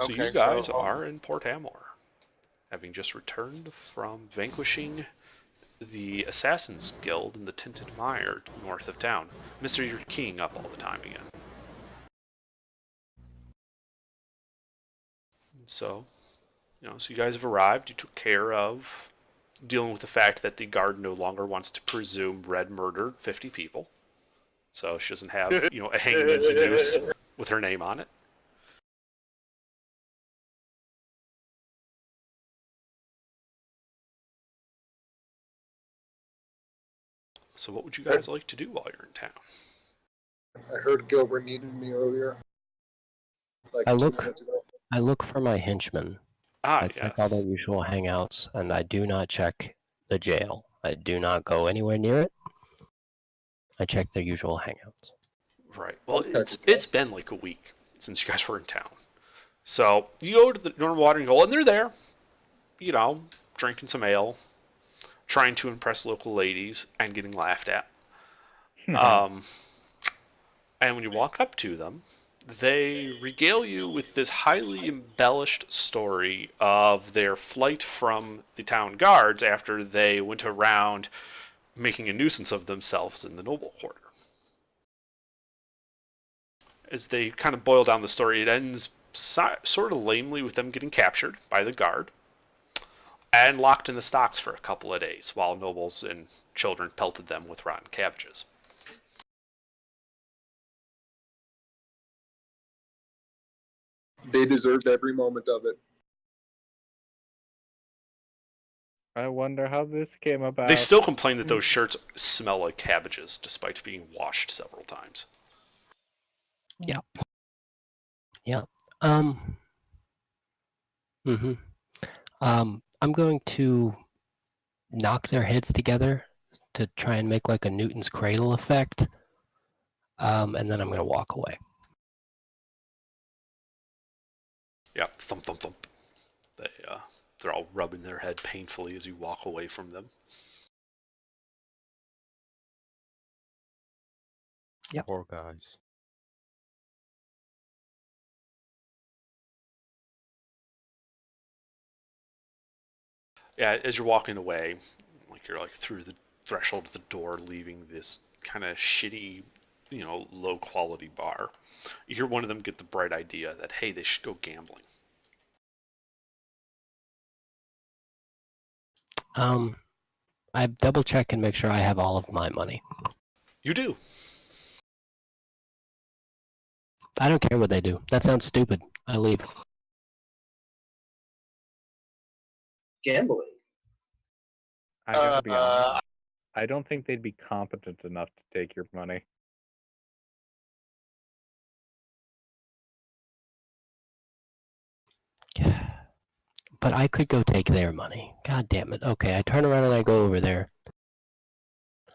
So you Okay, guys so are in Port Amor, having just returned from vanquishing the Assassin's Guild in the Tinted Mire north of town. Mister, you're keying up all the time again. So, so you guys have arrived. You took care of dealing with the fact that the guard no longer wants to presume Red murdered 50 people. So she doesn't have, a hangman's noose with her name on it. So what would you guys like to do while you're in town? I heard Gilbert needed me earlier, like I 2 look minutes ago. I look for my henchmen. Ah, I check all yes. their usual hangouts, and I do not check the jail. I do not go anywhere near it. I check their usual hangouts. Right. Well, it's been like a week since you guys were in town. So you go to the normal watering hole, and they're there, drinking some ale, trying to impress local ladies, and getting laughed at. And when you walk up to them, they regale you with this highly embellished story of their flight from the town guards after they went around making a nuisance of themselves in the noble quarter. As they kind of boil down the story, it ends sort of lamely with them getting captured by the guard and locked in the stocks for a couple of days while nobles and children pelted them with rotten cabbages. They deserved every moment of it. I wonder how this came about. They still complain that those shirts smell like cabbages, despite being washed several times. Yep. Mm-hmm. I'm going to knock their heads together to try and make like a Newton's cradle effect. And then I'm going to walk away. Yeah, thump, thump, thump. They're all rubbing their head painfully as you walk away from them. Yep. Poor guys. Yeah, as you're walking away, you're through the threshold of the door, leaving this kind of shitty, low quality bar. You hear one of them get the bright idea that, hey, they should go gambling. I double check and make sure I have all of my money. You do. I don't care what they do. That sounds stupid. I leave. Gambling. I gotta be honest. I don't think they'd be competent enough to take your money. But I could go take their money. God damn it. Okay, I turn around and I go over there.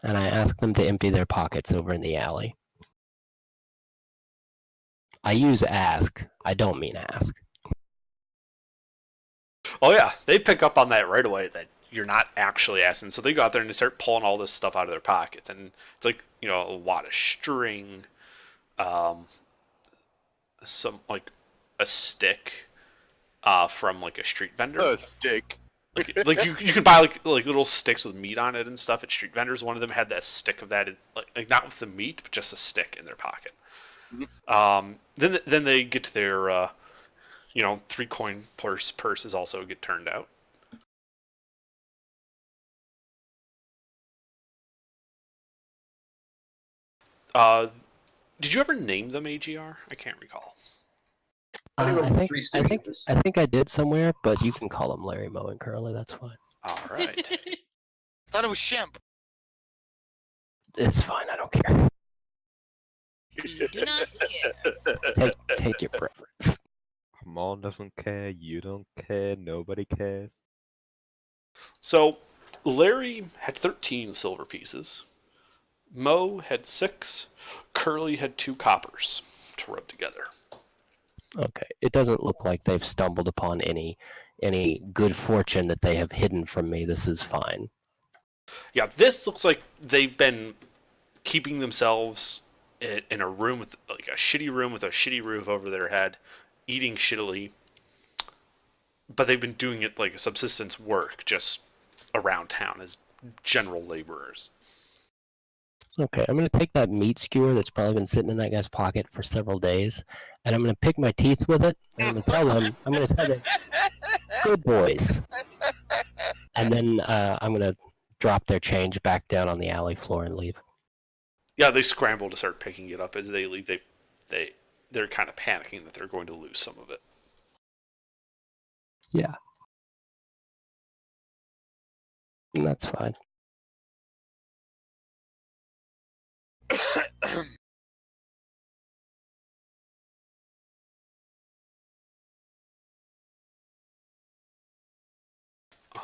And I ask them to empty their pockets over in the alley. I use ask. I don't mean ask. Oh yeah, they pick up on that right away that you're not actually asking. So they go out there and they start pulling all this stuff out of their pockets. And it's like, a wad of string, some, a stick from, a street vendor. A stick. You can buy like little sticks with meat on it and stuff at street vendors. One of them had that stick of that, like not with the meat, but just a stick in their pocket. Then they get to their 3-coin purses also get turned out. Did you ever name them AGR? I can't recall. I think I did somewhere, but you can call them Larry, Moe, and Curly. That's fine. All right. I thought it was Shemp. It's fine. I don't care. You do not care. Take your preference. Mom doesn't care, you don't care, nobody cares. So, Larry had 13 silver pieces. Moe had 6. Curly had 2 coppers to rub together. Okay. It doesn't look like they've stumbled upon any good fortune that they have hidden from me. This is fine. Yeah, this looks like they've been keeping themselves in a room with a shitty room with a shitty roof over their head, eating shittily, but they've been doing it like a subsistence work just around town as general laborers. Okay, I'm gonna take that meat skewer that's probably been sitting in that guy's pocket for several days, and I'm gonna pick my teeth with it, and I'm gonna tell them, good boys. And then I'm gonna drop their change back down on the alley floor and leave. Yeah, they scramble to start picking it up as they leave. They're kind of panicking that they're going to lose some of it. Yeah. And that's fine.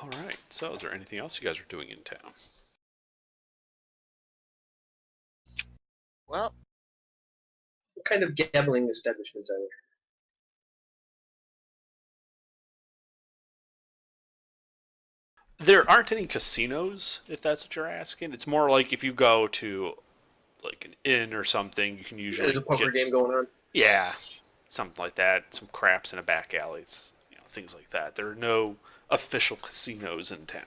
All right. So, is there anything else you guys are doing in town? Well, What kind of gambling establishments are there? There aren't any casinos, if that's what you're asking. It's more like if you go to like an inn or something, you can usually There's a poker get game going on. Yeah, something like that. Some craps in a back alley. It's, things like that. There are no official casinos in town.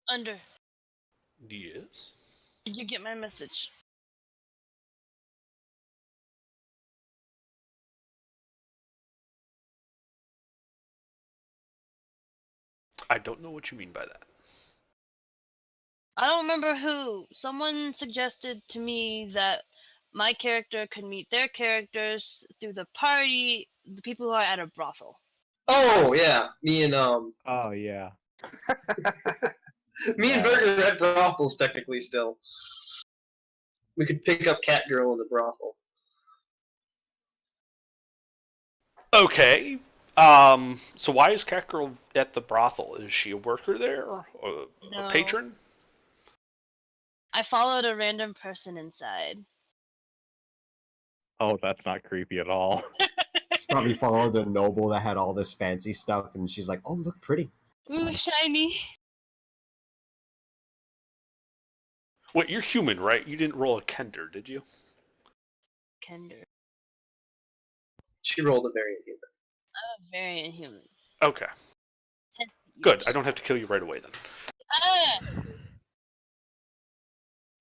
Under. Yes. Did you get my message? I don't know what you mean by that. I don't remember who. Someone suggested to me that my character could meet their characters through the party, the people who are at a brothel. Oh yeah, me and Oh yeah. me and Burger are at brothels technically still. We could pick up Catgirl in the brothel. Okay. So why is Catgirl at the brothel? Is she a worker there or No. a patron? I followed a random person inside. Oh, that's not creepy at all. She probably followed a noble that had all this fancy stuff, and she's like, "Oh, look pretty." Ooh, shiny. Wait, you're human, right? You didn't roll a Kender, did you? Kender. She rolled a variant human. I'm a variant human. Okay. Good. I don't have to kill you right away then. Ah!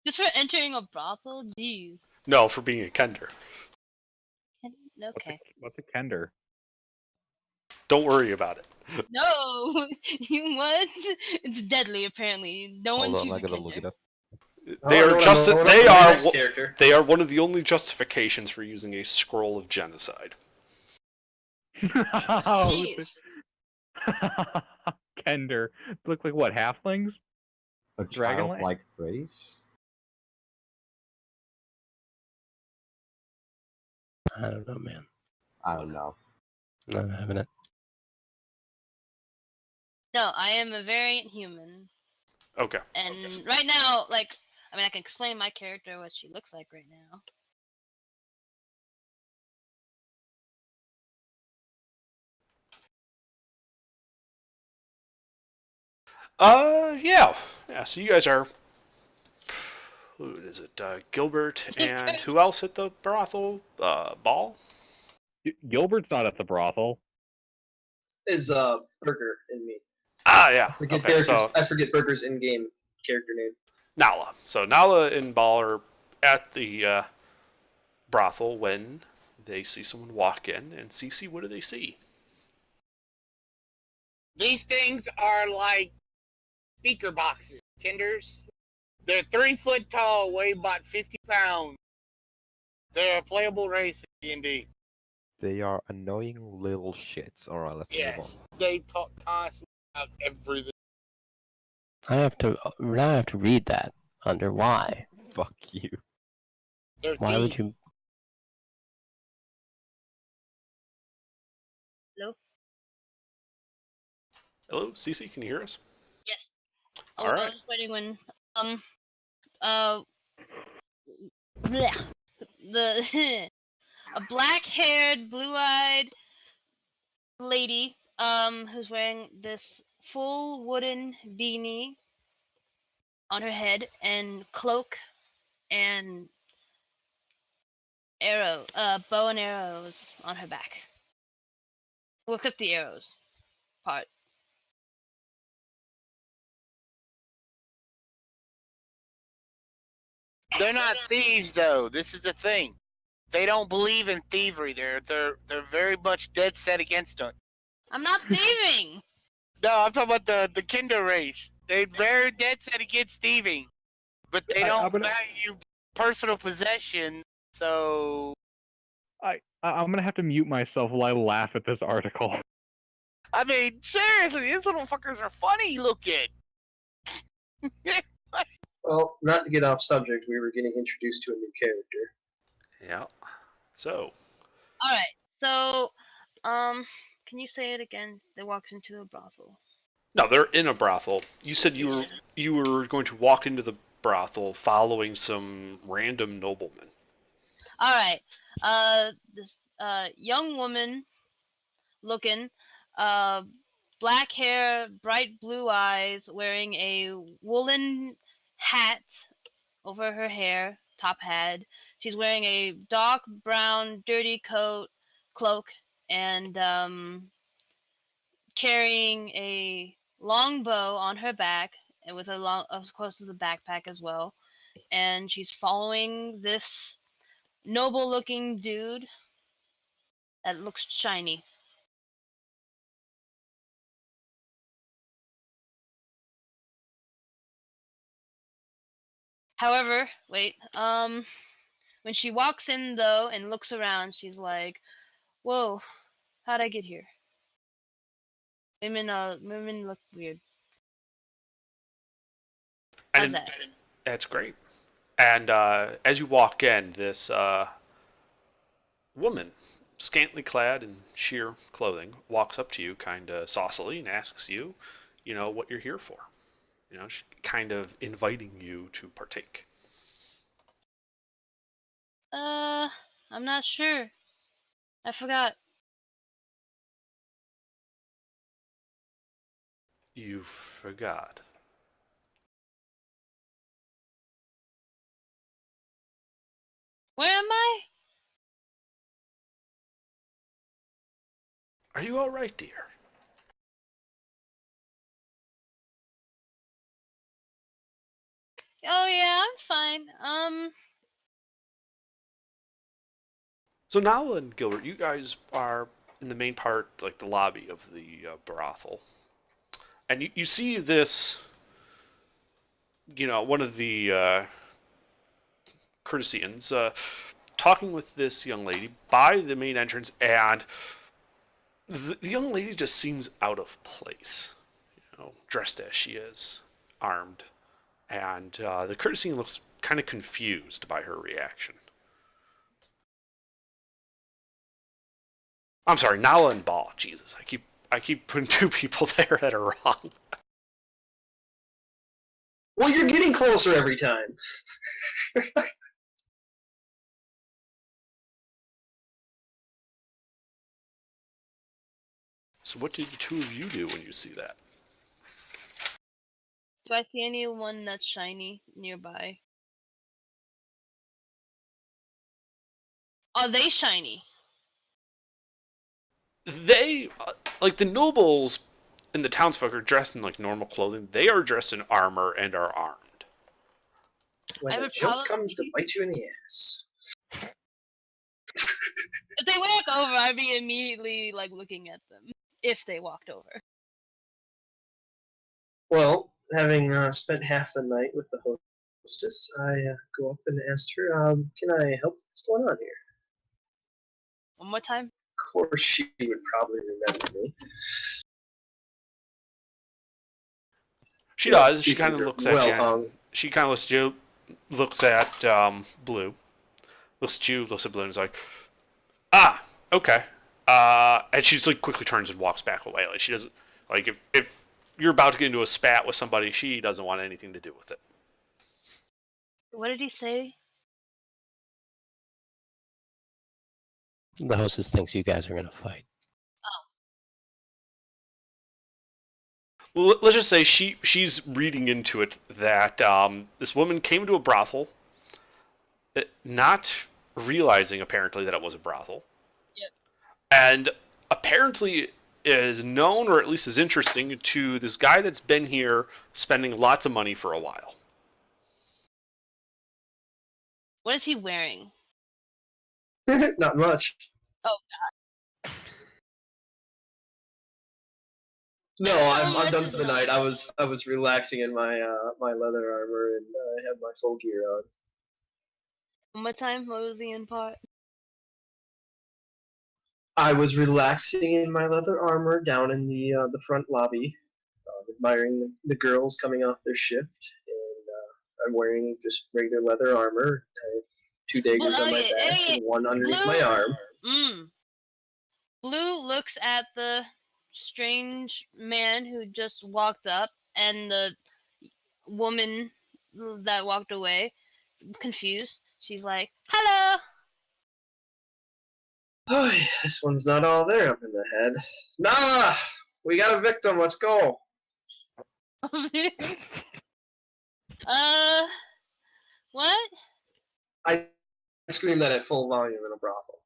Just for entering a brothel? Jeez. No, for being a Kender. Okay. What's a kender? Don't worry about it. No! You what? It's deadly, apparently. No one Hold on, chooses I a gotta look it Kender. up. They are just They they are one of the only justifications for using a scroll of genocide. Jeez. Kender. Look like what? Halflings? A Dragon childlike race. I don't know, man. I don't know. Not having it. No, I am a variant human. Okay. And right now, like, I mean, I can explain my character, what she looks like right now. Yeah. Yeah, so you guys are... Who is it? Gilbert and who else at the brothel? Ball? Gilbert's not at the brothel. Is Burger and me. Ah, yeah. Forget Okay, so I forget Burger's in-game character name. Nala. So Nala and Ball are at the brothel when they see someone walk in. And Cece, what do they see? these things are like speaker boxes, Kenders. They're 3 foot tall, weigh about 50 pounds. They're a playable race in D&D. They are annoying little shits. Alright, let's Yes, they talk constantly about everything. I have to read that under why. move on. Fuck you. They're Why would thieves. you? Hello? Hello, Cece, can you hear us? Yes. All I right. was waiting when, blech. The, a black-haired, blue-eyed lady who's wearing this full wooden beanie on her head and cloak and bow and arrows on her back. Look at the arrows part. They're not thieves, though. This is the thing. They don't believe in thievery. They're very much dead set against it. I'm not thieving. No, I'm talking about the Kinder race. They're very dead set against thieving, but they don't value personal possession. So I'm gonna have to mute myself while I laugh at this article. I mean, seriously, these little fuckers are funny looking. Well, not to get off subject, we were getting introduced to a new character. Yeah. So. All right. So, can you say it again? They walks into a brothel. No, they're in a brothel. You said you were going to walk into the brothel following some random nobleman. All right. This young woman looking, black hair, bright blue eyes, wearing a woolen hat over her hair, top hat. She's wearing a dark brown dirty cloak, and carrying a long bow on her back, and with of course, the backpack as well. And she's following this noble-looking dude that looks shiny. However, wait, when she walks in though and looks around, she's like, "Whoa, how'd I get here? Women look weird." How's that? That's great. And as you walk in, this woman, scantily clad in sheer clothing, walks up to you kind of saucily and asks you, what you're here for. She's kind of inviting you to partake. I'm not sure. I forgot. You forgot. Where am I? Are you all right, dear? Oh yeah, I'm fine. So Nala and Gilbert, you guys are in the main part, like the lobby of the brothel. And you see this, one of the courtesans talking with this young lady by the main entrance, and the young lady just seems out of place, dressed as she is, armed. And the courtesan looks kind of confused by her reaction. I'm sorry, Nala and Ball. Jesus, I keep putting two people there that are wrong. Well, you're getting closer every time. So what did the two of you do when you see that? Do I see anyone that's shiny nearby? Are they shiny? They, like the nobles and the townsfolk, are dressed in like normal clothing. They are dressed in armor and are armed. When a joke comes to bite you in the ass. If they walk over, I'd be immediately like looking at them. If they walked over. Well, having spent half the night with the hostess, I go up and ask her, "Can I help? What's going on here?" One more time. Of course, she would probably remember me. She does. She kind of looks at you. hung. She kind of looks at you, looks at Blue, looks at you, looks at Blue, and is like, "Ah, okay." And she just like quickly turns and walks back away. Like she doesn't like if you're about to get into a spat with somebody, she doesn't want anything to do with it. What did he say? The hostess thinks you guys are gonna fight. Well, let's just say she's reading into it that this woman came to a brothel, not realizing apparently that it was a brothel. Yep. And apparently is known, or at least is interesting, to this guy that's been here spending lots of money for a while. What is he wearing? Not much. Oh No, I'm much done is for the not night. I was relaxing in my my leather armor and I had my full gear on. One more time. What was the end part? I was relaxing in my leather armor down in the front lobby, admiring the girls coming off their shift, and I'm wearing just regular leather armor. I have 2 daggers on my back and one underneath my arm. Blue looks at the strange man who just walked up and the woman that walked away, confused. She's like, "Hello." Oh, this one's not all there up in the head. Nah, we got a victim. Let's go. What? I screamed that at full volume in a brothel.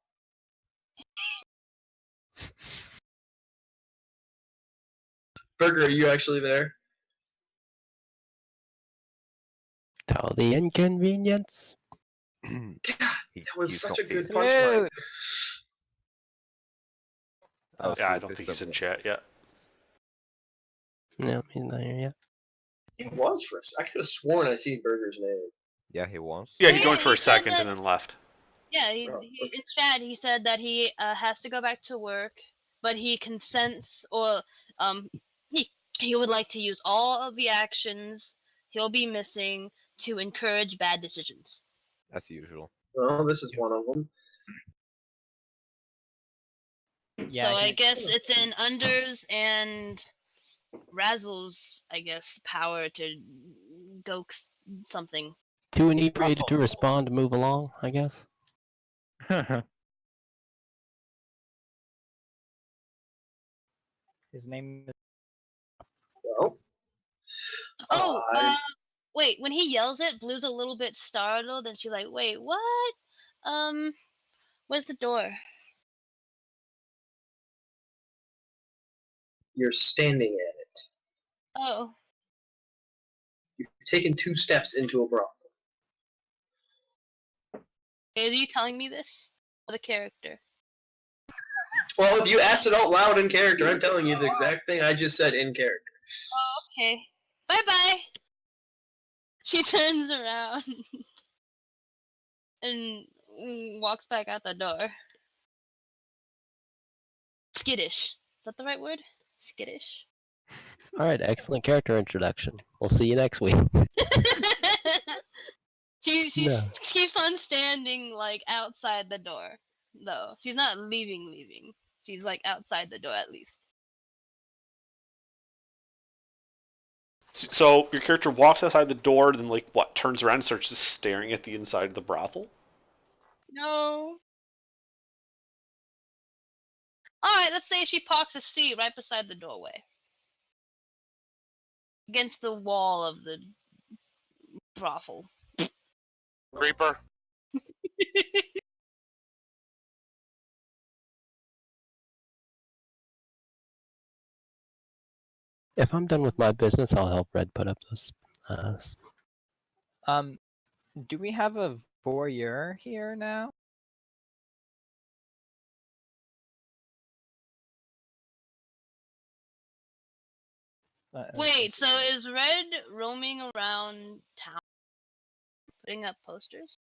Burger, are you actually there? To the inconvenience. God, that was He's such a got good pissed. punchline. Oh, Yeah, I shoot, don't this think he's in doesn't- chat yet. No, he's not here yet. He was for I could have sworn I seen Burger's name. Yeah, he was. Yeah, he Yeah, joined for he a said second that- and then left. Yeah, Oh, he okay. in chat he said that he has to go back to work, but he consents, or he would like to use all of the actions he'll be missing to encourage bad decisions. As usual. Well, this is one of them. So I guess it's in Under's and Razzle's, I guess, power to go something. Too inebriated to respond, move along, I guess. His name is Well, Oh, I- wait, when he yells it, Blue's a little bit startled, and she's like, "Wait, what? Where's the door?" you're standing at it. Oh, You've taken 2 steps into a brothel. are you telling me this? The character. Well, if you asked it out loud in character, I'm telling you the exact thing I just said in character. Oh, okay. Bye bye. She turns around and walks back out the door. Skittish. Is that the right word? Skittish. All right, excellent character introduction. We'll see you next week. she No. keeps on standing like outside the door, though. She's not leaving. She's like outside the door at least. So your character walks outside the door, then like what? Turns around and starts just staring at the inside of the brothel. No. Alright, let's say she parks a seat right beside the doorway. Against the wall of the brothel. Creeper. If I'm done with my business, I'll help Red put up those. do we have a voyeur here now? Wait, so is Red roaming around town putting up posters?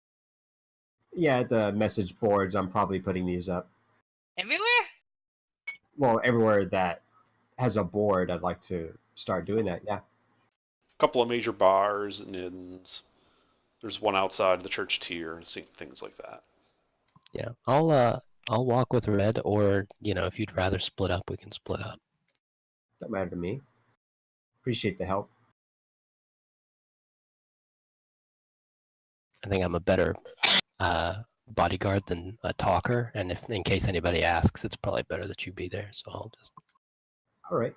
Yeah, at the message boards, I'm probably putting these up. Everywhere? Well, everywhere that has a board, I'd like to start doing that. Yeah. A couple of major bars and inns. There's one outside the church tier, things like that. Yeah, I'll walk with Red, or if you'd rather split up, we can split up. Don't matter to me. Appreciate the help. I think I'm a better bodyguard than a talker, and if in case anybody asks, it's probably better that you be there. So I'll just. All right.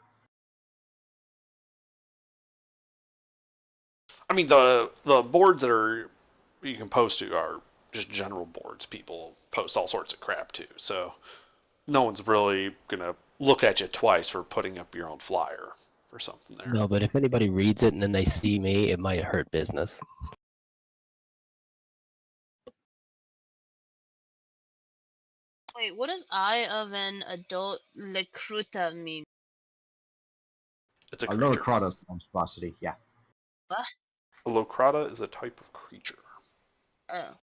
I mean, the boards that are you can post to are just general boards. People post all sorts of crap to, so no one's really gonna look at you twice for putting up your own flyer or something there. No, but if anybody reads it and then they see me, it might hurt business. Wait, what does eye of an adult Lecruta mean? It's a A creature. Loricrata's monstrosity, yeah. What? A Locrata is a type of creature. Oh.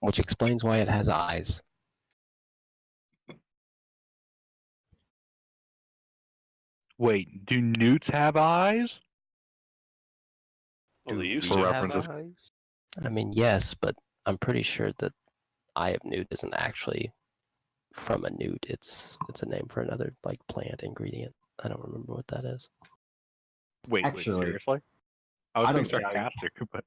Which explains why it has eyes. Wait, do newts have eyes? Well, they Do used we to. have references- I mean, yes, but I'm pretty sure that Eye of Newt isn't actually from a newt. It's a name for another like plant ingredient. I don't remember what that is. Wait, Actually, seriously? I was I being don't think I- sarcastic, but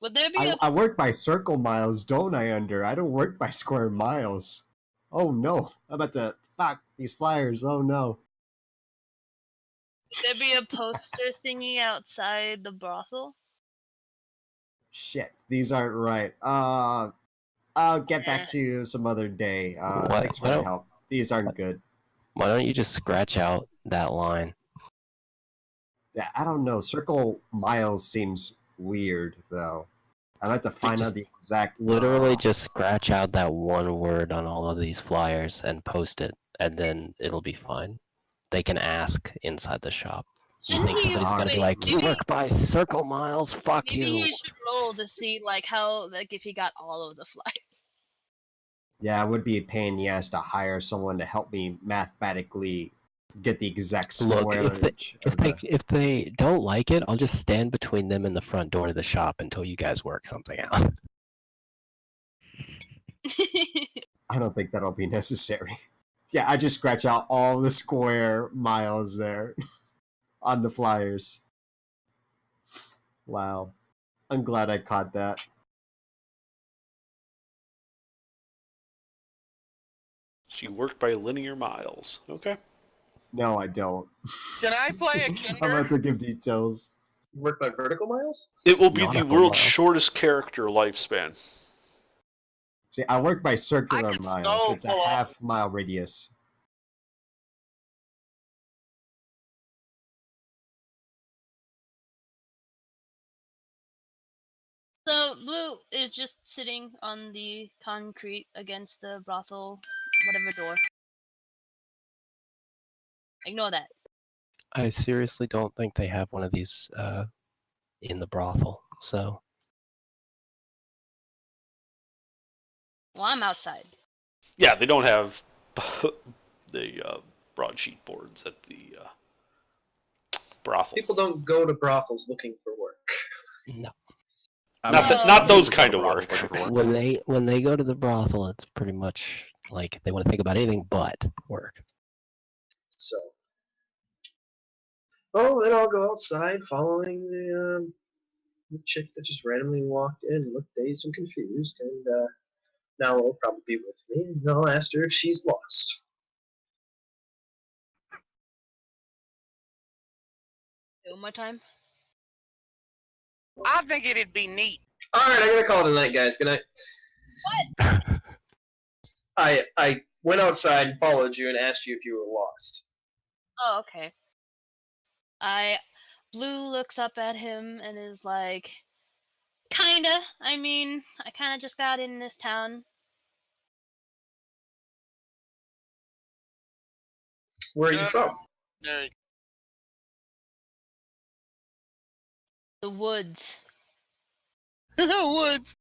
Would there be a I work by circle miles, don't I, Under? I don't work by square miles. Oh no, I'm about to fuck these flyers. Oh no. would there be a poster thingy outside the brothel? Shit, these aren't right. I'll get Eh. back to you some other day. What- Thanks for why the don't- help. These aren't good. Why don't you just scratch out that line? Yeah, I don't know. Circle miles seems weird though. I'd like to find just out the exact. Literally just scratch out that one word on all of these flyers and post it, and then it'll be fine. They can ask inside the shop. You think Maybe- somebody's gonna be wait, like, "You maybe- work by circle miles? Fuck Maybe you." he should roll to see like how if he got all of the flyers. Yeah, it would be a pain in the ass to hire someone to help me mathematically get the exact Look, squareage. if they don't like it, I'll just stand between them and the front door to the shop until you guys work something out. I don't think that'll be necessary. Yeah, I just scratch out all the square miles there on the flyers. Wow. I'm glad I caught that. So you work by linear miles. Okay. No, I don't. Can I play a I'm Kinder? about to give details. Work by vertical miles? It will be the Nautical world's mile. shortest character lifespan. See, I work by circular could miles. so It's a pull off- half-mile radius. So Blue is just sitting on the concrete against the brothel, whatever door. Ignore that. I seriously don't think they have one of these in the brothel. So Well, I'm outside. Yeah, they don't have the broadsheet boards at the brothel. People don't go to brothels looking for work. no. Not those kind of work. When they go to the brothel, it's pretty much like they want to think about anything but work. So, oh, then I'll go outside following the chick that just randomly walked in, looked dazed and confused, and now will probably be with me, and I'll ask her if she's lost. One more time. I think it'd be neat. All right, I gotta call it a night, guys. Good night. What? I went outside and followed you and asked you if you were lost. Oh, okay. Blue looks up at him and is like, kinda. I mean, I kinda just got in this town. Where are you from? No, The woods. woods.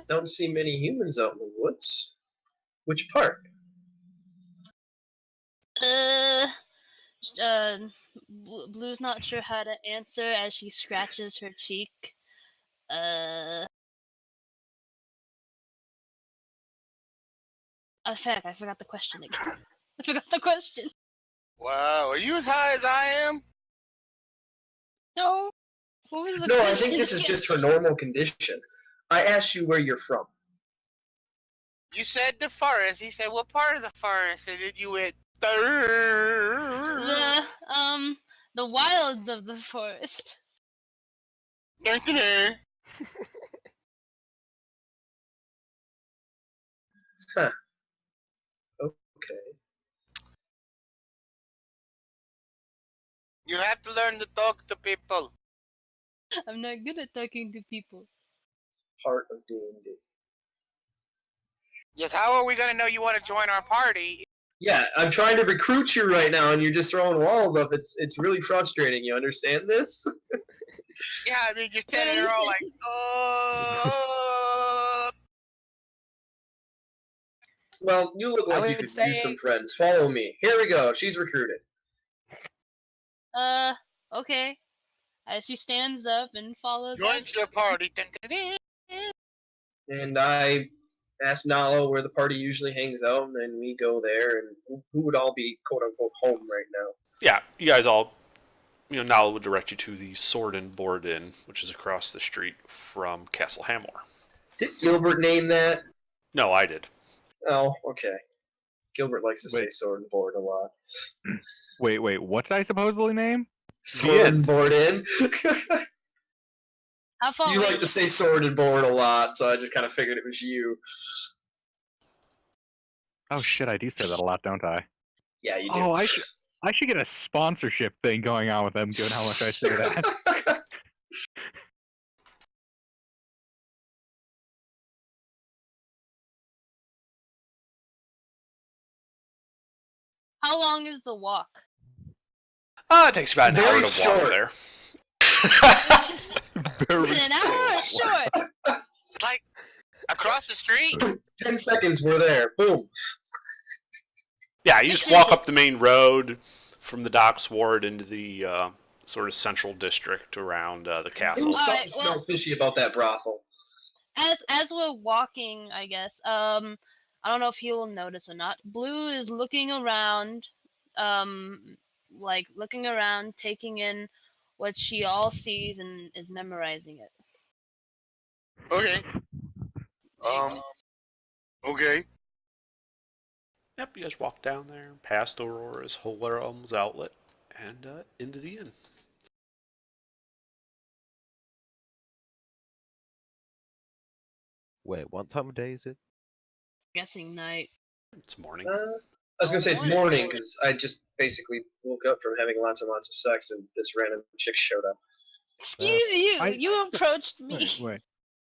Don't see many humans out in the woods. Which part? Blue's not sure how to answer as she scratches her cheek. Oh, fuck, I forgot the question again. I forgot the question. Wow, are you as high as I am? No. What was the No, I question think this is again? just her normal condition. I asked you where you're from. You said the forest. He said, what part of the forest? And then you went, The wilds of the forest. Huh. Okay. You have to learn to talk to people. I'm not good at talking to people. Part of D&D. Yes, how are we going to know you want to join our party? Yeah, I'm trying to recruit you right now, and you're just throwing walls up. It's really frustrating. You understand this? Yeah, I mean, you're standing there all like, oh. Well, you look like you could use some friends. Follow me. Here we go. She's recruited. Okay. As she stands up and follows us. Joins your party. And I asked Nalo where the party usually hangs out, and then we go there, and who would all be quote-unquote home right now? Yeah, you guys all, Nala would direct you to the Sword and Board Inn, which is across the street from Castle Hamor. Did Gilbert name that? No, I did. Oh, okay. Gilbert likes to say sword and board a lot. Wait, what did I supposedly name? Sword and board in. How far You away like to say sword and board a lot, so I just kind of figured it was you. Oh shit, I do say that a lot, don't I? Yeah, you do. Oh, I should get a sponsorship thing going on with them, given how much I say that. How long is the walk? It takes about an hour Very to short. walk there. Is it an hour or short? Like, across the street? 10 seconds, we're there. Boom. Yeah, you just walk up the main road from the Docks Ward into the sort of central district around the castle. Something Alright, well- smells fishy about that brothel. As we're walking, I guess, I don't know if he will notice or not. Blue is looking around, looking around, taking in what she all sees and is memorizing it. Okay. Okay. Yep, you guys walk down there, past Aurora's Holerum's outlet, and into the inn. Wait, what time of day is it? Guessing night. It's morning. I was gonna say it's morning, because I just basically woke up from having lots and lots of sex, and this random chick showed up. Excuse you! You approached me. Wait.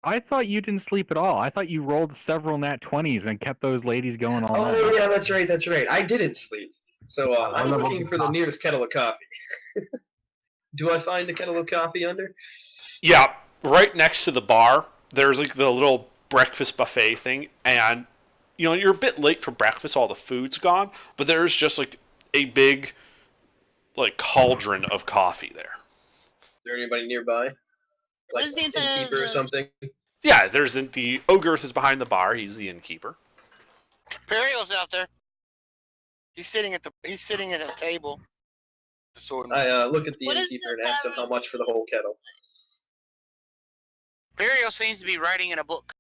I thought you didn't sleep at all. I thought you rolled several nat 20s and kept those ladies going all night. Oh, yeah, that's right. I didn't sleep. So I'm looking for the nearest kettle of coffee. Do I find a kettle of coffee under? Yeah, right next to the bar, there's like the little breakfast buffet thing, and you're a bit late for breakfast, all the food's gone, but there's just like a big cauldron of coffee there. Is there anybody nearby? What is the inside of innkeeper or something? Yeah, there's the Ogurth is behind the bar, he's the innkeeper. Imperial's out there. He's sitting at the table. I look at the innkeeper and ask him how much for the whole kettle. Imperial seems to be writing in a book.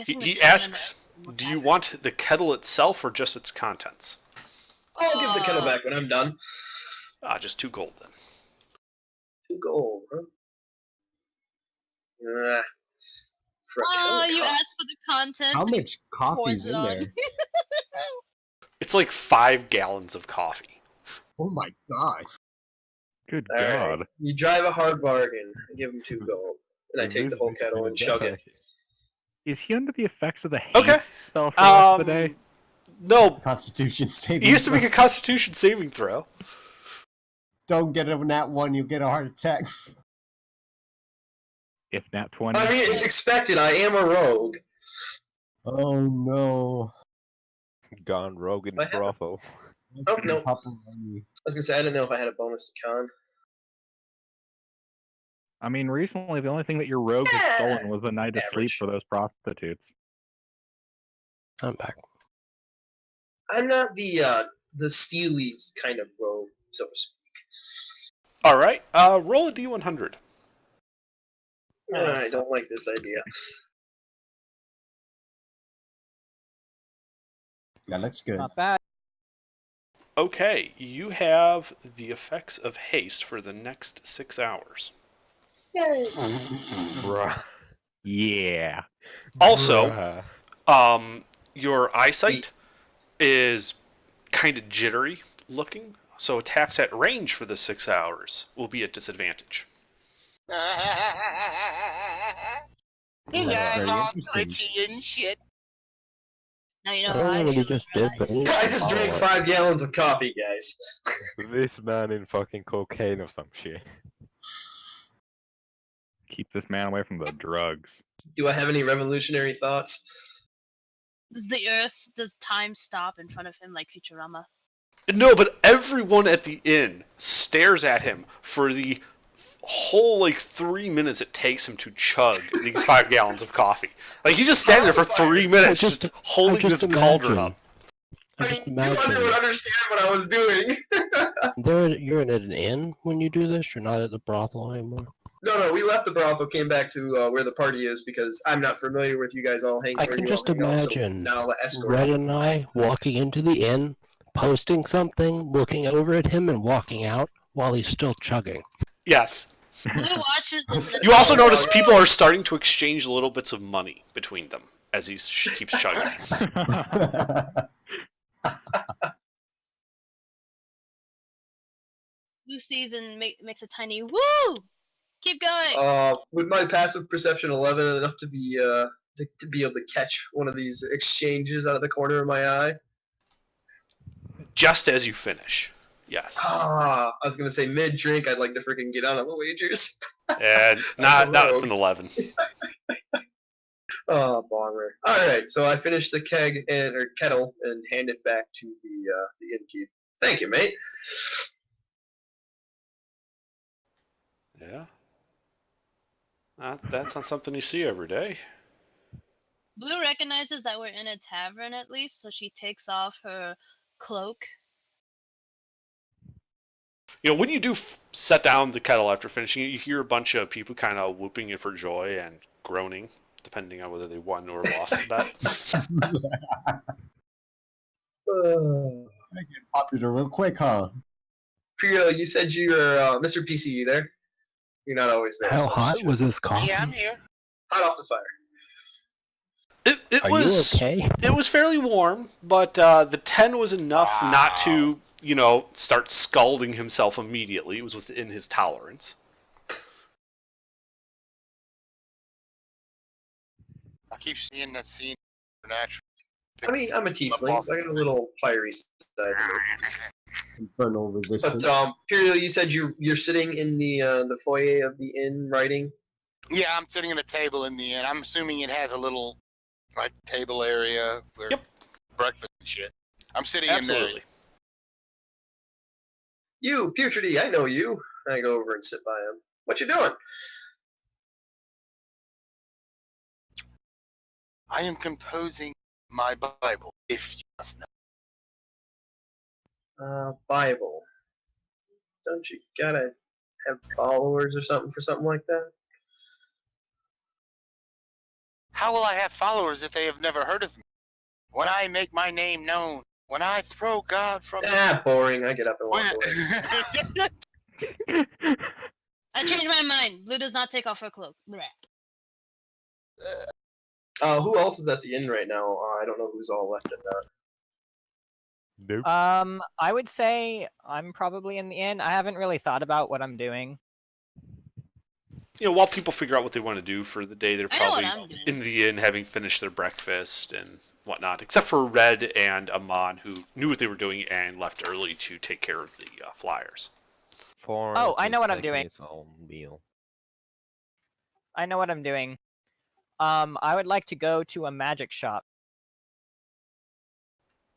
He asks, do you want the kettle itself or just its contents? I'll give the kettle back when I'm done. Just 2 gold then. 2 gold, huh? You asked for the content. How much coffee's pours in it on. there? It's like 5 gallons of coffee. Oh my god. Good All God. right. You drive a hard bargain. I give him 2 gold. And I take the whole kettle and chug it. Is he under the effects of the haste Okay. spell for the rest of the day? No. Constitution saving. He has to throw. make a Constitution saving throw. Don't get a nat 1, you'll get a heart attack. If nat 20. I mean, it's expected. I am a rogue. Oh no. Gone rogue in I have- brothel. Oh, no. I Pepperoni. was gonna say, I didn't know if I had a bonus to con. I mean, recently the only thing that your rogue has stolen was the night of sleep Average. for those prostitutes. I'm back. I'm not the steely kind of rogue, so to speak. Alright, roll a D100. I don't like this idea. That looks good. Not bad. Okay, you have the effects of haste for the next 6 hours. Bruh. Yeah. Also, Bruh. your eyesight is kind of jittery looking, so attacks at range for the 6 hours will be at disadvantage. His That's eyes very all interesting. twitchy and shit. Now you I know don't how know I what he feel just about did, but ice. I just drank 5 gallons of coffee, guys. This man in fucking cocaine or some shit. Keep this man away from the drugs. Do I have any revolutionary thoughts? Does time stop in front of him like Futurama? No, but everyone at the inn stares at him for the whole 3 minutes it takes him to chug these 5 gallons of coffee. Like he's just standing there for 3 minutes, just holding this cauldron up. I just You would imagine understand what I was doing. you're at an inn when you do this. You're not at the brothel anymore. No, we left the brothel, came back to where the party is because I'm not familiar with you guys all hanging. I can just imagine now the escort. Red and I walking into the inn, posting something, looking over at him, and walking out while he's still chugging. Yes. Blue watches the You also notice people are starting to exchange little bits of money between them as he keeps chugging. Blue sees and makes a tiny woo. Keep going. With my passive perception 11 enough to be able to catch one of these exchanges out of the corner of my eye. Just as you finish. Yes. I was gonna say mid drink. I'd like to freaking get out on the wagers. And not with an 11. Oh, bummer. All right, so I finished the keg or kettle and hand it back to the innkeep. Thank you, mate. Yeah. That's not something you see every day. Blue recognizes that we're in a tavern at least, so she takes off her cloak. When you do set down the kettle after finishing it, you hear a bunch of people kind of whooping it for joy and groaning, depending on whether they won or lost the bet. Make it popular real quick, huh? Priya, you said you're Mr. PCE there. You're not always there. How so hot was this coffee? Yeah, I'm here. hot off the fire? It Are was you okay? It was fairly warm, but the 10 was enough not to, start scalding himself immediately. It was within his tolerance. I keep seeing that scene. Supernatural. I mean, I'm a tiefling, so I got a little fiery side to me. Infernal resistance. But Imperial, you said you're sitting in the foyer of the inn writing. Yeah, I'm sitting at a table in the inn. I'm assuming it has a little table area where breakfast and shit. I'm sitting in there. Absolutely. You, Putredy, I know you. I go over and sit by him. What you doing? I am composing my Bible, if you must know. Bible. Don't you gotta have followers or something for something like that? How will I have followers if they have never heard of me? When I make my name known, when I throw God from Boring. I get up and walk away. I changed my mind. Blue does not take off her cloak. Blech. Who else is at the inn right now? I don't know who's all left at that. Nope. I would say I'm probably in the inn. I haven't really thought about what I'm doing. While people figure out what they want to do for the day, they're I know what probably I'm doing. in the inn having finished their breakfast and whatnot, except for Red and Amon, who knew what they were doing and left early to take care of the flyers. Oh, I know what I'm doing. His own meal. I know what I'm doing. I would like to go to a magic shop.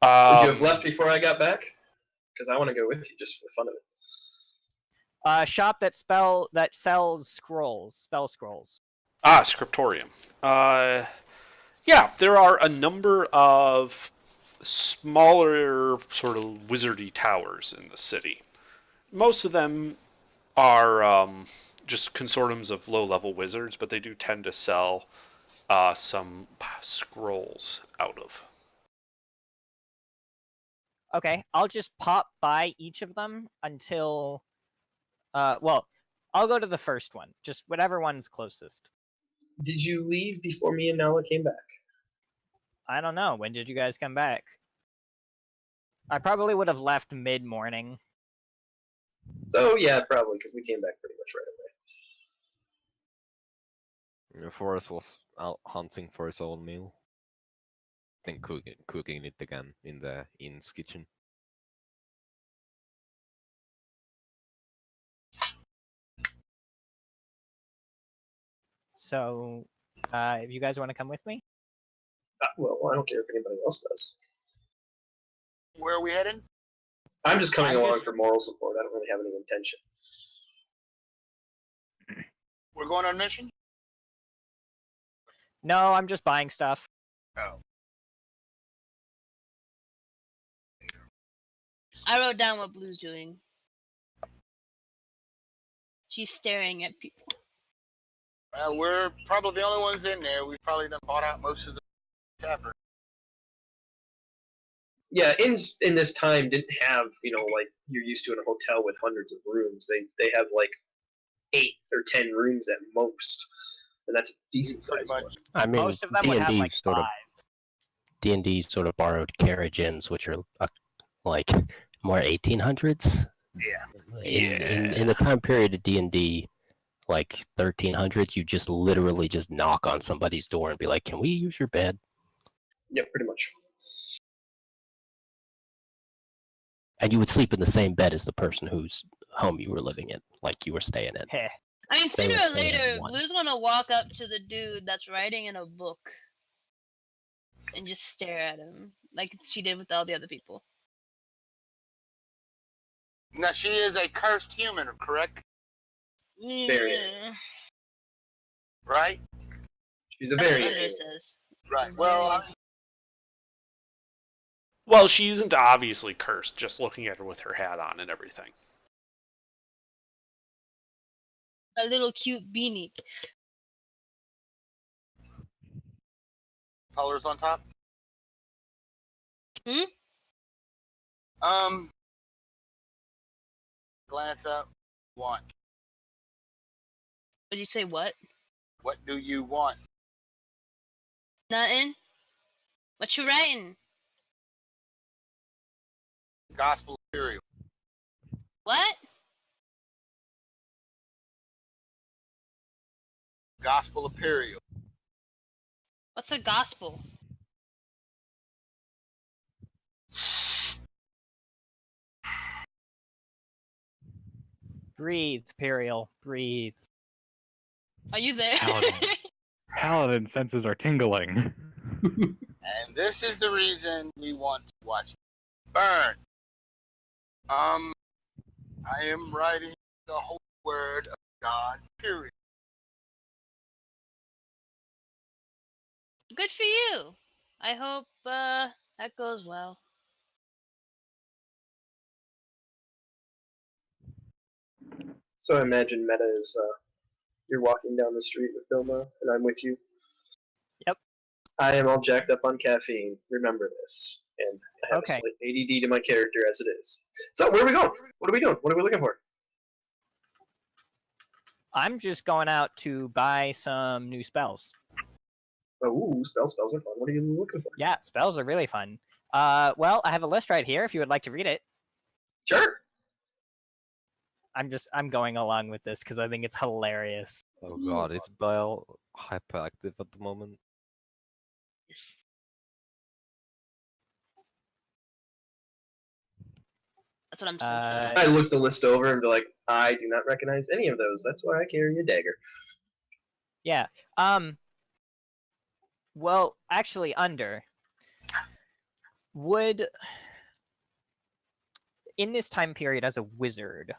Would you have left before I got back? Because I want to go with you just for the fun of it. A shop that sells scrolls, spell scrolls. Scriptorium. Yeah, there are a number of smaller sort of wizardy towers in the city. Most of them are, just consortiums of low-level wizards, but they do tend to sell some scrolls out of. Okay, I'll just pop by each of them until. Well, I'll go to the first one. Just whatever one's closest. Did you leave before me and Nala came back? I don't know. When did you guys come back? I probably would have left mid-morning. So yeah, probably because we came back pretty much right away. Forrest was out hunting for his own meal. Then cooking it again in the inn's kitchen. So, if you guys want to come with me? Well, I don't care if anybody else does. Where are we heading? I'm just coming I'm along just- for moral support. I don't really have any intention. We're going on mission? No, I'm just buying stuff. Oh. I wrote down what Blue's doing. She's staring at people. We're probably the only ones in there. We've probably done bought out most of the tavern. Yeah, in this time didn't have, like you're used to in a hotel with hundreds of rooms. They have like 8 or 10 rooms at most, and that's a decent size one. I mean, Most of them would have D&D like sort 5. of D&D sort of borrowed carriage inns, which are like more 1800s. Yeah. In the time period of D&D, like 1300s, you just literally just knock on somebody's door and be like, "Can we use your bed?" Yeah, pretty much. And you would sleep in the same bed as the person whose home you were living in, like you were staying in. Heh. I mean, They sooner would or stay in later, one. Blue's gonna walk up to the dude that's writing in a book and just stare at him, like she did with all the other people. Now, she is a cursed human, correct? Very. Yeah. Right? She's a That's what very Under says. Right. Well, Well, she isn't obviously cursed, just looking at her with her hat on and everything. A little cute beanie. colors on top. Hmm? Glance up. Want. Did you say what? What do you want? Nothing. What you writing? Gospel material. What? Gospel imperial. What's a gospel? Breathe, Imperial. Breathe. Are you there? Paladin senses are tingling. And this is the reason we want to watch Burn. I am writing the whole word of God, period. Good for you. I hope that goes well. So I imagine Meta is you're walking down the street with Vilma, and I'm with you. Yep. I am all jacked up on caffeine. Remember this, and I have Okay. a slight ADD to my character as it is. So where are we going? What are we doing? What are we looking for? I'm just going out to buy some new spells. Oh, spells are fun. What are you looking for? Yeah, spells are really fun. Well, I have a list right here if you would like to read it. Sure. I'm going along with this because I think it's hilarious. Oh god, is Belle hyperactive at the moment? Yes. That's what I'm sensing. I look the list over and be like, I do not recognize any of those. That's why I carry a dagger. Yeah. Well, actually, would in this time period as a wizard,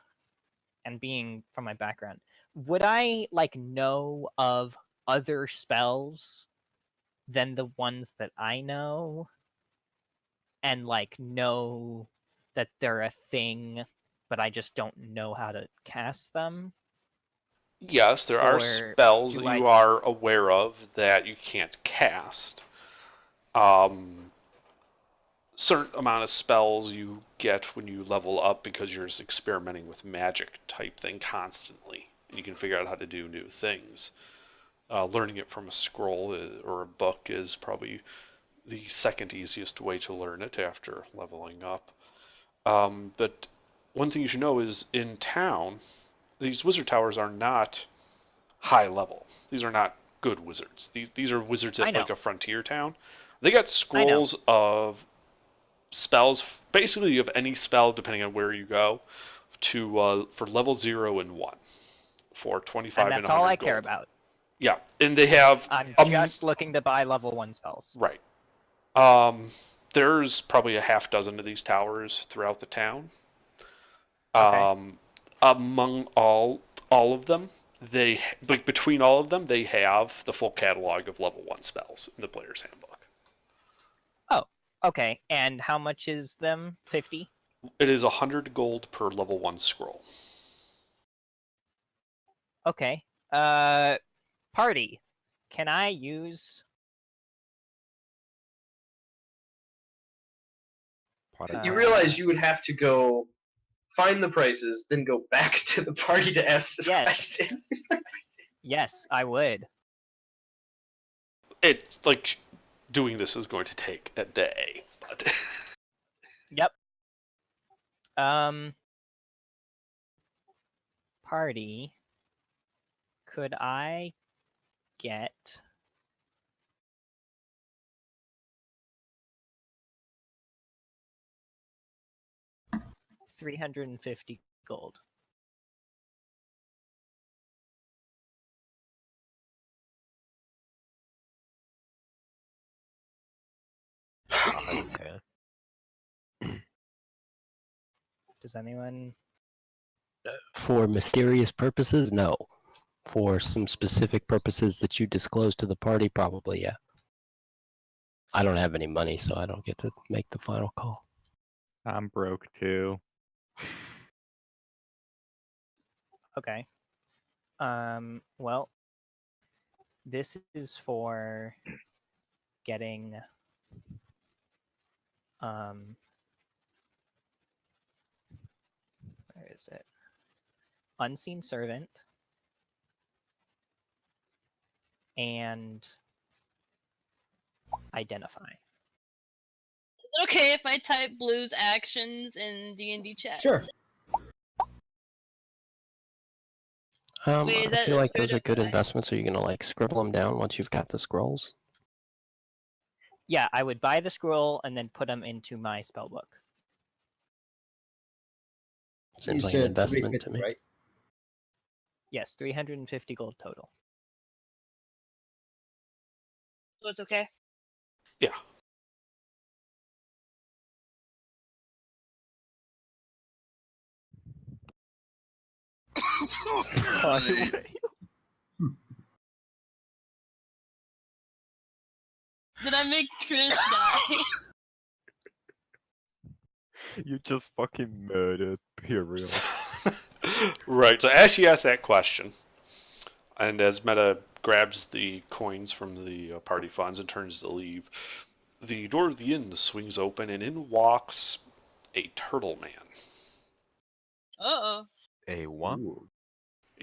and being from my background, would I know of other spells than the ones that I know, and know that they're a thing, but I just don't know how to cast them? Yes, there are Or spells do that you I- are aware of that you can't cast. Certain amount of spells you get when you level up because you're just experimenting with magic type thing constantly, and you can figure out how to do new things. Learning it from a scroll or a book is probably the second easiest way to learn it after leveling up. But one thing you should know is in town, these wizard towers are not high level. These are not good wizards. These are wizards I at know. like a frontier town. They got scrolls of spells, basically of any spell, depending on where you go, to for level 0 and 1 for 25 And and that's all 100 I care gold. about. Yeah, and they have I'm just looking to buy level 1 spells. right. There's probably a half dozen of these towers throughout the town. Okay. Among all of them, between all of them, they have the full catalog of level 1 spells in the player's handbook. Oh, okay. And how much is them? 50? It is 100 gold per level 1 scroll. Okay. Party. Can I use... You realize you would have to go find the prices, then go back to the party to ask this Yes. question. Yes, I would. It's like doing this is going to take a day. But Yep. Party. Could I get... $350 gold. Okay. Does anyone... For mysterious purposes, no. For some specific purposes that you disclose to the party, probably, yeah. I don't have any money, so I don't get to make the final call. I'm broke too. Okay. Well, this is for getting where is it? Unseen Servant and Identify. Is it okay if I type Blue's actions in D&D chat? Sure. Wait, is I that feel like good those are or good bad? investments. Are you gonna like scribble them down once you've got the scrolls? Yeah, I would buy the scroll and then put them into my spellbook. Seems You like an said investment to 350, me. right? Yes, 350 gold total. So it's okay? yeah. Did I make Chris die? You just fucking murdered Imperial. Right, so as she asks that question, and as Meta grabs the coins from the party funds and turns to leave, the door of the inn swings open, and in walks a turtle man. Uh-oh. A what? Ooh.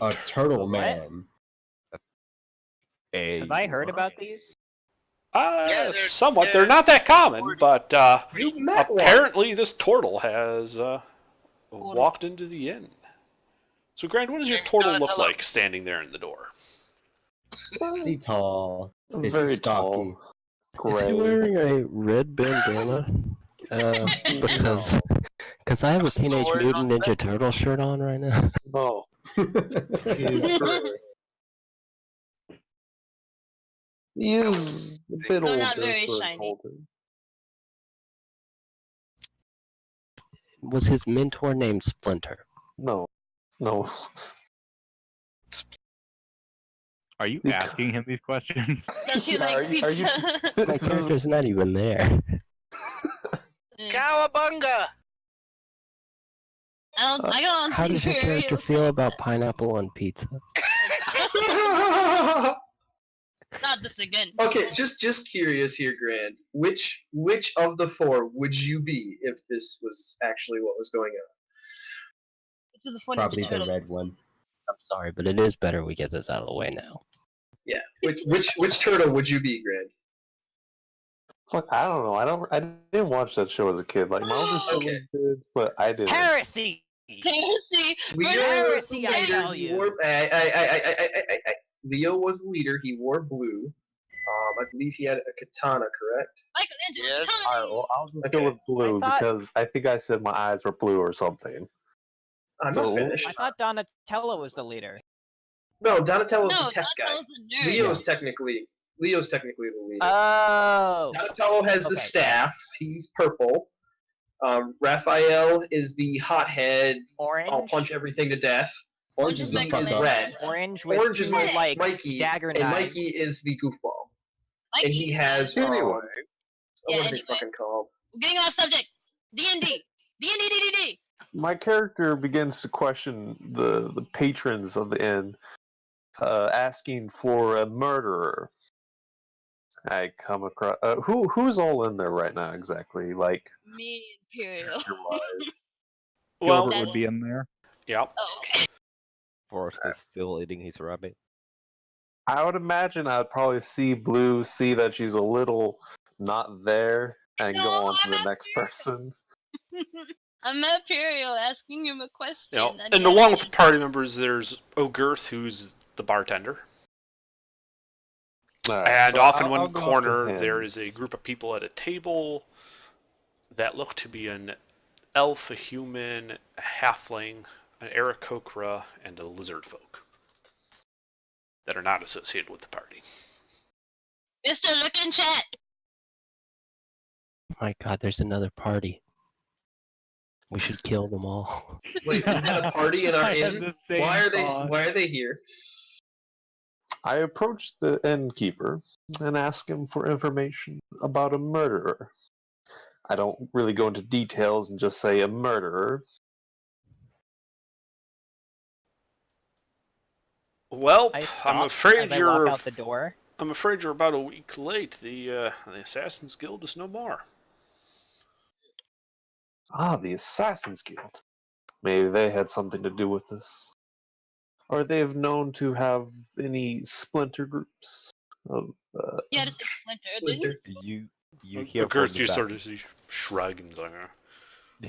A turtle What? man. A Have I heard what? about these? they're- Somewhat. they're- They're not that common, but You met one. apparently this turtle has walked into the inn. So, Grant, what does your Hey, turtle Donna, look hello. like standing there in the door? Is he tall? Is Very he stocky? tall. Is he Gray. wearing a red bandana? Because I have a Teenage Sword Mutant on Ninja Turtle shirt on right now. No. He is a bit So older. not very for an shiny. older. Was his mentor named Splinter? No. No. Are you Because- asking him these questions? Does he Yeah, like are you- pizza? My This is- character's not even there. Cowabunga! I don't How think does your character feel about pineapple on pizza? Not this again. Okay, just curious here, Grand. Which of the four would you be if this was actually what was going on? To the Four Ninja Probably the Turtles. red one. I'm sorry, but it is better we get this out of the way now. Yeah. Which turtle would you be, Grand? Fuck, I don't know. I didn't watch that show as a kid. Like my older siblings Okay. did, but I didn't. Heresy! Heresy! Leo was the Heresy, I leader. tell He you. wore. Leo was the leader. He wore blue. I believe he had a katana, correct? Michelangelo. Yes. All right, well, I'll just Okay. go with blue I thought- because I think I said my eyes were blue or something. I'm So- not finished. I thought Donatello was the leader. No, Donatello's No, the tech guy. Donatello's the nerd. Leo's technically the leader. Oh! Donatello has the Okay. staff. He's purple. Raphael is the hothead. Orange? I'll punch everything to death. Orange is the fuck Michelangelo. up. Red. Orange with Orange is two, my like, Mikey, dagger and knives. Mikey is the goofball. Mikey. And he has Anyway. what Yeah, are they anyway. fucking called? We're getting off subject. D&D. D&D. My character begins to question the patrons of the inn, asking for a murderer. I come across who's all in there right now exactly? Like, Me, Imperial. Well, Gilbert would be in there. yeah. Oh, okay. Forrest is still eating his rabbit. I would imagine I'd probably see Blue, see that she's a little not there, and No, go on to I'm the not next person. I'm Imperial asking him a question. You know, and and along with the party members, there's O'Girth, who's the bartender. Alright, And so off in I'll one go up to corner, him. there is a group of people at a table that look to be an elf, a human, a halfling, an Aarakocra, and a lizard folk that are not associated with the party. Mr. Look in chat. My God, there's another party. We should kill them all. Wait, we had a party in our I had inn. the same Why are thought. they here? I approach the innkeeper and ask him for information about a murderer. I don't really go into details and just say a murderer. Well, I I'm stop afraid as I you're. walk out the door. I'm afraid you're about a week late. The Assassin's Guild is no more. Ah, the Assassin's Guild. Maybe they had something to do with this. Are they known to have any splinter groups? Of, He had to say Splinter, didn't he? You hear from O'Girth the just back. sort of shrug and like,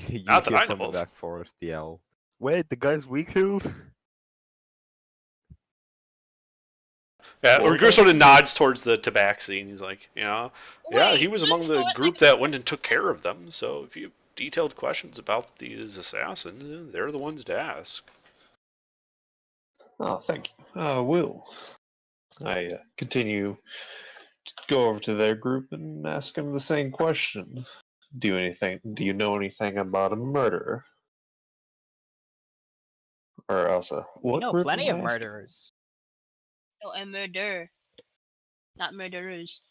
You Not that hear I from know the of. back Forrest yell. Wait, the guy's we killed? Yeah, What was O'Girth that? sort of nods towards the tabaxi, he yeah, Wait, he was just among the for a group second. that went and took care of them. So if you have detailed questions about these assassins, they're the ones to ask. Oh, thank you. Will. I continue to go over to their group and ask them the same question. Do you know anything about a murderer? Or else, We what know group plenty am of I asking? murderers. Oh, a murder. Not murderers.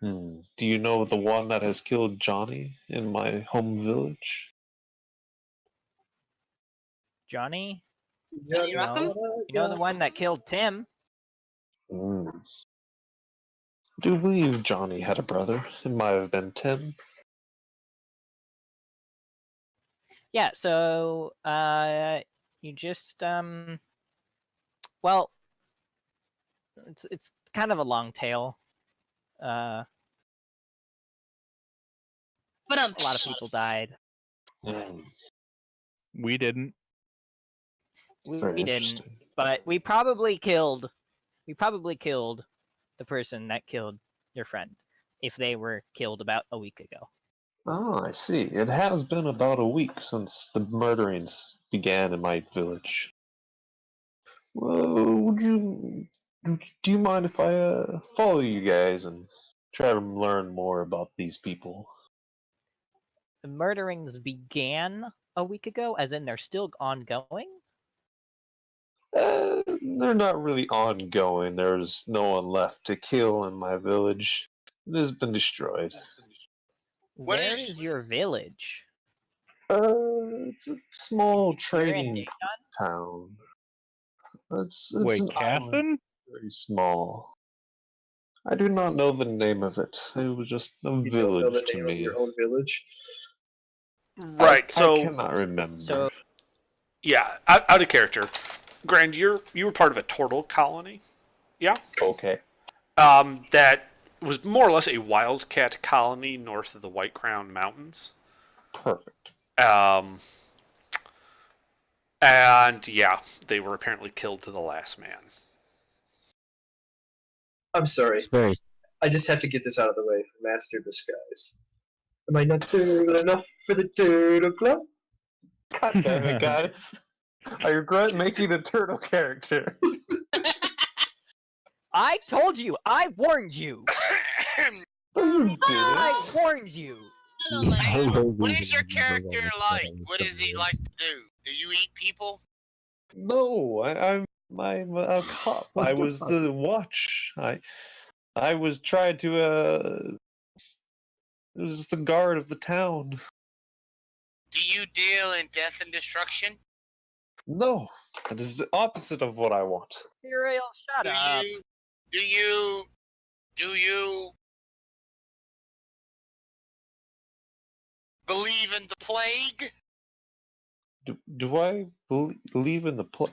Do you know the one that has killed Johnny in my home village? Johnny? Johnny No. Rockham? You know the one that killed Tim? Do you believe Johnny had a brother? It might have been Tim. Yeah, so you just well, it's kind of a long tale. A But lot of people died. We didn't. Very We didn't, interesting. but we probably killed the person that killed your friend if they were killed about a week ago. Oh, I see. It has been about a week since the murderings began in my village. Well, do you mind if I follow you guys and try to learn more about these people? The murderings began a week ago, as in they're still ongoing? They're not really ongoing. There's no one left to kill in my village. It has been destroyed. What Where is- is your village? It's a small You're in trading Dayton? town. It's Wait, an island, Casson? very small. I do not know the name of it. It was just a You don't know the village to name of me. your own village? Right. I So cannot remember. So yeah, out of character. Grand, you were part of a turtle colony. Yeah. Okay. That was more or less a wildcat colony north of the White Crown Mountains. Perfect. And yeah, they were apparently killed to the last man. I'm sorry. It's very I just have to get this out of the way for Master Disguise. Am I not turtle enough for the Turtle Club? God damn it, guys. I regret making a turtle character. I told you. I warned you. No, you didn't. I warned you. Hello, my friend. What is your character like? What does he like to do? Do you eat people? No, I'm a cop. What I the was fuck? the watch. I was trying to it was the guard of the town. Do you deal in death and destruction? No, that is the opposite of what I want. Uriel, shut Do up. you believe in the plague? Do I believe in the plague?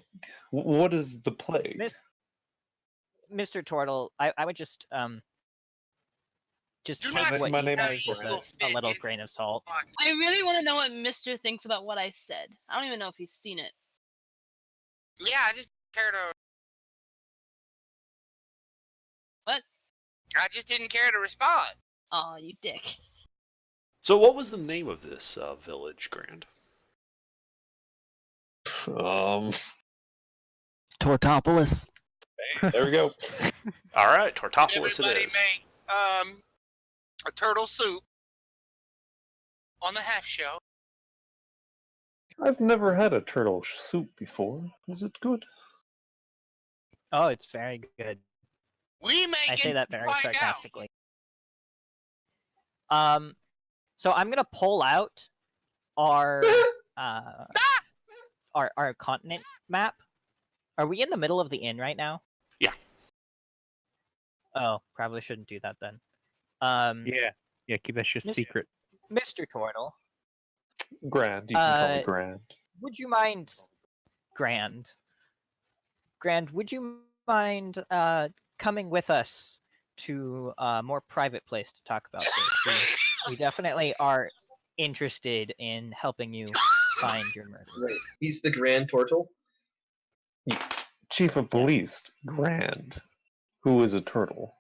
What is the plague? Mr. Turtle, I would just Do take not what my he name says is with Brian. a little grain of salt. I really want to know what Mister thinks about what I said. I don't even know if he's seen it. Yeah, I just care to. What? I just didn't care to respond. Aw, you dick. So what was the name of this village, Grand? Tortopolis. There we go. All right, Tortopolis Everybody it is. make a turtle soup on the half shell. I've never had a turtle soup before. Is it good? Oh, it's very good. We make I say it that very find out. sarcastically. So I'm gonna pull out our our continent map. Are we in the middle of the inn right now? Yeah. Oh, probably shouldn't do that then. Yeah, keep that shit Mr. secret. Mr. Turtle, Grand. You can call me Uh, Grand. would you mind, Grand? Grand, would you mind coming with us to a more private place to talk about this? We definitely are interested in helping you find your murderer. Right. He's the Grand Turtle. Chief of Police, Grand, who is a turtle.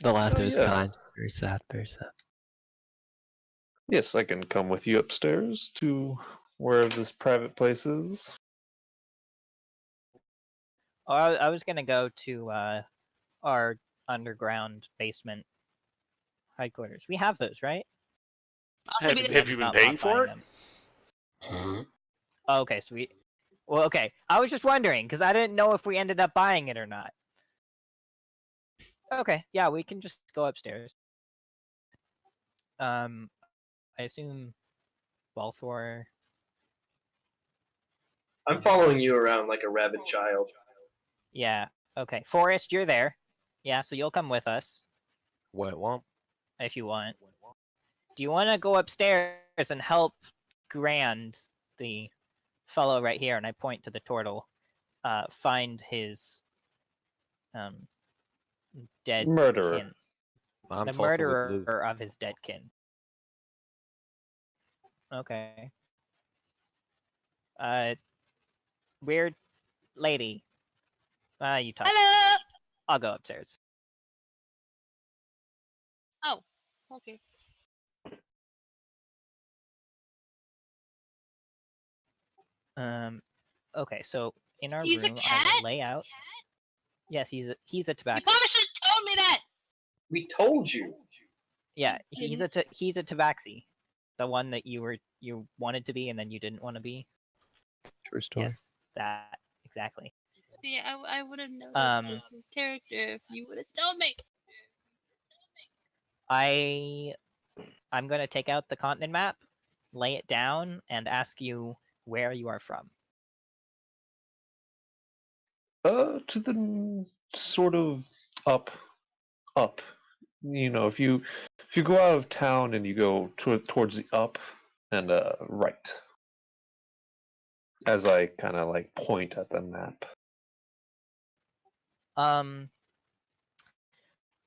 The last Oh, of his yeah. kind. Very sad. Very sad. Yes, I can come with you upstairs to where this private place is. Oh, I was gonna go to our underground basement headquarters. We have those, right? Have you been Not paying for it? modifying them. Oh, okay, so we. Well, okay. I was just wondering because I didn't know if we ended up buying it or not. Okay, yeah, we can just go upstairs. I assume Balthor. I'm following you around like a rabid child. Yeah. Okay, Forrest, you're there. Yeah, so you'll come with us What one? if you want. Do you want to go upstairs and help Grand, the fellow right here, and I point to the turtle, find his dead Murderer. kin, I'm the talking with Luke. murderer of his dead kin. Okay. Weird lady. You talk. Hello. I'll go upstairs. Oh, okay. Okay, so in our He's a room, I cat? will lay out. Yes, he's a You tabaxi. probably should have told me that. We told you. Yeah, he's a tabaxi, the one that you wanted to be and then you didn't want to be. True story. Yes, that exactly. Yeah, I would have known Um, this as a character if you would have told me. I'm gonna take out the continent map, lay it down, and ask you where you are from. To the sort of up. You know, if you go out of town and you go towards the up and right, as I kind of like point at the map.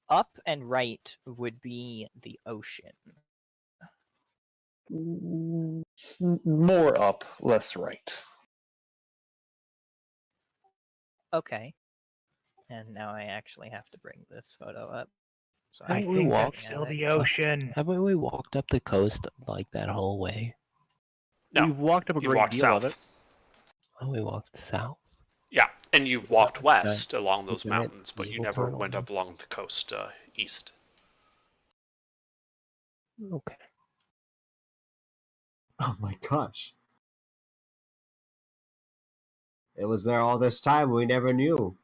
Up and right would be the ocean. More up, less right. Okay. And now I actually have to bring this photo up. So I can think look that's at still it. the ocean. Haven't we walked up the coast like that whole way? No, We've walked up a you great walked deal south. of it. Oh, we walked south. Yeah, and you've walked west along those Isn't it mountains, but you Evil never Tunnel? went up along the coast east. Okay. Oh my gosh. It was there all this time. We never knew.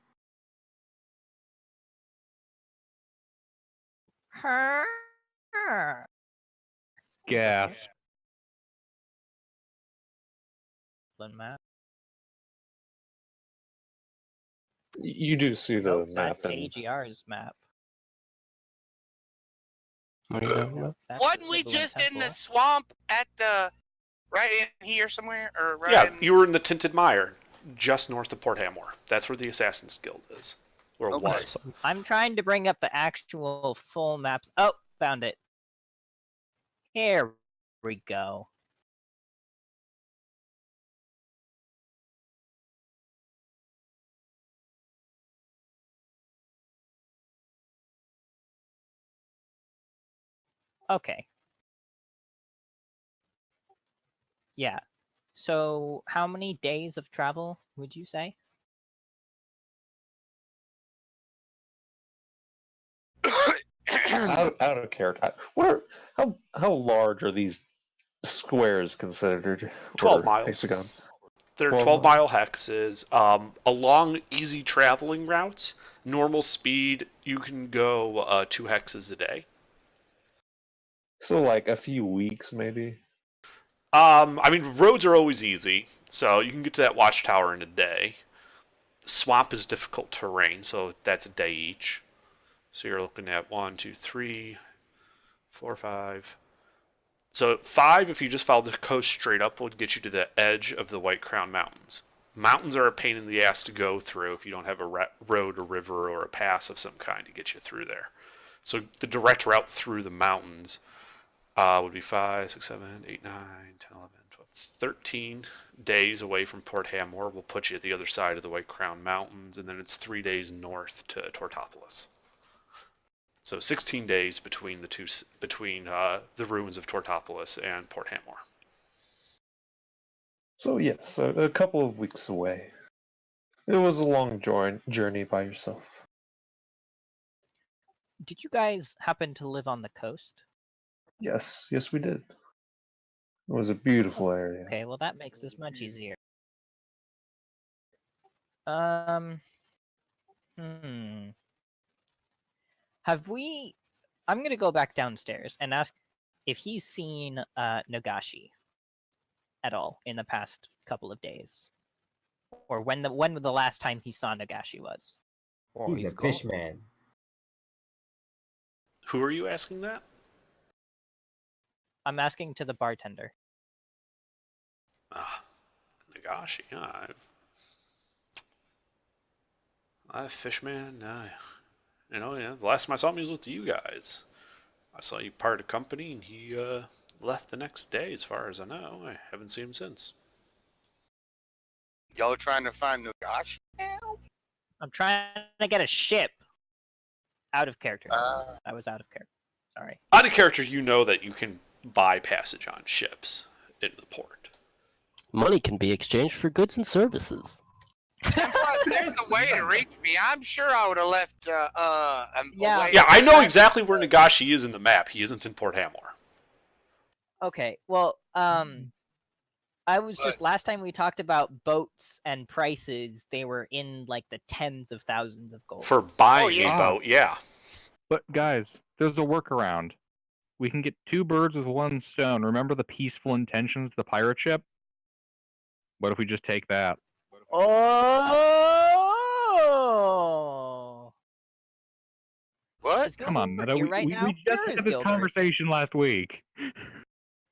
Gas. Map. You do see the Nope, map that's and AGR's map. What are you talking about? That's Wasn't the we Sibilant just in the Temple. swamp at the right in here somewhere, or right? Yeah, in... you were in the Tinted Mire, just north of Port Hamor. That's where the Assassin's Guild is, or Okay. was. I'm trying to bring up the actual full map. Oh, found it. Here we go. Okay. Yeah. So, how many days of travel would you say? out of character. What are how large are these squares considered? 12 or miles. hexagons. They're 12 12-mile hexes. Along easy traveling routes, normal speed, you can go 2 hexes a day. So like a few weeks, maybe. I mean, roads are always easy, so you can get to that watchtower in a day. Swamp is difficult terrain, so that's a day each. So you're looking at 1, 2, 3, 4, 5. So 5, if you just follow the coast straight up, would get you to the edge of the White Crown Mountains. Mountains are a pain in the ass to go through if you don't have a road, a river, or a pass of some kind to get you through there. So the direct route through the mountains would be 5, 6, 7, 8, 9, 10, 11, 12, 13 days away from Port Hamor. Will put you at the other side of the White Crown Mountains, and then it's 3 days north to Tortopolis. So 16 days between the ruins of Tortopolis and Port Hamor. So yes, a couple of weeks away. It was a long journey by yourself. Did you guys happen to live on the coast? Yes, we did. It was a beautiful area. Okay, well that makes this much easier. Have we... I'm going to go back downstairs and ask if he's seen Nagashi at all in the past couple of days. Or when the last time he saw Nagashi was. Oh, He's a gone. fish man. Who are you asking that? I'm asking to the bartender. Nagashi, yeah. I Fishman, the last time I saw him, he was with you guys. I saw you part of company, and he left the next day, as far as I know. I haven't seen him since. Y'all trying to find Nagashi now? I'm trying to get a ship. Out of character. Uh. I was out of character. Sorry. Out of character, you know that you can buy passage on ships in the port. Money can be exchanged for goods and services. And plus, there's a way to reach me. I'm sure I would have left. Yeah. Yeah, I know exactly where Nagashi is in the map. He isn't in Port Hamor. Okay, well, I was just last time we talked about boats and prices, they were in like the tens of thousands of gold. For buying yeah. a boat, yeah. But guys, there's a workaround. We can get 2 birds with 1 stone. Remember the peaceful intentions of the pirate ship? What if we just take that? Oh! What? Is Come on, Gilbert Meta. here right now? We just Where is had this Gilbert? conversation last week.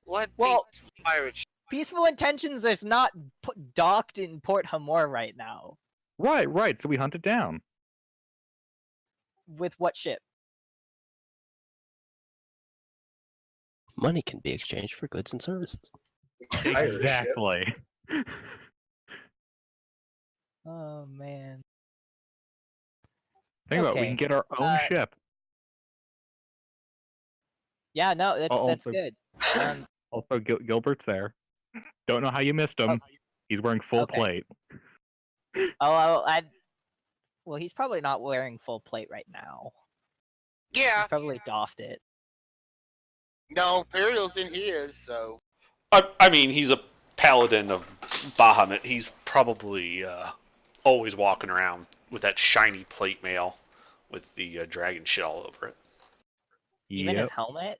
What? Well- Pirate? Peaceful Intentions is not docked in Port Hamor right now. Right. So we hunt it down. With what ship? Money can be exchanged for goods and services. Hire a ship. Exactly. Oh man. Think about it. We can Okay, get our own ship. Yeah, no, that's Also- good. Also, Gilbert's there. Don't know how you missed him. He's wearing full Okay. plate. Well, he's probably not wearing full plate right now. Yeah. He's probably doffed it. No, Imperial's in his, so. I mean, he's a paladin of Bahamut. He's probably always walking around with that shiny plate mail with the dragon shit all over it. Even his helmet.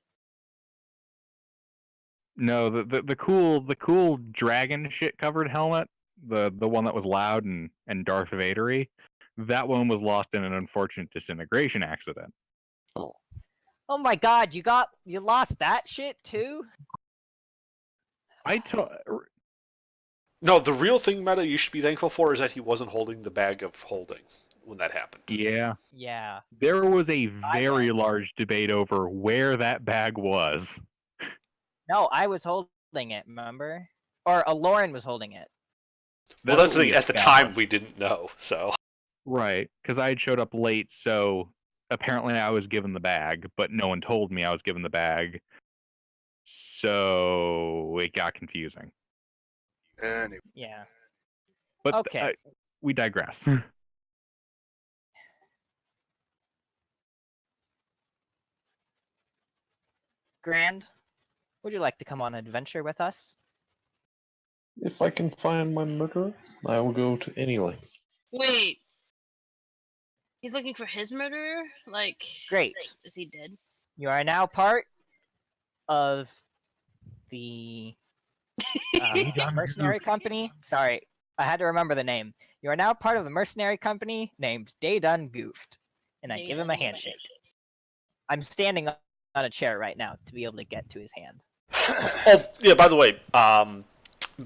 No, the cool dragon shit covered helmet, the one that was loud and Darth Vadery, that one was lost in an unfortunate disintegration accident. Oh my god, you lost that shit too? No, the real thing, Meta, you should be thankful for is that he wasn't holding the bag of holding when that happened. Yeah. Yeah. There was a very large debate over where that bag was. No, I was holding it, remember? Or Lauren was holding it. Well, that's the what thing. we At the established. time, we didn't know, so. Right, because I had showed up late, so apparently I was given the bag, but no one told me I was given the bag. So it got confusing. Yeah. But Okay. We digress. Grand, would you like to come on an adventure with us? If I can find my murderer, I will go to any length. Wait. He's looking for his murderer? Like, Great. is he dead? You are now part of the mercenary company. Sorry, I had to remember the name. You are now part of a mercenary company named Day Done Goofed, and I give him a handshake. I'm standing on a chair right now to be able to get to his hand. Oh, yeah, by the way,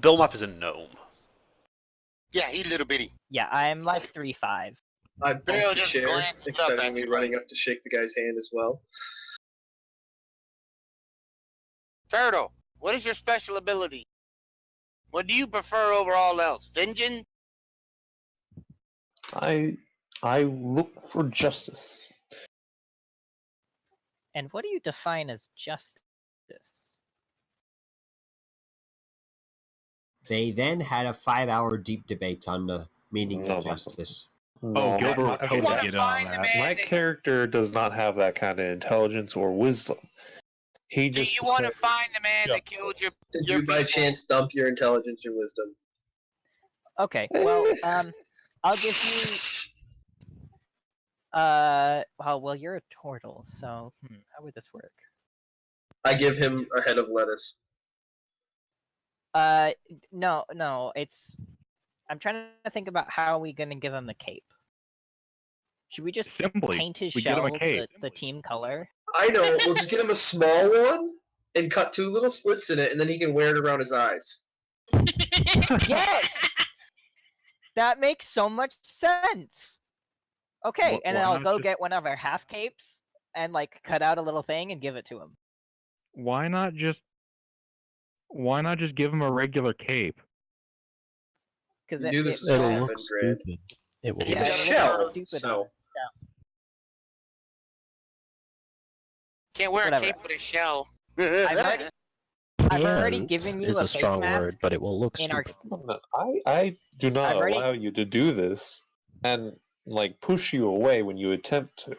Bill Mop is a gnome. Yeah, he's little bitty. Yeah, I'm like 3'5". I Bill bumped the just chair, glances up at excitedly me. running up to shake the guy's hand as well. Turtle, what is your special ability? What do you prefer over all else? Vengeance? I look for justice. And what do you define as justice? They then had a 5-hour deep debate on the meaning No, of justice. No, Gilbert my, would totally get on that. my character does not have that kind of intelligence or wisdom. He Do just you want to find the man that killed your Did you by chance dump your intelligence or wisdom? Okay, well, I'll give you. Well, you're a turtle, so how would this work? I give him a head of lettuce. No, it's. I'm trying to think about how we gonna give him the cape. Should we just Simply, paint his we get him shell a cape. the team color? I know. We'll just get him a small one and cut 2 little slits in it, and then he can wear it around his eyes. Yes, that makes so much sense. Okay, and then why I'll not go just- get one of our half capes and like cut out a little thing and give it to him. Why not just give him a regular cape? Because You do this with It'll Gavin, look Grant. stupid. It will. It's Yeah, a it looks shell, stupid so Can't wear Whatever. a cape with a shell. I've already Can given you is a a face strong mask word, but it will look in our. stupid. I do not I've already- allow you to do this and like push you away when you attempt to.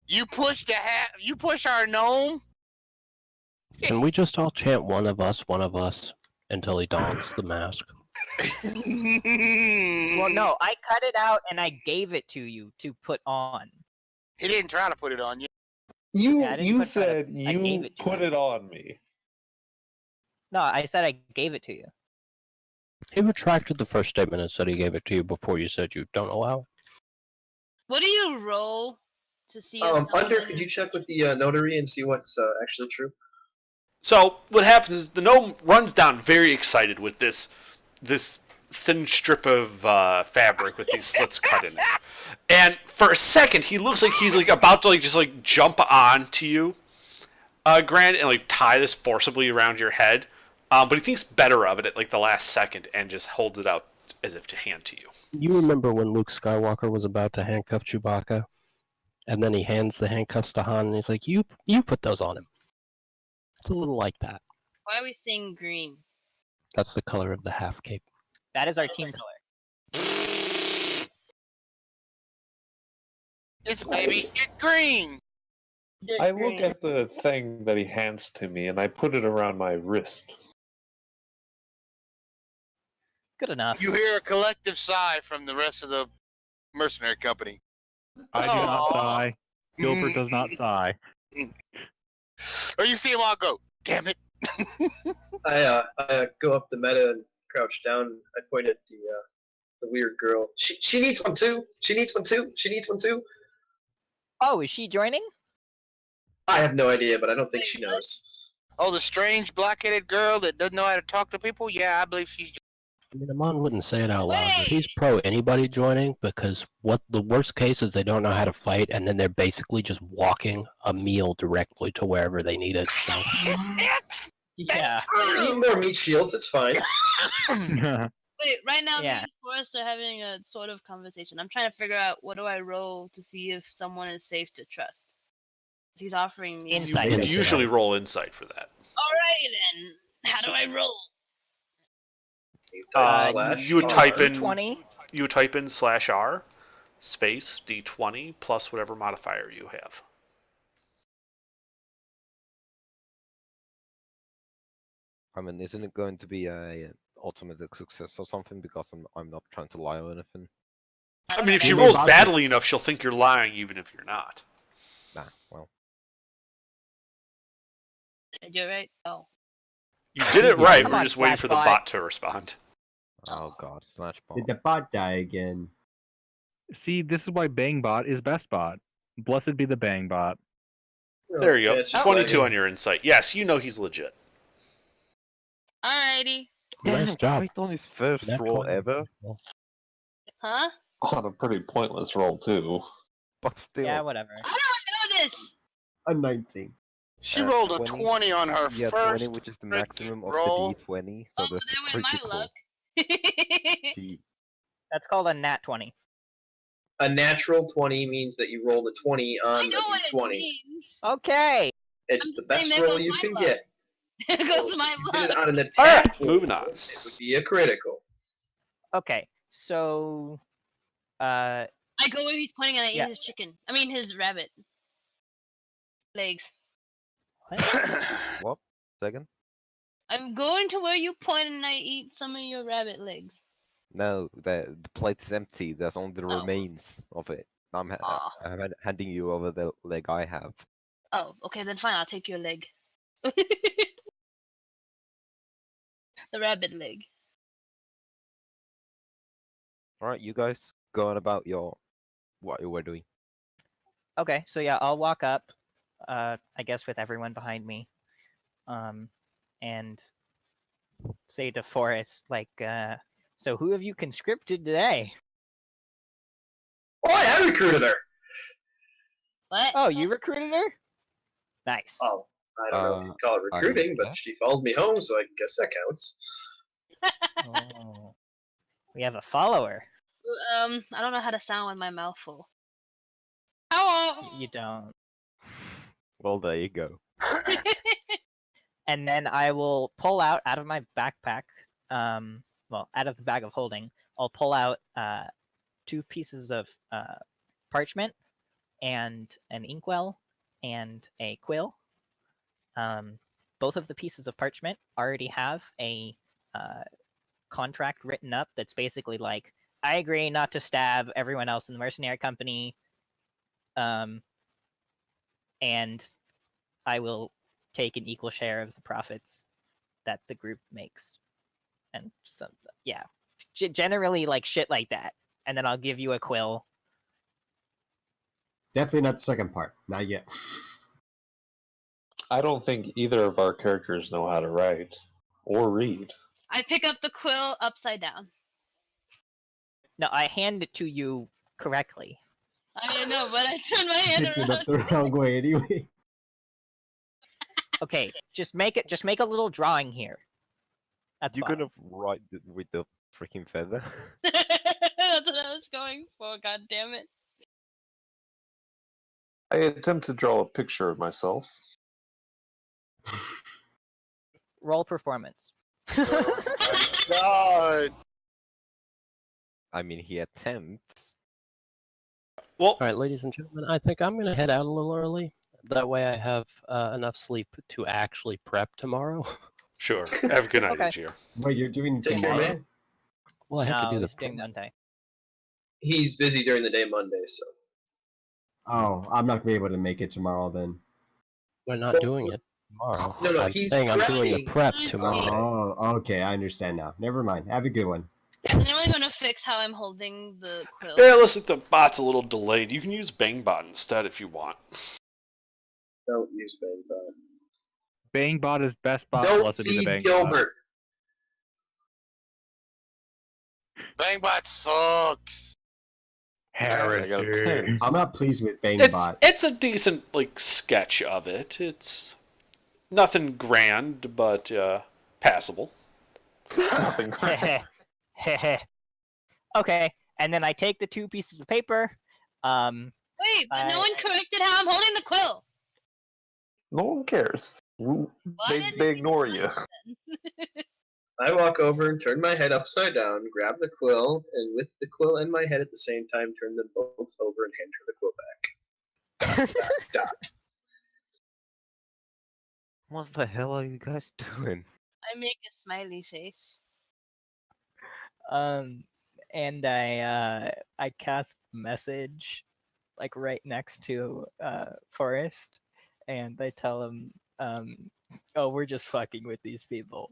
You push you push our gnome? Can we just all chant one of us, until he dons the mask? Well, no, I cut it out and I gave it to you to put on. He didn't try to put it on you. You Yeah, I didn't you put that up. said I gave you it to put you. it on me. No, I said I gave it to you. He retracted the first statement and said he gave it to you before you said you don't allow it. What do you roll to see if Under, someone could you is- check with the notary and see what's actually true? So what happens is the gnome runs down very excited with this thin strip of fabric with these slits cut in it. And for a second, he looks like he's like about to like just like jump on to you, Grant, and like tie this forcibly around your head. But he thinks better of it at like the last second and just holds it out as if to hand to you. You remember when Luke Skywalker was about to handcuff Chewbacca? And then he hands the handcuffs to Han and he's like, you put those on him. It's a little like that. Why are we seeing green? That's the color of the half cape. That is our team color. It's baby shit green. I look at the thing that he hands to me and I put it around my wrist. Good enough. You hear a collective sigh from the rest of the mercenary company. I do not Aw. sigh. Gilbert does not sigh. Or you see them all go, damn it. I go up the meta and crouch down. I point at the weird girl. She needs one too. She needs one too. She needs one too. Oh, is she joining? I have no idea, but I don't think she knows. Oh, the strange black-headed girl that doesn't know how to talk to people? Yeah, I believe she's... I mean, Amon wouldn't say it out loud, but he's pro anybody joining because what the worst case is they don't know how to fight and then they're basically just walking a meal directly to wherever they need it. So. Yeah. Need more meat shields. It's fine. Wait, right now Yeah. me and Forrest are having a sort of conversation. I'm trying to figure out what do I roll to see if someone is safe to trust. He's offering me Insight. You Insight. usually roll insight for that. Alrighty then. How do I roll? You would type in D20. you would type in /r space d20 plus whatever modifier you have. I mean, isn't it going to be a automatic success or something? Because I'm not trying to lie or anything. I mean, if she You rolls may badly enough, she'll think you're lying, even if you're not. Nah, well, Did I do it right? Oh. You did it right. Come We're on, just waiting for the Slashbot. bot to respond. oh god, slash Did bomb. the bot die again? See, this is why Bangbot is best bot. Blessed be the Bangbot. There you Yeah, go. it's just 22 lagging. on your insight. Yes, you know he's legit. Alrighty. Nice Damn, job. crit on his first Nat roll 20. ever, Huh? On a pretty pointless roll too. but still. Yeah, whatever. I don't know this. A 19. She rolled a 20. 20 on her Yeah, first 20, which is the freaking maximum of roll. the d20, so Oh, that's there went my critical. luck. Jeez. That's called a nat 20. A natural 20 means that you rolled a 20 I on know what the it d20. means. Okay. It's I'm the just best saying there roll goes you my can luck. get. There goes my If you did it luck. on an All attack, right, moving on. it would be a critical. Okay. So, I go where he's pointing and I eat Yeah. his chicken. I mean his rabbit. Legs. What? Second? I'm going to where you point and I eat some of your rabbit legs. No, the plate is empty. There's only the Oh. remains of it. I'm Aw. handing you over the leg I have. Oh, okay, then fine, I'll take your leg. The rabbit leg. Alright, you guys go on about what you were doing. okay. So yeah, I'll walk up. I guess with everyone behind me. And say to Forrest, like, so who have you conscripted today? Oh, I recruited her! What? Oh, you recruited her? Nice. Oh, I don't know if you call it are you recruiting, but deaf? she followed me home, so I guess that counts. Oh. We have a follower. I don't know how to sound with my mouth full. Hello. You don't. Well, there you go. And then I will pull out of my backpack, well, out of the bag of holding, I'll pull out 2 pieces of parchment and an inkwell and a quill. Both of the pieces of parchment already have a contract written up that's basically like, I agree not to stab everyone else in the mercenary company, and I will take an equal share of the profits that the group makes. and some yeah, generally like shit like that, and then I'll give you a quill. Definitely not the second part. Not yet. I don't think either of our characters know how to write or read. I pick up the quill upside down. No, I hand it to you correctly. I know, but I turn my head Picked it around. up the wrong way anyway. Okay, just make a little drawing here. At the You bottom. gonna write it with the freaking feather? That's what I was going for. God damn it! I attempt to draw a picture of myself. Roll performance. God. I mean, he attempts. Well, All right, ladies and gentlemen, I think I'm going to head out a little early. That way I have enough sleep to actually prep tomorrow. sure. Have a good night, Okay. Ajir. Wait, you're doing Take care, tomorrow? man. Well, I have No, to do the he's doing Monday. He's busy during the day Monday, so. Oh, I'm not gonna be able to make it tomorrow then. We're not doing it tomorrow. No, I'm he's saying I'm doing the prepping. prep tomorrow. Oh, okay, I understand now. Never mind. Have a good one. Is anyone gonna fix how I'm holding the quill? Yeah, listen, the bot's a little delayed. You can use Bangbot instead if you want. Don't use Bangbot. Bangbot is best bot. Don't Blessed be the feed Bangbot. Gilbert. Bangbot sucks. I got a 10. I'm not pleased with It's Bangbot. it's a decent sketch of it. It's nothing grand, but passable. Nothing. Okay, and then I take the 2 pieces of paper. Wait, but no one corrected how I'm holding the quill. No one cares. Why They, didn't they you ignore do you. that? I walk over and turn my head upside down, grab the quill, and with the quill and my head at the same time, turn them both over and hand her the quill back. Dot. What the hell are you guys doing? I make a smiley face. And I cast message like right next to Forrest, and I tell him, oh, we're just fucking with these people.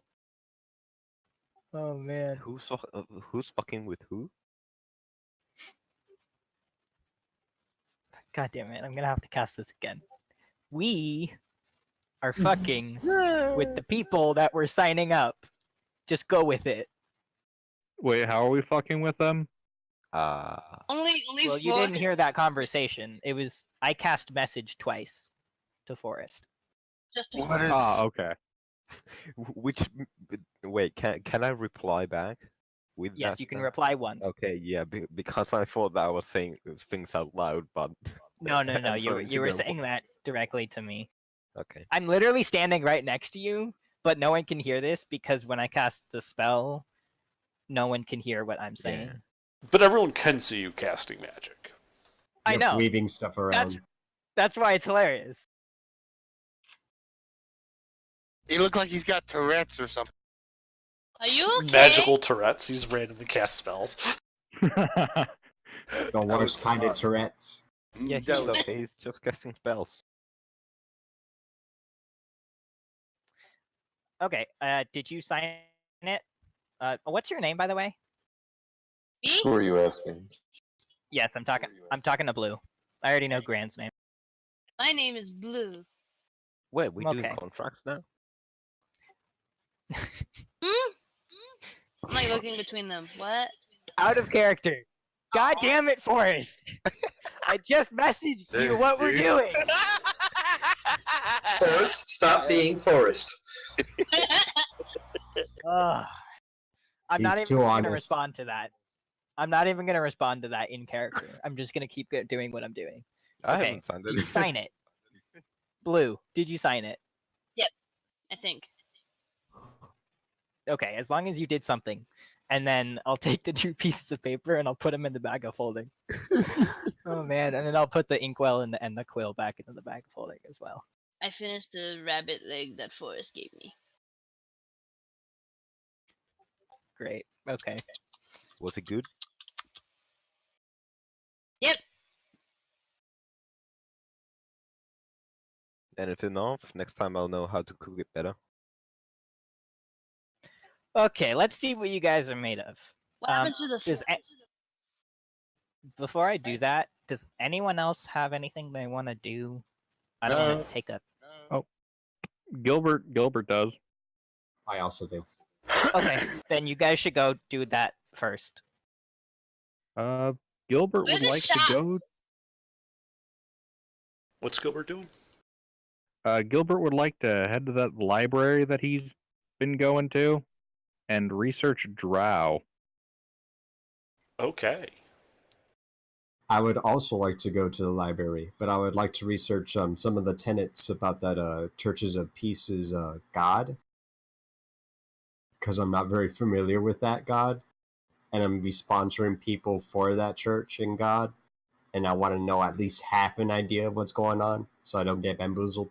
Oh man. Who's fucking with who? God damn it, I'm gonna have to cast this again. We are fucking with the people that were signing up. Just go with it. Wait, how are we fucking with them? Only Well, you four. didn't hear that conversation. It was I cast message twice to Forrest. Just What is? Ah, okay. Which? Wait, can I reply back? With Yes, that you can stuff? reply once. Okay, yeah, because I thought that I was saying things out loud, but No, I'm you sorry, you were go. saying that directly to me. Okay. I'm literally standing right next to you, but no one can hear this because when I cast the spell, no one can hear what I'm saying. Yeah. But everyone can see you casting magic. I You're know. weaving stuff around. That's why it's hilarious. He looked like he's got Tourette's or something. Are you okay? Magical Tourette's. He's randomly cast spells. The worst kind of Tourette's. Yeah, he's okay. He's just casting spells. Okay, did you sign it? What's your name, by the way? Me? Who are you asking? Yes, I'm talking to Blue. I already know Grant's name. My name is Blue. Wait, we doing Okay. contracts now? Hmm? I'm like looking between them. What? Out of character. God damn it, Forrest! I just messaged you what we're doing. Forrest, stop being Forrest. Ugh. I'm not He's even too gonna honest. respond to that. I'm not even gonna respond to that in character. I'm just gonna keep doing what I'm doing. I Okay, haven't signed did you it. sign it? Blue, did you sign it? I think. Okay, as long as you did something. And then I'll take the 2 pieces of paper and I'll put them in the bag of holding. Oh man, and then I'll put the inkwell and the quill back into the bag of holding as well. I finished the rabbit leg that Forrest gave me. Great. Okay. Was it good? Yep. And if enough, next time I'll know how to cook it better. Okay, let's see what you guys are made of. What happened to the? Does before I do that, does anyone else have anything they want to do? I don't want to take a. Gilbert does. I also do. Okay, then you guys should go do that first. Gilbert Where's would the like shop? to go. What's Gilbert doing? Gilbert would like to head to that library that he's been going to and research Drow. Okay. I would also like to go to the library, but I would like to research some of the tenets about that Churches of Peace's god, because I'm not very familiar with that god, and I'm going to be sponsoring people for that church and god, and I want to know at least half an idea of what's going on, so I don't get bamboozled.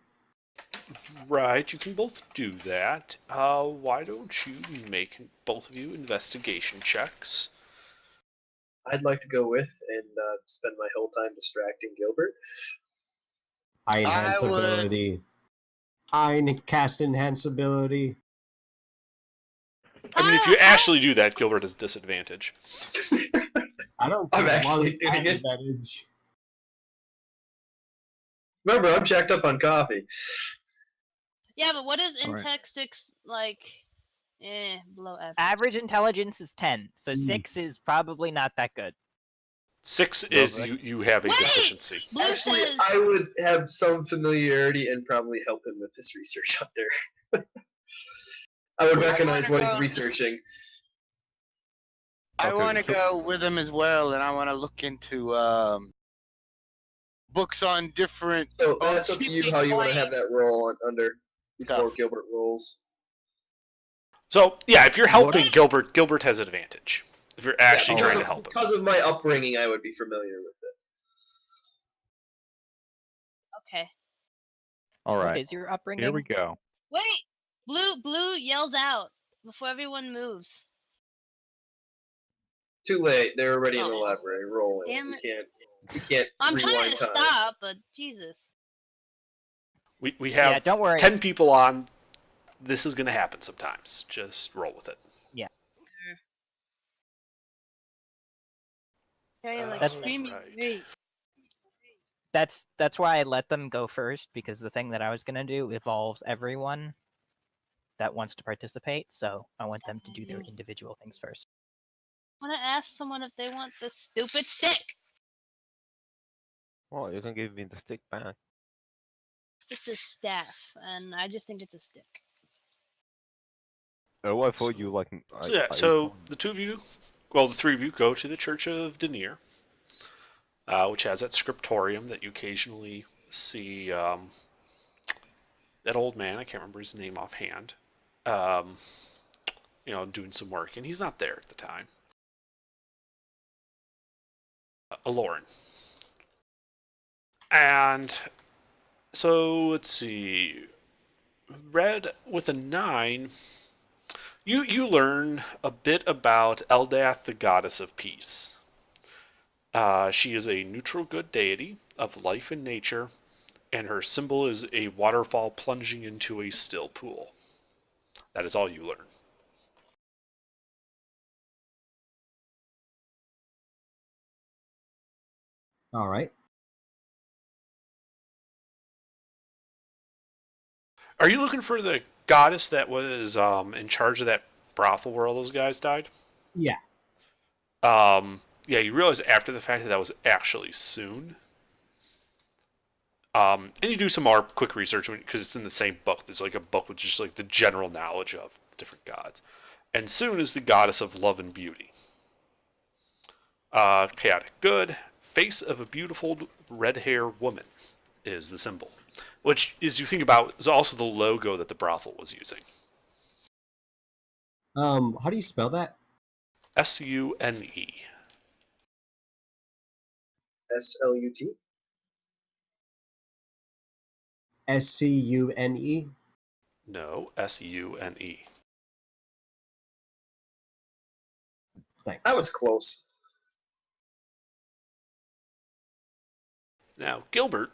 Right, you can both do that. Why don't you make both of you investigation checks? I'd like to go with and spend my whole time distracting Gilbert. I enhance I would- ability. I cast enhance ability. I mean, if you actually do that, Gilbert has disadvantage. I don't. I'm care actually about doing it. advantage. Remember, I'm jacked up on coffee. Yeah, but what is Alright. Intech 6 like? Below average. Average intelligence is 10, so 6 is probably not that good. 6 is you have a Wait! deficiency. Blue Actually, says. I would have some familiarity and probably help him with his research out there. I would recognize what he's researching. I Okay, want to so- go with him as well, and I want to look into books on different. So that's up to you how you want to have that roll under before Stuff. Gilbert rolls. So, yeah, if you're helping Gilbert, Gilbert has advantage. If you're actually Yeah, trying because to of- help him. Because of my upbringing, I would be familiar with it. Okay. All What right, is your upbringing? here we go. Wait. Blue yells out before everyone moves. Too late. They're already in the Oh. library rolling. Damn it. We can't I'm rewind trying to time. stop, but Jesus. We have Yeah, don't worry. 10 people on. This is going to happen sometimes. Just roll with it. Very like That's- screaming. right. Great. That's why I let them go first, because the thing that I was gonna do involves everyone that wants to participate, so I want them to do their individual things first. I want to ask someone if they want this stupid stick. Well, you can give me the stick back. It's a staff, and I just think it's a stick. Oh, I thought you like. So, yeah, so the two of you, well, the three of you go to the Church of Denier, which has that scriptorium that you occasionally see that old man, I can't remember his name offhand, doing some work, and he's not there at the time. Aloran. And so let's see. Red with a 9. You learn a bit about Eldath, the goddess of peace. She is a neutral good deity of life and nature, and her symbol is a waterfall plunging into a still pool. That is all you learn. All right. Are you looking for the goddess that was in charge of that brothel where all those guys died? Yeah. Yeah, you realize after the fact that was actually Soon. And you do some more quick research because it's in the same book. There's like a book with just like the general knowledge of different gods. And Soon is the goddess of love and beauty. Chaotic good. Face of a beautiful red hair woman is the symbol. Which, as you think about, is also the logo that the brothel was using. How do you spell that? S-U-N-E. SLUT? SCUNE. No, S-U-N-E. Thanks. I was close. Now, Gilbert,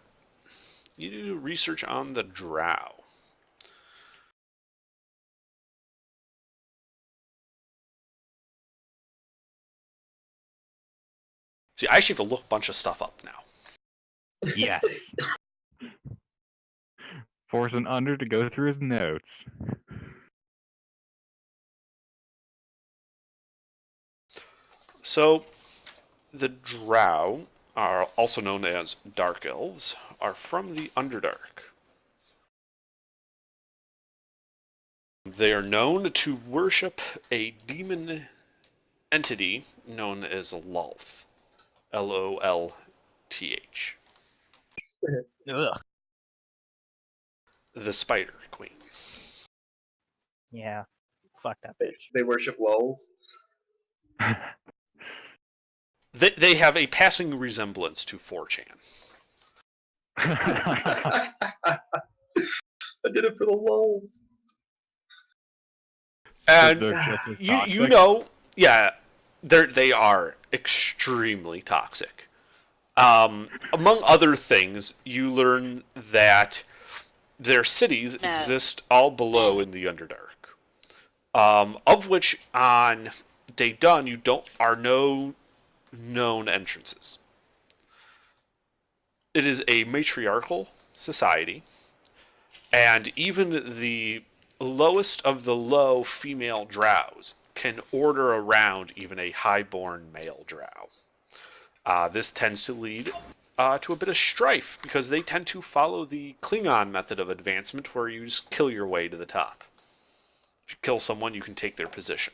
you do research on the Drow. See, I actually have to look a bunch of stuff up now. Yes. Force an under to go through his notes. So, the Drow, are also known as Dark Elves, are from the Underdark. They are known to worship a demon entity known as Lolth. Lolth. Ugh. The Spider Queen. Yeah. Fuck that bitch. They worship lulls. They have a passing resemblance to 4chan. I did it for the lulls. And They're just as you toxic. know, yeah, they are extremely toxic. Among other things, you learn that their cities exist all below in the Underdark, of which on Day Done are no known entrances. It is a matriarchal society, and even the lowest of the low female drows can order around even a highborn male drow. This tends to lead to a bit of strife, because they tend to follow the Klingon method of advancement, where you just kill your way to the top. If you kill someone, you can take their position.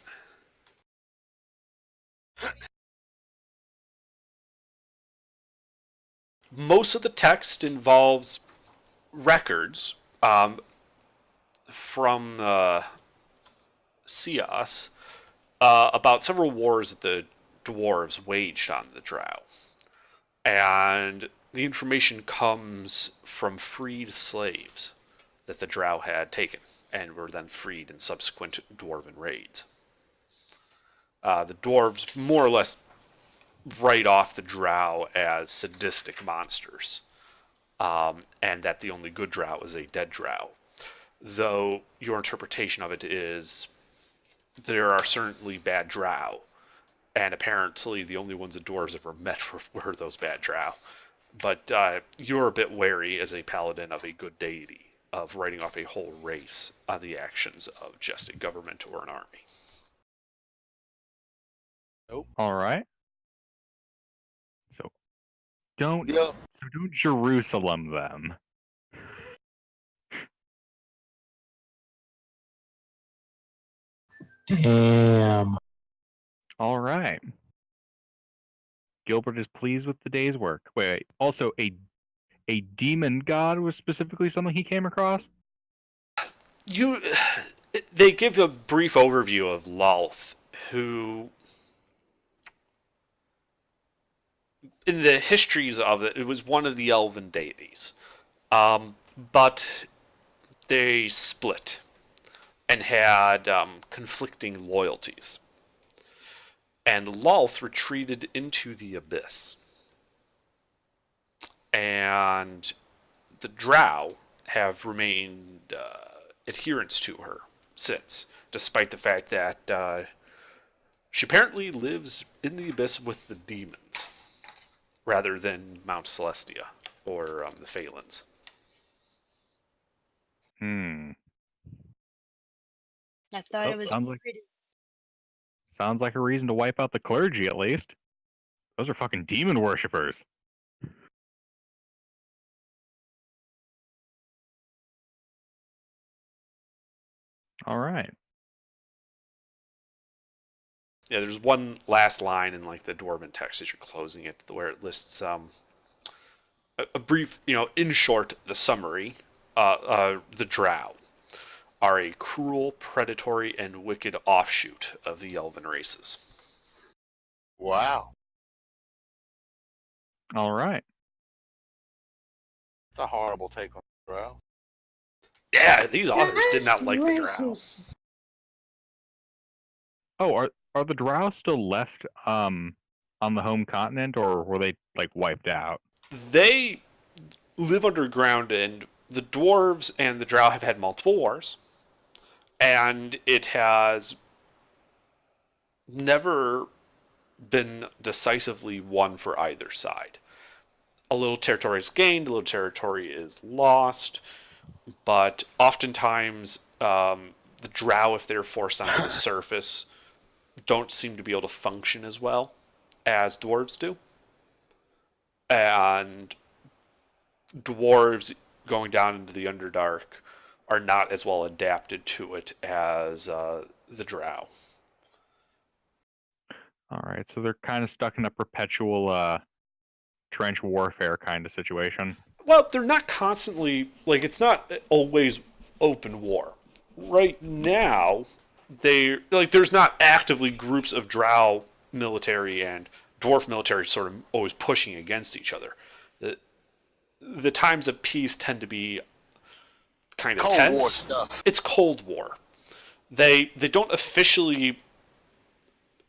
Most of the text involves records from Sias about several wars that the dwarves waged on the Drow. And the information comes from freed slaves that the Drow had taken and were then freed in subsequent dwarven raids. The dwarves more or less write off the Drow as sadistic monsters, and that the only good Drow is a dead Drow. Though your interpretation of it is there are certainly bad Drow, and apparently the only ones the dwarves ever met were those bad Drow. But you're a bit wary as a paladin of a good deity of writing off a whole race on the actions of just a government or an army. All right. So don't Jerusalem them. Damn. All right. Gilbert is pleased with the day's work. Wait. Also, a demon god was specifically something he came across? They give a brief overview of Lolth, who, in the histories of it was one of the elven deities. But they split and had conflicting loyalties. And Lolth retreated into the abyss. And the Drow have remained adherents to her since, despite the fact that she apparently lives in the abyss with the demons, rather than Mount Celestia or the Phalans. I thought it was Sounds like a reason to wipe out the clergy, at least. Those are fucking demon worshippers. All right. Yeah, there's one last line in like the Dwarven text as you're closing it, where it lists a brief, in short, the summary. The Drow are a cruel, predatory, and wicked offshoot of the elven races. Wow. All right. It's a horrible take on the Drow. Yeah, these authors did not like the Drow. Oh, are the Drow still left on the home continent, or were they like wiped out? They live underground, and the dwarves and the Drow have had multiple wars, and it has never been decisively won for either side. A little territory is gained, a little territory is lost, but oftentimes the drow, if they're forced onto the surface, don't seem to be able to function as well as dwarves do. And dwarves going down into the Underdark are not as well adapted to it as the drow. All right, so they're kind of stuck in a perpetual trench warfare kind of situation. Well, they're not constantly, like, it's not always open war. Right now, there's not actively groups of drow military and dwarf military sort of always pushing against each other. The times of peace tend to be kind of Cold tense. War stuff. It's Cold War. They don't officially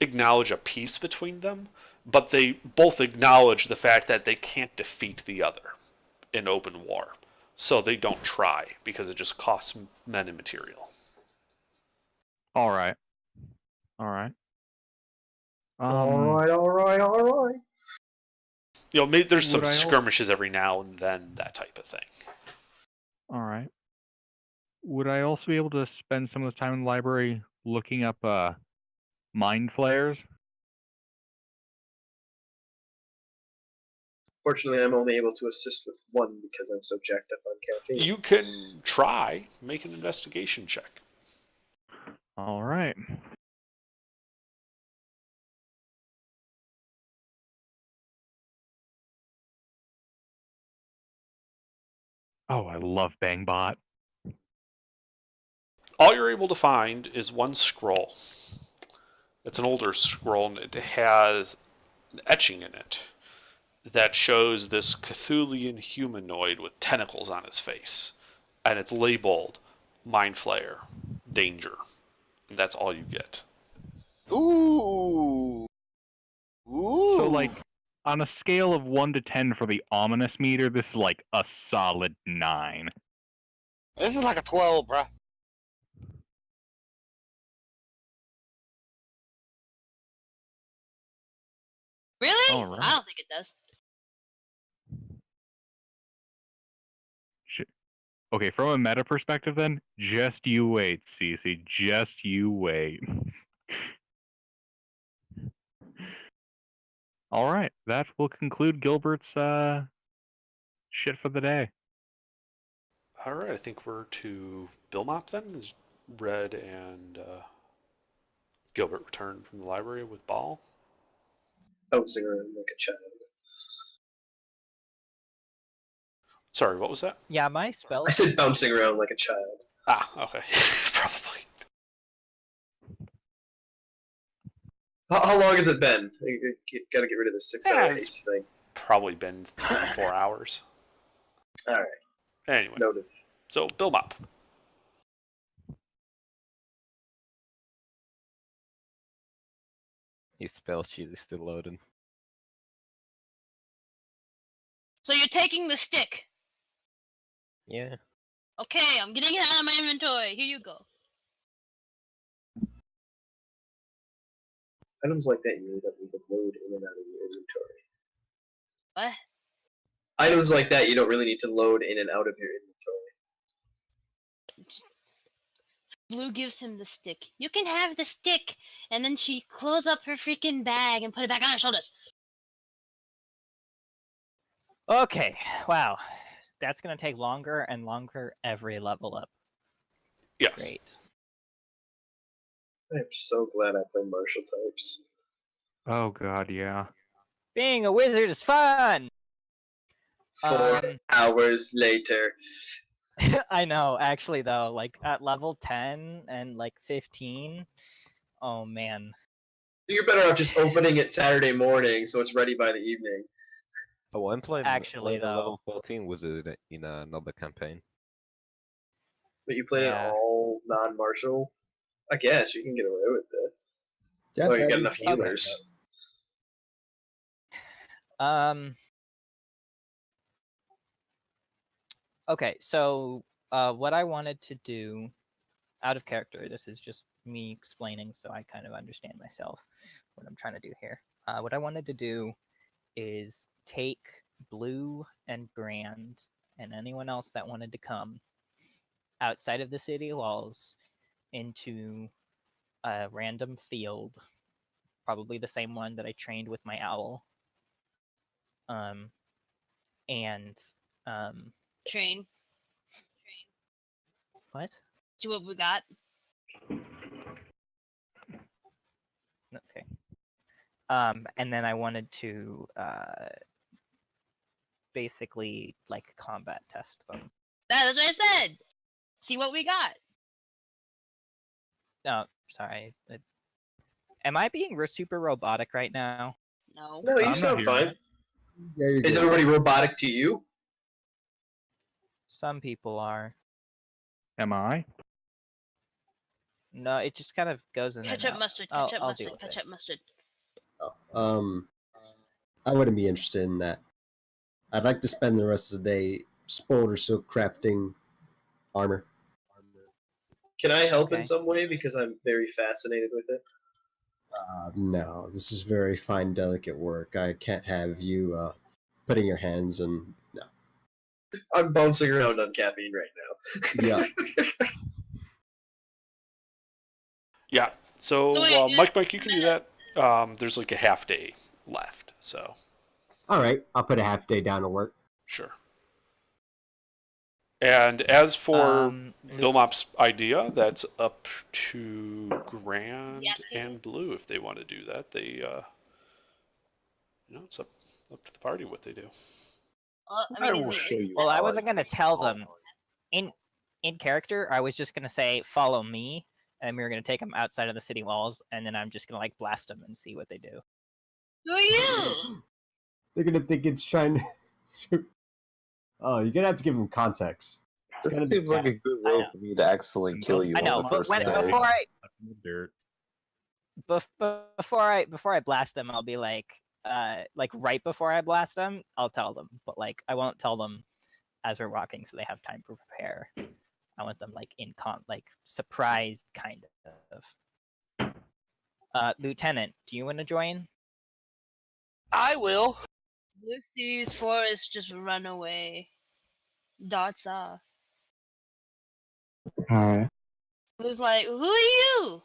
acknowledge a peace between them, but they both acknowledge the fact that they can't defeat the other in open war. So they don't try, because it just costs men and material. All right. All right. All right. You know, maybe there's some Would I al- skirmishes every now and then, that type of thing. All right. Would I also be able to spend some of this time in the library looking up mind flayers? Fortunately, I'm only able to assist with one because I'm so jacked up on caffeine. You can try, make an investigation check. All right. Oh, I love Bangbot. All you're able to find is one scroll. It's an older scroll, and it has an etching in it that shows this Cthulian humanoid with tentacles on his face. And it's labeled Mind Flayer, Danger. And that's all you get. Ooh. Ooh. So, like, on a scale of 1 to 10 for the ominous meter, this is like a solid 9. This is like a 12, bruh. Really? All right. I don't think it does. Okay, from a meta perspective, then, just you wait, Cece. Just you wait. All right, that will conclude Gilbert's shit for the day. All right, I think we're to Billmop then. Is Red and Gilbert returned from the library with Ball? Bouncing around like a child. Sorry, what was that? Yeah, my spell. I said bouncing around like a child. Ah, okay. Probably. How long has it been? You gotta get rid of this 6-hour it's haste thing. Probably been 4 hours. Alright, Anyway, noted. so Billmop. His spell sheet is still loading. So you're taking the stick. Yeah. Okay, I'm getting it out of my inventory. Here you go. Items like that you don't need to load in and out of your inventory. What? Items like that you don't really need to load in and out of your inventory. Blue gives him the stick. You can have the stick. And then she closes up her freaking bag and put it back on her shoulders. Okay, wow. That's gonna take longer and longer every level up. Yes. Great. I'm so glad I play martial types. Oh god, yeah. Being a wizard is fun! 4 hours later. I know, actually though, like at level 10 and like 15, oh man. You're better off just opening it Saturday morning so it's ready by the evening. Oh, I'm playing Actually, playing a though. level 14 wizard in another campaign. But you played Yeah. it all non-martial? I guess you can get away with it. Yeah, Oh, you got that enough is- healers. Okay, so what I wanted to do out of character, this is just me explaining so I kind of understand myself what I'm trying to do here. what I wanted to do is take Blue and Grand and anyone else that wanted to come outside of the city walls into a random field, probably the same one that I trained with my owl. And Train. what? See what we got. Okay. And then I wanted to basically like combat test them. That's what I said. See what we got. Oh, sorry. Am I being super robotic right now? No. No, you I'm not sound hearing fine. Yeah, you're Is good. everybody robotic to you? Some people are. Am I? No, it just kind of goes in Ketchup and out. mustard. I'll Ketchup deal mustard. with it. Ketchup mustard. I wouldn't be interested in that. I'd like to spend the rest of the day spoiler silk crafting armor. Can I help Okay. in some way? Because I'm very fascinated with it. No, this is very fine, delicate work. I can't have you putting your hands in. No. I'm bouncing around on caffeine right now. Yeah. Yeah. So, So wait, Mike, you can do that. There's like a half day left, so All right, I'll put a half day down to work. sure. And as for Lu- Bill Mop's idea, that's up to Grand Yes, and Blue if they want to do that. They, it's up to the party what they do. I mean, is it, Well, I wasn't gonna tell them in character. I was just gonna say follow me, and we were gonna take them outside of the city walls, and then I'm just gonna like blast them and see what they do. who are you? They're gonna think it's trying to. Oh, you're gonna have to give them context. It's This gonna be seems like a good way for me to accidentally kill you I know, on the but first when, day. before I blast them, I'll be like right before I blast them, I'll tell them, but like I won't tell them as we're walking, so they have time to prepare. I want them like surprised kind of. Lieutenant, do you want to join? I will. Blue sees Forrest just run away. Darts off. Alright. Blue's like, who are you?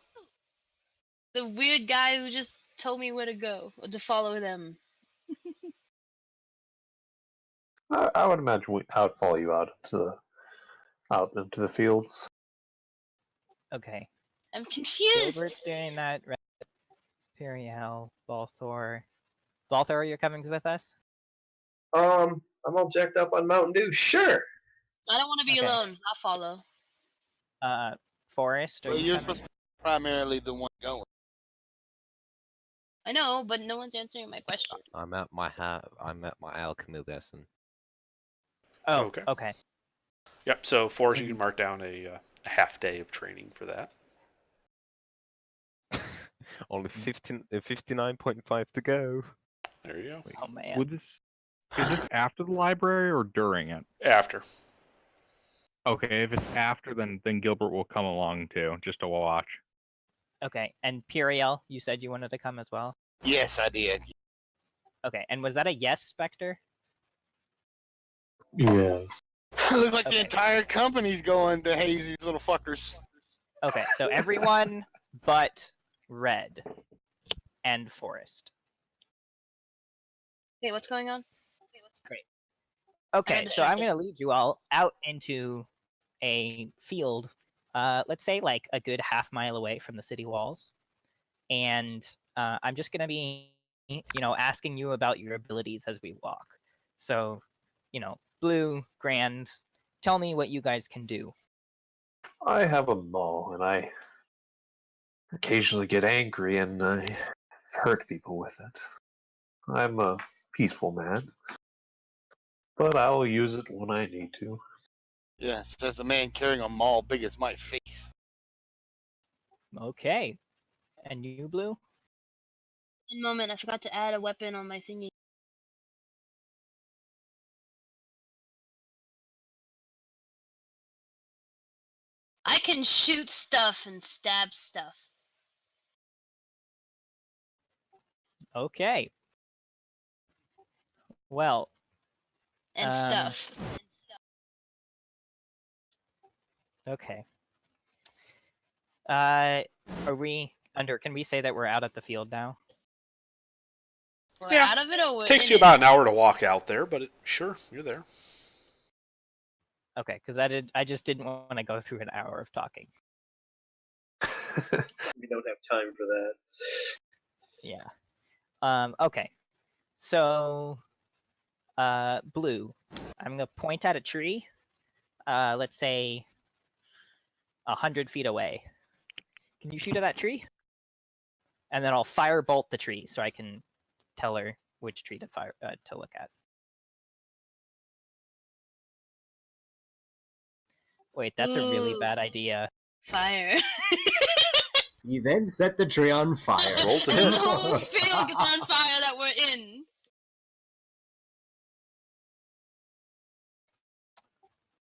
The weird guy who just told me where to go or to follow them. I would imagine I would follow you out into the fields. Okay. I'm confused. Gilbert's doing that. Periel, Balthor. Balthor, you're coming with us? I'm all jacked up on Mountain Dew. Sure. I don't want to be Okay. alone. I'll follow. Forrest, are Well, you you're coming? supposed to be primarily the one going. I know, but no one's answering my question. I'm at my alchemy lesson. Oh, Okay. okay. Yep. So Forrest, you can mark down a half day of training for that. Only 59.5 to go. There you go. Oh man. Is this after the library or during it? After. Okay, if it's after, then Gilbert will come along too, just to watch. Okay, and Periel, you said you wanted to come as well? Yes, I did. Okay, and was that a yes, Spectre? Yes. Look like Okay. the entire company's going to hazy little fuckers. Okay, so everyone but Red and Forest. Hey, what's going on? Okay, so I'm distracted. going to lead you all out into a field, let's say like a good half-mile away from the city walls. And I'm just going to be, asking you about your abilities as we walk. So, Blue, Grand, tell me what you guys can do. I have a maul, and I occasionally get angry and I hurt people with it. I'm a peaceful man, but I'll use it when I need to. Yeah, says the man carrying a maul big as my face. Okay. And you, Blue? One moment, I forgot to add a weapon on my thingy. I can shoot stuff and stab stuff. Okay. Well, And stuff. okay. Are we under? Can we say that we're out at the field now? We're Yeah. out of it, or we're Takes in you it? about an hour to walk out there, but sure, you're there. Okay, because I just didn't want to go through an hour of talking. We don't have time for that. Yeah. Okay. So, Blue, I'm gonna point at a tree. Let's say 100 feet away. Can you shoot at that tree? And then I'll firebolt the tree so I can tell her which tree to fire to look at. Wait, that's a really Ooh. bad idea. Fire. You then set the tree on fire. Roll to And hit. the whole field gets on fire that we're in.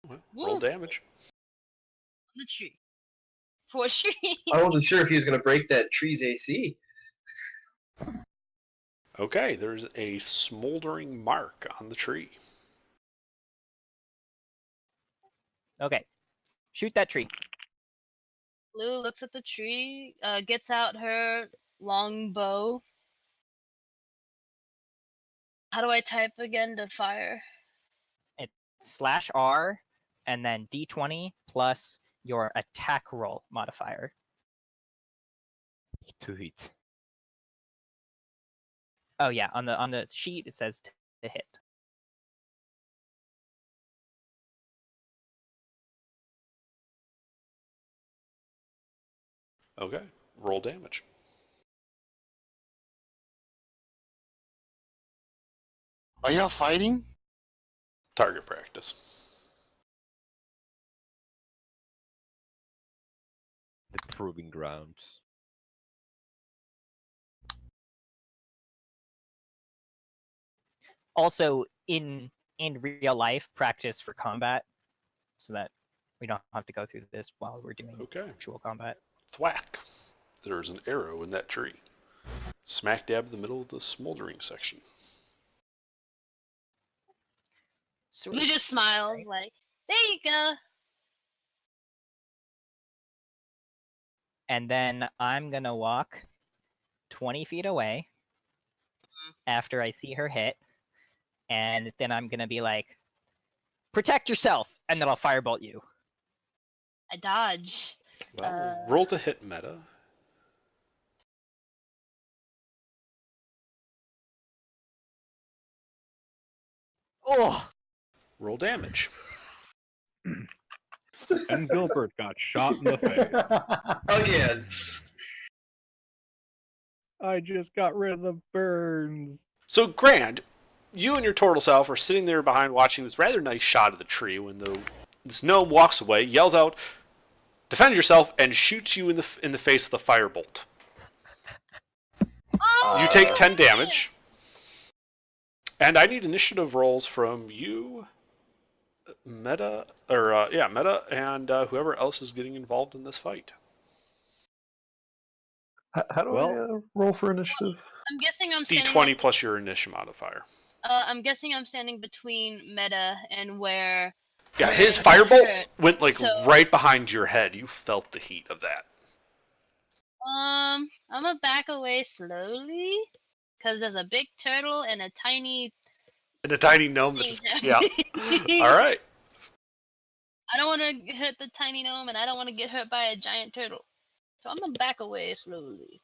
Roll Woo. damage. On the tree. For a tree. I wasn't sure if he was going to break that tree's AC. Okay, there's a smoldering mark on the tree. Okay. Shoot that tree. Blue looks at the tree, gets out her long bow. How do I type again to fire? /R and then D20 plus your attack roll modifier. To hit. Oh yeah, on the sheet it says to hit. Okay, roll damage. Are y'all fighting? Target practice. The proving grounds. Also in real life, practice for combat, so that we don't have to go through this while we're doing Okay. actual combat. Thwack. There's an arrow in that tree. Smack dab in the middle of the smoldering section. Blue just smiles like, there you go. And then I'm gonna walk 20 feet away after I see her hit, and then I'm gonna be like, protect yourself, and then I'll firebolt you. I dodge. Well, roll to hit meta. Oh! Roll damage. And Gilbert got shot in the face. Again. I just got rid of the burns. So, Grand, you and your turtle self are sitting there behind watching this rather nice shot of the tree when this gnome walks away, yells out, defend yourself, and shoots you in the face with a firebolt. Oh, You take 10 damage. And I need initiative rolls from you, Meta, Meta, and whoever else is getting involved in this fight. How do I roll for initiative? I'm guessing I'm standing. D20 plus your initiative modifier. I'm guessing I'm standing between Meta and where. Yeah, his I got firebolt hurt. went like So- right behind your head. You felt the heat of that. I'm gonna back away slowly, cause there's a big turtle and a tiny. And a tiny gnome that's Yeah. All right. I don't want to hurt the tiny gnome, and I don't want to get hurt by a giant turtle. So I'm gonna back away slowly.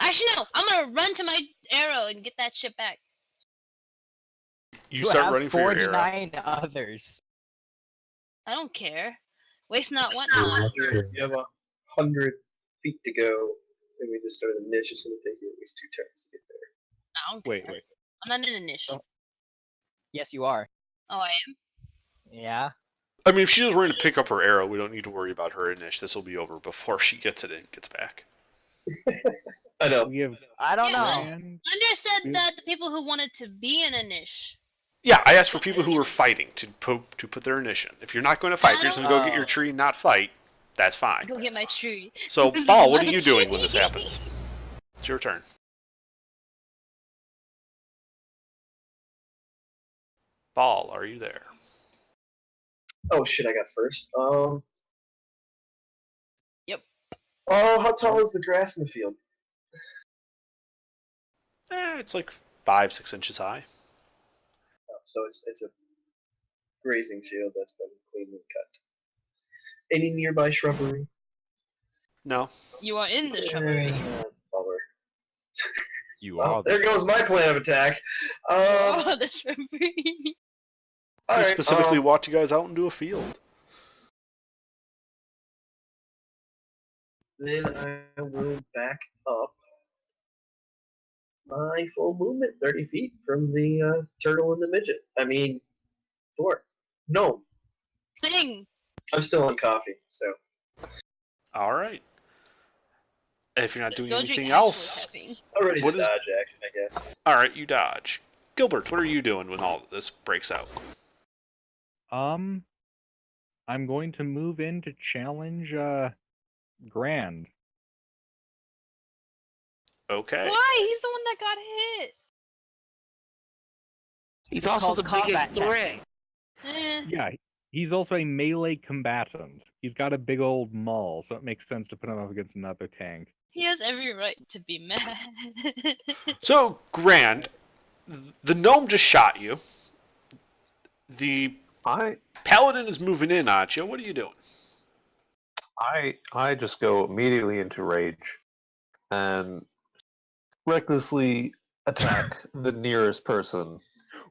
Actually, no. I'm gonna run to my arrow and get that shit back. You start have running for your arrow. 49 others. I don't care. Waste not, want not. You have 100 feet to go, and we just started a niche. It's going to take you at least 2 turns to get there. I don't Wait. care. I'm not in a niche. Yes, you are. Oh, I am? Yeah. I mean, if she's running to pick up her arrow, we don't need to worry about her initiative. This will be over before she gets it and gets back. I know. We have I don't Yeah, know. well, Grand- Under said that the people who wanted to be in a niche. Yeah, I asked for people who are fighting to put their initiative. If you're not going to fight, if you're just going to go get your tree and not fight, that's fine. Go get my tree. So, Ball, what are you doing when this happens? It's your turn. Ball, are you there? Oh shit! I got first. Yep. Oh, how tall is the grass in the field? It's like 5-6 inches high. Oh, so it's a grazing field that's been cleanly cut. Any nearby shrubbery? No. You are in the shrubbery. Bummer. You Well, are. there goes my plan of attack. Oh, the shrubbery. He Alright, specifically walked you guys out into a field. then I will back up my full movement 30 feet from the turtle and the midget. I mean, Thor. No, Thing. I'm still on coffee, so. All right. If you're not doing Go drink anything actual else, caffeine. Already What to is- dodge action, I guess. all right, you dodge. Gilbert, what are you doing when all this breaks out? I'm going to move in to challenge Grand. Okay. Why? He's the one that got hit. He's also called the combat biggest threat. Eh. Yeah, he's also a melee combatant. He's got a big old maul, so it makes sense to put him up against another tank. He has every right to be mad. So, Grand, the gnome just shot you. The paladin is moving in on you. What are you doing? I just go immediately into rage and recklessly attack the nearest person.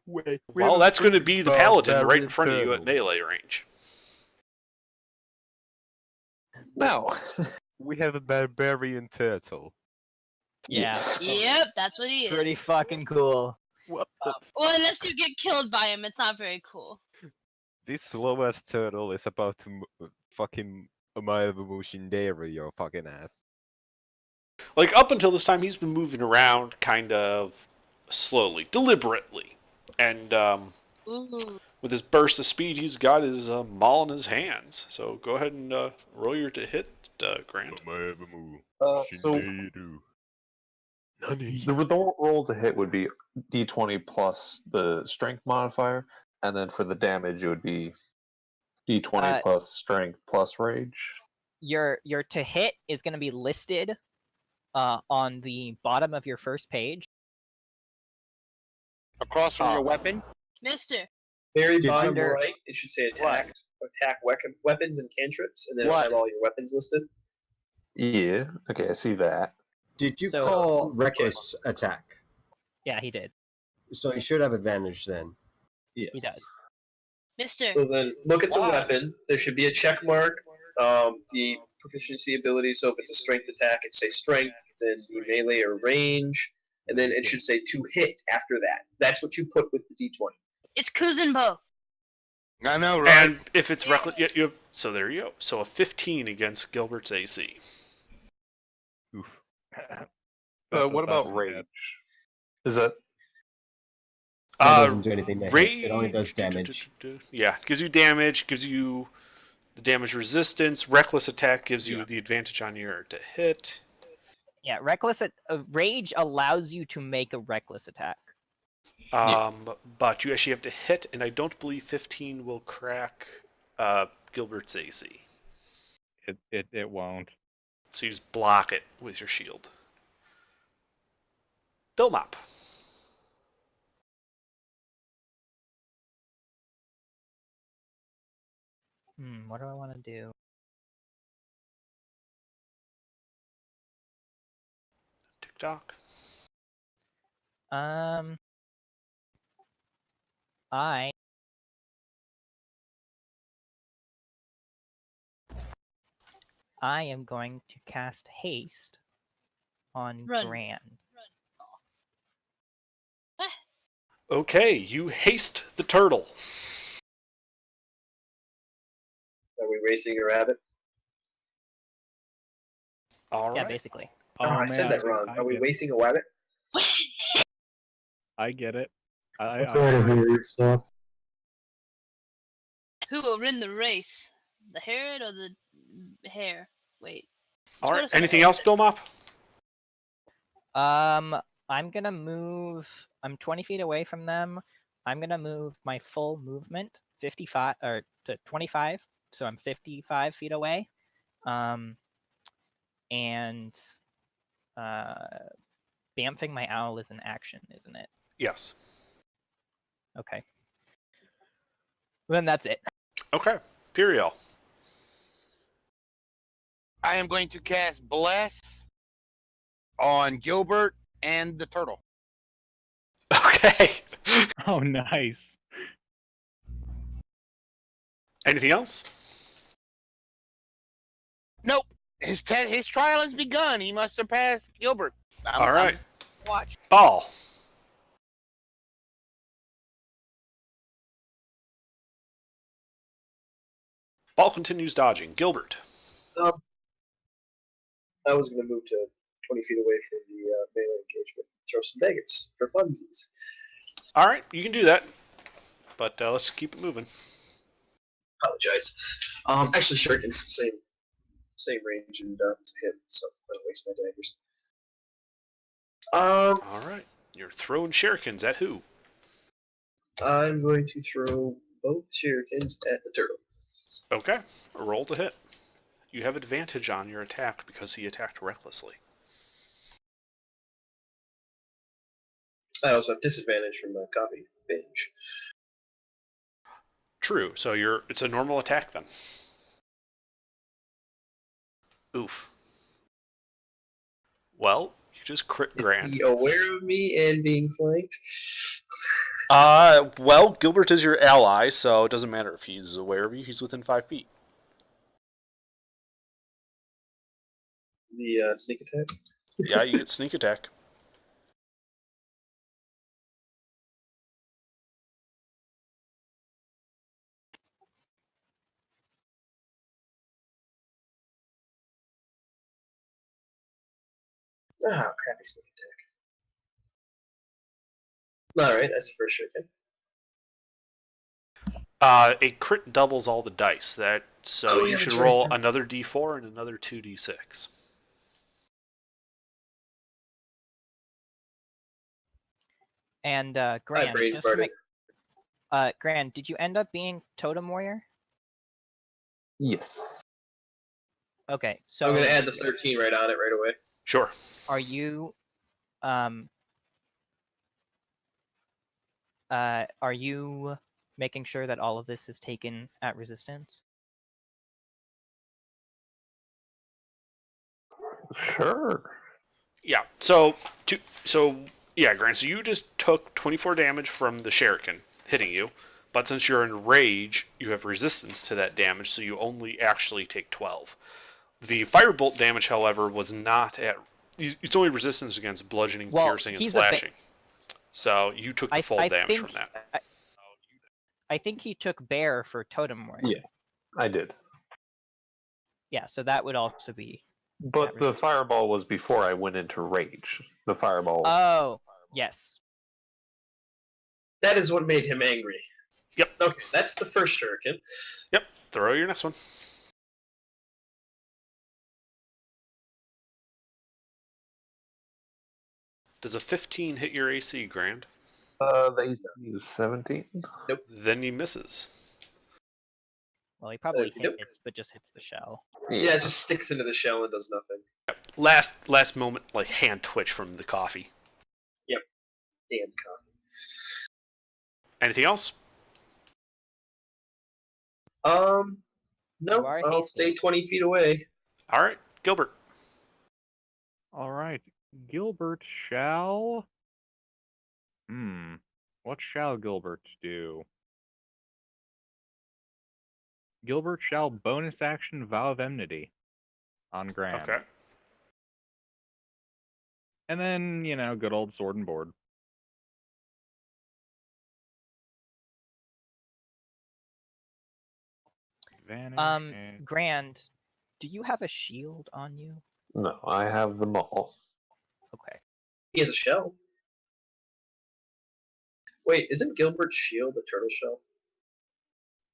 Wait, Well, that's going to be the paladin right in front of you at melee range. No. We have a barbarian turtle. Yeah. Yep, that's what he is. Pretty fucking cool. What the? Well, unless you get killed by him, it's not very cool. This slow ass turtle is about to fucking Mushindera your fucking ass. Like, up until this time, he's been moving around kind of slowly, deliberately. And Ooh. with his burst of speed, he's got his maul in his hands. So go ahead and roll your to hit, Grand. So the roll to hit would be d20 plus the strength modifier, and then for the damage it would be d20 plus strength plus rage. Your to hit is going to be listed on the bottom of your first page. Across from your weapon? Mister. Very Did bottom you- right, it should say attack, weapons and cantrips, and then What? it'll have all your weapons listed. Yeah, okay, I see that. Did you So- call reckless attack? Yeah, he did. So you should have advantage then. Yes. He does. Mister. So then look at the Why? weapon. There should be a check mark. The proficiency ability, so if it's a strength attack, it say strength, then the melee or range, and then it should say to hit after that. That's what you put with the d20. It's Kuzenbo. I know, right? And if it's reckless, you have, so there you go. So a 15 against Gilbert's AC. Oof. What about rage? Is that That doesn't do anything to hit. Rage. It only does damage. Yeah, gives you damage, gives you the damage resistance. Reckless attack gives you the advantage on your to hit. Yeah, rage allows you to make a reckless attack. But you actually have to hit, and I don't believe 15 will crack Gilbert's AC. It won't. So you just block it with your shield. Bill Mop. What do I want to do? TikTok. I am going to cast haste on Run. Grand. Okay, you haste the turtle. Are we racing a rabbit? All Yeah, right. basically. Oh, I said that wrong. Are we racing a rabbit? I get it. Who will win the race? The Herod or the hare? Wait. All What right. if- Anything else, Bill Mop? I'm gonna move. I'm 20 feet away from them. I'm gonna move my full movement 55 or to 25, so I'm 55 feet away. And bamfing my owl is an action, isn't it? Yes. Okay. Then that's it. Okay. Periel. I am going to cast Bless on Gilbert and the turtle. Okay. Oh, nice. Anything else? Nope. His trial has begun. He must surpass Gilbert. All right. Watch. Ball. Ball continues dodging. Gilbert. I was going to move to 20 feet away from the melee engagement. Throw some daggers for funsies. All right, you can do that. But let's keep it moving. Apologize. Actually, Shuriken's the same range and to hit, so I don't waste my daggers. All right. You're throwing shurikens at who? I'm going to throw both shurikens at the turtle. Okay. Roll to hit. You have advantage on your attack because he attacked recklessly. I also have disadvantage from my copy binge. True. So it's a normal attack then. Oof. Well, you just crit Grand. Is he aware of me and being flanked? Well, Gilbert is your ally, so it doesn't matter if he's aware of you. He's within 5 feet. The sneak attack? Yeah, you get sneak attack. Ah, crappy sneak attack. Alright, that's the first shuriken. A crit doubles all the dice. So you should that's roll right. another d4 and another 2d6. And Gran, brain just to farted. make, Gran, did you end up being Totem Warrior? Yes. Okay, so I'm going to add the 13 right on it right away. Sure. are you making sure that all of this is taken at resistance? Sure. Yeah. Grant. So you just took 24 damage from the shuriken hitting you, but since you're in rage, you have resistance to that damage, so you only actually take 12. The firebolt damage, however, was not at. It's only resistance against bludgeoning, Well, piercing, and he's a slashing. So you took the full damage from that. I think he took Bear for Totem Warrior. Yeah, I did. Yeah, so that would also be. But the fireball was before I went into rage. The fireball. Oh, yes. That is what made him angry. Yep. Okay, that's the first shuriken. Yep. Throw your next one. Does a 15 hit your AC, Grand? The AC is 17. Nope. Then he misses. Well, he probably Nope. hits, but just hits the shell. Yeah, it just sticks into the shell and does nothing. Last moment, like hand twitch from the coffee. Yep. Damn coffee. Anything else? No, You are I'll hasty. stay 20 feet away. All right, Gilbert. All right. Gilbert shall. What shall Gilbert do? Gilbert shall bonus action Vow of Enmity on Gran. Okay. And then, good old sword and board. Advantage and- Grand, do you have a shield on you? No, I have them all. Okay. He has a shell. Wait, isn't Gilbert's shield a turtle shell?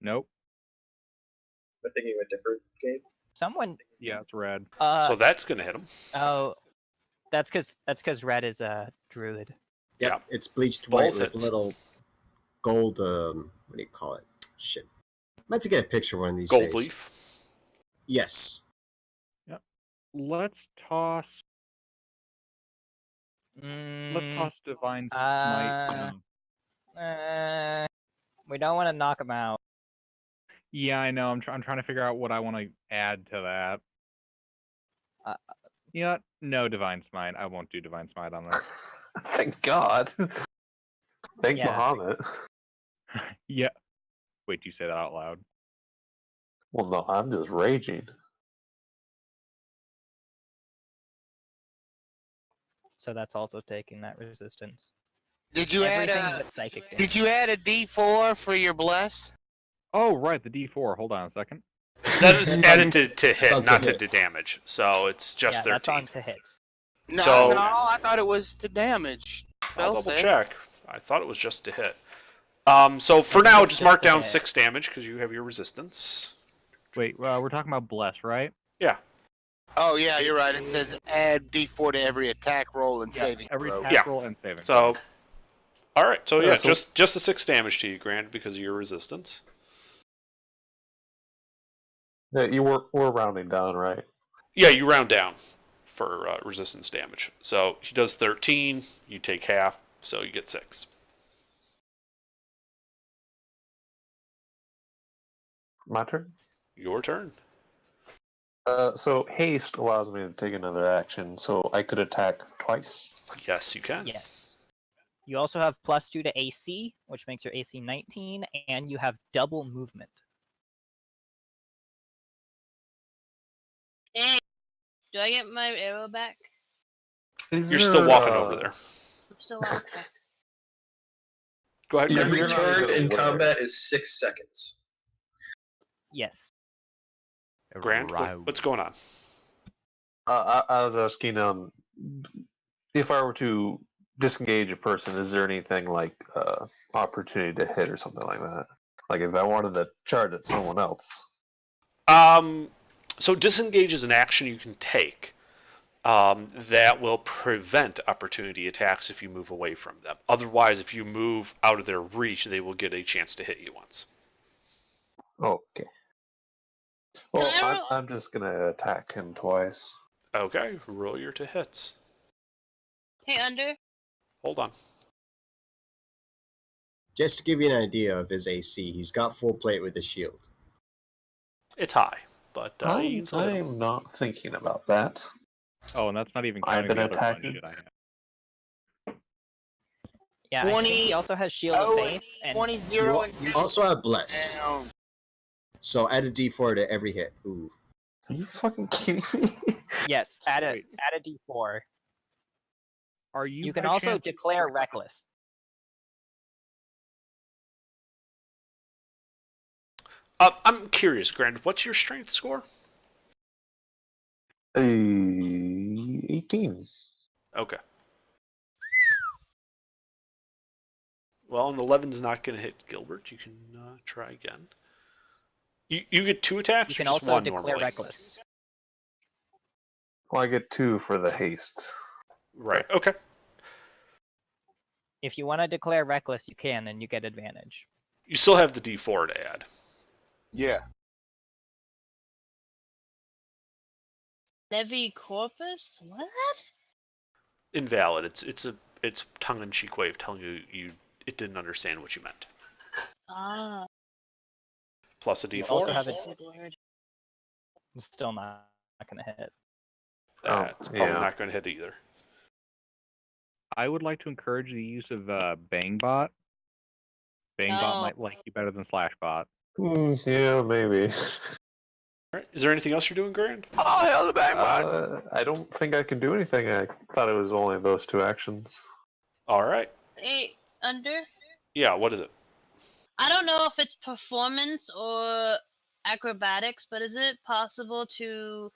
Nope. Am I thinking of a different game? Someone. Yeah, it's red. So that's gonna hit him. Oh, that's because Red is a druid. Yep, Yeah. it's bleached Both white with hits. little gold. What do you call it? Shit. I'm about to get a picture one of these Gold days. leaf. Yes. Let's toss. Let's toss Divine Smite. We don't want to knock him out. Yeah, I know. I'm trying to figure out what I want to add to that. Yeah, no Divine Smite. I won't do Divine Smite on that. Thank God. Thank Yeah. Muhammad. Yeah. Wait, you say that out loud? Well, no, I'm just raging. So that's also taking that resistance. Did you add Everything a but psychic damage. Did you add a D4 for your bless? Oh, right, the D4. Hold on a second. That is added to hit, Sounds not like to damage. So it's just yeah, that's 13. on to hits. No, So- no, I thought it was to damage. I'll Spell double save. check. I thought it was just to hit. So for think now, it's just just mark to down hit. 6 damage because you have your resistance. Wait, we're talking about Bless, right? Yeah. Oh yeah, you're right. It says add D4 to every attack roll and saving Every throw. attack Yeah. roll and saving. So, all right. So yeah, so- just a 6 damage to you, Grant, because of your resistance. Yeah, we're rounding down, right? Yeah, you round down for resistance damage. So he does 13. You take half, so you get 6. My turn. Your turn. So haste allows me to take another action, so I could attack twice. Yes, you can. Yes. You also have +2 to AC, which makes your AC 19, and you have double movement. Hey, do I get my arrow back? You're still walking over there. I'm still okay. Go ahead. You're Grant. Every not turn even in aware. combat is 6 seconds. Yes. Grant, what's going on? I was asking, if I were to disengage a person, is there anything like opportunity to hit or something like that? Like if I wanted to charge at someone else. So disengage is an action you can take that will prevent opportunity attacks if you move away from them. Otherwise, if you move out of their reach, they will get a chance to hit you once. Okay. Well, Can I roll- I'm just gonna attack him twice. Okay, roll your to hits. Hey, Under. Hold on. Just to give you an idea of his AC, he's got full plate with a shield. It's high, but you can still hit him. I'm not thinking about that. Oh, and that's not even I've counting been the other fun attacking. shit I have. Yeah, I think 20 he also has Shield of Faith. And 20, 0, and You also have Bless. down. So add a D4 to every hit. Ooh. Are you fucking kidding me? yes, add a Wait. add a D4. Are you? You can by also chance- declare Reckless. I'm curious, Grant, what's your strength score? 18. Okay. Well, an 11's not going to hit Gilbert. You can try again. You get 2 attacks You or can just also one declare normally? Reckless. Well, I get 2 for the haste. Right, okay. If you want to declare Reckless, you can, and you get advantage. You still have the D4 to add. Yeah. Levi Corpus? What? Invalid. It's tongue-in-cheek way of telling you it didn't understand what you meant. Ah. Plus a You D4. also have a Good word. still not going to hit. It's probably yeah. not going to hit either. I would like to encourage the use of Bangbot. Bangbot No. might like you better than Slashbot. Yeah, maybe. All right. Is there anything else you're doing, Grant? Oh hell, the back button. I don't think I can do anything. I thought it was only those 2 actions. All right. Hey, Under. Yeah, what is it? I don't know if it's performance or acrobatics, but is it possible to,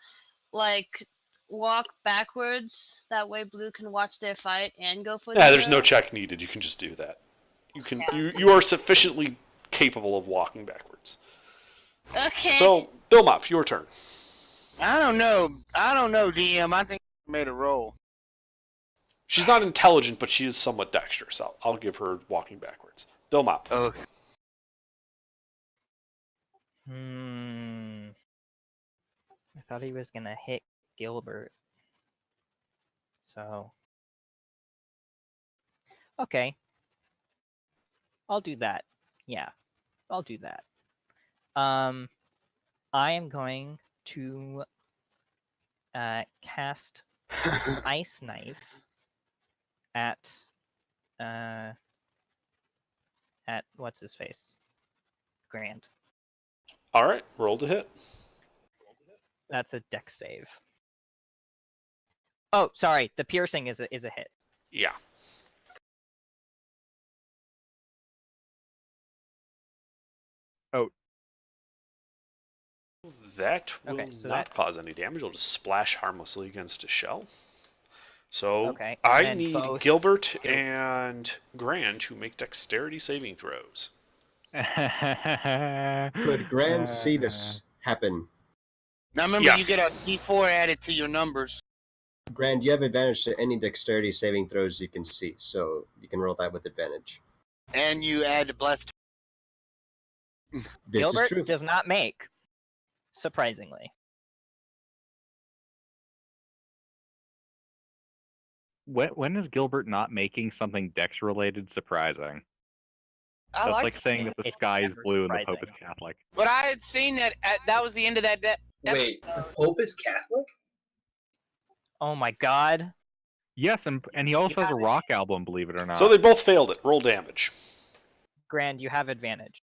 like, walk backwards? That way Blue can watch their fight and go for the Yeah, there's no arrow? check needed. You can just do that. You are sufficiently capable of walking backwards. Okay. So, Bill Mop, your turn. I don't know, DM. I think I made a roll. She's not intelligent, but she is somewhat dexterous. I'll give her walking backwards. Bill Mop. Oh, I thought he was gonna hit Gilbert. So. Okay. I'll do that. Yeah. I'll do that. I am going to cast Ice Knife at what's his face? Grand. All right, roll to hit. That's a dex save. Oh, sorry. The piercing is a hit. Yeah. Oh. That will Okay, so not that- cause any damage. It'll just splash harmlessly against a shell. So Okay, I and need both Gilbert and Gran to make dexterity saving throws. Could Grand see this happen? now remember, Yes. you get a D4 added to your numbers. Grand, you have advantage to any dexterity saving throws you can see, so you can roll that with advantage. And you add the blessed. This Gilbert is true. does not make, surprisingly. When is Gilbert not making something Dex related surprising? I That's like like saying that the It's sky is never blue and the Pope is surprising. Catholic. But I had seen that that was the end of that. Wait, the Pope is Catholic? Oh my god. Yes, and he also has a rock album, believe it or not. So they both failed it. Roll damage. Grand, you have advantage.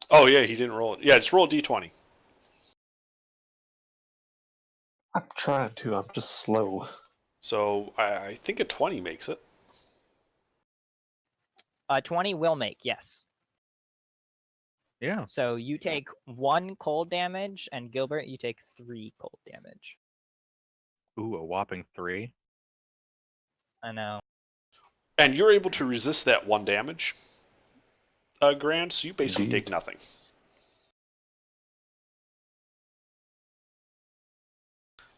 Oh, yeah, he didn't roll it. Yeah, just roll a d20. I'm trying to. I'm just slow. So I think a 20 makes it. 20 will make, yes. Yeah. So you take 1 cold damage, and Gilbert, you take 3 cold damage. Ooh, a whopping 3. I know. And you're able to resist that 1 damage, Gran, so you basically Indeed. take nothing.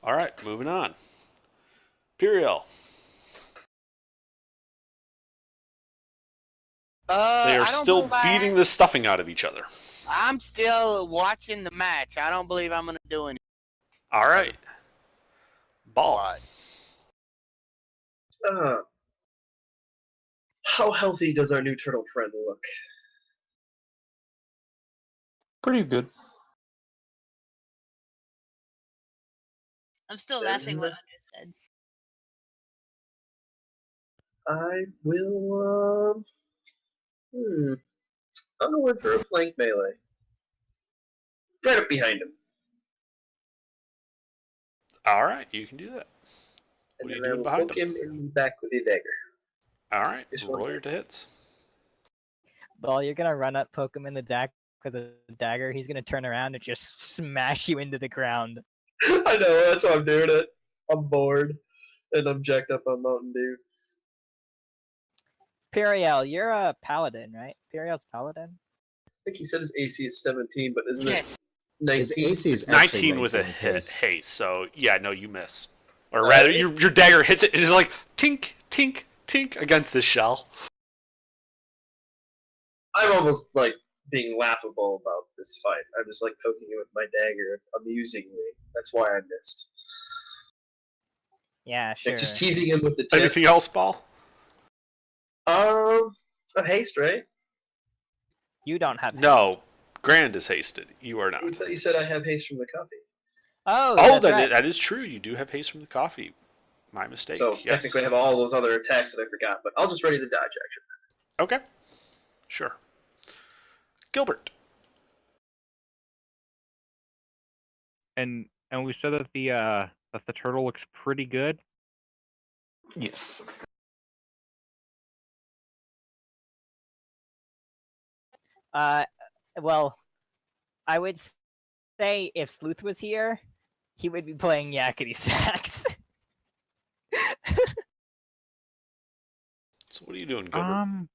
All right, moving on. Piriel. They I are don't still believe I- beating the stuffing out of each other. I'm still watching the match. I don't believe I'm going to do anything. All right. Ball. How healthy does our new turtle friend look? Pretty good. I'm still laughing what Andre said. I will, I'll go in for a flank melee. Right up behind him. All right, you can do that. And What are you then I doing will behind poke him? him in the back with a dagger. All right, Just one roll your to hits. Well, you're gonna run up, poke him in the back with a dagger. He's gonna turn around and just smash you into the ground. I know, that's why I'm doing it. I'm bored. And I'm jacked up on Mountain Dew. Piriel, you're a paladin, right? Piriel's paladin? I think he said his AC is 17, but isn't Yes. it 19? His AC is actually 19 with a 19 hit haste, so yeah, no, you miss. Or rather, your dagger hits it. It is like tink, tink, tink against the shell. I'm almost like being laughable about this fight. I'm just like poking you with my dagger amusingly. That's why I missed. Yeah, sure. Like just teasing him with the tip. Anything else, Ball? A haste, right? You don't have. No, Grand is hasted. You are I not. thought you said I have haste from the coffee. Oh, Oh, that's then right. that is true. You do have haste from the coffee. My mistake. So yes. technically I have all those other attacks that I forgot, but I'll just ready to dodge action. Okay. Sure. Gilbert. And we said that the turtle looks pretty good. Yes. Well, I would say if Sleuth was here, he would be playing Yakety Sax. So what are you doing, Gilbert?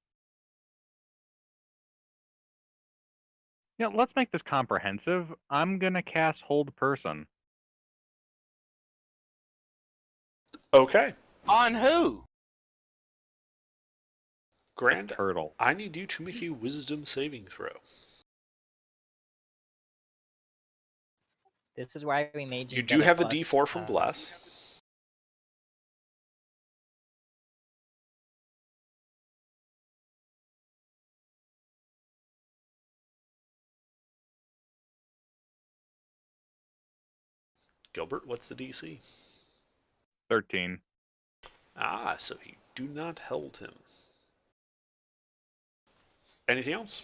Yeah, let's make this comprehensive. I'm gonna cast Hold Person. Okay. On who? Grand, turtle. I need you to make a wisdom saving throw. This is why we made you. You get do have a plus, D4 from Bless. Gilbert, what's the DC? 13. Ah, so you do not hold him. Anything else?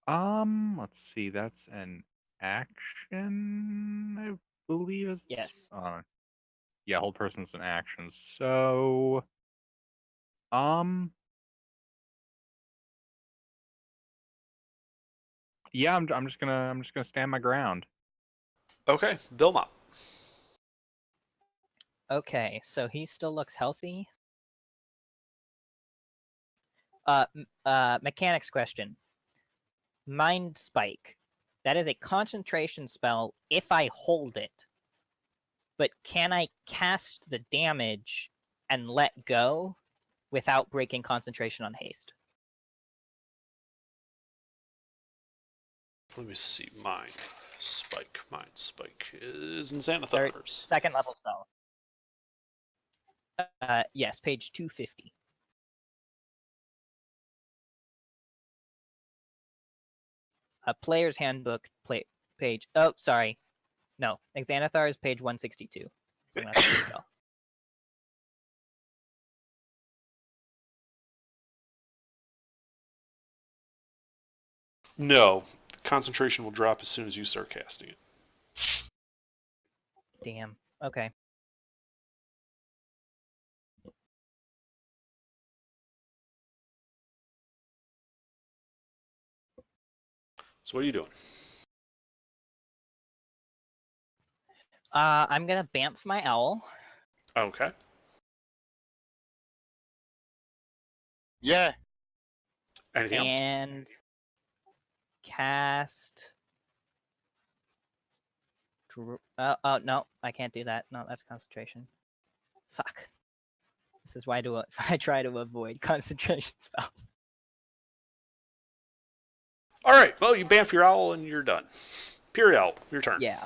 Let's see. That's an action, I believe. Is Yes. yeah, hold person's an action. So, yeah, I'm just gonna stand my ground. Okay, Bill Mop. Okay, so he still looks healthy. Mechanics question. Mind Spike. That is a concentration spell if I hold it. But can I cast the damage and let go without breaking concentration on haste? Let me see. Mind Spike is in Xanathars. Second level spell. Yes, page 250. A player's handbook page. Oh, sorry. No, Xanathar is page 162. So I'm gonna have to go. No, concentration will drop as soon as you start casting it. Damn. Okay. So what are you doing? I'm gonna bamf my owl. Okay. Yeah. Anything else? And cast. Oh no, I can't do that. No, that's concentration. Fuck. This is why I try to avoid concentration spells. All right. Well, you bamf your owl and you're done. Puriel, your turn. Yeah.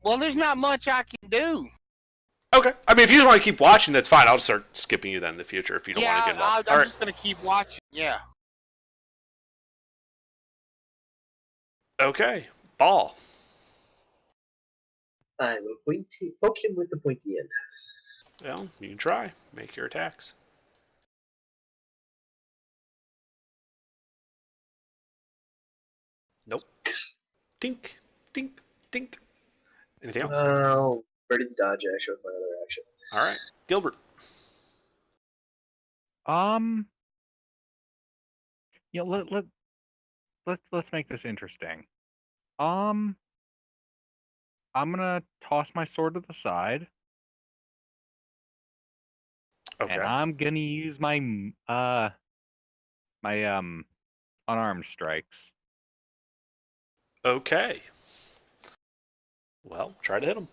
Well, there's not much I can do. Okay. I mean, if you just want to keep watching, that's fine. I'll just start skipping you then in the future if you don't Yeah, want to get involved. I'm just gonna keep watching. Yeah. Okay. Ball. I will poke him with the pointy end. Well, you can try. Make your attacks. Nope. Tink, tink, tink. Anything else? Oh, ready to dodge action with my other action. All right. Gilbert. Yeah, let's make this interesting. I'm gonna toss my sword to the side. Okay. And I'm gonna use my unarmed strikes. Okay. Well, try to hit him.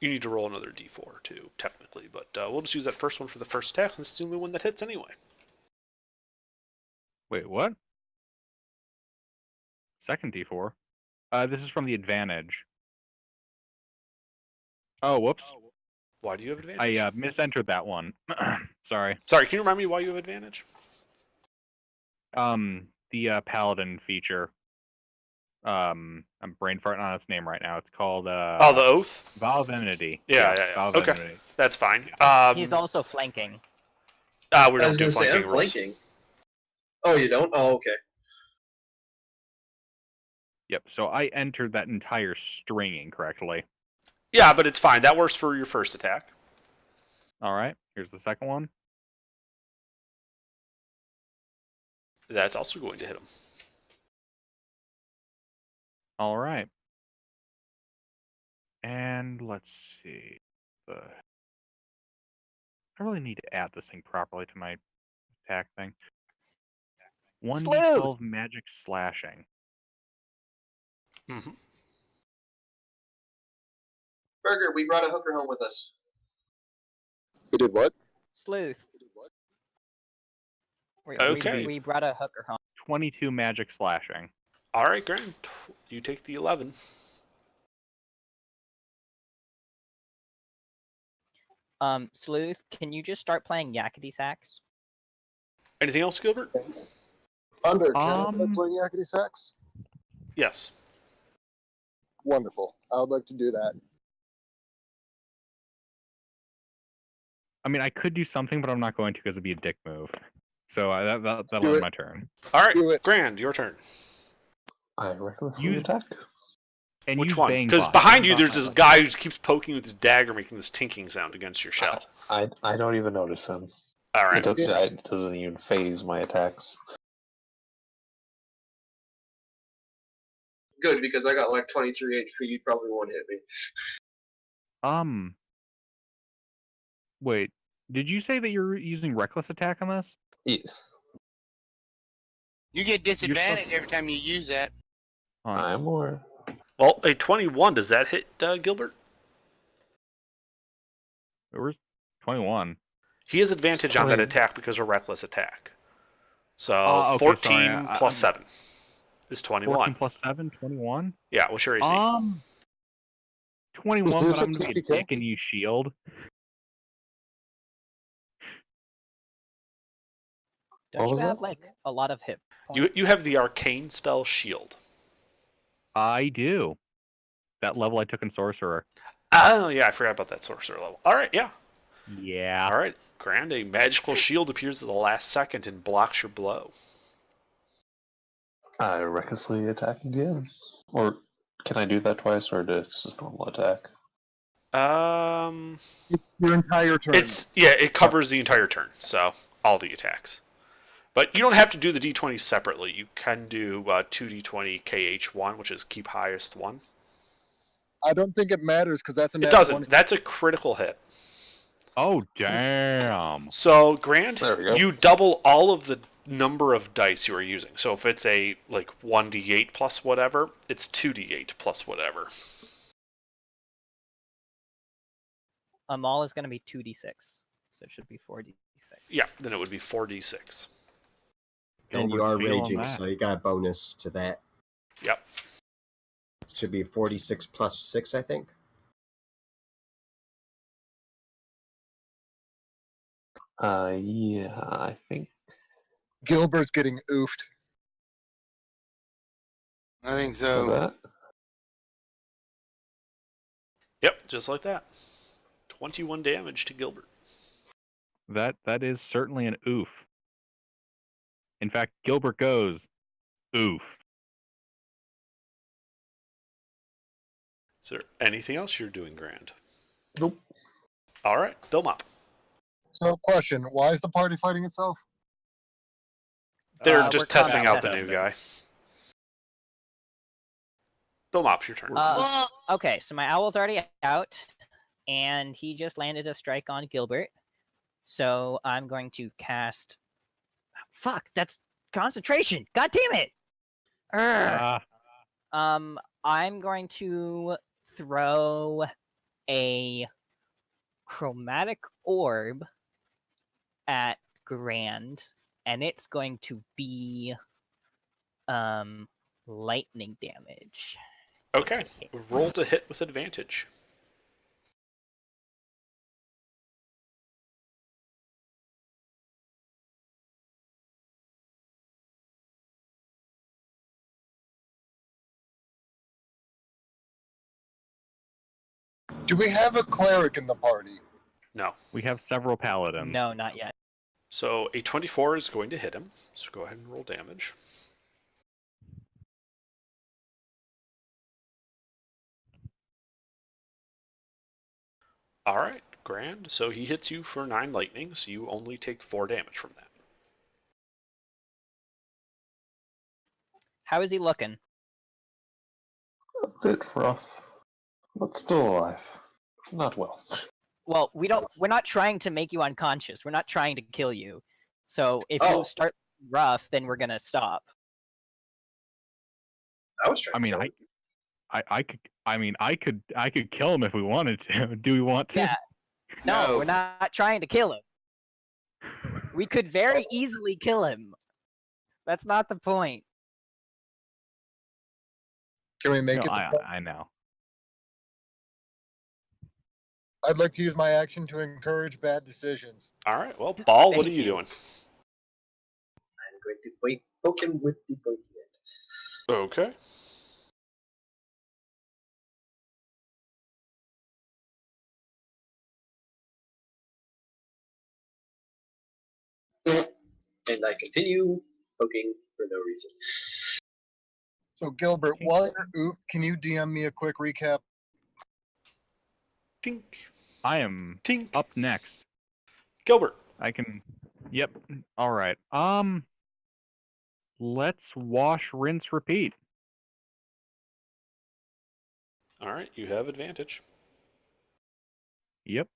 You need to roll another d4 too, technically, but we'll just use that first one for the first attack since it's the only one that hits anyway. Wait, what? Second D4. This is from the advantage. Oh, whoops. Why do you have advantage? I misentered that one. Sorry. Sorry, can you remind me why you have advantage? The paladin feature. I'm brain farting on its name right now. It's called the Oath? Vow of Enmity. Yeah. Vow of Okay, Enmity. that's fine. He's also flanking. We I don't was do gonna say, flanking I'm rules. flanking. Oh, you don't? Oh, okay. Yep, so I entered that entire string incorrectly. Yeah, but it's fine. That works for your first attack. Alright, here's the second one. That's also going to hit him. Alright. And let's see. I really need to add this thing properly to my attack thing. 1d12 magic slashing. Mm-hmm. Burger, we brought a hooker home with us. You did what? Sleuth. Okay. We brought a hooker home. 22 magic slashing. All right, Grand. You take the 11. Sleuth, can you just start playing Yakety Sax? Anything else, Gilbert? Under, can I start playing Yakety Sax? Yes. Wonderful. I would like to do that. I mean, I could do something, but I'm not going to because it'd be a dick move. So that'll Do end it. my turn. All right, Do it. Grand, your turn. I recklessly Use- attack. And Which use one? Bang Because Bot. behind Bang you, Bot there's might this like guy it. who keeps poking with his dagger, making this tinking sound against your shell. I don't even notice him. All right. It doesn't even phase my attacks. Good, because I got like 23 HP. You probably won't hit me. Wait, did you say that you're using reckless attack on this? Yes. You get disadvantage every time you use that. I'm aware. Well, a 21, does that hit Gilbert? Where's 21? He has advantage on that 20. attack because of reckless attack. So Okay, 14 sorry, plus 7 is 21. 14 plus 7, 21? Yeah, what's your AC? 21, Is this but I'm going to be a 50K? dick and use shield. What Don't was you have that? like a lot of hit You have the arcane spell Shield. I do. That level I took in Sorcerer. Oh, yeah, I forgot about that sorcerer level. All right, yeah. Yeah. All right, Grand, a magical shield appears at the last second and blocks your blow. I recklessly attack again. Or can I do that twice, or it's just normal attack? Your entire turn. It covers the entire turn, so all the attacks. But you don't have to do the d20 separately. You can do 2d20 KH1, which is keep highest one. I don't think it matters because that's a It nat doesn't. 20. That's a critical hit. Oh, damn. So, Grant, There we go. you double all of the number of dice you are using. So if it's a 1d8 plus whatever, it's 2d8 plus whatever. All is going to be 2d6, so it should be 4d6. Yeah, then it would be 4d6. And you Gilbert's are feeling raging, that. so you got a bonus to that. Yep. Should be 46 plus 6, I think. Yeah, I think. Gilbert's getting oofed. I think For so. that. Yep, just like that. 21 damage to Gilbert. That is certainly an oof. In fact, Gilbert goes, oof. Is there anything else you're doing, Grand? Nope. All right, Billmop. So, question: why is the party fighting itself? They're We're just testing combat out the testing. new guy. Billmop's your turn. Well, Okay, so my owl's already out, and he just landed a strike on Gilbert. So I'm going to cast. Fuck, that's concentration. God damn it! Urgh. I'm going to throw a chromatic orb at Grand, and it's going to be lightning damage. Okay, roll to hit with advantage. Do we have a cleric in the party? No. We have several paladins. No, not yet. So a 24 is going to hit him. So go ahead and roll damage. All right, Grand. So he hits you for 9 lightning, so you only take 4 damage from that. How is he looking? A bit rough, but still alive. Not well. Well, we're not trying to make you unconscious. We're not trying to kill you. So if Oh. you start rough, then we're gonna stop. I was trying. I mean, to kill him. I could kill him if we wanted to. Do we want to? Yeah. No, we're not trying to kill him. We could very easily kill him. That's not the point. Can we make No, it? I know. I'd like to use my action to encourage bad decisions. All right. Well, Ball, what are Thank you you. doing? I'm going to poke him with the pointy end. Okay. And I continue poking for no reason. So Gilbert, while you're oop, can you DM me a quick recap? Tink. I am Tink. up next. Gilbert. I can. Yep. All right. Let's wash, rinse, repeat. All right. You have advantage. Yep.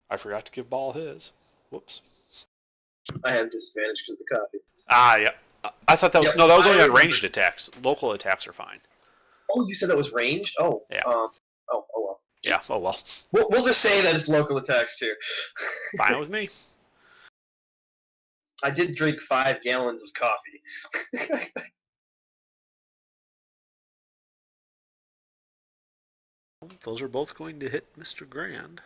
I forgot to give Ball his. Whoops. I have disadvantage because of the coffee. Ah, yeah. I thought that was, Yep, no, that was I only on remember. ranged attacks. Local attacks are fine. Oh, you said that was ranged? Oh. Yeah. Oh well. Yeah. Oh well. We'll just say that it's local attacks too. Fine with me. I did drink 5 gallons of coffee. Those are both going to hit Mr. Grand.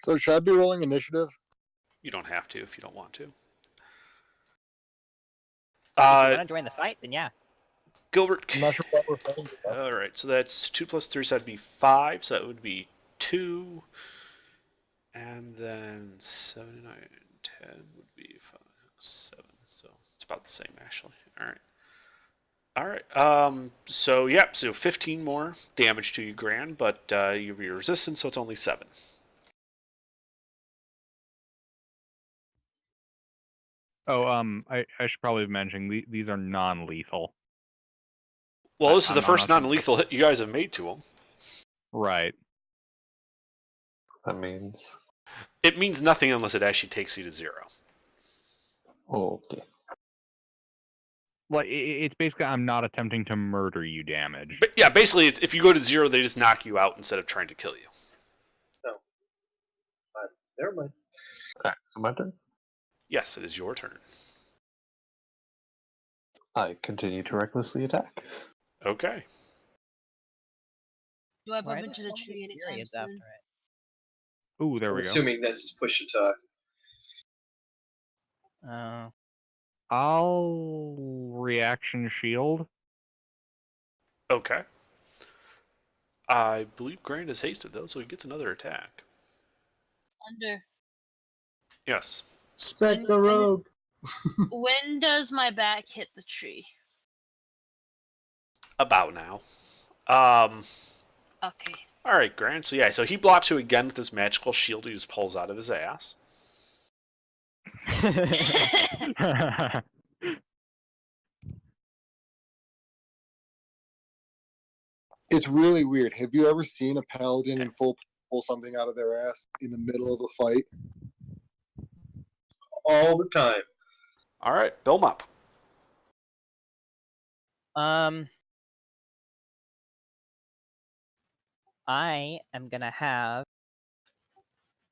So should I be rolling initiative? You don't have to if you don't want to. If you want to join the fight, then yeah. Gilbert. I'm not sure what we're fighting about. All right, so that's 2 plus 3, so that'd be 5. So that would be 2, and then 7, 9, 10 would be 5, 7. So it's about the same actually. All right. All right. So yeah. So 15 more damage to you, Grand, but you have your resistance, so it's only 7. Oh, I should probably mention these are non-lethal. Well, this is the I'm first not- non-lethal hit you guys have made to him. Right. That means. It means nothing unless it actually takes you to 0. Okay. Well, it's basically I'm not attempting to murder you damage. But yeah, basically, it's if you go to 0, they just knock you out instead of trying to kill you. Never mind. Okay, so my turn. Yes, it is your turn. I continue to recklessly attack. Okay. Do I bump Why into there's the so tree many anytime periods soon? after it? Ooh, there I'm we go. assuming that's his push to talk. I'll reaction shield. Okay. I believe Grand is hasted, though, so he gets another attack. Under. Yes. Spec the rogue. When does my back hit the tree? About now. Okay. All right, Grand. So yeah, so he blocks you again with this magical shield he just pulls out of his ass. It's really weird. Have you ever seen a paladin in full pull something out of their ass in the middle of a fight? All the time. All right, Bill Mop. I am gonna have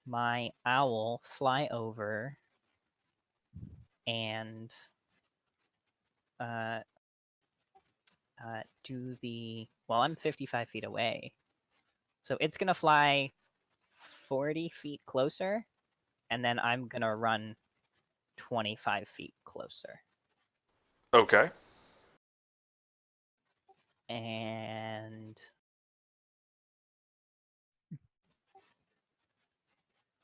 my owl fly over and do the well, I'm 55 feet away, so it's gonna fly 40 feet closer, and then I'm gonna run 25 feet closer. Okay. And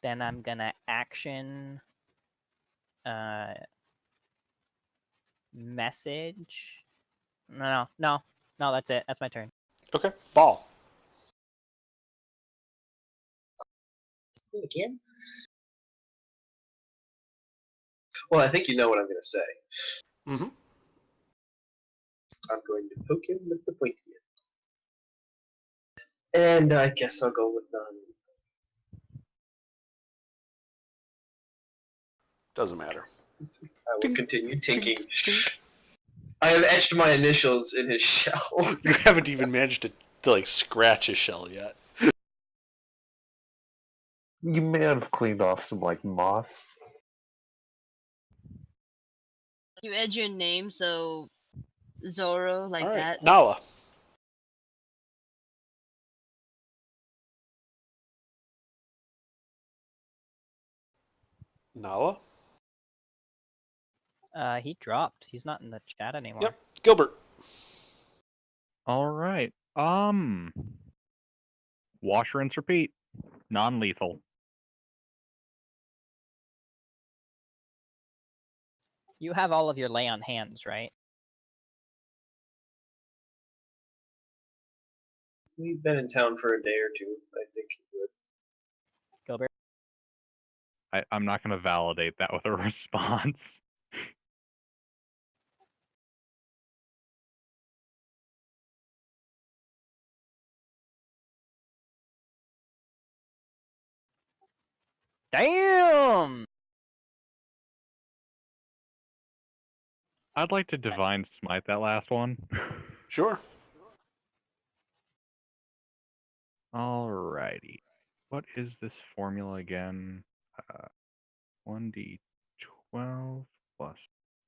then I'm gonna action message. No, that's it. That's my turn. Okay. Ball. Again? Well, I think you know what I'm going to say. Mm-hmm. I'm going to poke him with the pointy end. And I guess I'll go with non. Doesn't matter. I will continue tinking. Tink. I have etched my initials in his shell. You haven't even managed to like scratch his shell yet. You may have cleaned off some like moss. You add your name, so Zoro, like All right, that. Nala. Nala? He dropped. He's not in the chat anymore. Yep. Gilbert. All right. Wash, rinse, repeat. Non-lethal. You have all of your lay on hands, right? We've been in town for a day or two. I think he would. Gilbert? I'm not going to validate that with a response. Damn! I'd like to divine smite that last one. Sure. Alrighty. What is this formula again? 1d12 plus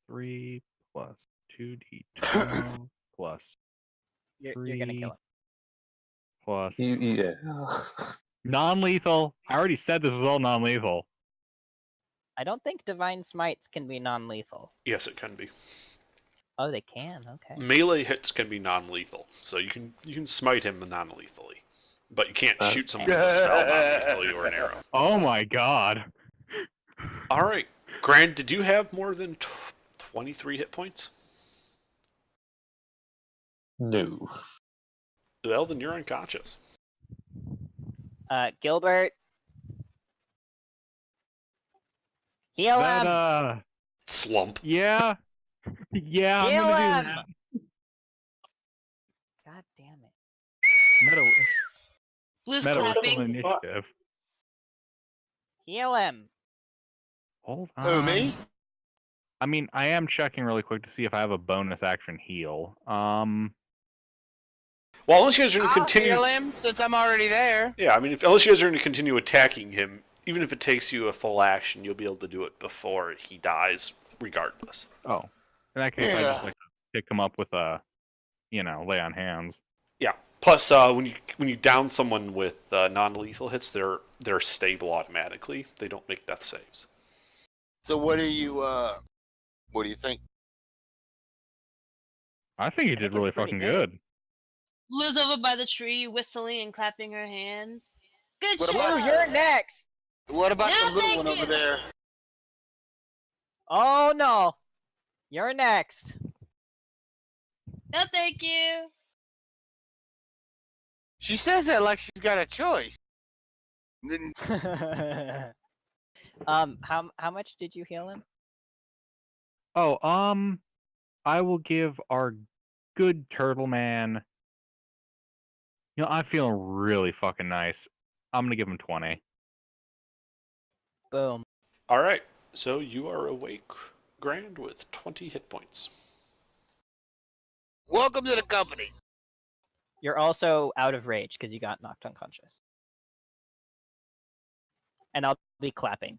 3 plus 2d12 plus You're gonna kill him. plus Yeah. non-lethal. I already said this was all non-lethal. I don't think divine smites can be non-lethal. Yes, it can be. Oh, they can. Okay. Melee hits can be non-lethal, so you can smite him non-lethally, but you can't shoot someone with a spell non-lethally or an arrow. Oh my god. All right, Grant, did you have more than 23 hit points? No. Well, then you're unconscious. Gilbert. Heal him! That, Slump. yeah. Yeah, Heal I'm gonna him! do that. God damn it. Meta, Blue's meta was clapping. still initiative. Heal him! Hold on. Who, me? I mean, I am checking really quick to see if I have a bonus action heal. Well, unless you guys are going to I'll continue. heal him since I'm already there. Yeah, I mean, unless you guys are going to continue attacking him, even if it takes you a full action, you'll be able to do it before he dies, regardless. Oh, in that case, I just Yeah. like to pick him up with a, lay on hands. Yeah. Plus, when you down someone with non-lethal hits, they're stable automatically. They don't make death saves. So what do you think? I think he I did think really it's pretty fucking good. good. Blue's over by the tree, whistling and clapping her hands. Good What job! about- Blue, you're next! What about No, the little thank one over you. there? Oh no! You're next! No, thank you. She says that like she's got a choice. Then- How much did you heal him? Oh, I will give our good turtle man. I'm feeling really fucking nice. I'm gonna give him 20. Boom. All right. So you are awake, Grand, with 20 hit points. Welcome to the company. You're also out of rage because you got knocked unconscious. And I'll be clapping.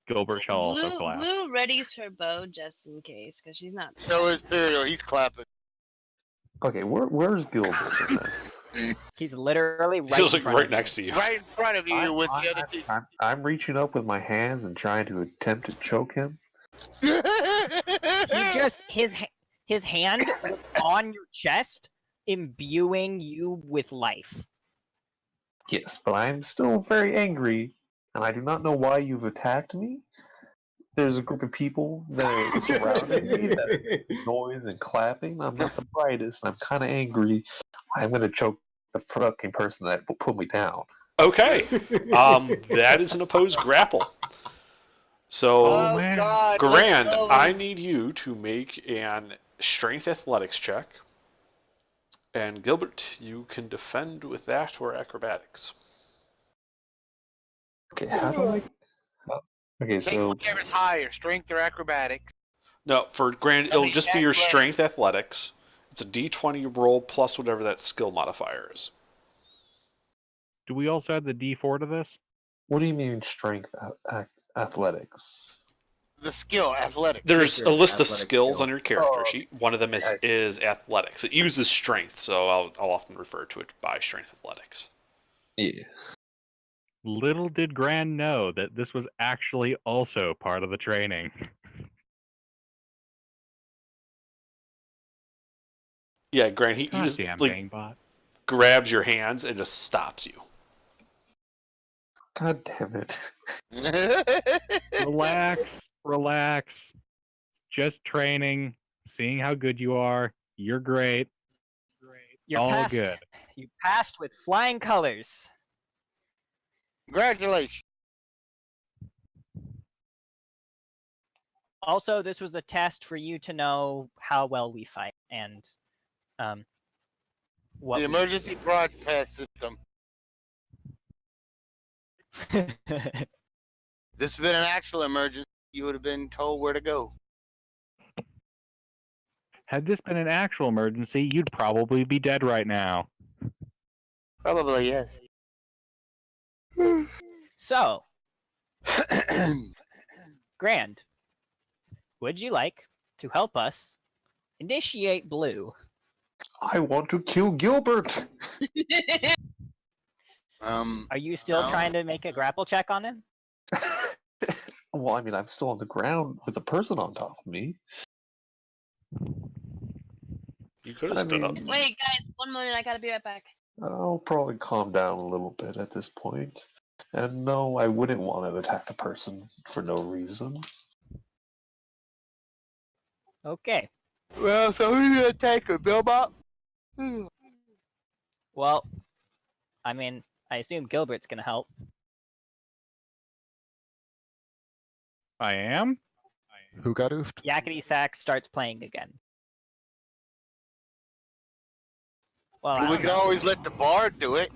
Gilbert shall also Blue, collapse. Blue readies her bow just in case, because she's not. So is Imperial. He's clapping. Okay, where's Gilbert in this? He's literally right, He's in like front right of you. next to you. Right in front of you with the other two. I'm reaching up with my hands and trying to attempt to choke him. He just his hand was on your chest, imbuing you with life. Yes, but I'm still very angry, and I do not know why you've attacked me. There's a group of people that are surrounding me that make noise and clapping. I'm not the brightest. I'm kind of angry. I'm gonna choke the fucking person that put me down. Okay. That is an opposed grapple. So, Oh, God, Grand, let's go. I need you to make an strength athletics check. And Gilbert, you can defend with that or acrobatics. Okay, how do I? Okay, Take so whichever's higher, strength or acrobatics. No, for grand, I it'll mean, just be your athletics. strength athletics. It's a d20 roll plus whatever that skill modifier is. Do we also add the D4 to this? what do you mean strength athletics? The skill, athletics. There's your a list of athletic skills skill. on your character Oh, sheet. One of them is athletics. It uses strength, so I'll often refer to it by strength athletics. Yeah. Little did Gran know that this was actually also part of the training. Yeah, Grant, he just Goddamn like Bangbot. grabs your hands and just stops you. God damn it. Relax, relax. It's just training, seeing how good you are. You're great. You're all passed. good. You passed with flying colors. Congratulations. Also, this was a test for you to know how well we fight and what The we emergency broadcast system. do. This has been an actual emergency. You would have been told where to go. Had this been an actual emergency, you'd probably be dead right now. Probably, yes. So, Grand, would you like to help us initiate Blue? I want to kill Gilbert. Are you still no. trying to make a grapple check on him? Well, I mean, I'm still on the ground with a person on top of me. You could have I stood up. mean- Wait, guys, 1 moment. I gotta be right back. I'll probably calm down a little bit at this point. And no, I wouldn't want to attack a person for no reason. Okay. Well, so who's gonna take her, Billbop? Well, I mean, I assume Gilbert's gonna help. I am? Who got oofed? Yakety Sax starts playing again. Well, I we don't can know. always let the bard do it.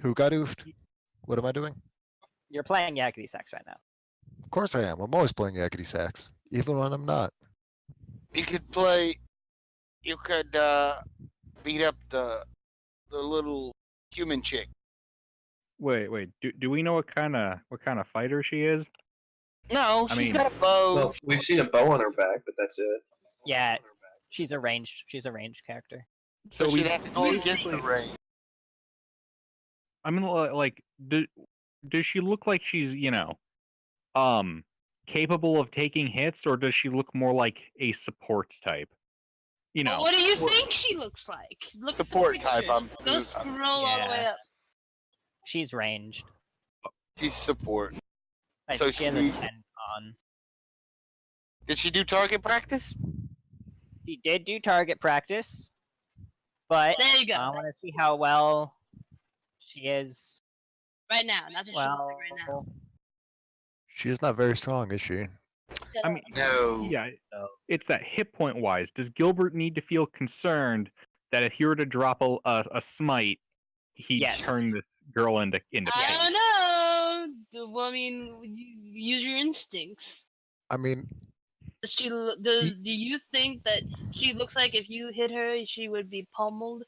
Who got oofed? What am I doing? You're playing Yakety Sax right now. Of course I am. I'm always playing yakety sax, even when I'm not. You could play. You could beat up the little human chick. Wait. Do we know what kind of fighter she is? No, I she's mean- got a bow. Well, we've seen a bow on her back, but that's it. Yeah, she's a ranged character. so so she'd we- have to go against the range. I mean, like, does she look like she's, capable of taking hits, or does she look more like a support type? You know, Well, what do you think she looks like? Look at the Support type, pictures. Go I'm- scroll all the way Yeah. up. She's ranged. She's support. Like, So she has she- a 10 on. Did she do target practice? She did do target practice, but There you go. I want to see how well she is. Right now, not just Well, right now. She is not very strong, is she? I mean, No. yeah, it's that hit point wise. Does Gilbert need to feel concerned that if he were to drop a smite, he'd Yes. turn this girl into I paste? don't know. Well, I mean, use your instincts. I mean, Does she? Do you think that she looks like if you hit her, she would be pummeled?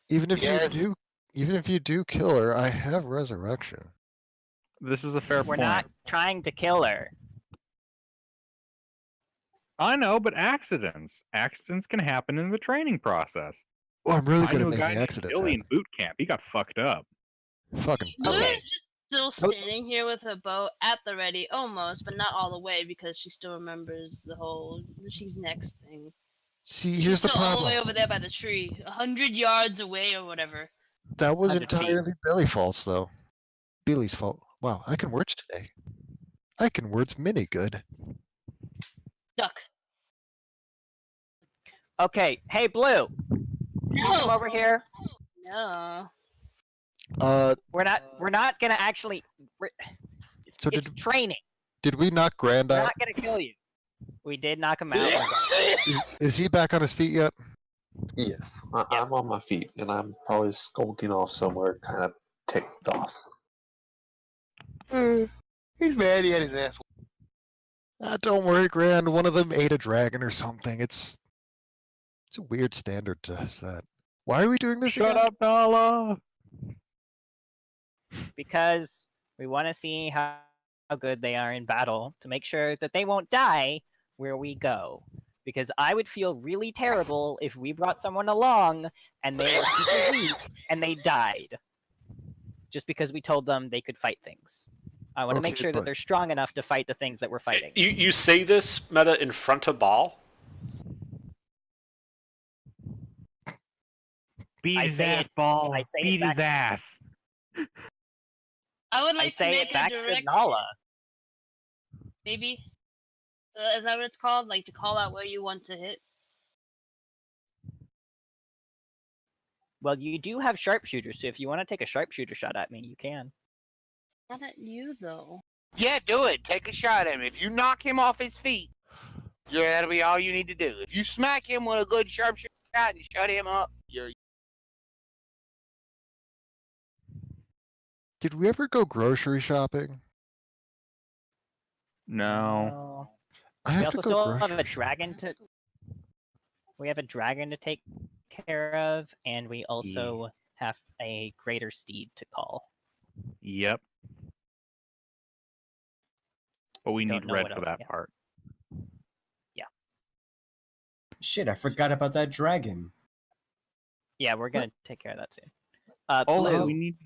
even if Yes. you do kill her, I have resurrection. This is a fair We're point. not trying to kill her. I know, but accidents can happen in the training process. Well, I'm really I good knew at a guy making named accidents. Billy happen. in boot camp. He got fucked up. Fucking Blue Okay. is just still standing here with her bow at the ready, almost, but not all the way because she still remembers the whole "she's next" thing. See, She's here's the still all the way problem. over there by the tree, 100 yards away or whatever. That was 100 feet. entirely Billy's fault, though. Billy's fault. Wow, I can words today. I can words mini good. Duck. Okay, hey Blue, you come No. over here. No. We're not gonna actually. It's So it's did- training. Did we knock Grand We're out? not gonna kill you. We did knock him out. Is he back on his feet yet? Yes, I'm on my feet, and I'm probably skulking off somewhere, kind of ticked off. He's mad he had his ass. Don't worry, Grand. One of them ate a dragon or something. It's a weird standard to set. Why are we doing this Shut again? up, Nala! Because we want to see how good they are in battle to make sure that they won't die where we go. Because I would feel really terrible if we brought someone along and they were super weak and they died. Just because we told them they could fight things. I want to make Okay, sure that but- they're strong enough to fight the things that we're fighting. You say this, Meta, in front of Ball? Beat I his say ass, it- Ball! I say it Beat his back- ass! I would I like to say make it a back direct, to Nala. maybe. Is that what it's called? Like to call out where you want to hit? Well, you do have sharpshooters, so if you want to take a sharpshooter shot at me, you can. Not at you though. Yeah, do it. Take a shot at him. If you knock him off his feet, that'll be all you need to do. If you smack him with a good sharpshooter shot and shut him up, you're. Did we ever go grocery shopping? No. I We have also to go still grocery have a dragon to. We have a dragon to take care of, and we also have a greater steed to call. Yep. But we Don't need know red what for else that we have. part. Shit, I forgot about that dragon. Yeah, we're gonna take care of that soon. Also, Blue, we need.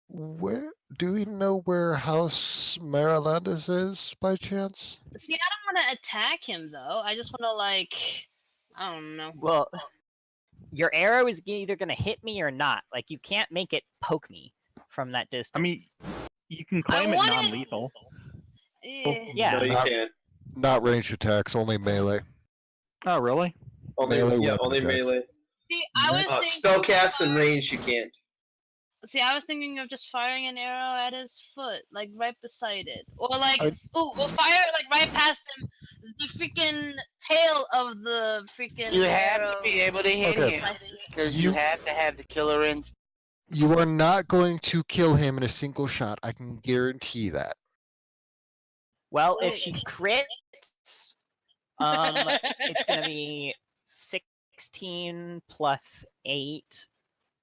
Where do we know where House Marilandis is by chance? See, I don't want to attack him though. I just want to like, I don't know. well, your arrow is either gonna hit me or not. Like you can't make it poke me from that distance. I mean, you can claim it want it- non-lethal. yeah. No, you Not- can't. Not ranged attacks, only melee. Oh, really? Only, Melee yeah, weapon only attacks. melee. See, I was thinking. Spellcast and range, you can't. See, I was thinking of just firing an arrow at his foot, like right beside it, or like, I- we'll fire it like right past him, the freaking tail of the freaking. You have arrow to be able to hit Okay. him slices. because you have to have the killer instinct. You are not going to kill him in a single shot. I can guarantee that. Well, if she crits, it's gonna be 16 plus 8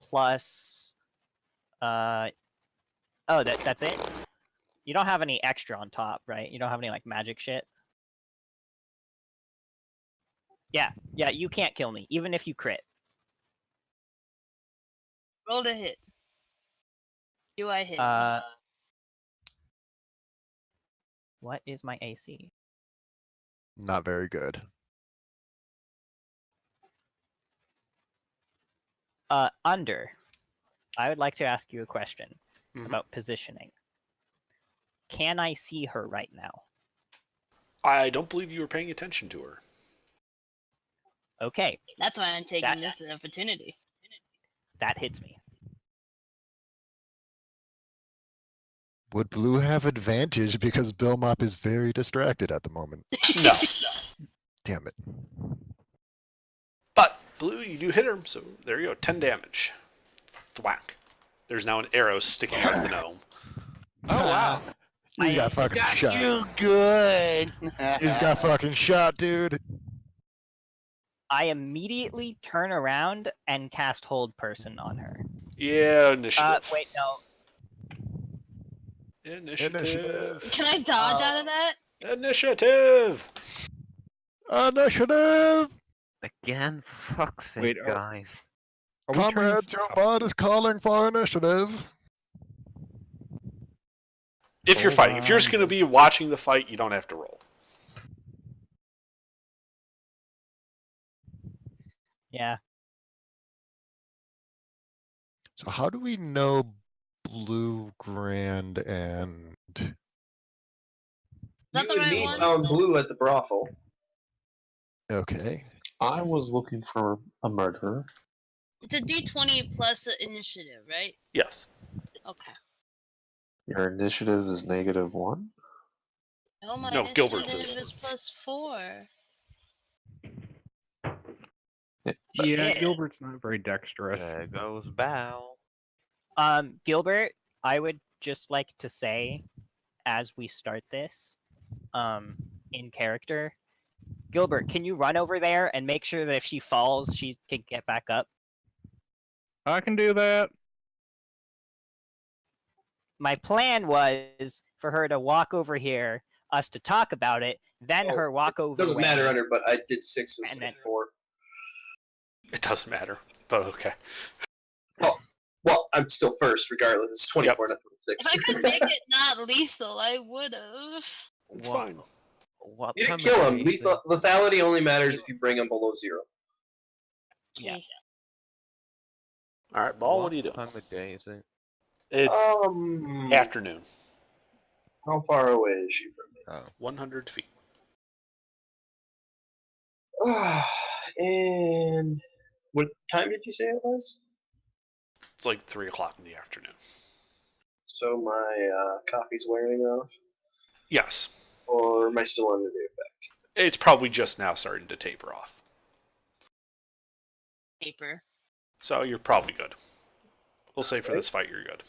plus. Oh, that's it. You don't have any extra on top, right? You don't have any like magic shit. Yeah, you can't kill me, even if you crit. Roll to hit. Do I hit? What is my AC? Not very good. Under. I would like to ask you a question Mhm. about positioning. Can I see her right now? I don't believe you were paying attention to her. Okay, That's why I'm taking that- this opportunity. that hits me. Would Blue have advantage because Belmop is very distracted at the moment? No. Damn it. But, Blue, you do hit her, so there you go. 10 damage. Thwack. There's now an arrow sticking out of the gnome. Oh wow! He's got fucking Got shot. you good. He's got fucking shot, dude. I immediately turn around and cast Hold Person on her. Yeah, initiative. Wait, no. Initiative. Can I dodge out of that? Initiative. Initiative! Again, for fuck's sake, Wait, guys. Are we turning Comrades, your bot is calling for initiative. If you're Hold fighting. If you're just on. going to be watching the fight, you don't have to roll. Yeah. So how do we know Blue, Grand, and... Is that You the and right me one? found Blue at the brothel. Okay. I was looking for a murderer. It's a D20 plus initiative, right? Yes. Okay. Your initiative is -1. No, my No, Gilbert's initiative is. is +4. Yeah, Shit. Gilbert's not very dexterous. There goes Bow. Gilbert, I would just like to say, as we start this, in character, Gilbert, can you run over there and make sure that if she falls, she can get back up? I can do that. My plan was for her to walk over here, us to talk about it, then Oh, her walk over. Doesn't matter, Hunter, but I did 6 And instead then- of 4. It doesn't matter, but okay. Well, I'm still first, regardless. It's 24, not 26. If I could make it not lethal, I would have. It's What- fine. What You time didn't kill of him. day is it? Lethality only matters if you bring him below 0. Yeah. Okay. All right, Ball, what are you doing? Time of day is it? It's afternoon, How far away is she from me? Oh. 100 feet. And what time did you say it was? It's like 3 o'clock in the afternoon. So my coffee's wearing off? Yes. Or am I still under the effect? It's probably just now starting to taper off. Paper. So you're probably good. We'll say for this fight you're good.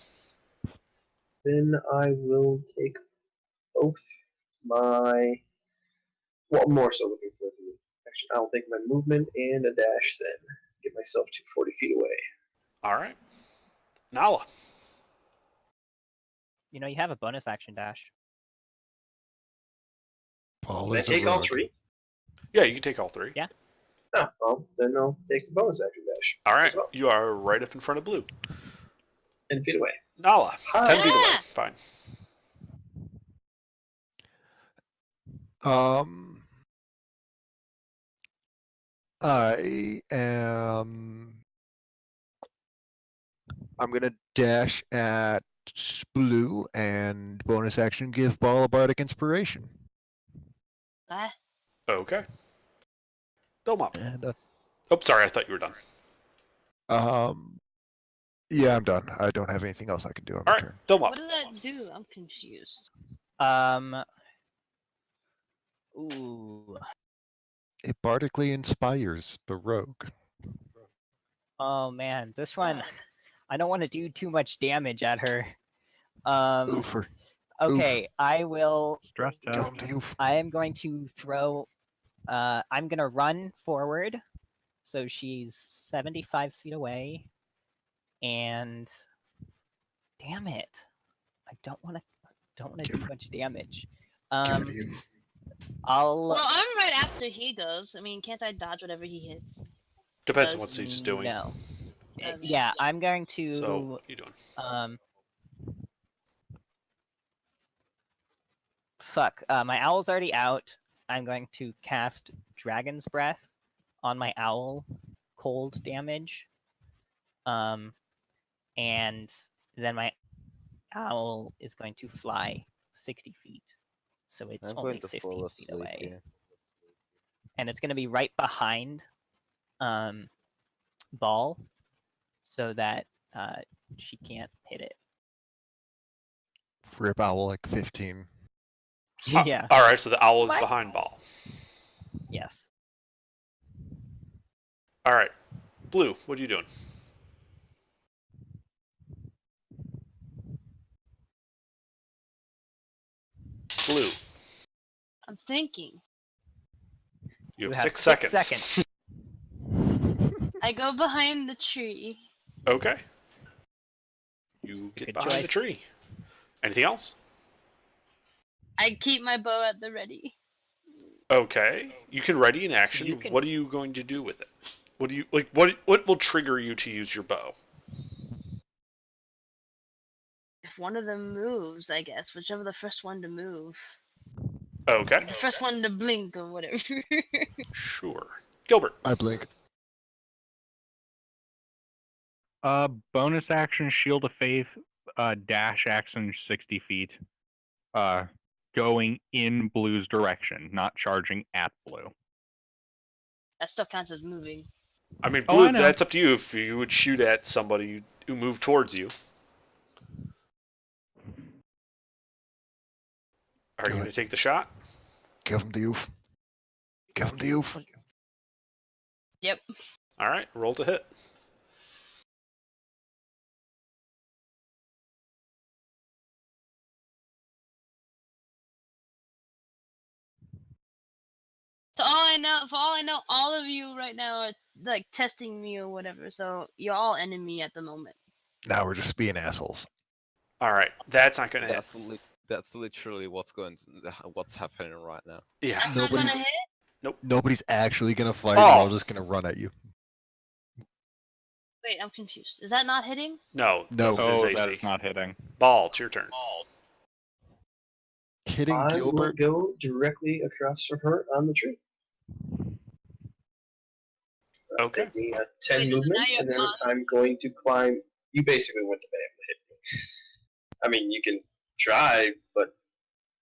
Then I will take both my... Well, I'm more so looking for the... Actually, I'll take my movement and a dash then. Get myself to 40 feet away. All right. Nala. You know, you have a bonus action dash. Paul Can I is a take all rogue. 3? Yeah, you can take all 3. Yeah. Oh, well, then I'll take the bonus action dash. All right. as well. You are right up in front of Blue. 10 feet away. Nala. 10 feet away. Ah! Fine. I am. I'm gonna dash at Blue and bonus action give Ball a bardic inspiration. Ah, Okay. Film up. And Oh, sorry. I thought you were done. yeah, I'm done. I don't have anything else I can do on All my right. turn. Film up. what does that do? I'm confused. Ooh. It bardically inspires the rogue. Oh man, this one, I don't want to do too much damage at her. Oofer. Okay, I will. Stress Give test. him the oof. I am going to throw. I'm gonna run forward, so she's 75 feet away, and damn it, I don't want to do Give her- much damage. Give him the oof. I'll. Well, I'm right after he goes. I mean, can't I dodge whatever he hits? Depends on Does- what he's doing. No. Okay. Yeah, I'm going to. So, what are you doing? Fuck. My owl's already out. I'm going to cast Dragon's Breath on my owl, cold damage. And then my owl is going to fly 60 feet. So it's I'm only going to 15 fall feet asleep. away. Yeah. And it's going to be right behind Ball so that she can't hit it. Rip Owl like 15. Yeah. All right. So the owl is What? behind Ball. Yes. All right. Blue, what are you doing? Blue, I'm thinking. you have, have 6 6 seconds. seconds. I go behind the tree. Okay. You get Good behind the choice. tree. Anything else? I keep my bow at the ready. Okay. You can ready an action. You can- What are you going to do with it? What do you like? What will trigger you to use your bow? If one of them moves, I guess, whichever the first one to move. Okay. The first one to blink or whatever. Sure. Gilbert. I blink. Bonus action, Shield of Faith, dash action 60 feet. Going in Blue's direction, not charging at Blue. That still counts as moving. I mean, Oh, Blue. I know. That's up to you. If you would shoot at somebody who moved towards you. Are you Do going it. to take the shot? Give him the oof. Give him the oof. Yep. All right, roll to hit. For all I know, all of you right now are like testing me or whatever. So you're all enemy at the moment. Now we're just being assholes. All right, that's not going to hit. That's literally what's happening right now. Yeah. That's not Nobody's gonna hit. nobody's actually gonna fight. Oh. We're all just gonna run at you. Wait, I'm confused. Is that not hitting? No. No. That's his Oh, AC. that is not hitting. Ball, it's your turn. Hitting I Gilbert. will go directly across from her on the tree. Okay. Take me 10 Wait, so movement, now you're and then on- I'm going to climb. You basically wouldn't have been able to hit me. I mean, you can try, but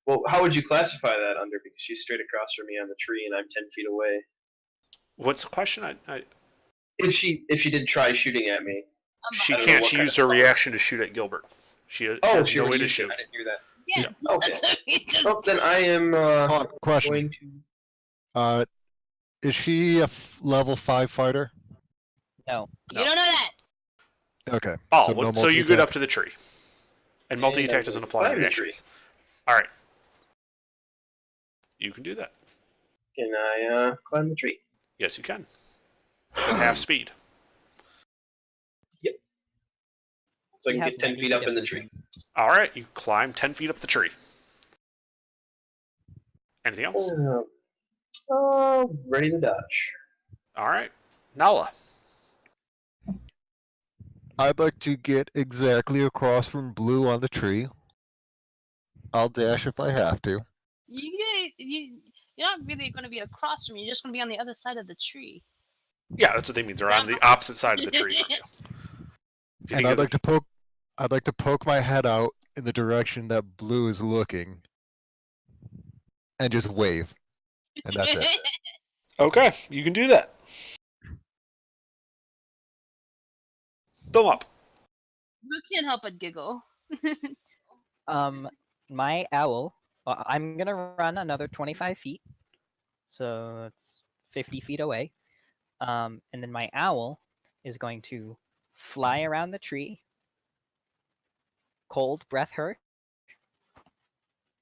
well, how would you classify that under? Because she's straight across from me on the tree, and I'm 10 feet away. What's the question? If she did try shooting at me, She I don't know can't. what She kind used of her power. reaction to shoot at Gilbert. She has she no way already to used it. shoot. I didn't hear that. Yes. Okay. Just- Well, then I am Hold on, question. going to. Is she a level 5 fighter? No. You don't know that. Okay. Oh, no so you get multi-attack. up to the tree. And multi-attack doesn't apply to climb your the tree. actions. All right. You can do that. Can I climb the tree? Yes, you can. At half speed. So I He can has get 10 90 feet up feet in the of tree. movement. All right, you climb 10 feet up the tree. Anything else? Ready to dodge. All right. Nala. I'd like to get exactly across from Blue on the tree. I'll dash if I have to. You're not really going to be across from me. You're just going to be on the other side of the tree. Yeah, that's what they mean. They're on the opposite side of the tree from you. If you And think I'd of like to poke. I'd like to poke my head out in the direction that Blue is looking, and just wave, and that's it. Okay, you can do that. Bill up. You can't help but giggle. My owl. I'm gonna run another 25 feet, so it's 50 feet away. And then my owl is going to fly around the tree, cold breath her,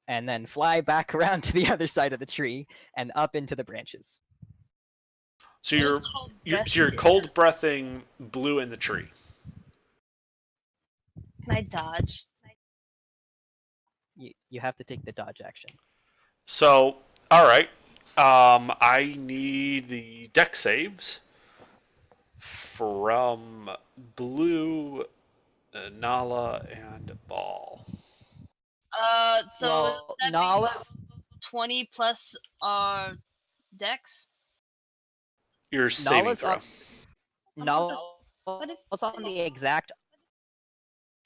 and then fly back around to the other side of the tree and up into the branches. So you're cold breathing Blue in the tree. Can I dodge? You have to take the dodge action. So, all right. I need the deck saves from Blue, Nala, and Ball. So Well, that Nala's 20 plus our dex. Your saving Nala's throw. Nala's What is on the exact.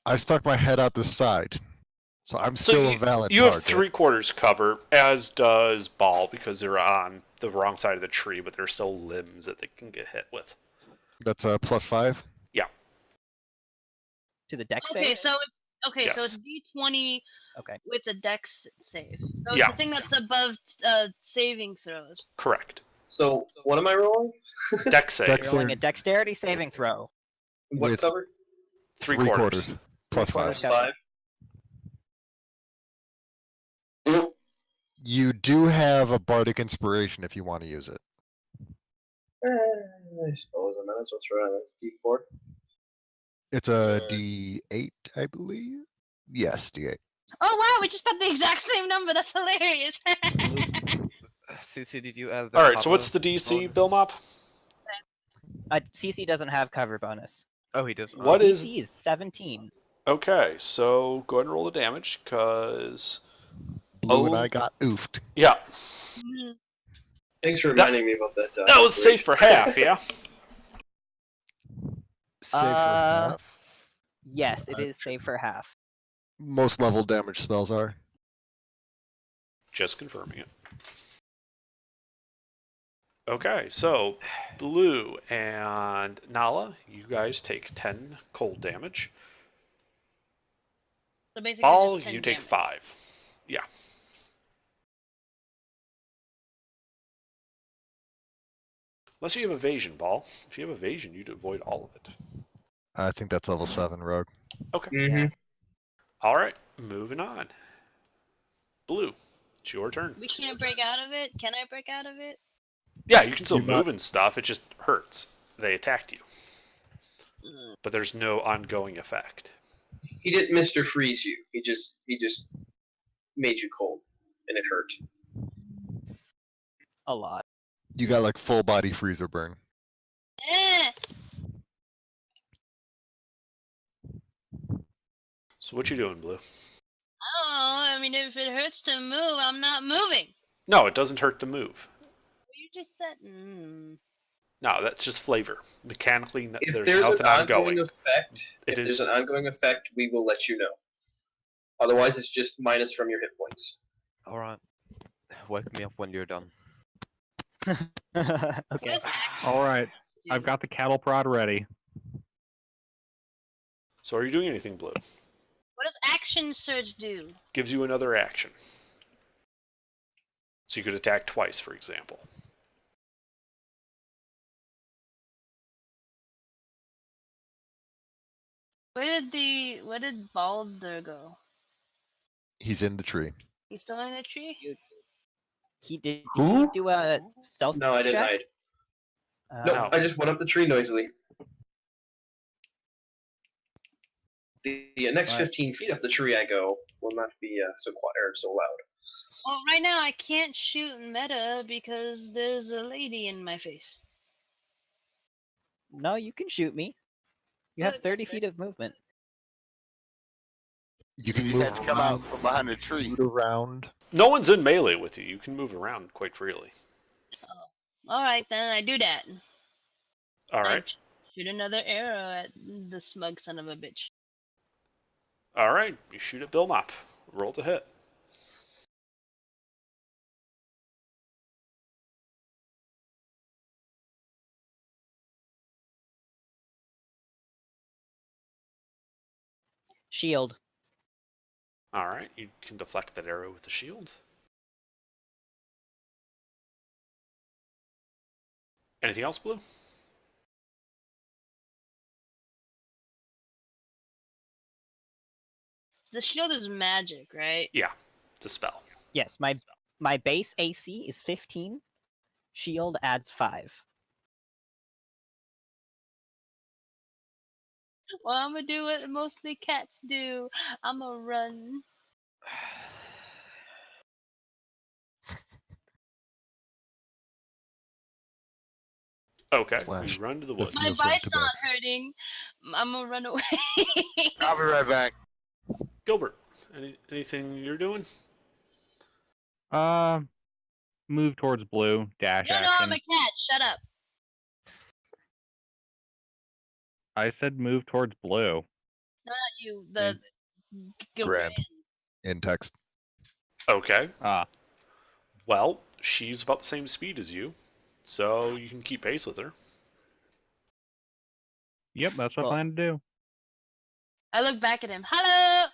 I stuck my head out the side, so I'm still a valid You have target. 3/4 cover, as does Ball, because they're on the wrong side of the tree, but there's still limbs that they can get hit with. That's a +5. Yeah. To the dex Okay, save? so it's Yes. D20 Okay. with a dex save. So Yeah. it's the thing that's above saving throws. Correct. So, what am I rolling? Deck save. Dex- Rolling a dexterity saving throw. What With cover? 3/4. +5. cover. You do have a bardic inspiration if you want to use it. I suppose I might as well throw it. That's D4. It's a D8, I believe. Yes, D8. Oh wow, we just got the exact same number. That's hilarious. CC, did you add the All right, so cover what's the DC, bonus? Bill Mop? CC doesn't have cover bonus. Oh, he does. What is- DC is 17. Okay, so go ahead and roll the damage, because... Blue and Oh. I got oofed. Yeah, Thanks for reminding me about that. that was safe for half, yeah? Save for Uh, half. Yes, it is save for half. Most level damage spells are. Just confirming it. Okay, so Blue and Nala, you guys take 10 cold damage. So basically Ball, just 10 you take damage. 5. Yeah. Unless you have evasion, Ball. If you have evasion, you'd avoid all of it. I think that's level 7 rogue. Okay. Mm-hmm. All right. Moving on. Blue. It's your turn. We can't break out of it. Can I break out of it? Yeah, you can still You're not- move and stuff. It just hurts. They attacked you. Mm. But there's no ongoing effect. He didn't Mr. Freeze you. He just made you cold, and it hurt. A lot. You got like full body freezer burn. Eh. So what you doing, Blue? Oh, I mean, if it hurts to move, I'm not moving. No, it doesn't hurt to move. You just said. Mm. No, that's just flavor. Mechanically, If there's there's nothing an ongoing ongoing. effect, It if is- there's an ongoing effect, we will let you know. Otherwise, it's just minus from your hit points. Alright. Wake me up when you're done. What Okay. does action All right, do? I've got the cattle prod ready. So are you doing anything, Blue? What does action surge do? Gives you another action. So you could attack twice, for example. Where did Balder go? He's in the tree. He's still in the tree? Did Who? he do a stealth No, I didn't check? hide. Uh, No, No. I just went up the tree noisily. The next Right. 15 feet up the tree I go will not be so quiet or so loud. Well, right now I can't shoot meta because there's a lady in my face. No, you can shoot me. You have But- 30 feet of movement. You can You move just had to come out from behind the tree. around. No one's in melee with you. You can move around quite freely. Alright, then I do that. All I right. shoot another arrow at the smug son of a bitch. All right. You shoot at Bill Mop. Roll to hit. Shield. All right. You can deflect that arrow with the shield. Anything else, Blue? The shield is magic, right? Yeah. It's a spell. Yes, my base AC is 15. Shield adds 5. Well, I'm gonna do what mostly cats do. I'm gonna run. Okay. Slash. You run to the The woods. My Feels good bite's to not hurting. I'm gonna run away. I'll be right back. Gilbert, anything you're doing? Move towards blue. Dash You don't know I'm action. a cat. Shut up. I said move towards blue. No, not you. The Grand. In text. Okay. Ah, Well, she's about the same speed as you, so you can keep pace with her. yep, that's what I Well- plan to do. I look back at him. Hello.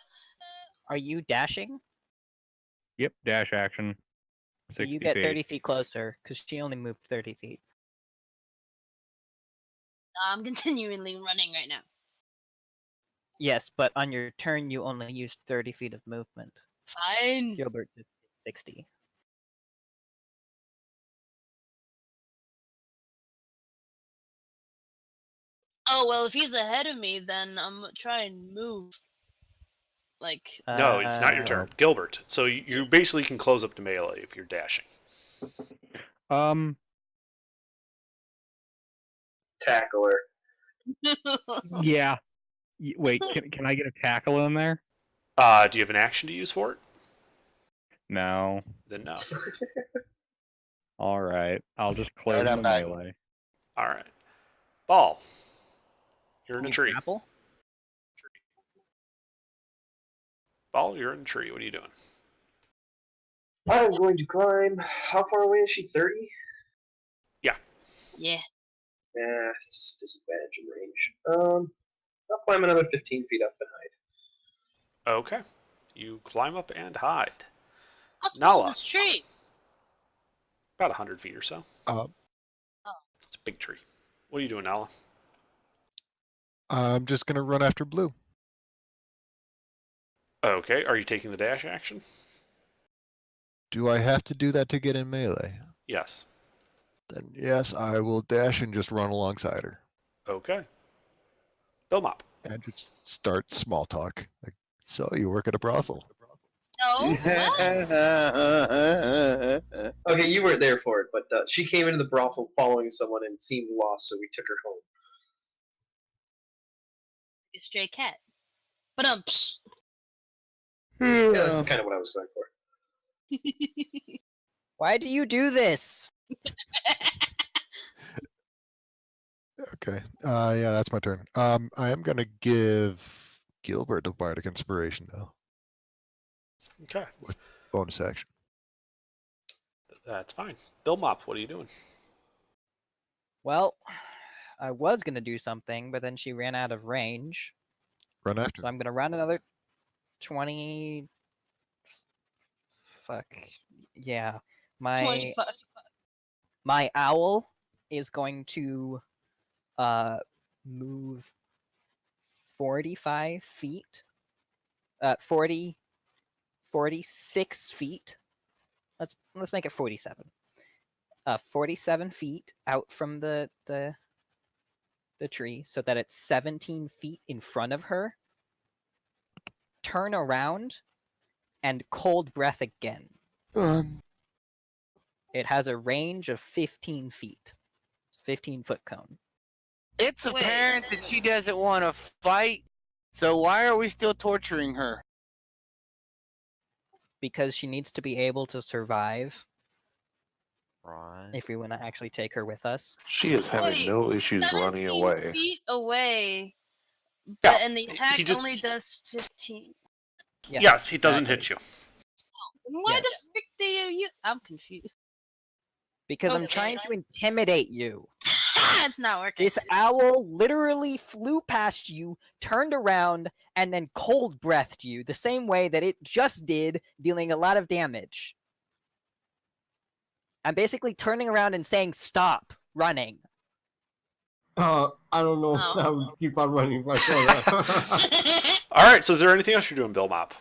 Are you dashing? Yep, dash action. So 60 you get feet. 30 feet closer, because she only moved 30 feet. I'm continually running right now. Yes, but on your turn, you only used 30 feet of movement. Fine. Gilbert did 60. Oh well, if he's ahead of me, then I'm gonna try and move. Like, No, it's not your Uh, turn. Gilbert. So you basically can close up to melee if you're dashing. Tackle her. Yeah. Wait, can I get a tackle in there? Do you have an action to use for it? No. Then no. All right, I'll just close Alright, I'm the back. melee. All right. Ball. You're in a you tree. grapple? Ball, you're in a tree. What are you doing? I'm going to climb. How far away is she? 30? yeah. Yeah, it's disadvantage in range. I'll climb another 15 feet up and hide. Okay. You climb up and hide. How tall Nala. is this tree? About 100 feet or so. Uh, It's big tree. What are you doing, Nala? I'm just gonna run after Blue. Okay, are you taking the dash action? Do I have to do that to get in melee? Yes. Then yes, I will dash and just run alongside her. Okay. Bill Mop. And just start small talk. Like, so you work at a brothel? No. What? Okay, you weren't there for it, but she came into the brothel following someone and seemed lost, so we took her home. A stray cat. But Yeah, that's kind of what I was going for. Why do you do this? Okay. Yeah, that's my turn. I am gonna give Gilbert a bardic inspiration though. Okay. Bonus action. That's fine. Bill Mop, what are you doing? Well, I was gonna do something, but then she ran out of range. Run after. So I'm gonna run another 20. Fuck. Yeah. My 25. my owl is going to move 45 feet. 46 feet. Let's make it 47. 47 feet out from the tree so that it's 17 feet in front of her. Turn around and cold breath again. It has a range of 15 feet. 15-foot cone. It's Wait. apparent that she doesn't want to fight, so why are we still torturing her? Because she needs to be able to survive Right. if we want to actually take her with us. She is having Wait, no issues running 17 away. feet away. Yeah, But, and the he attack just- only does 15. Yes, he doesn't exactly. hit you. Why the Yes. frick do you? I'm confused. Because I'm Okay. trying to intimidate you. It's not working. This owl literally flew past you, turned around, and then cold breathed you the same way that it just did, dealing a lot of damage. I'm basically turning around and saying, "Stop running." I don't know Oh. if I would keep on running if I saw that. All right, so is there anything else you're doing, Bill Mop?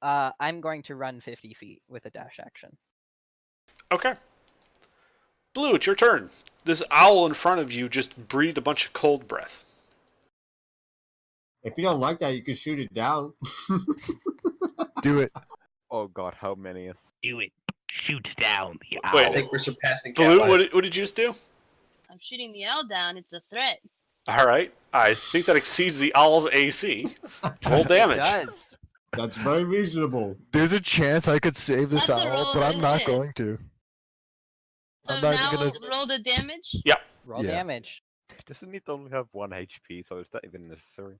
I'm going to run 50 feet with a dash action. Okay. Blue, it's your turn. This owl in front of you just breathed a bunch of cold breath. If you don't like that, you can shoot it down. Do it. Oh god, how many? Do it. Shoot down the owl. Wait. I think we're surpassing Blue, Cat what did you just do? I'm shooting the owl down. It's a threat. All right. I think that exceeds the owl's AC. Roll damage. It does. That's very reasonable. There's a chance I could save this That's a owl, roll but of I'm not hit. going to. So I'm not now even gonna. roll the damage. Roll Yeah. damage. Doesn't it only have 1 HP, so is that even necessary?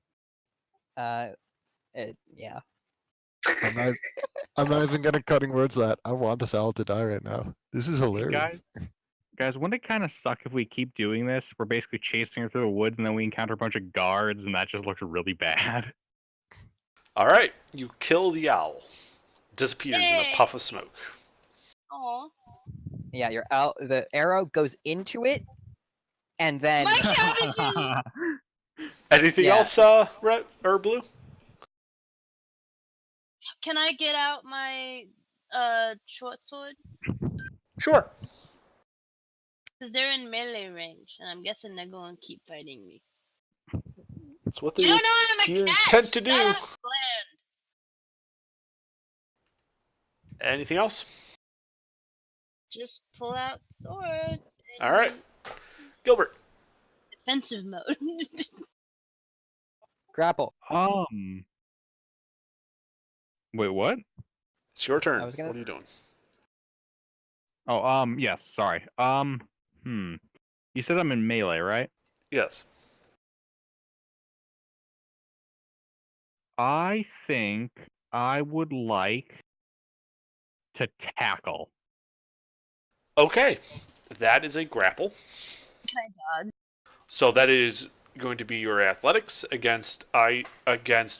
Yeah. I'm not even gonna cutting words that. I want this owl to die right now. This is hilarious. Guys, wouldn't it kind of suck if we keep doing this? We're basically chasing her through the woods, and then we encounter a bunch of guards, and that just looks really bad. All right. You kill the owl. Disappears in a Yay. puff of smoke. Aw. Yeah, the arrow goes into it, and then My cabbages! Anything Yeah. else, Red or Blue? Can I get out my short sword? Sure. Because they're in melee range, and I'm guessing they're going to keep fighting me. That's what You they don't know I'm a you cat! intend to do. Shut up, Glenn. Anything else? Just pull out the sword. All right. Gilbert. Defensive mode. grapple. Wait, what? It's your turn. I was gonna- What are you doing? Oh, yes, sorry. You said I'm in melee, right? Yes. I think I would like to tackle. Okay. That is a grapple. Can I dodge? So that is going to be your athletics against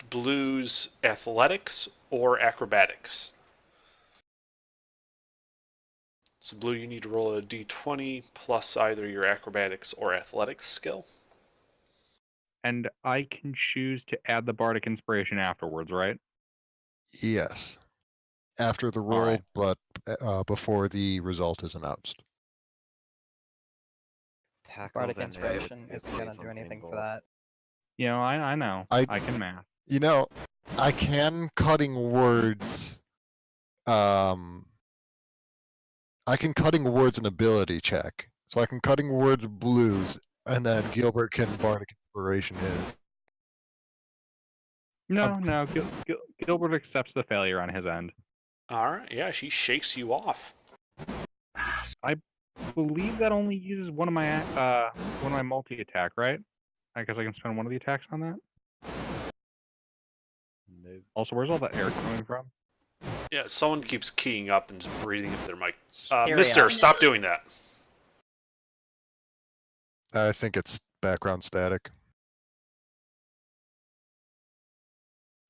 Blue's athletics or acrobatics. So Blue, you need to roll a d20 plus either your acrobatics or athletics skill. And I can choose to add the bardic inspiration afterwards, right? Yes. After the roll, right. but before the result is announced. Tackle Bardic then inspiration it isn't plays gonna do something anything for involved. that. You know, I know. I- I can math. You know, I can cutting words. I can cutting words an ability check. So I can cutting words blues, and then Gilbert can bardic inspiration hit. No, no. Gilbert accepts the failure on his end. All right. Yeah, she shakes you off. I believe that only uses one of my multi attack, right? I guess I can spend one of the attacks on that. No. Also, where's all that air coming from? Yeah, someone keeps keying up and just breathing into their mic. Here we Mister, are. stop doing that. I think it's background static.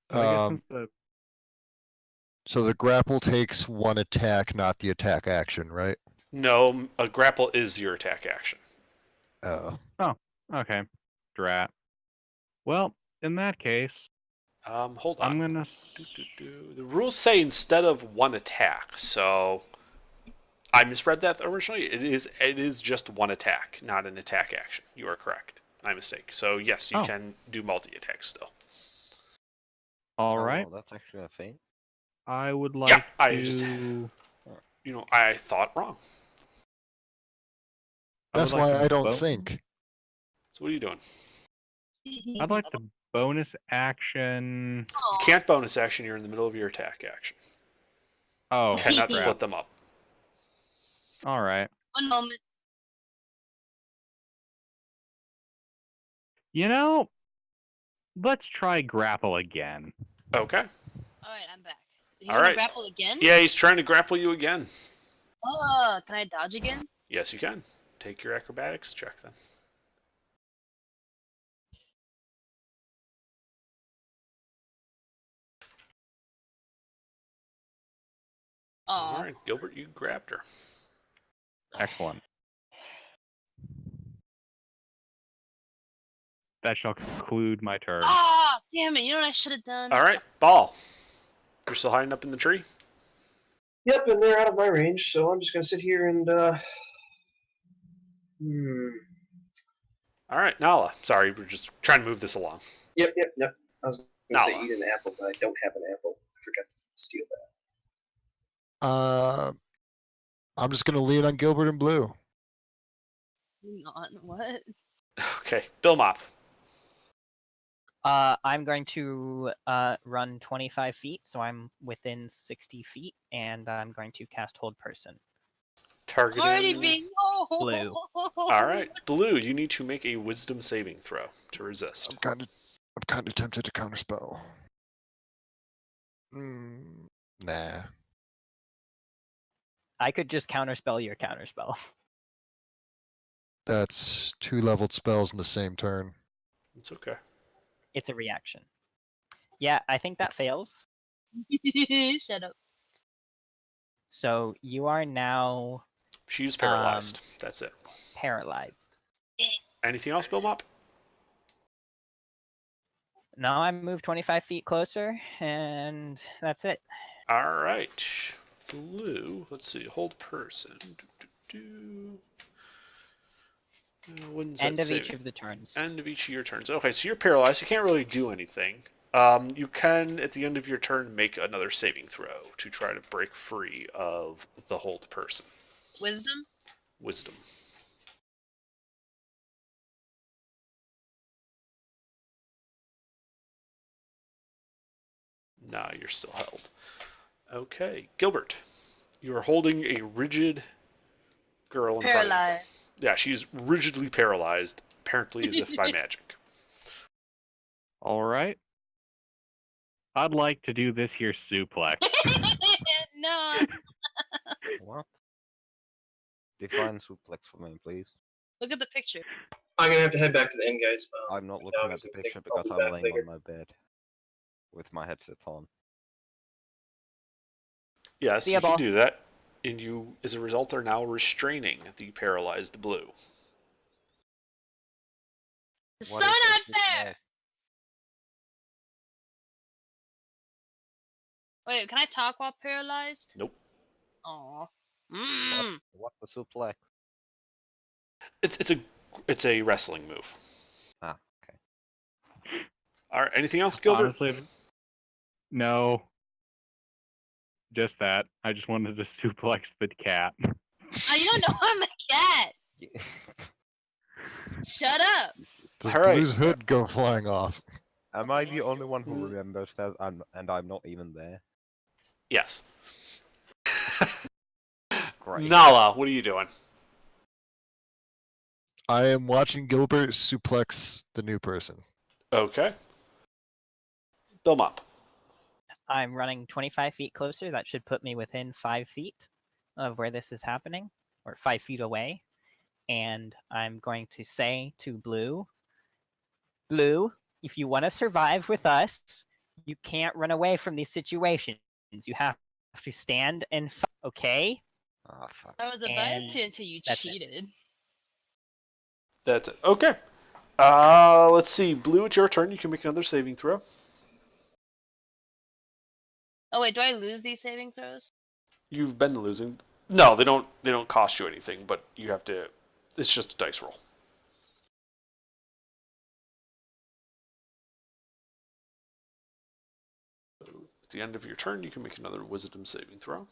But I guess Um, since the So the grapple takes one attack, not the attack action, right? No, a grapple is your attack action. Oh. okay, drat. Well, in that case, Hold on. I'm gonna. The rules say instead of one attack, so I misread that originally. It is just one attack, not an attack action. You are correct. My mistake. So yes, you can do multi-attack still. All Oh, right. that's actually a thing. I would like Yeah, I to. just, I thought wrong. That's would like why to I don't vote. think. So what are you doing? I'd like to bonus action. You can't bonus action. You're in the middle of your attack action. Oh, You cannot crap. split them up. All right. One moment. You know, let's try grapple again. Okay. All right, I'm back. You All gonna right. grapple again? Yeah, he's trying to grapple you again. Can I dodge again? Yes, you can. Take your acrobatics check then. All right, Gilbert, you grabbed her. Excellent. That shall conclude my turn. Ah, damn it! You know what I should have done? All right, Ball. You're still hiding up in the tree? Yep, and they're out of my range, so I'm just gonna sit here and All right, Nala. Sorry, we're just trying to move this along. Yep. I was gonna say Nala. eat an apple, but I don't have an apple. I forgot to steal that. I'm just gonna lean on Gilbert and Blue. Not what? Okay, Bill Mop. I'm going to run 25 feet, so I'm within 60 feet, and I'm going to cast Hold Person. Targeting. Already being Blue. All right, Blue. You need to make a Wisdom saving throw to resist. I'm kind of tempted to counterspell. Nah. I could just counterspell your counterspell. That's 2 leveled spells in the same turn. It's okay. It's a reaction. Yeah, I think that fails. Shut up. So you are now She's paralyzed. That's it. paralyzed. Anything else, Bill Mop? Now I move 25 feet closer, and that's it. All right, Blue. Let's see. Hold person. When's End that of each saving? of the turns. End of each of your turns. Okay, so you're paralyzed. You can't really do anything. You can, at the end of your turn, make another saving throw to try to break free of the hold person. Wisdom? Wisdom. Nah, you're still held. Okay, Gilbert. You are holding a rigid girl in front of you. Paralyzed. Yeah, she's rigidly paralyzed, apparently as if by magic. All right. I'd like to do this here suplex. No. What? Define suplex for me, please. Look at the picture. I'm gonna have to head back to the end, guys. I'm not my looking dog at is the gonna picture think I'll because be I'm back laying later. on my bed with my headset on. Yes, See you ya, can Ball. do that. and you, as a result, are now restraining the paralyzed Blue. So unfair! Wait, can I talk while paralyzed? Nope. Aw. What's the suplex? It's a wrestling move. Ah, okay. All right. Anything else, Gilbert? Honestly, no. Just that. I just wanted to suplex the cat. Oh, you don't know I'm a cat! Shut up! Does All right. Blue's hood go flying off? Am I the only one who remembers that and I'm not even there? Yes. Great. Nala, what are you doing? I am watching Gilbert suplex the new person. Okay. Bill Mop. I'm running 25 feet closer. That should put me within 5 feet of where this is happening, or 5 feet away. And I'm going to say to Blue, Blue, if you want to survive with us, you can't run away from these situations. You have to stand and fight, okay? Ah, fuck. I was about And to until you that's it. cheated. That's it. Okay. Let's see. Blue, it's your turn. You can make another saving throw. Oh wait, do I lose these saving throws? You've been losing. No, they don't cost you anything, but you have to. It's just a dice roll. So at the end of your turn, you can make another Wisdom saving throw.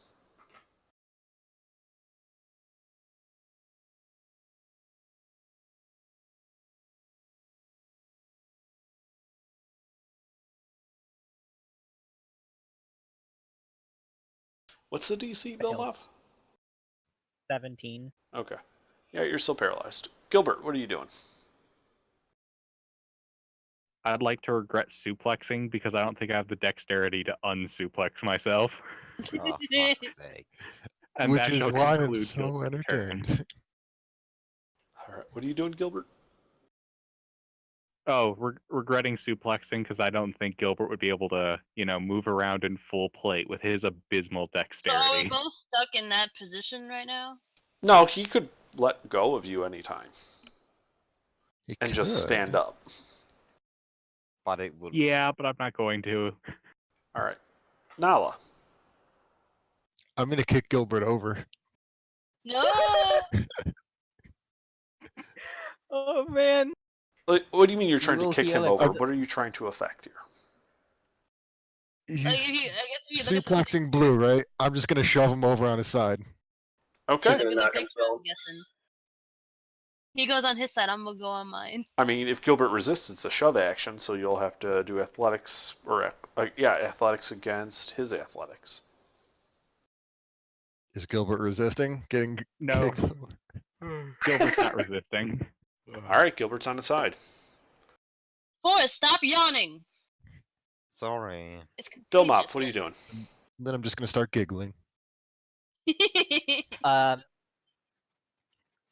What's the DC, Bill Mop? 17. Okay. Yeah, you're still paralyzed. Gilbert, what are you doing? I'd like to regret suplexing because I don't think I have the dexterity to unsuplex myself. Oh, fuck's sake. And Which that is shall why I'm conclude so Gilbert's turn. entertained. All right. What are you doing, Gilbert? Oh, regretting suplexing because I don't think Gilbert would be able to, move around in full plate with his abysmal So are we dexterity. both stuck in that position right now? No, he could let go of you anytime He and just could. stand up. But it would. Yeah, but I'm not going to. All right. Nala. I'm gonna kick Gilbert over. No! Oh man. What do you mean you're trying to will kick him heal it. over? What are you trying to affect here? Like, He's I guess if you look at the suplexing Blue, right? I'm just gonna shove him over on his side. Okay. look at the Knock him picture, down. I'm guessing. He goes on his side, I'm gonna go on mine. I mean, if Gilbert resists, it's a shove action, so you'll have to do athletics, or athletics against his athletics. Is Gilbert resisting getting No. kicked over? Gilbert's not resisting. All right, Gilbert's on his side. Forrest, stop yawning! Sorry. It's Bill Mop, what are you doing? Then I'm just gonna start giggling.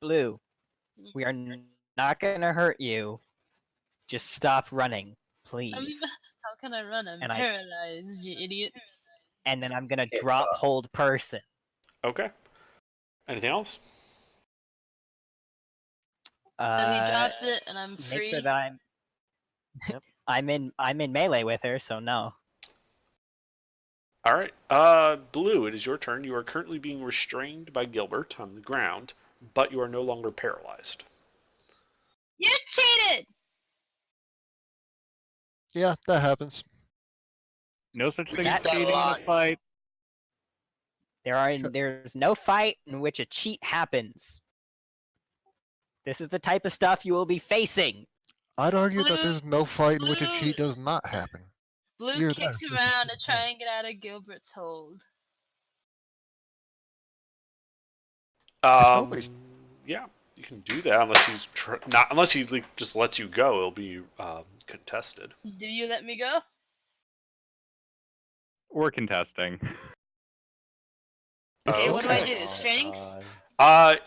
Blue, we are not gonna hurt you. Just stop running, please. How can I run? I'm And paralyzed, you idiot. And then I'm gonna drop hold person. Okay. Anything else? So he drops it, and I'm Make free. sure that I'm. I'm in melee with her, so no. All right. Blue, it is your turn. You are currently being restrained by Gilbert on the ground, but you are no longer paralyzed. You cheated! Yeah, that happens. No such thing as That- cheating in a fight. There's no fight in which a cheat happens. This is the type of stuff you will be facing. I'd argue that Blue- there's no fight in which a Blue- cheat does not happen. Blue You're kicks there. around to try and get out of Gilbert's hold. nobody's- Yeah, you can do that unless he's unless he just lets you go. It'll be contested. Do you let me go? We're contesting. Okay, what do I Okay. do? Strength?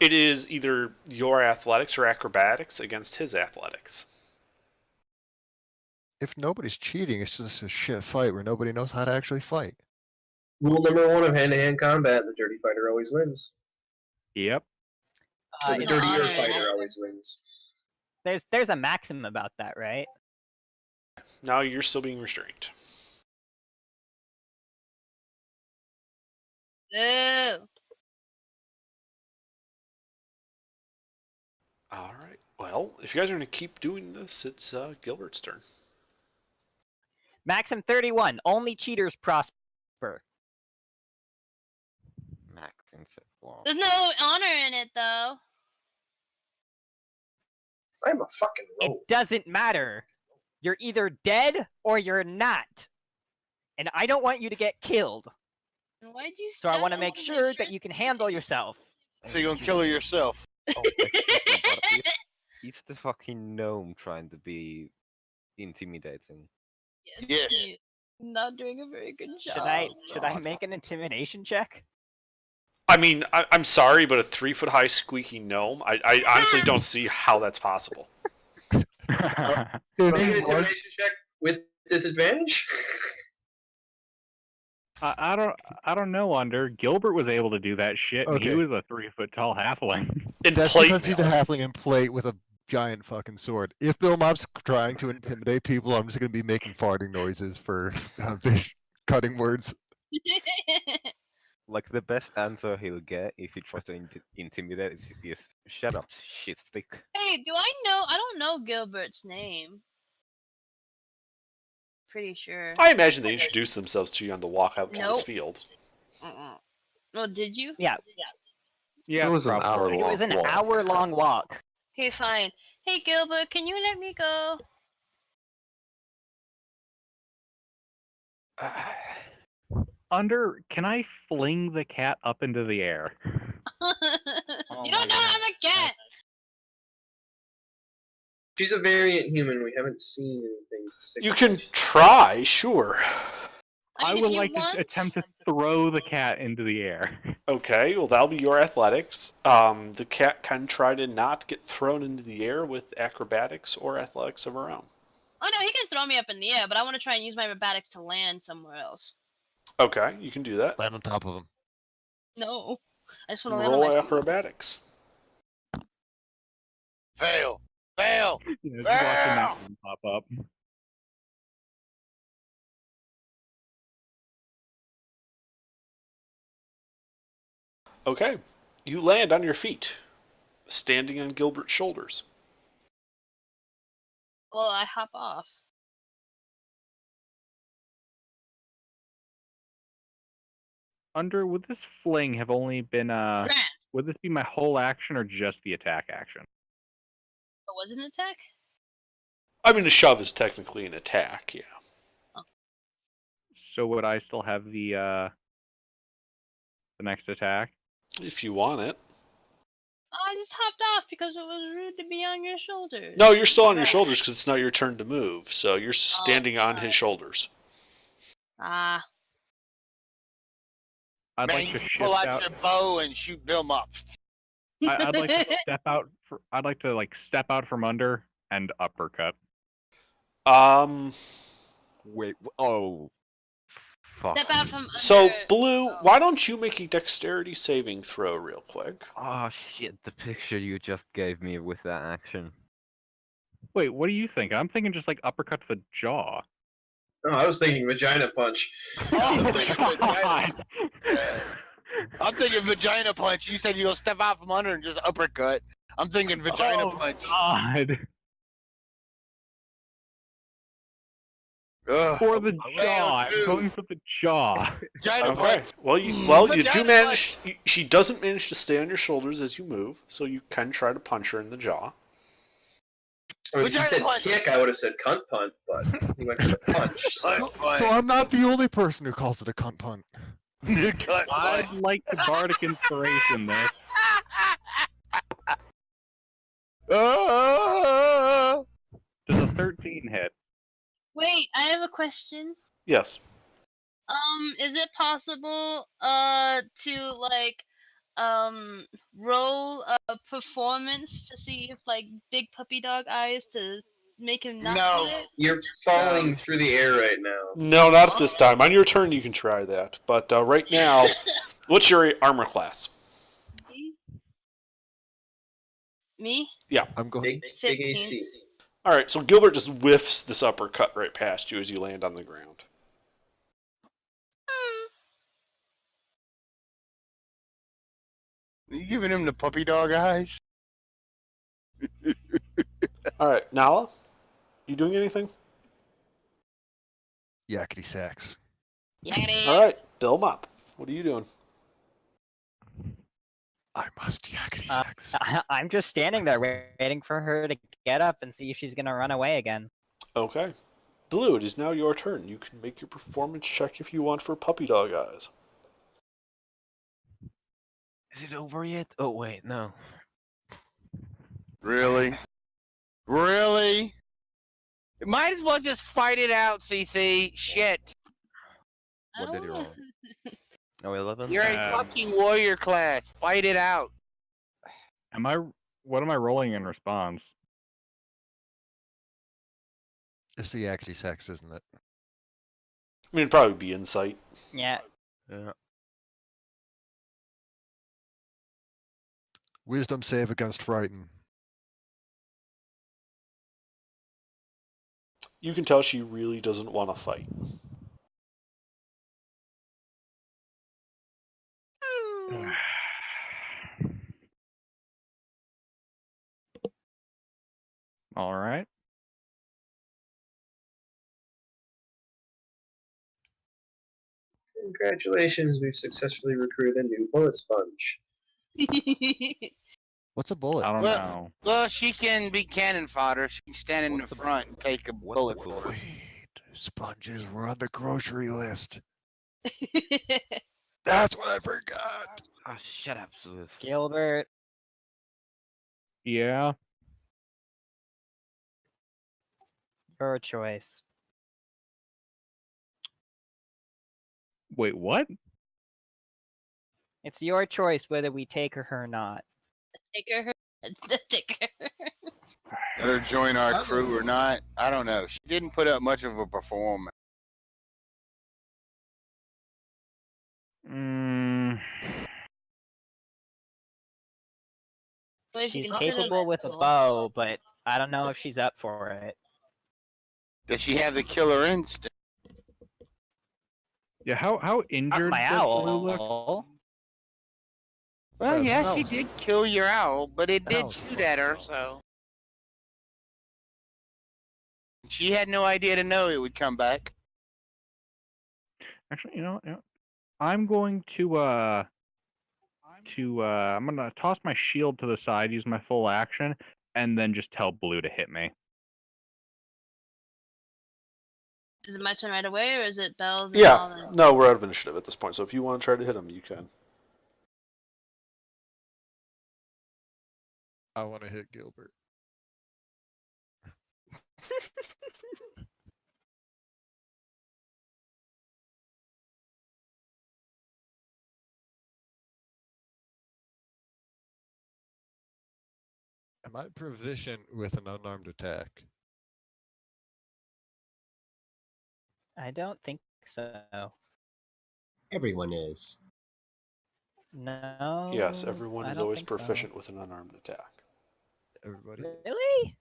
It is either your athletics or acrobatics against his athletics. If nobody's cheating, it's just a shit fight where nobody knows how to actually fight. Rule number one of hand-to-hand combat: the dirty fighter always wins. Yep. Or the no dirtier honor in fighter it. always wins. There's a maxim about that, right? Now you're still being restrained. Ew. All right. Well, if you guys are going to keep doing this, it's Gilbert's turn. Maxim 31. Only cheaters prosper. Maxim fit wall. There's no honor in it though. I'm a fucking It rogue. doesn't matter. You're either dead or you're not. And I don't want you to get killed. Why'd you So I step want to into make the sure that drink? you can handle yourself. So you're gonna kill her yourself. Is the fucking gnome trying to be intimidating? Yes. You're not doing a very good job. Should I make an intimidation check? I mean, I'm sorry, but a 3-foot-high squeaky gnome, I honestly don't see how that's possible. If Make you an want- intimidation check with disadvantage. I don't know. Under Gilbert was able to do that shit, and he Okay. was a 3-foot-tall halfling. In That's plate because he's a mail. halfling in plate with a giant fucking sword. If Bill Mob's trying to intimidate people, I'm just gonna be making farting noises for fish cutting words. Like the best answer he'll get if he tries to intimidate is "Shut up, shit stick." Hey, do I know? I don't know Gilbert's name. Pretty sure. I imagine they introduced themselves to you on the walk out to this Nope. field. Well, did you? Yeah. Yeah, It was an hour It was an walk. hour-long walk. Okay, fine. Hey, Gilbert, can you let me go? Under, can I fling the cat up into the air? You don't know I'm a cat. She's a variant human. We haven't seen anything. You can try, sure. I mean, would if you like want- to attempt to throw the cat into the air. Okay, well that'll be your athletics. The cat can try to not get thrown into the air with acrobatics or athletics of her own. Oh no, he can throw me up in the air, but I want to try and use my acrobatics to land somewhere else. Okay, you can do that. Land on top of him. No, I just want to land Roll on my feet. acrobatics. Fail. Fail. You know, just watching that one pop up. Okay, you land on your feet, standing on Gilbert's shoulders. Well, I hop off. Under, would this fling have only been Grand. would this be my whole action or just the attack action? But was it an attack? I mean, a shove is technically an attack, yeah. So would I still have the next attack? If you want it. I just hopped off because it was rude to be on your shoulders. No, you're still on your shoulders because it's not your turn to move, so you're standing on his shoulders. Ah. I'd Man, like you to can shift pull out out. your bow and shoot Bill up. I'd like to step out. I'd like to step out from under and uppercut. Wait. Oh. Fuck. Step out from So, under. Blue, why don't you make a dexterity saving throw real quick? Oh shit! The picture you just gave me with that action. Wait, what do you think? I'm thinking just uppercut to the jaw. No, I was thinking vagina punch. I'm thinking vagina. I'm thinking vagina punch. You said you'll step out from under and just uppercut. I'm thinking vagina punch. God. Ugh. For the Round jaw. I'm two. going for the jaw. Vagina Okay. punch. Well, you do Vagina manage. She doesn't manage to stay on your shoulders as you move, so you can try to punch her in the jaw. I mean, if you Vagina said punch. kick, I would have said cunt punt, but he went for the punch. So. Cunt So I'm not the only person who calls it a cunt punt. punch. Cunt I'd punch. like to bardic inspiration this. Ah! Does a 13 hit? Wait, I have a question. Yes. Is it possible to roll a performance to see if Big Puppy Dog Eyes to make him not No. do it? You're falling through the air right now. No, not at this time. On your turn, you can try that. But right now, what's your armor class? Me? Yeah. I'm going. Big 15. AC. All right, so Gilbert just whiffs this uppercut right past you as you land on the ground. Are you giving him the puppy dog eyes? All right, Nala, you doing anything? Yakety sax. Yakety. All right, Bill Mop, what are you doing? I must yakety sax. I'm just standing there waiting for her to get up and see if she's gonna run away again. Okay. Blue, it is now your turn. You can make your performance check if you want for puppy dog eyes. Is it over yet? Oh wait, no. Really? Really? Might as well just fight it out, CC. Shit. What did you roll? Oh, 11? You're a fucking warrior class. Fight it out. What am I rolling in response? It's the yakety sax, isn't it? I mean, it'd probably be insight. Yeah. Yeah. Wisdom save against frighten. You can tell she really doesn't want to fight. All right. Congratulations, we've successfully recruited a new bullet sponge. What's a bullet? I don't Well- know. Well, she can be cannon fodder. She can stand in the front and take a bullet for it. Wait, sponges were on the grocery list. That's what I forgot. Ah, shut up, Sleuth. Gilbert. Yeah. Your choice. Wait, what? It's your choice whether we take her or not. Take her. Take her. Let her join our crew or not. I don't know. She didn't put up much of a performance. So if you She's consider capable that with a cool. bow, but I don't know if she's up for it. Does she have the killer instinct? Yeah, how injured My does Blue look? owl. Well, Yeah, yeah, she that did kill your owl, but it that did was shoot at her, so. She had no idea to know it would come back. Actually, you know, I'm going to I'm gonna toss my shield to the side, use my full action, and then just tell Blue to hit me. Is it my turn right away, or is it Belle's? And all Yeah, that? no, we're out of initiative at this point, so if you want to try to hit him, you can. I want to hit Gilbert. Am I proficient with an unarmed attack? I don't think so. Everyone is. No. Yes, everyone I is don't always think so. proficient with an unarmed attack. Everybody. Really?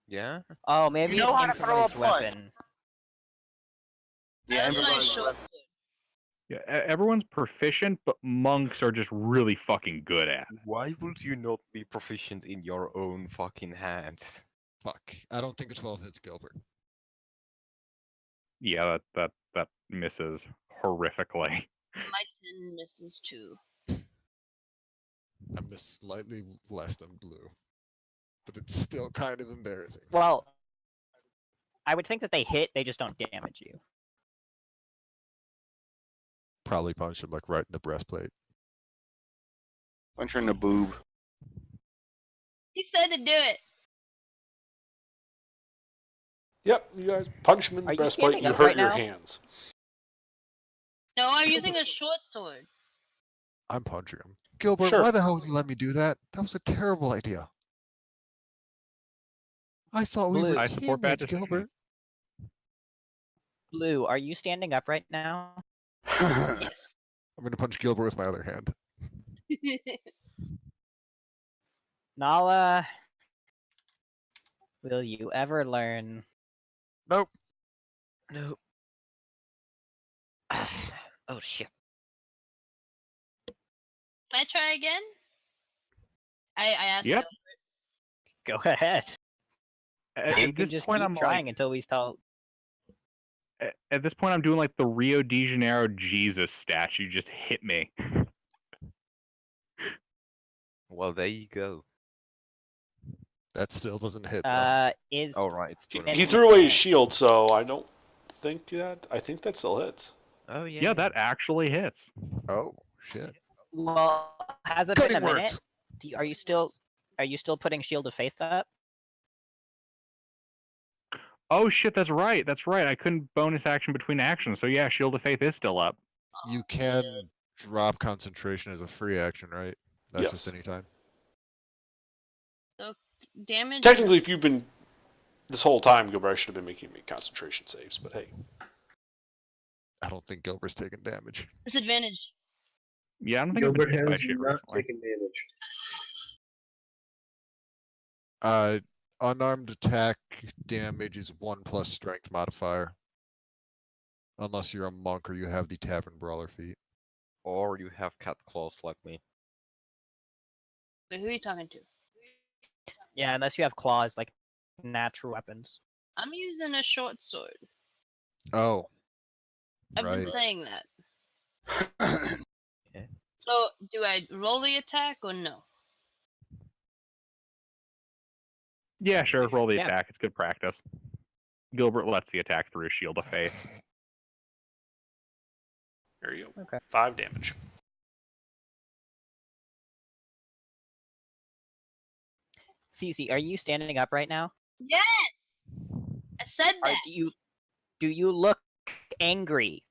Yeah? Oh, maybe You know it's how to throw a improvised punch. weapon. Yeah, That's my everybody- short. Yeah, everyone's proficient, but monks are just really fucking good at it. Why would you not be proficient in your own fucking hand? Fuck. I don't think a 12 hits Gilbert. Yeah, that misses horrifically. My 10 misses too. I missed slightly less than blue. But it's still kind of embarrassing. Well, I would think that they hit, they just don't damage you. Probably punched him like right in the breastplate. Punch her in the boob. He said to do it. Yep, you guys punch him in the Are you breastplate, standing you up hurt right your now? hands. No, I'm using a short sword. I'm punching him. Gilbert, Sure. why the hell would you let me do that? That was a terrible idea. I thought we Blue. were I support bad teammates, Gilbert. decisions. Blue, are you standing up right now? Yes. I'm gonna punch Gilbert with my other hand. Nala, will you ever learn? Nope. No. Oh shit. Can I try again? I asked. Yep. Go ahead. At You can this just point, keep I'm trying like, until we tell. at this point, I'm doing like the Rio de Janeiro Jesus statue. Just hit me. Well, there you go. That still doesn't hit. Though. Is Oh right. it's He, gonna he be- threw away his shield, so I don't think that. I think that still hits. Oh yeah. Yeah, that actually hits. Oh shit. well, has it been a Cutting minute? words. Are you still putting Shield of Faith up? Oh shit, that's right. That's right. I couldn't bonus action between actions. So yeah, Shield of Faith is still up. You can drop concentration as a free action, right? That's Yes. just any time. So damage. Technically, if you've been this whole time, Gilbert, I should have been making me concentration saves, but hey. I don't think Gilbert's taking damage. Disadvantage. Yeah, I don't think I've been Gilbert hit by has shit not recently. taken damage. Unarmed attack damage is 1 plus strength modifier. Unless you're a monk or you have the Tavern Brawler feat. Or you have cat claws like me. Wait, who are you talking to? Yeah, unless you have claws like natural weapons. I'm using a short sword. Oh. I've been Right. saying that. Yeah. So, do I roll the attack or no? Yeah, sure. Roll the Yeah. attack. It's good practice. Gilbert lets the attack through a Shield of Faith. There you go. Okay. 5 damage. Cece, are you standing up right now? Yes! I said Or that! do you look angry?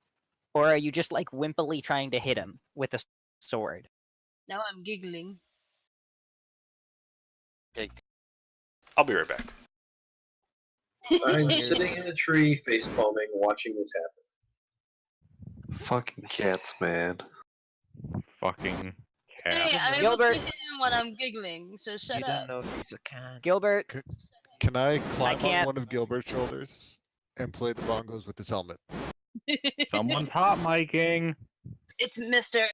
Or are you just like wimpily trying to hit him with a sword? Now I'm giggling. I'll be right back. I'm sitting in a tree, face palming, watching this happen. Fucking cats, man. Fucking cat. Hey, I'm able to Gilbert. hit him when I'm giggling, so shut You up. don't know she's a cat. Gilbert, Can I climb on can't- one of Gilbert's shoulders and play the bongos with his helmet? Someone's hot miking. It's Mr.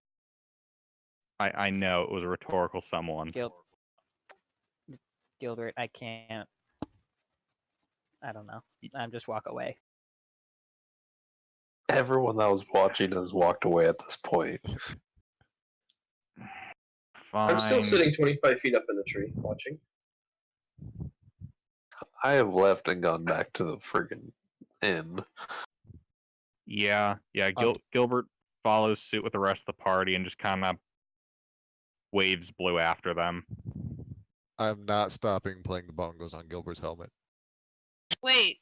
I know it was a rhetorical someone. Gilbert, I can't. I don't know. I'm just walk away. Everyone that was watching has walked away at this point. Fine. I'm still sitting 25 feet up in the tree, watching. I have left and gone back to the friggin' inn. Yeah. Gilbert follows suit with the rest of the party and just kind of waves Blue after them. I'm not stopping playing the bongos on Gilbert's helmet. Wait,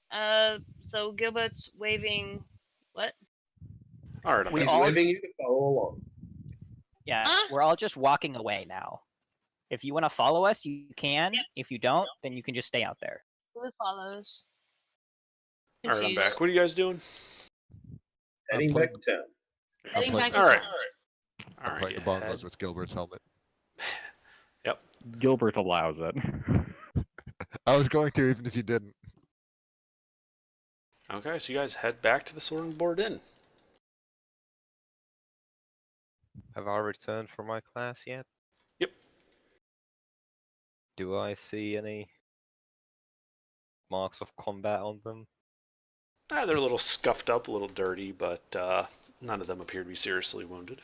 so Gilbert's waving. What? Alright, I'm We back. He's all- waving you to follow along. Yeah, Huh? we're all just walking away now. If you want to follow us, you can. Yep. If you don't, then you can just stay out there. Who follows? Alright, I'm Confused. back. What are you guys doing? Heading playing- back to town. I'm Heading playing, back to Alright. town. I'm Alright, playing the bongos with Gilbert's helmet. Gilbert allows it. I was going to, even if you didn't. Okay, so you guys head back to the Sorting Board Inn. Have I returned from my class yet? Yep. Do I see any marks of combat on them? They're a little scuffed up, a little dirty, but none of them appear to be seriously wounded.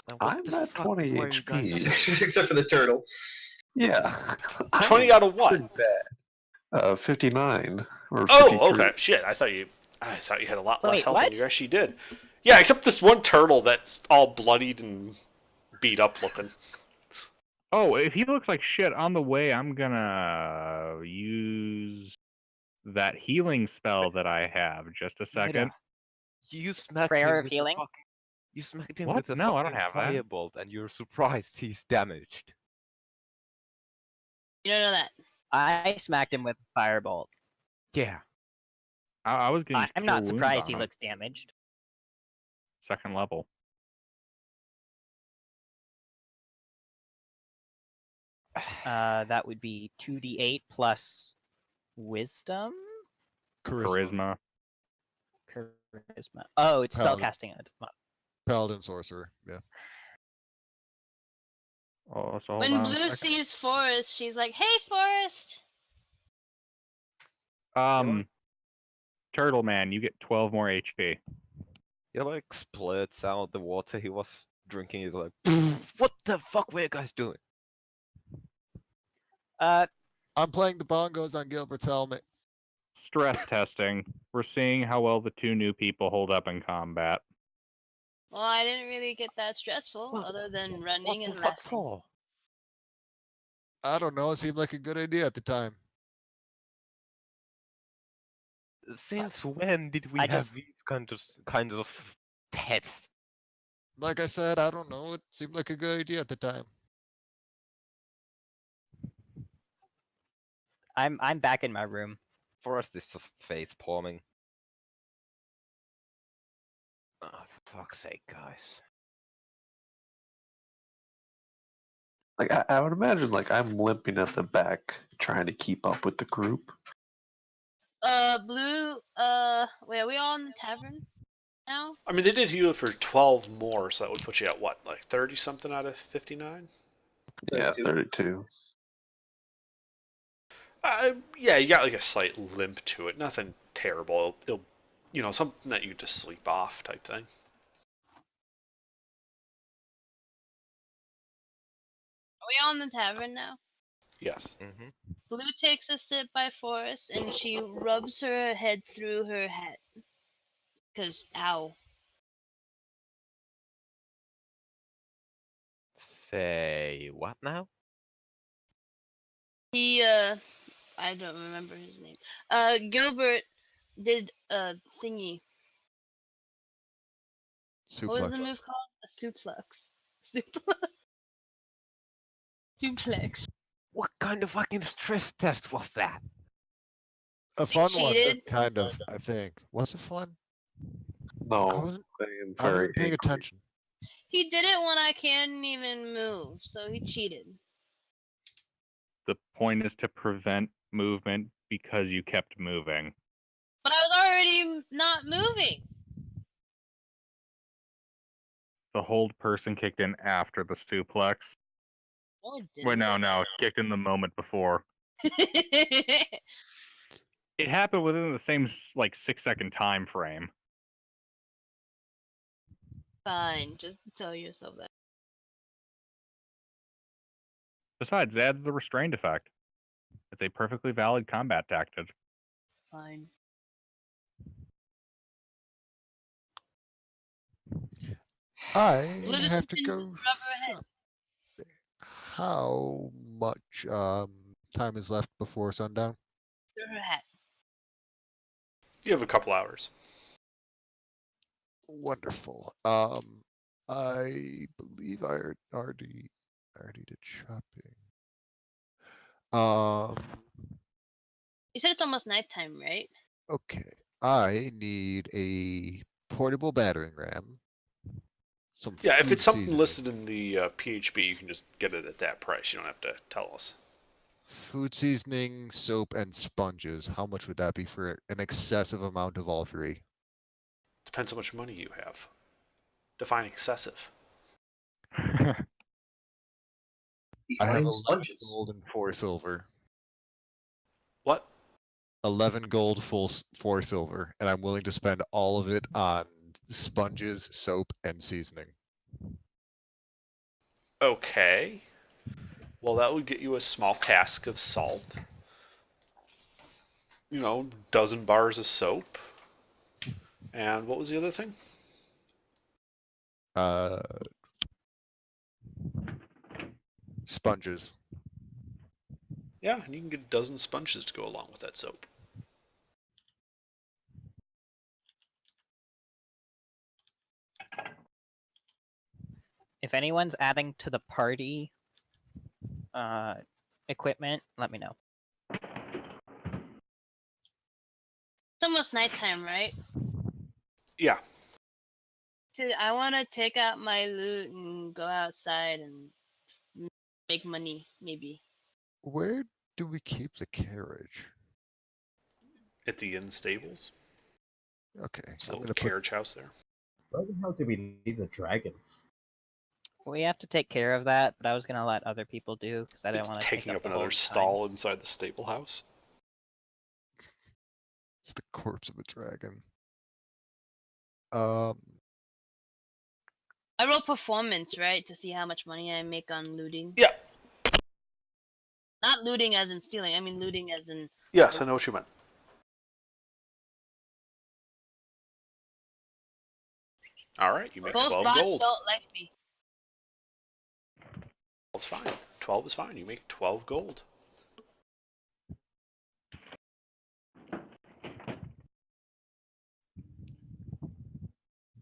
And what I'm the at fuck 20 were you guys doing? HP. Except for the turtle. Yeah. 20 out of what? Pretty bad. 59. Or Oh, 53. okay. Shit, I thought you had a lot less Wait, health what? than you actually did. Yeah, except this one turtle that's all bloodied and beat up looking. Oh, if he looks like shit on the way, I'm gonna use that healing spell that I have. Just a second. You smacked Prayer him of with a healing? You smacked him What? with a No, I don't fucking have that. firebolt, and you're surprised he's damaged. You don't know that. I smacked him with a firebolt. Yeah. I was getting. I'm cure not wounds surprised on he him. looks damaged. Second level. That would be 2d8 plus wisdom? Charisma. Charisma. Oh, it's Paladin. spellcasting. Paladin sorcerer. Yeah. Oh, so hold When on. Blue sees Forrest, she's like, "Hey, Forrest!" Turtle Man, you get 12 more HP. He like splurts out the water he was drinking. He's like, what the fuck were you guys doing? I'm playing the bongos on Gilbert's helmet. Stress testing. We're seeing how well the two new people hold up in combat. Well, I didn't really get that stressful, other than running and What laughing. for? I don't know. It seemed like a good idea at the time. Since when did we have these kinds of tests? Like I said, I don't know. It seemed like a good idea at the time. I'm back in my room. Forrest is just face palming. Oh, for fuck's sake, guys. Like I would imagine, like I'm limping at the back, trying to keep up with the group. Blue, wait, are we all in the tavern now? I mean, they did heal for 12 more, so that would put you at what, like 30 something out of 59? Yeah, 32. Yeah, you got like a slight limp to it. Nothing terrible. It'll you know, something that you just sleep off type thing. Are we all in the tavern now? Yes. Mm-hmm. Blue takes a sip by Forrest, and she rubs her head through her hat. 'Cause, ow. Say what now? He, I don't remember his name. Gilbert did a thingy. What was the Suplex. move called? A suplex. Suplex. Suplex. What kind of fucking stress test was that? A fun one, cheated? kind of, I think. Was it fun? No, I wasn't, I am I very wasn't paying angry. attention. He did it when I can't even move, so he cheated. The point is to prevent movement because you kept moving. But I was already not moving. The hold person kicked in after the suplex. No, it Wait, didn't. no, it kicked in the moment before. It happened within the same 6-second time frame. Fine, just tell yourself that. Besides, it adds the restrained effect. It's a perfectly valid combat tactic. Fine. I Blue just have to continues go. rub her head. How much time is left before sundown? Through her hat. You have a couple hours. Wonderful. I believe I already did shopping. You said it's almost nighttime, right? Okay. I need a portable battering ram. Some Yeah, if food it's something seasoning. listed in the PHB, you can just get it at that price. You don't have to tell us. Food seasoning, soap, and sponges. How much would that be for an excessive amount of all three? Depends how much money you have. Define excessive. I have Define 11 sponges. gold and 4 silver. What? 11 gold, 4 silver, and I'm willing to spend all of it on sponges, soap, and seasoning. Okay. Well, that would get you a small cask of salt. You know, dozen bars of soap. And what was the other thing? Sponges. Yeah, and you can get a dozen sponges to go along with that soap. If anyone's adding to the party equipment, let me know. almost nighttime, right? Yeah. I want to take out my loot and go outside and make money, maybe. Where do we keep the carriage? At the inn stables. Okay, It's a I'm little gonna put. carriage house there. Where the hell did we leave the dragon? We have to take care of that, but I was gonna let other people do because I didn't It's want to taking take up the another whole stall inside the stable house. It's the corpse of a dragon. Um, I roll performance, right, to see how much money I make on looting. Yeah. Not looting as in stealing. I mean looting as in. Yes, I know what you meant. All right, you make Both 12 bots gold. don't like me. 12's fine. 12 is fine. You make 12 gold.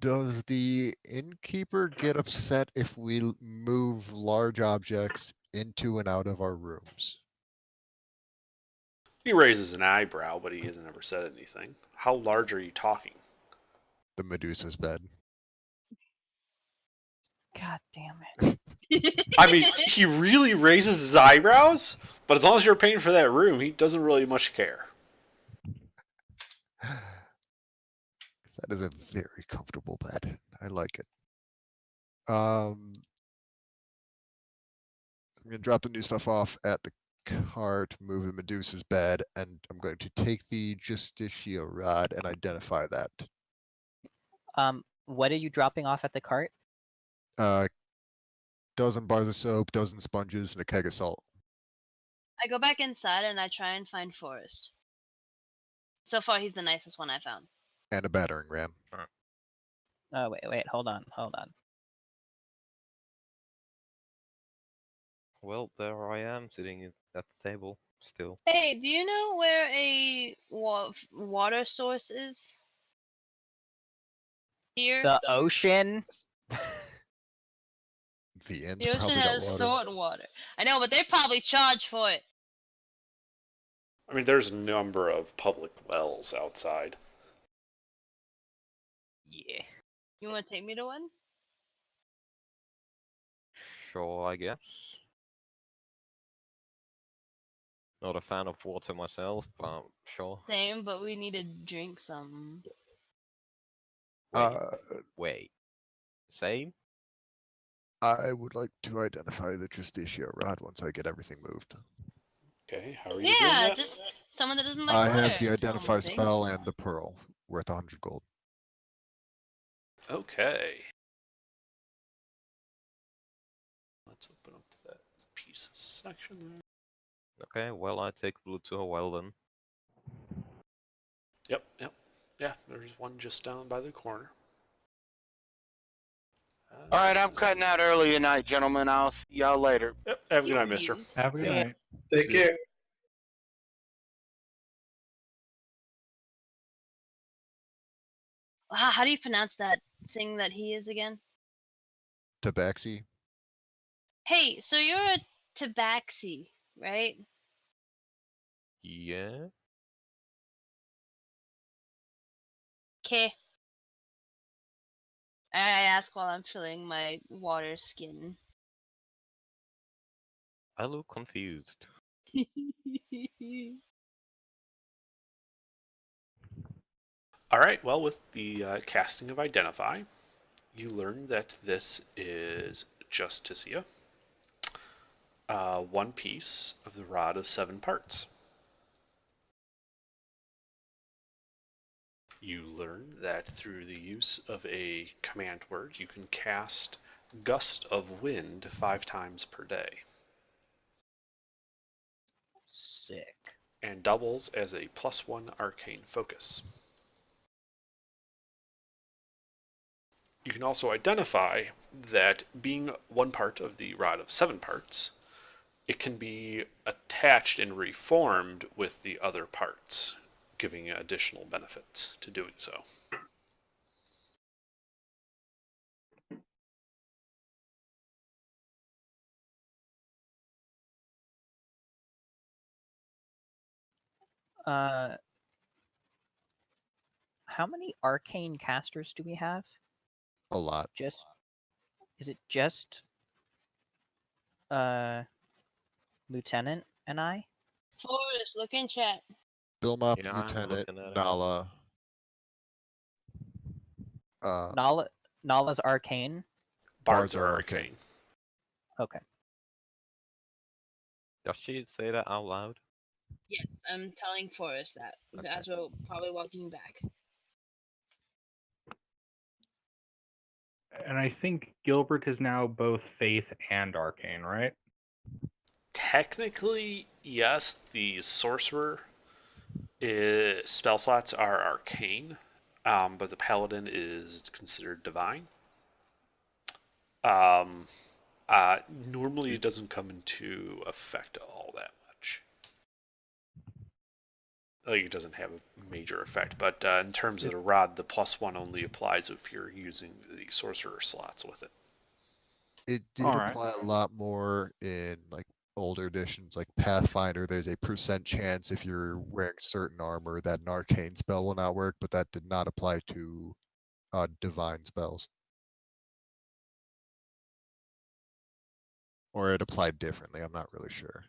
does the innkeeper get upset if we move large objects into and out of our rooms? He raises an eyebrow, but he hasn't ever said anything. How large are you talking? The Medusa's bed. God damn it. I mean, he really raises his eyebrows, but as long as you're paying for that room, he doesn't really much care. That is a very comfortable bed. I like it. I'm gonna drop the new stuff off at the cart, move the Medusa's bed, and I'm going to take the Justicia rod and identify that. What are you dropping off at the cart? Dozen bars of soap, dozen sponges, and a keg of salt. I go back inside and I try and find Forrest. So far, he's the nicest one I found. And a battering ram. Oh wait, hold on. Well, there I am sitting at the table still. Hey, do you know where a water source is? Here? The ocean. The end's The ocean probably got has water. salt water. I know, but they probably charge for it. I mean, there's a number of public wells outside. Yeah. You want to take me to one? Sure, I guess. Not a fan of water myself, but sure. Same, but we need to drink some. Wait. Same? I would like to identify the Justicia rod once I get everything moved. Okay, how are you doing Yeah, that? just someone that doesn't like I water. have the that's all I'm identify saying. spell and the pearl, worth 100 gold. Okay. Let's open up that piece section there. Okay, well, I take blue to a well then. Yep. Yeah, there's one just down by the corner. All right, I'm cutting out early tonight, gentlemen. I'll see y'all later. Yep, have a good night, mister. Have a good Yeah. night. Take care. How do you pronounce that thing that he is again? Tabaxi. Hey, so you're a tabaxi, right? Yeah? Okay. I ask while I'm filling my water skin. I look confused. All right. Well, with the casting of Identify, you learn that this is Justicia, one piece of the rod of 7 parts. You learn that through the use of a command word, you can cast Gust of Wind 5 times per day, Sick. and doubles as a +1 arcane focus. You can also identify that being one part of the rod of 7 parts, it can be attached and reformed with the other parts, giving additional benefits to doing so. how many arcane casters do we have? A lot. Is it just Lieutenant and I? Forrest, look in chat. Bilmop, Yeah, I'm Lieutenant, looking at it. Nala. Nala's arcane. Bards are arcane. Okay. Does she say that out loud? Yes, I'm telling Forrest that Okay. as we're probably walking back. And I think Gilbert is now both Faith and Arcane, right? Technically, yes, the sorcerer spell slots are arcane, but the paladin is considered divine. Normally, it doesn't come into effect all that much. Like, it doesn't have a major effect, but in terms of the rod, the +1 only applies if you're using the sorcerer slots with it. It did Alright. apply a lot more in like older editions, like Pathfinder. There's a % chance if you're wearing certain armor that an arcane spell will not work, but that did not apply to divine spells. Or it applied differently. I'm not really sure.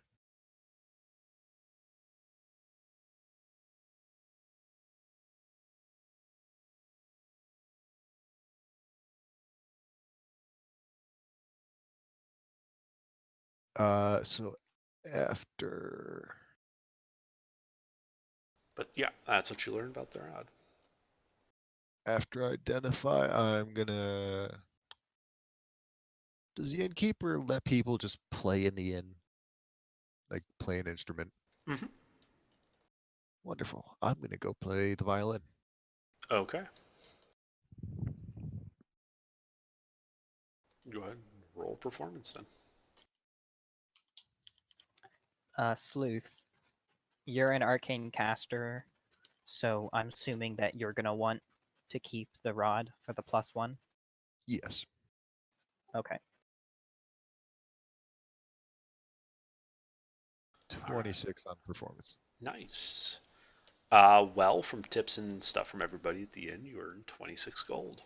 So after But yeah, that's what you learn about the rod. identify, I'm gonna. Does the innkeeper let people just play in the inn? Like play an instrument? Mhm. Wonderful. I'm gonna go play the violin. Okay. Go ahead and roll performance then. Sleuth, you're an arcane caster, so I'm assuming that you're gonna want to keep the rod for the +1. Yes. Okay. 26 on performance. Nice. Well, from tips and stuff from everybody at the end, you earned 26 gold.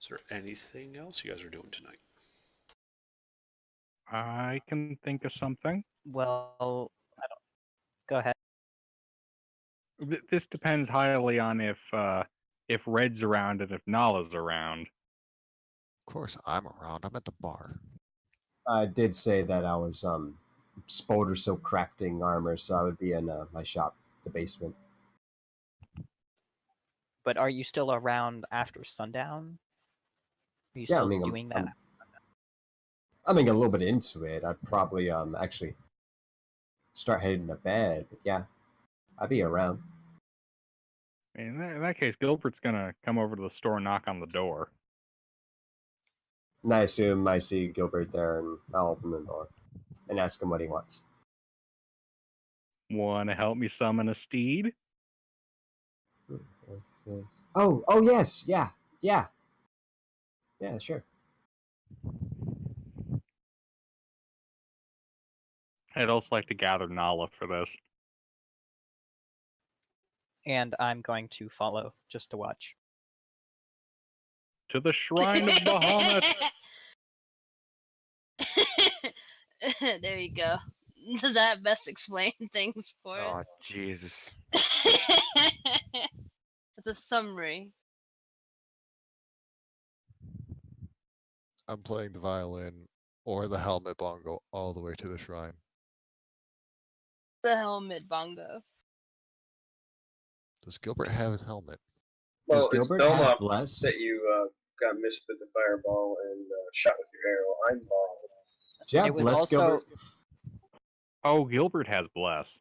Is there anything else you guys are doing tonight? I can think of something. Well, I don't. Go ahead. This depends highly on if Red's around and if Nala's around. Of course, I'm around. I'm at the bar. I did say that I was spoder so crafting armor, so I would be in my shop, the basement. But are you still around after sundown? Are you Yeah, I still mean, doing that? I mean, a little bit into it. I'd probably actually start heading to bed. But yeah, I'd be around. In that case, Gilbert's gonna come over to the store and knock on the door. And I assume I see Gilbert there, and I'll open the door and ask him what he wants. Wanna help me summon a steed? Oh, yes, yeah, sure. I'd also like to gather Nala for this. And I'm going to follow just to watch. To the Shrine of Bahamut! There you go. Does that best explain things for Oh, us? Jesus. It's a summary. I'm playing the violin or the helmet bongo all the way to the shrine. The helmet bongo. Does Gilbert have his helmet? Does Well, it's Gilbert have Belmont bless? that you got missed with the fireball and shot with your arrow. I'm bald. Do you have It was bless, also- Gilbert? Oh, Gilbert has bless.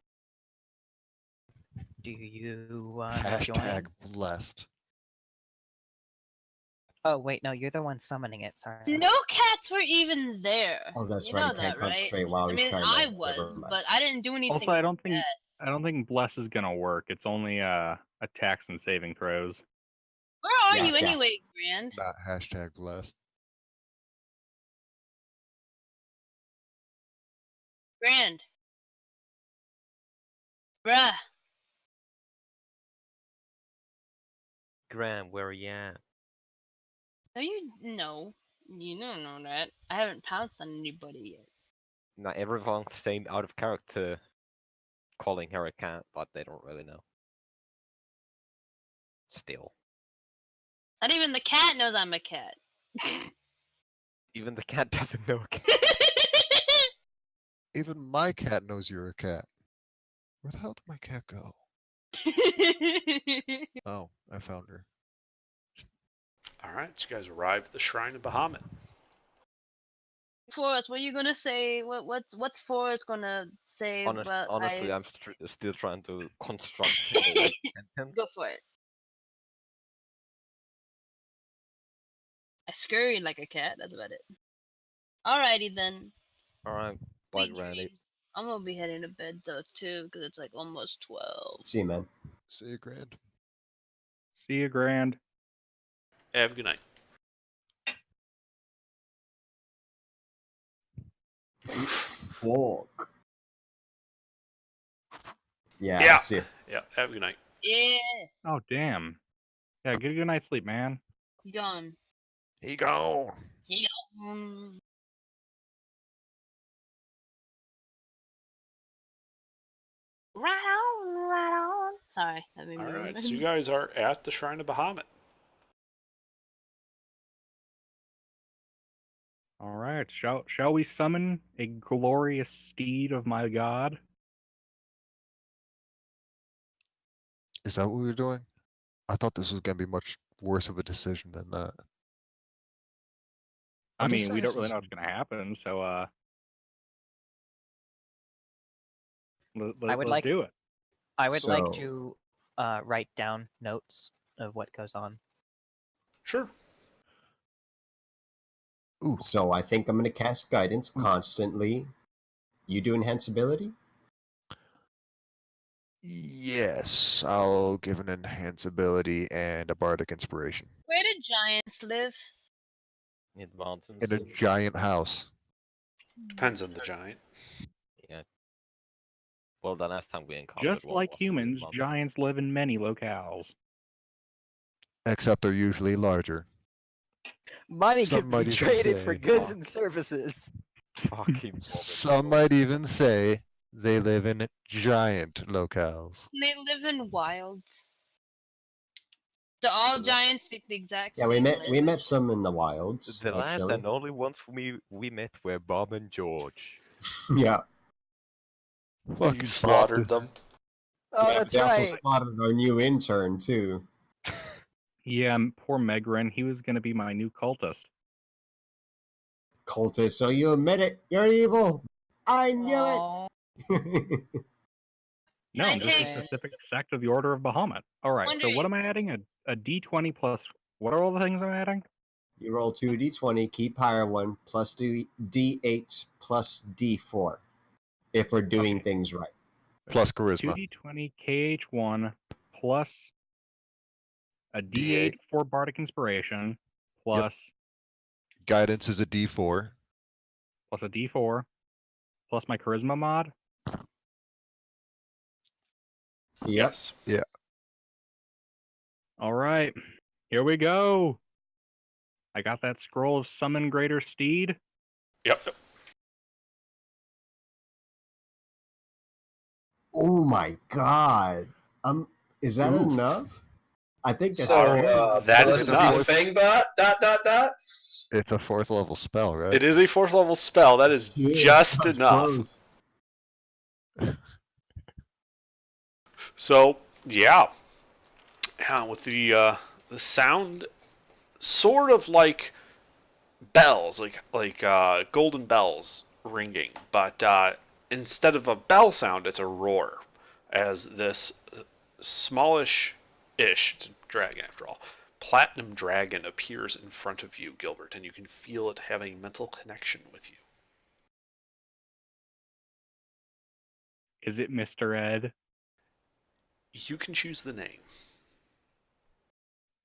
Do you Hashtag join? blessed. Oh wait, no, you're the one summoning it. Sorry. No cats were even there. Oh, that's You right. know He can't that, right? concentrate while I he's mean, trying to. I never was, mind. but I didn't do anything. Also, I don't bad. think bless is gonna work. It's only attacks and saving throws. Where are Yeah, you yeah. anyway, Grand? Not hashtag blessed. Grand. Bruh. Graham, where are you at? No, you don't know that. I haven't pounced on anybody yet. Not everyone's saying out of character, calling her a cat, but they don't really know. Still, Not even the cat knows I'm a cat. even the cat doesn't know a cat. Even my cat knows you're a cat. Where the hell did my cat go? Oh, I found her. All right, so you guys arrive at the Shrine of Bahamut. Forrest, what are you gonna say? What's Forrest gonna say about Honestly, I... I'm still trying to construct a sentence. Go for it. I scurried like a cat. That's about it. Alrighty then. Alright, bye, Sweet Granny. dreams. I'm gonna be heading to bed though too, because it's like almost 12. See you, man. See you, Grand. See you, Grand. Have a good night. Fuck. Yeah. Yeah. See you. Yeah, have a good night. Yeah. Oh, damn. Yeah, get a good night's sleep, man. He gone. He gone. He gone. Right on, right on. Sorry, that made me. All right, so you guys are at the Shrine of Bahamut. All right, shall we summon a glorious steed of my god? Is that what we were doing? I thought this was gonna be much worse of a decision than that. I I'm just mean, we saying don't it's really just- know what's gonna happen, so I would let's like do it. I would like So- to write down notes of what goes on. Sure. Ooh, So I think I'm gonna cast guidance constantly. You do enhanceability? yes, I'll give an enhanceability and a bardic inspiration Where do giants live? In the mountains. in a giant house. Depends on the giant. Yeah. Well, the last time we encountered Just one like was in the humans, mountains. giants live in many locales. Except they're usually larger. Money Some can might be even traded for say- goods and services. Fucking Some might even say they live in giant locales. They live in wilds. Do all giants speak the exact Yeah, same we language? met some in the wilds. The last actually. and only ones we met were Bob and George. Yeah. Fucking You slaughtered fuckers. them. Oh, Yeah, that's they also right. spotted our new intern too. Yeah, poor Megren. He was gonna be my new cultist. Cultist, so you admit it. You're evil. I knew Aw. it. No, I I'm just a take- specific sect of the Order of Bahamut. All right, so what am I adding? A D20 plus. What are all the things I'm adding? You roll 2d20, keep higher one, plus d8 plus d4. If we're doing things right. Plus charisma. 2d20 KH1 plus a D8 for Bardic Inspiration plus Guidance is a D4. plus a D4 plus my Charisma mod. Yes. Yeah. All right, here we go. I got that scroll of Summon Greater Steed. Yep. Oh my god. Is that Oof. enough? I think that's So, that will is it be enough. Fangbot ... It's a 4th level spell, right? It is a 4th level spell. That is Yeah, just that's enough. close. So yeah, with the sound, sort of like bells, like golden bells ringing, but instead of a bell sound, it's a roar, as this smallish-ish, it's a dragon after all, platinum dragon appears in front of you, Gilbert, and you can feel it having a mental connection with you. Is it Mr. Ed? You can choose the name.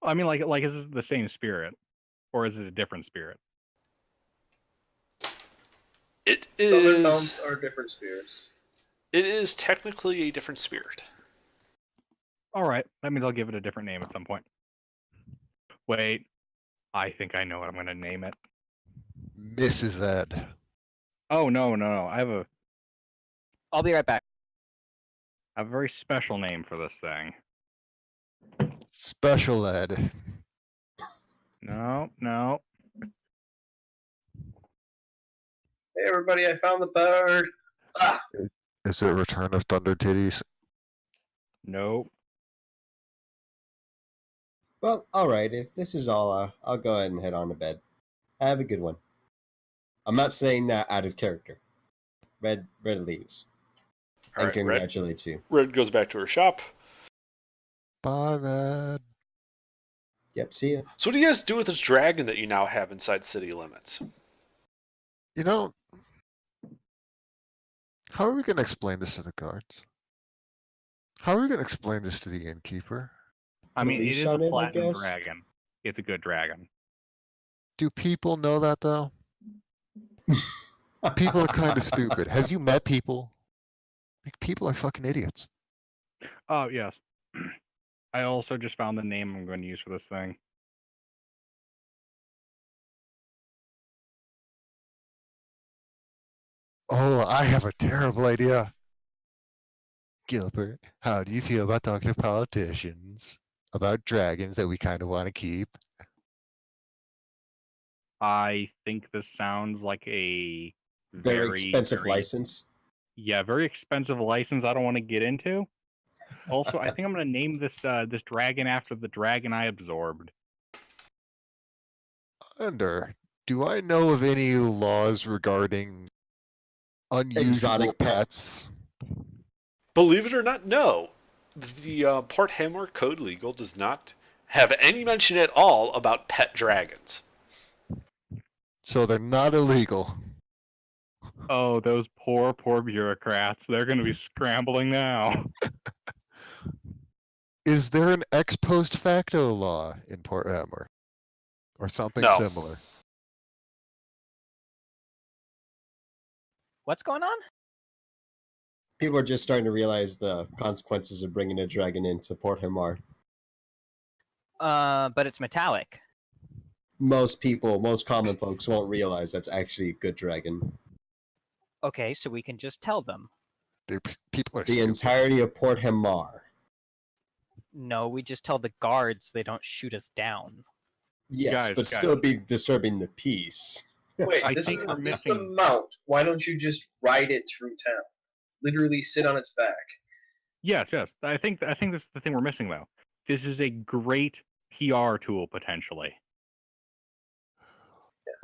I mean, like is this the same spirit, or is it a different spirit? It Southern mounts is. are different spirits. It is technically a different spirit. All right, that means I'll give it a different name at some point. Wait, I think I know what I'm going to name it. Mrs. Ed. Oh no, no, no! I'll be right back. I have a very special name for this thing. Special Ed. No, no. Hey everybody, I found the bird. Ah, Is it Return of Thunder Titties? Nope. Well, alright, if this is all, I'll go ahead and head on to bed. Have a good one. I'm not saying that out of character. Red leaves. All And right, congratulates you. Red goes back to her shop. Bye, Red. Yep, see ya. So what do you guys do with this dragon that you now have inside city limits? You know, how are we going to explain this to the guards? How are we going to explain this to the innkeeper? I mean, it Police is a on it, I platinum guess? dragon. It's a good dragon. Do people know that, though? People are kind of stupid. Have you met people? Like, people are fucking idiots. Oh yes. I also just found the name I'm going to use for this thing. Oh, I have a terrible idea. Gilbert, how do you feel about talking to politicians about dragons that we kind of want to keep? I think this sounds like a Very expensive very- license. Yeah, very expensive license. I don't want to get into. Also, I think I'm going to name this this dragon after the dragon I absorbed. Under, do I know of any laws regarding unusual Exotic pets? Believe it or not, no. The Port Hammer Code Legal does not have any mention at all about pet dragons. So they're not illegal. Oh, those poor bureaucrats. They're going to be scrambling now. Is there an ex post facto law in Port Hammer? Or something No. similar? What's going on? People are just starting to realize the consequences of bringing a dragon into Port Hamar. But it's metallic. Most common folks won't realize that's actually a good dragon. Okay, so we can just tell them. People are The stupid. entirety of Port Hamar. No, we just tell the guards they don't shoot us down. Yes, Guys, but guys. still be disturbing the peace. wait, I this think is we're this is missing- the mount. Why don't you just ride it through town? Literally sit on its back. Yes, yes. I think this is the thing we're missing though. This is a great PR tool potentially.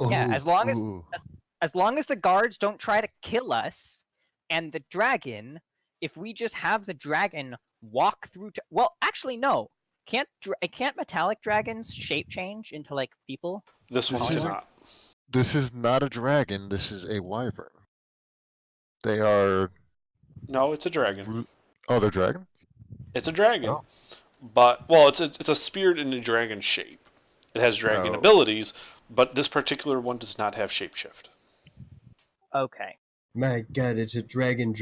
Yeah, as long as- Ooh. As long as the guards don't try to kill us, and the dragon, if we just have the dragon walk through. Well, actually, no. Can't metallic dragons shape change into like people? This one This is- cannot. This is not a dragon, this is a wyvern. They are. No, it's a dragon. Oh, they're dragon? It's a dragon. Oh. But, well, it's a spirit in a dragon shape. It has dragon Oh. abilities, but this particular one does not have shapeshift. Okay. My god, it's a dragon.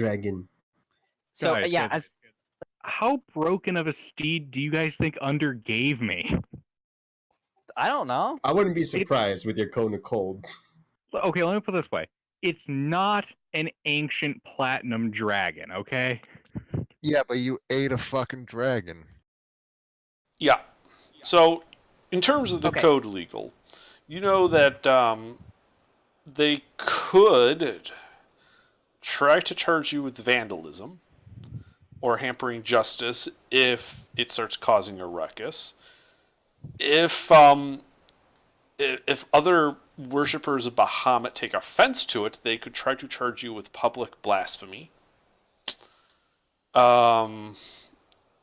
So Guys, yeah, guys, how broken of a steed do you guys think Under gave me? I don't know. I wouldn't be surprised with your cone of cold. Okay, let me put it this way. It's not an ancient platinum dragon, okay? Yeah, but you ate a fucking dragon. Yeah. So, in terms of the Okay. code legal, you know that they could try to charge you with vandalism or hampering justice if it starts causing a ruckus. If other worshippers of Bahamut take offense to it, they could try to charge you with public blasphemy.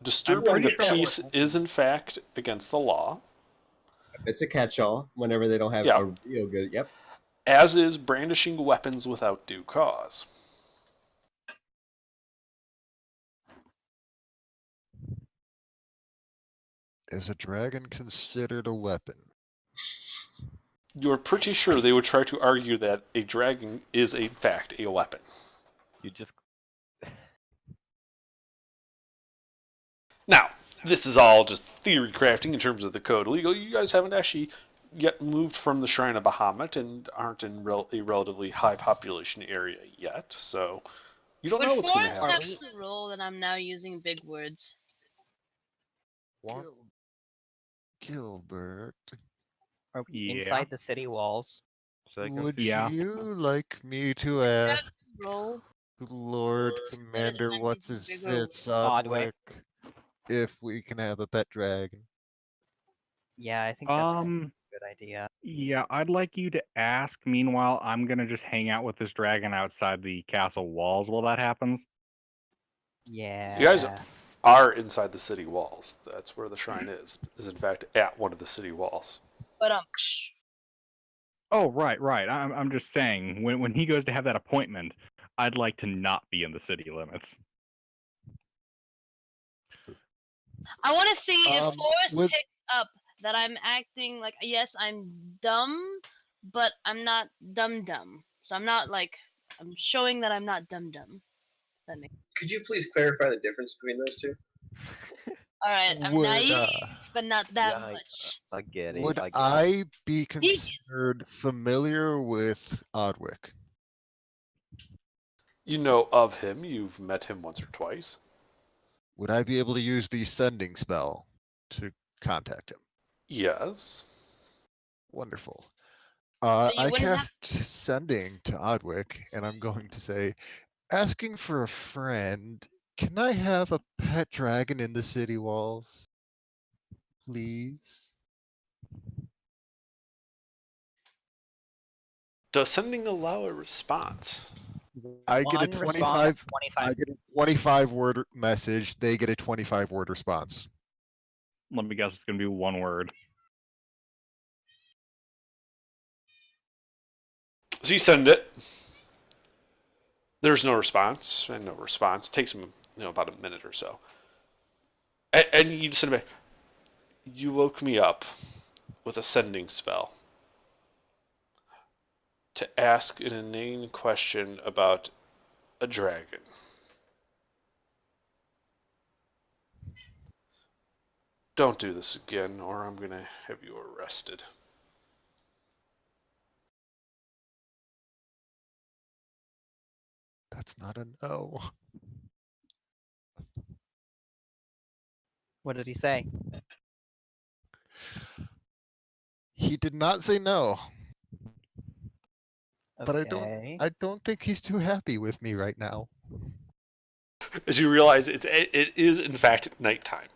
Disturbing pretty the sure- peace is in fact against the law, It's a catch-all whenever they don't have Yeah. a real good. Yep. as is brandishing weapons without due cause. Is a dragon considered a weapon? you're pretty sure they would try to argue that a dragon is, in fact, a weapon. You just Now, this is all just theory crafting in terms of the code legal. You guys haven't actually yet moved from the Shrine of Bahamut and aren't in a relatively high population area yet, so you don't know Would what's going to Forrest happen. have to roll that I'm now using big words? what? Gilbert, Are we Yeah. inside the city walls? would Yeah. you like me to ask Roll. the Lord Commander I'm what's using his bigger fits Odwick. Odwick if we can have a pet dragon? Yeah, I think that's probably a good idea. Yeah, I'd like you to ask. Meanwhile, I'm gonna just hang out with this dragon outside the castle walls while that happens. Yeah. You guys are inside the city walls. That's where the shrine is in fact at one of the city walls. But Oh, right. I'm just saying, when he goes to have that appointment, I'd like to not be in the city limits. I want to see if Forrest with- picks up that I'm acting like, yes, I'm dumb, but I'm not dumb. So I'm not like, I'm showing that I'm not dumb. That makes. Could you please clarify the difference between those two? All right, I'm Would, naive, but not that Yeah, much. I get it. Would I get it. I be considered familiar with Odwick? You know of him. You've met him once or twice. Would I be able to use the sending spell to contact him? Yes. Wonderful. you I wouldn't have- cast sending to Odwick, and I'm going to say, asking for a friend. Can I have a pet dragon in the city walls? Please? Does sending allow a response? I get a One response, 25 25. I get a 25 word message, they get a 25 word response. Let me guess, it's gonna be one word. So you send it. There's no response, and no response. It takes him, about a minute or so. And you just send it back. You woke me up with a sending spell to ask an inane question about a dragon. Don't do this again, or I'm gonna have you arrested. That's not a no. What did he say? He did not say no, but Okay. I don't think he's too happy with me right now. As you realize, it is in fact nighttime.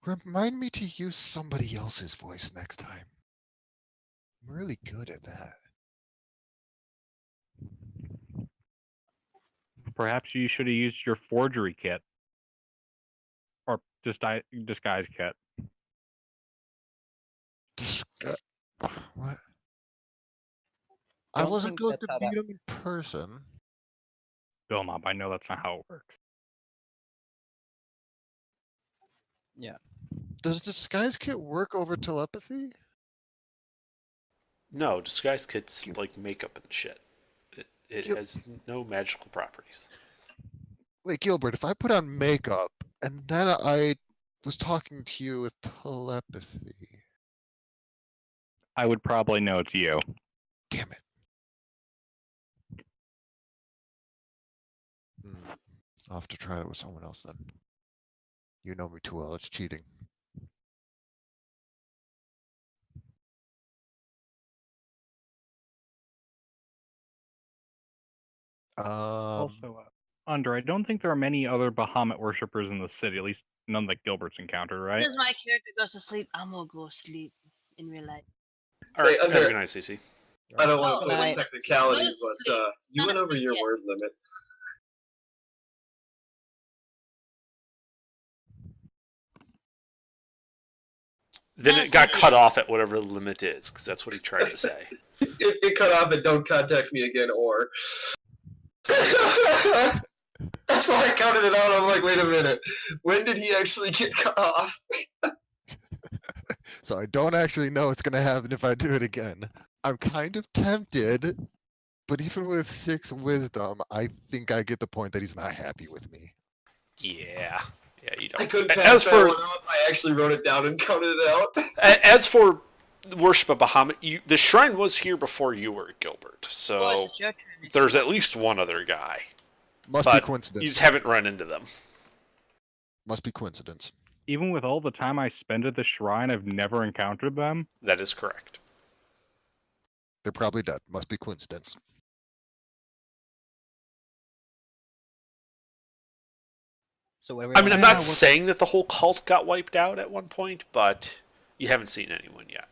Remind me to use somebody else's voice next time. I'm really good at that. Perhaps you should have used your forgery kit. Or disguise kit. What? I Don't wasn't think going that's to how beat that- him in person. Bill Mob, I know that's not how it works. Yeah. Does disguise kit work over telepathy? No, disguise kit's like makeup and shit. It Yep. has no magical properties. Wait, Gilbert, if I put on makeup and then I was talking to you with telepathy. I would probably know it's you. Damn it. I'll have to try it with someone else then. You know me too well, it's cheating. Also, Andre, I don't think there are many other Bahamut worshippers in the city, at least none that Gilbert's encountered, right? As my character goes to sleep, I'm gonna go sleep in real life. All right, Say, have a under- good night, Cece. I don't want Oh, to play night. with technicalities, Go to but sleep. you Not went over asleep your yet. word limit. Then That's it got not cut yet. off at whatever the limit is, because that's what he tried to say. It cut off and don't contact me again, or. That's why I counted it out. I'm like, wait a minute. When did he actually get cut off? So I don't actually know what's gonna happen if I do it again. I'm kind of tempted, but even with 6 wisdom, I think I get the point that he's not happy with me. Yeah. Yeah, you I don't. couldn't As pass that for one out. I actually wrote it down and counted it out. as for worship of Bahamut, the shrine was here before you were, Gilbert. So Well, it's your turn. there's at least one other guy. Must But be coincidence. you just haven't run into them. Must be coincidence. Even with all the time I spend at the shrine, I've never encountered them. That is correct. They're probably dead. Must be coincidence. So what do we I mean, wanna I'm do? not saying that the whole cult got wiped out at one point, but you haven't seen anyone yet.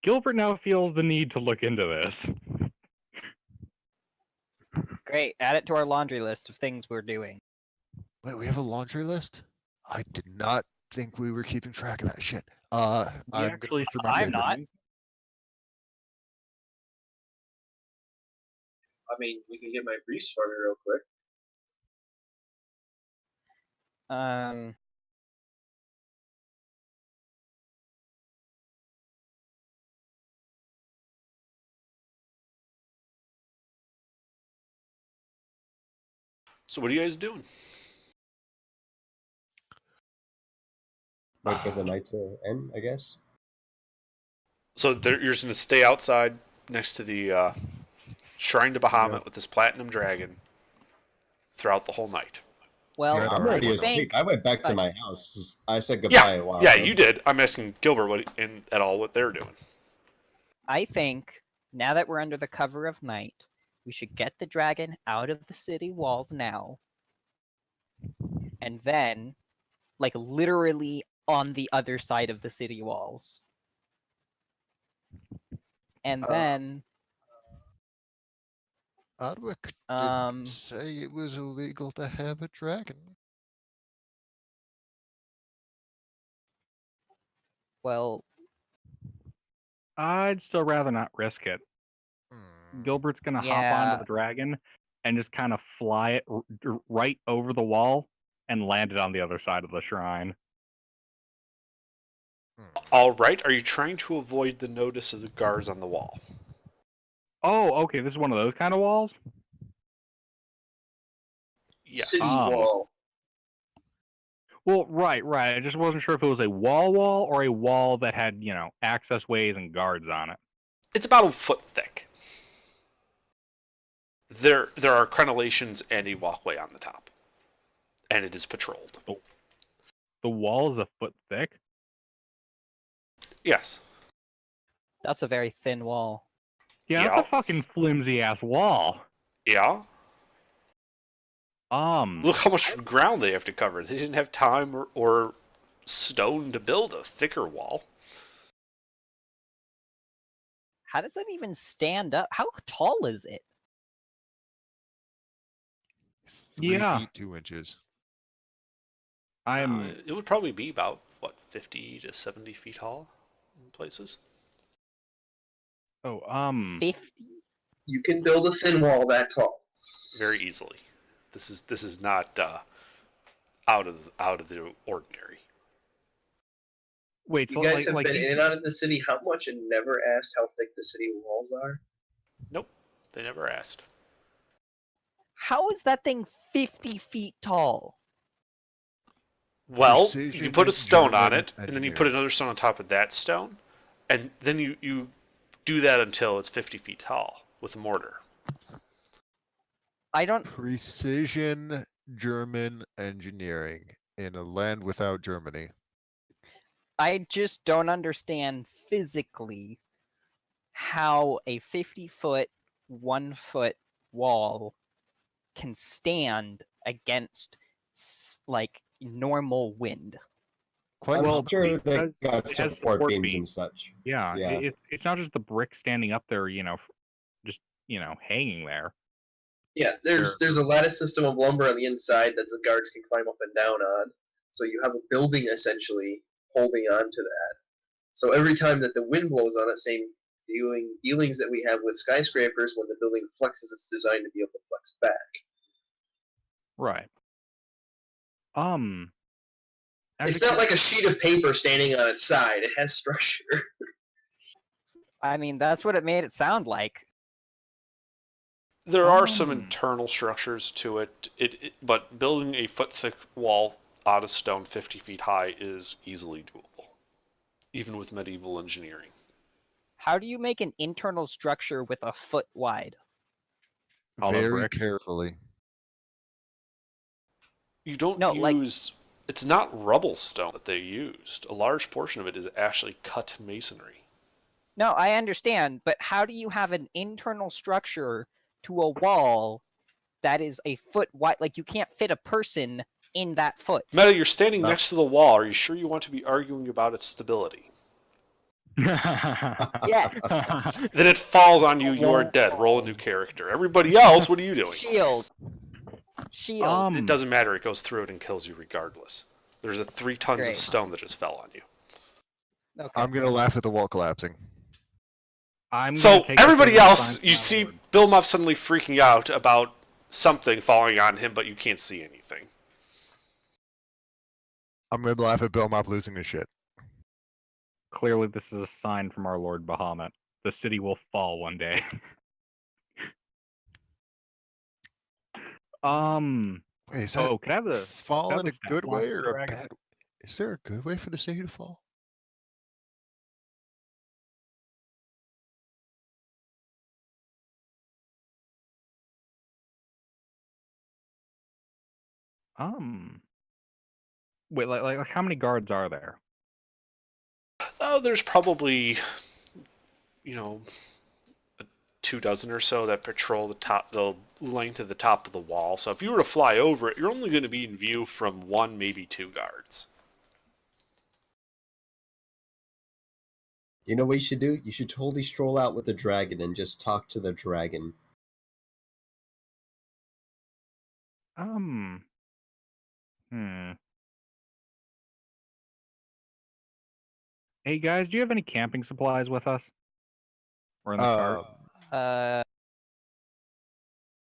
Gilbert now feels the need to look into this. Great. Add it to our laundry list of things we're doing. Wait, we have a laundry list? I did not think we were keeping track of that shit. We I'm gonna actually look through my I'm paper. not. I mean, we can get my briefs for me real quick. So what are you guys doing? Wait for the night to end, I guess. So you're just going to stay outside next to the shrine to Bahamut Yeah. with this platinum dragon throughout the whole night. Well, Yeah, I'm I already think asleep. I went back to I- my house. I said goodbye Yeah, a while yeah, ago. you did. I'm asking Gilbert at all what they're doing. I think now that we're under the cover of night, we should get the dragon out of the city walls now. And then, like literally on the other side of the city walls. And then Odwick Um, didn't say it was illegal to have a dragon. well, I'd still rather not risk it. Gilbert's gonna hop onto Yeah. the dragon and just kind of fly it right over the wall and land it on the other side of the shrine. All right. Are you trying to avoid the notice of the guards on the wall? Oh, okay. This is one of those kind of walls. Yes. City wall. Well, right. I just wasn't sure if it was a wall or a wall that had, access ways and guards on it. It's about a foot thick. There are crenellations and a walkway on the top, and it is patrolled. The wall is a foot thick. Yes. that's a very thin wall. Yeah, that's Yeah. a fucking flimsy ass wall. Yeah. Um, Look how much ground they have to cover. They didn't have time or stone to build a thicker wall. How does that even stand up? How tall is it? 3 Yeah. feet 2 inches. I'm It would probably be about 50 to 70 feet tall in places. 50? You can build a thin wall that tall. Very easily. This is not out of the ordinary. wait. So You guys have like been you- in and out of the city how much and never asked how thick the city walls are? Nope. They never asked. How is that thing 50 feet tall? Well, you Precision put a stone on German it, and then you put engineering. another stone on top of that stone, and then you do that until it's 50 feet tall with a mortar. I don't. Precision German engineering in a land without Germany. I just don't understand physically how a 50-foot, 1-foot wall can stand against like normal wind. Quite I'm well, sure they because got it has support support beams beams. and such. Yeah, Yeah. it's not just the brick standing up there, just hanging there. Yeah, there's a lattice system of lumber on the inside that the guards can climb up and down on. So you have a building essentially holding on to that. So every time that the wind blows on it, same dealings that we have with skyscrapers, when the building flexes, it's designed to be able to flex back. Right. It's not like a sheet of paper standing on its side. It has structure. I mean, that's what it made it sound like. There are some internal structures to it, but building a foot-thick wall out of stone 50 feet high is easily doable, even with medieval engineering. How do you make an internal structure with a foot wide? Very carefully. You don't use... It's not rubble stone that they used. A large portion of it is actually cut masonry. No, I understand, but how do you have an internal structure to a wall that is a foot wide? Like, you can't fit a person in that foot. Meta, you're standing next to the wall. Are you sure you want to be arguing about its stability? Yes. Then it falls on you, you're dead. Roll a new character. Everybody else, what are you doing? Shield. It doesn't matter. It goes through it and kills you regardless. There's a 3 tons of Great. stone that just fell on you. Okay. I'm gonna laugh at the wall collapsing. So everybody else, you see Bill Muff suddenly freaking out about something falling on him, but you can't see anything. I'm gonna laugh at Bill Mop losing his shit. Clearly, this is a sign from our Lord Bahamut. The city will fall one day. Wait, is that can I have the fall can I in have a the good stat way block or for a Dragon? bad? Is there a good way for the city to fall? Wait, like how many guards are there? Oh, there's probably, 24 or so that patrol the length of the top of the wall. So if you were to fly over it, you're only going to be in view from 1, maybe 2 guards. You know what you should do? You should totally stroll out with the dragon and just talk to the dragon. Hey guys, do you have any camping supplies with us? Or in the cart?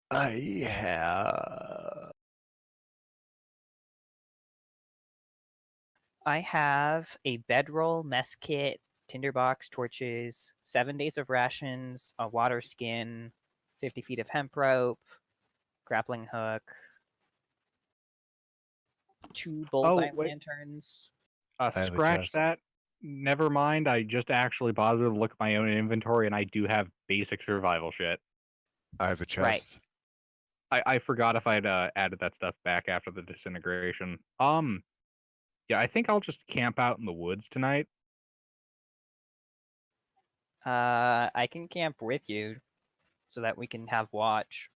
I have. I have a bedroll, mess kit, tinderbox, torches, 7 days of rations, a water skin, 50 feet of hemp rope, grappling hook, 2 bullseye wait. lanterns. have a Scratch chest. that. Never mind. I just actually bothered to look at my own inventory, and I do have basic survival shit. I have a chest. Right. I forgot if I'd added that stuff back after the disintegration. Yeah, I think I'll just camp out in the woods tonight. I can camp with you so that we can have watch.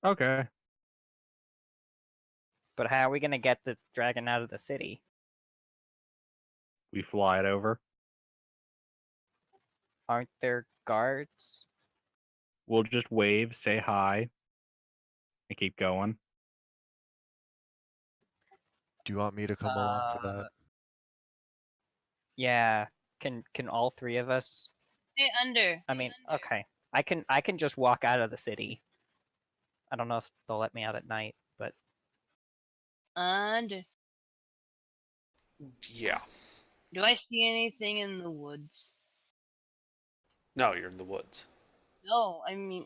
Okay. But how are we going to get the dragon out of the city? We fly it over. Aren't there guards? We'll just wave, say hi, and keep going. Do you want me to come along for that? Yeah. Can all 3 of us? Hey, under. I mean, okay. I can just walk out of the city. I don't know if they'll let me out at night, but Under. Yeah. Do I see anything in the woods? No, you're in the woods. No, I mean,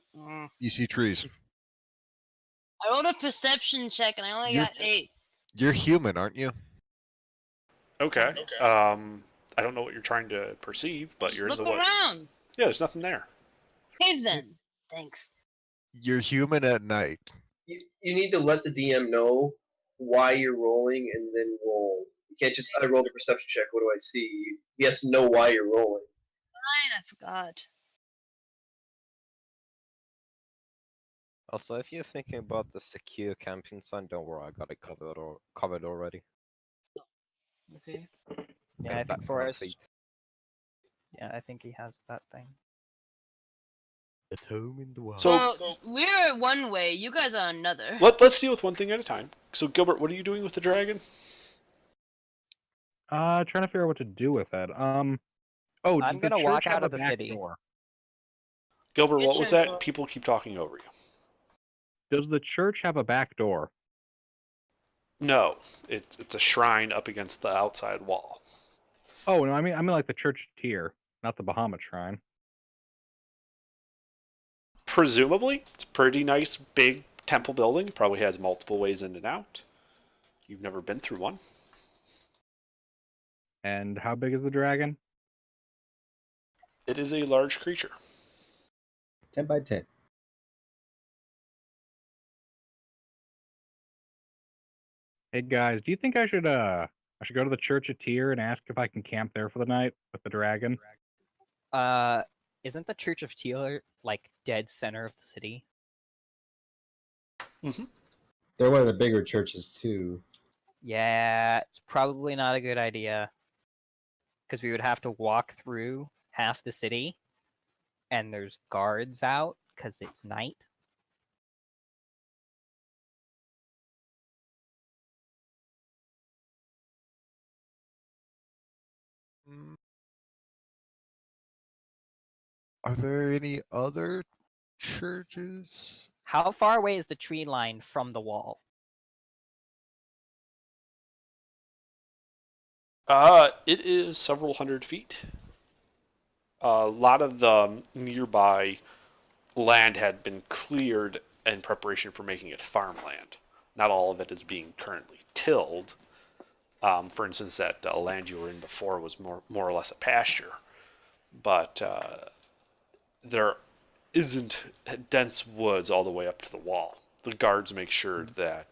You see trees. I rolled a perception check and I only You're- got 8. You're human, aren't you? Okay. I don't know what you're trying to perceive, but Just you're in look the woods. around. Yeah, there's nothing there. Okay then. Thanks. You're human at night. You need to let the DM know why you're rolling and then roll. You can't just, I rolled a perception check, what do I see? He has to know why you're rolling. Fine, I forgot. Also, if you're thinking about the secure camping sign, don't worry, I got it covered already. Okay. yeah, I Got think that Forrest. complete. Yeah, I think he has that thing. At home in the wild. So- Well, we're one way. You guys are another. Let's deal with one thing at a time. So, Gilbert, what are you doing with the dragon? Trying to figure out what to do with it. I'm does the gonna walk church have out a of the back city. door? Gilbert, what was Kitchen. that? People keep talking over you. Does the church have a back door? No, it's a shrine up against the outside wall. Oh no, I mean like the church tier, not the Bahamut shrine. Presumably, it's a pretty nice big temple building. Probably has multiple ways in and out. You've never been through one. And how big is the dragon? It is a large creature. 10 by 10. Hey guys, do you think I should go to the Church of Tyr and ask if I can camp there for the night with the dragon? Isn't the Church of Tyr like dead center of the city? Mm-hmm. They're one of the bigger churches too. Yeah, it's probably not a good idea. Because we would have to walk through half the city, and there's guards out because it's night. Are there any other churches? How far away is the tree line from the wall? It is several hundred feet. A lot of the nearby land had been cleared in preparation for making it farmland. Not all of it is being currently tilled. For instance, that land you were in before was more or less a pasture. But there isn't dense woods all the way up to the wall. The guards make sure that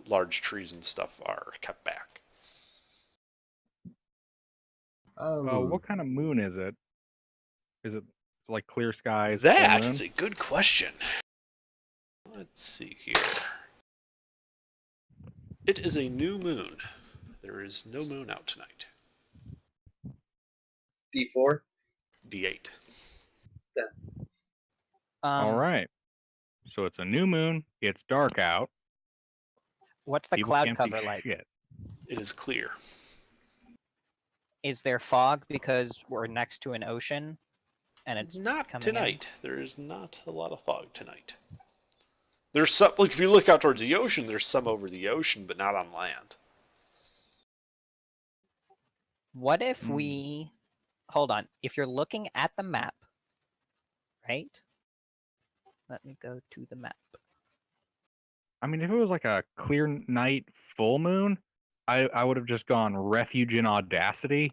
large trees and stuff are kept back. What kind of moon is it? Is it like clear skies? That full is moon? a good question. Let's see here. It is a new moon. There is no moon out tonight. D4. D8. All right. So it's a new moon. It's dark out. What's the People cloud can't see cover like? shit. It is clear. Is there fog because we're next to an ocean, and it's Not coming in? tonight. There is not a lot of fog tonight. There's some, like if you look out towards the ocean, there's some over the ocean, but not on land. What if we hold on? If you're looking at the map, right? Let me go to the map. I mean, if it was like a clear night full moon, I would have just gone refuge in audacity,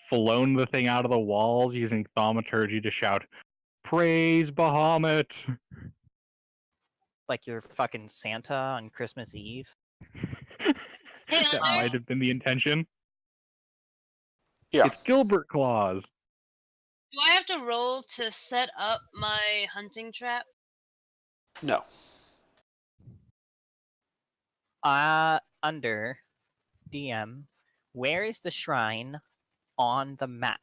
flown the thing out of the walls using thaumaturgy to shout, "Praise Bahamut!" Like you're fucking Santa on Christmas Eve. That might have been the intention. Yeah. It's Gilbert Claus. Do I have to roll to set up my hunting trap? No. Under DM, where is the shrine on the map?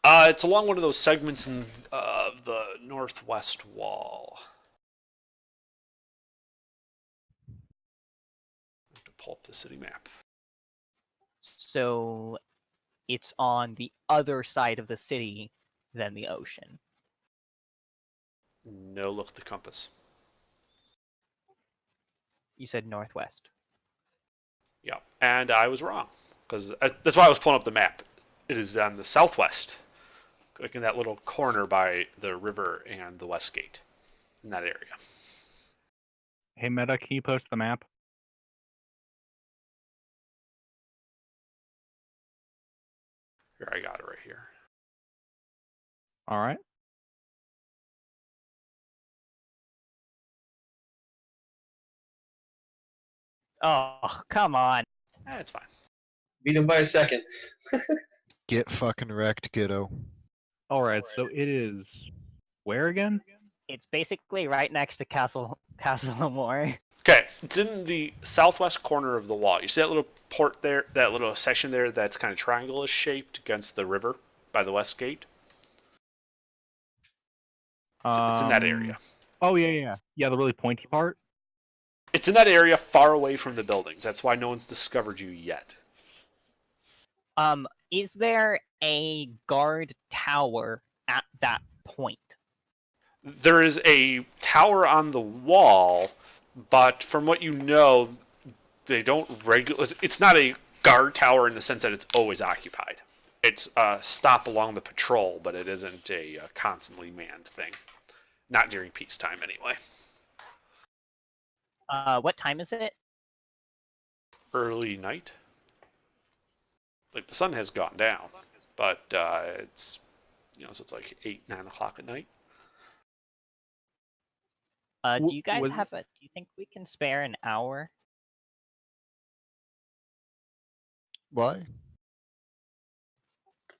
It's along one of those segments in the northwest wall. I have to pull up the city map. So it's on the other side of the city than the ocean. No, look at the compass. You said northwest. Yeah, and I was wrong because that's why I was pulling up the map. It is on the southwest, like in that little corner by the river and the west gate, in that area. Hey, Meta, can you post the map? Here, I got it right here. All right. Oh, come on. It's fine. Beat him by a second. Get fucking wrecked, kiddo. All right. So it is where again? It's basically right next to Castle Amore. Okay, it's in the southwest corner of the wall. You see that little port there, that little section there that's kind of triangle-ish shaped against the river by the west gate? It's in that area. Oh, yeah. Yeah, the really pointy part? It's in that area far away from the buildings. That's why no one's discovered you yet. Is there a guard tower at that point? There is a tower on the wall, but from what you know, they don't regulate. It's not a guard tower in the sense that it's always occupied. It's a stop along the patrol, but it isn't a constantly manned thing. Not during peacetime, anyway. What time is it? Early night. Like the sun has gone down, but it's so it's like 8, 9 o'clock at night. Do you guys have a? Do you think we can spare an hour? Why?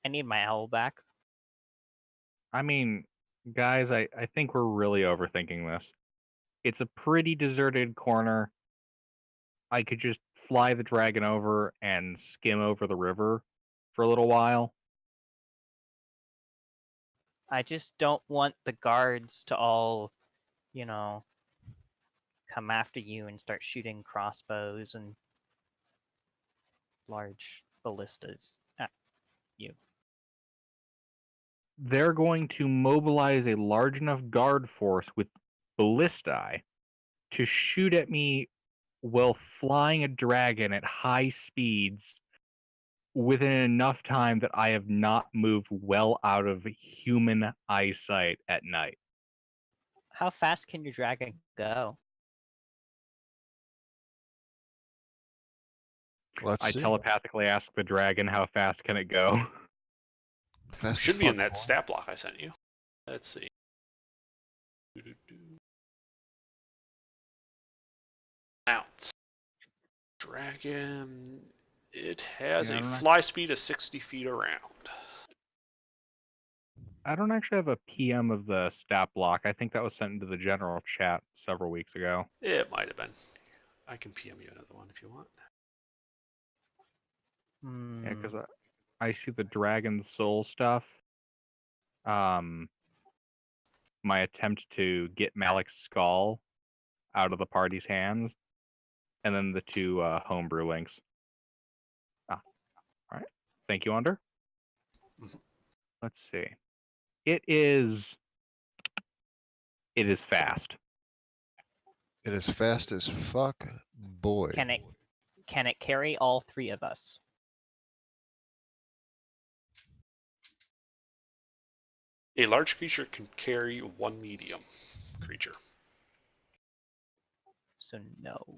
I need my owl back. I mean, guys, I think we're really overthinking this. It's a pretty deserted corner. I could just fly the dragon over and skim over the river for a little while. I just don't want the guards to all, come after you and start shooting crossbows and large ballistas at you. They're going to mobilize a large enough guard force with ballistae to shoot at me while flying a dragon at high speeds within enough time that I have not moved well out of human eyesight at night. How fast can your dragon go? Let's I see. telepathically ask the dragon, how fast can it go? Fast Should as be in fuck, that boy. stat block I sent you. Let's see. Mounts. Dragon. It has Yeah, I a don't know. fly speed of 60 feet around. I don't actually have a PM of the stat block. I think that was sent into the general chat several weeks ago. It might have been. I can PM you another one if you want. Yeah, because I see the Dragon Soul stuff. My attempt to get Malik's skull out of the party's hands, and then the 2 homebrew links. All right. Thank you, Under. Let's see. It is fast. It is fast as fuck, boy. Can it carry all 3 of us? A large creature can carry 1 medium creature. So no.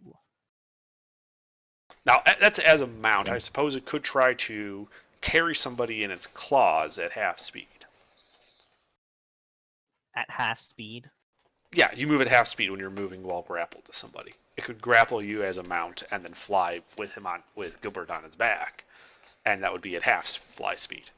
Now, that's as a mount. I suppose it could try to carry somebody in its claws at half speed. At half speed? Yeah, you move at half speed when you're moving while grappled to somebody. It could grapple you as a mount and then fly with Gilbert on its back, and that would be at half fly speed.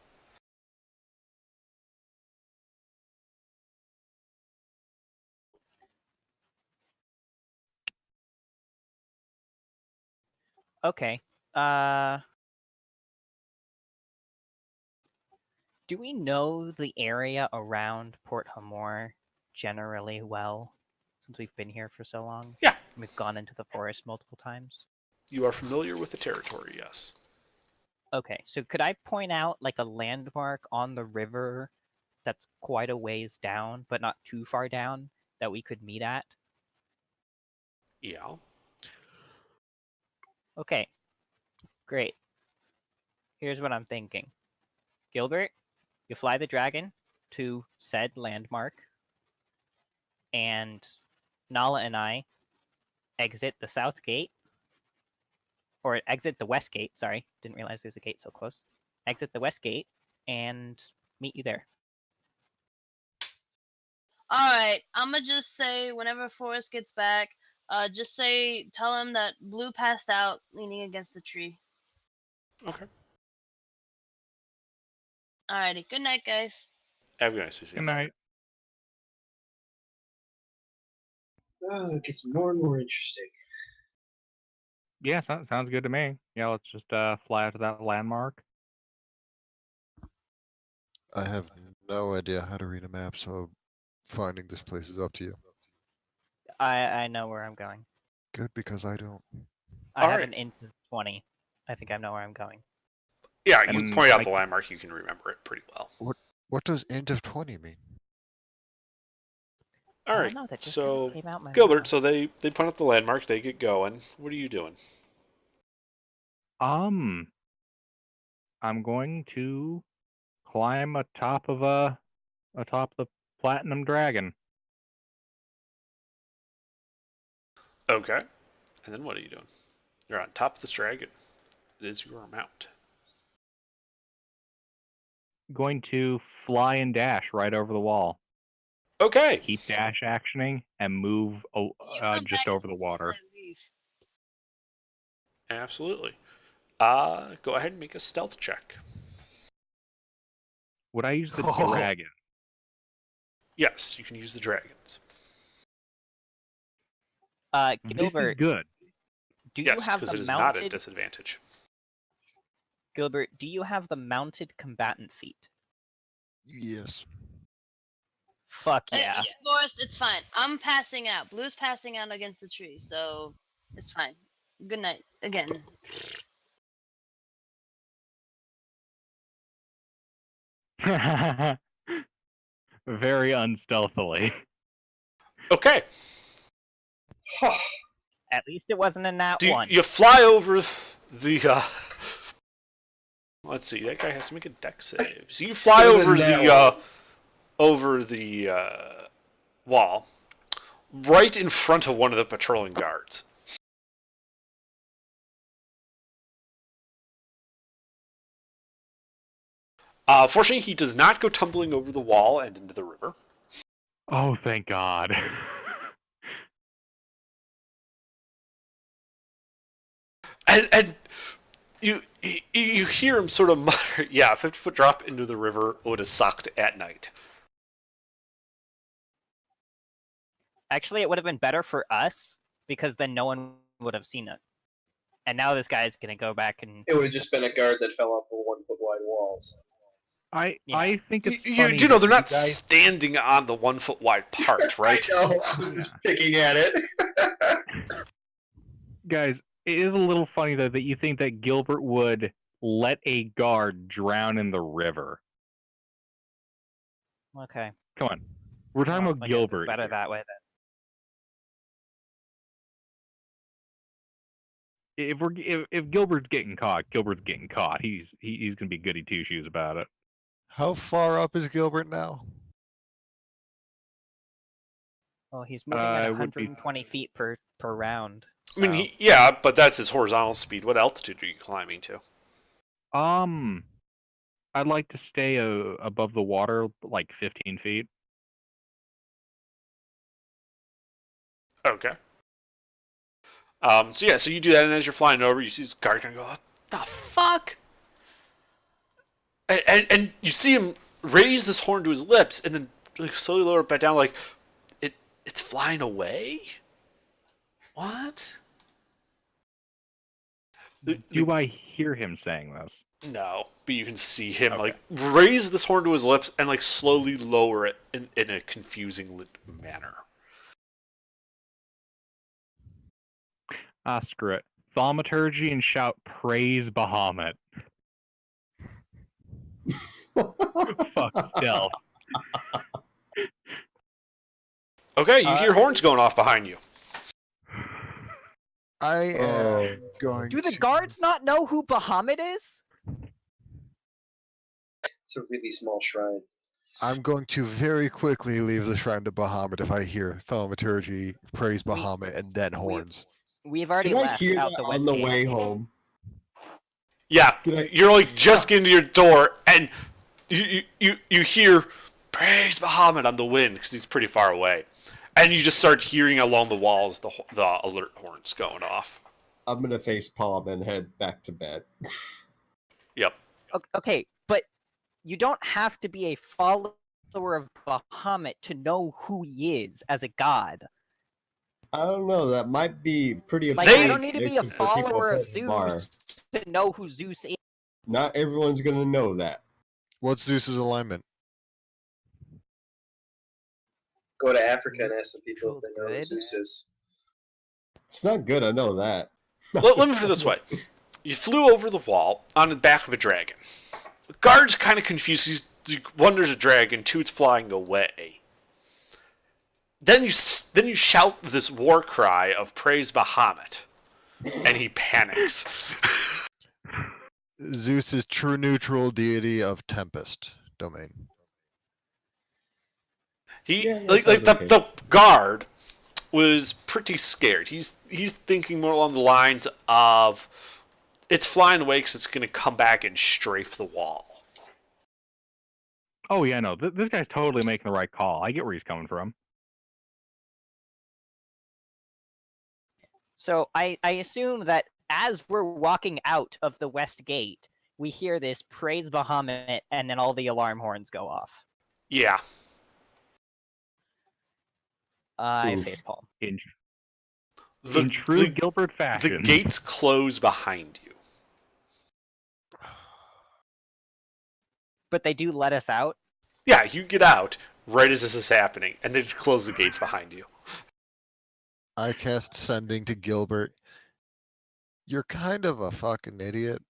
Okay. Do we know the area around Port Hamor generally well, since we've been here for so long? Yeah. We've gone into the forest multiple times. You are familiar with the territory, yes. Okay, so could I point out like a landmark on the river that's quite a ways down, but not too far down, that we could meet at? Yeah. Okay, great. Here's what I'm thinking. Gilbert, you fly the dragon to said landmark, and Nala and I exit the south gate, or exit the west gate, sorry, didn't realize there's a gate so close. Exit the west gate and meet you there. Alright, I'ma just say whenever Forrest gets back, tell him that Blue passed out leaning against the tree. Okay. Alrighty, good night, guys. Have a good night, CC. Good night. Oh, it gets more and more interesting. Yeah, sounds good to me. Yeah, let's just fly out to that landmark. I have no idea how to read a map, so finding this place is up to you. I know where I'm going. Good, because I don't. I have Alright. an int of 20. I think I know where I'm going. Yeah, you And point out I- the landmark, you can remember it pretty well. What does end of 20 mean? All I right. don't know, that just So came out my Gilbert, mouth. so they put up the landmark. They get going. What are you doing? I'm going to climb atop the platinum dragon. Okay. And then what are you doing? You're on top of this dragon. It is your mount. Going to fly and dash right over the wall. Okay. Keep dash actioning and move just over the water. Absolutely. Go ahead and make a stealth check. Would I use the Oh. dragon? Yes, you can use the dragons. This is Gilbert, good. do you Yes, have because the it is not mounted a disadvantage. Gilbert? Do you have the mounted combatant feat? Yes. Fuck yeah! Forrest, it's fine. I'm passing out. Blue's passing out against the tree, so it's fine. Good night again. Very unstealthily. Okay. At least it wasn't a nat one. You fly over the. Let's see. That guy has to make a dex save. So you fly over the wall, right in front of one of the patrolling guards. Fortunately, he does not go tumbling over the wall and into the river. Oh, thank God. And you hear him sort of mutter, yeah, 50-foot drop into the river would have sucked at night. Actually, it would have been better for us because then no one would have seen it. And now this guy's gonna go back and. It would have just been a guard that fell off the 1 foot wide walls. I think it's You funny do know that they're not you guys- standing on the 1 foot wide part, right? I know, I'm just picking at it. Guys, it is a little funny though that you think that Gilbert would let a guard drown in the river. Okay. Come on, we're talking Well, about I guess it's Gilbert. better here. that way then. If Gilbert's getting caught, Gilbert's getting caught. He's gonna be goody two shoes about it. How far up is Gilbert now? Well, he's moving at would be- 120 feet per round. I mean, so- yeah, but that's his horizontal speed. What altitude are you climbing to? I'd like to stay above the water, like 15 feet. Okay. So you do that, and as you're flying over, you see this guard kind of go, "What the fuck?" And you see him raise this horn to his lips, and then like slowly lower it back down, like it's flying away. What? Do I hear him saying this? No, but you can see him like raise this horn to his lips and like slowly lower it in a confusing manner. Ah, screw it. Thaumaturgy and shout praise Bahamut. Fuck stealth. Okay, you hear horns going off behind you. I am going Do the to... guards not know who Bahamut is? It's a really small shrine. I'm going to very quickly leave the shrine to Bahamut if I hear Thaumaturgy, praise Bahamut, and then horns. We've already Can I left hear out that the on west the gate. way home? Yeah, Can I- you're like just getting to your door, and you hear praise Bahamut on the wind because he's pretty far away, and you just start hearing along the walls the alert horns going off. I'm gonna face palm and head back to bed. Yep. Okay, but you don't have to be a follower of Bahamut to know who he is as a god. I don't know. That might be pretty. Like, upsetting I don't need to be a for people follower of at the bar. Zeus to know who Zeus is. Not everyone's gonna know that. What's Zeus's alignment? Go to Africa and ask some people if they know who Good. Zeus is. It's not good. I know that. Let me put it this way: you flew over the wall on the back of a dragon. The guard's kind of confused. He wonders a dragon. Two, it's flying away. Then you shout this war cry of praise Bahamut, and he panics. Zeus is true neutral deity of Tempest domain. He Yeah, that like sounds okay. the guard was pretty scared. He's thinking more along the lines of it's flying away because it's going to come back and strafe the wall. Oh yeah, no, this guy's totally making the right call. I get where he's coming from. So I assume that as we're walking out of the west gate, we hear this praise Bahamut, and then all the alarm horns go off. Yeah. I Oof. facepalm. In true Gilbert The fashion. gates close behind you. But they do let us out. Yeah, you get out right as this is happening, and they just close the gates behind you. I cast sending to Gilbert. You're kind of a fucking idiot.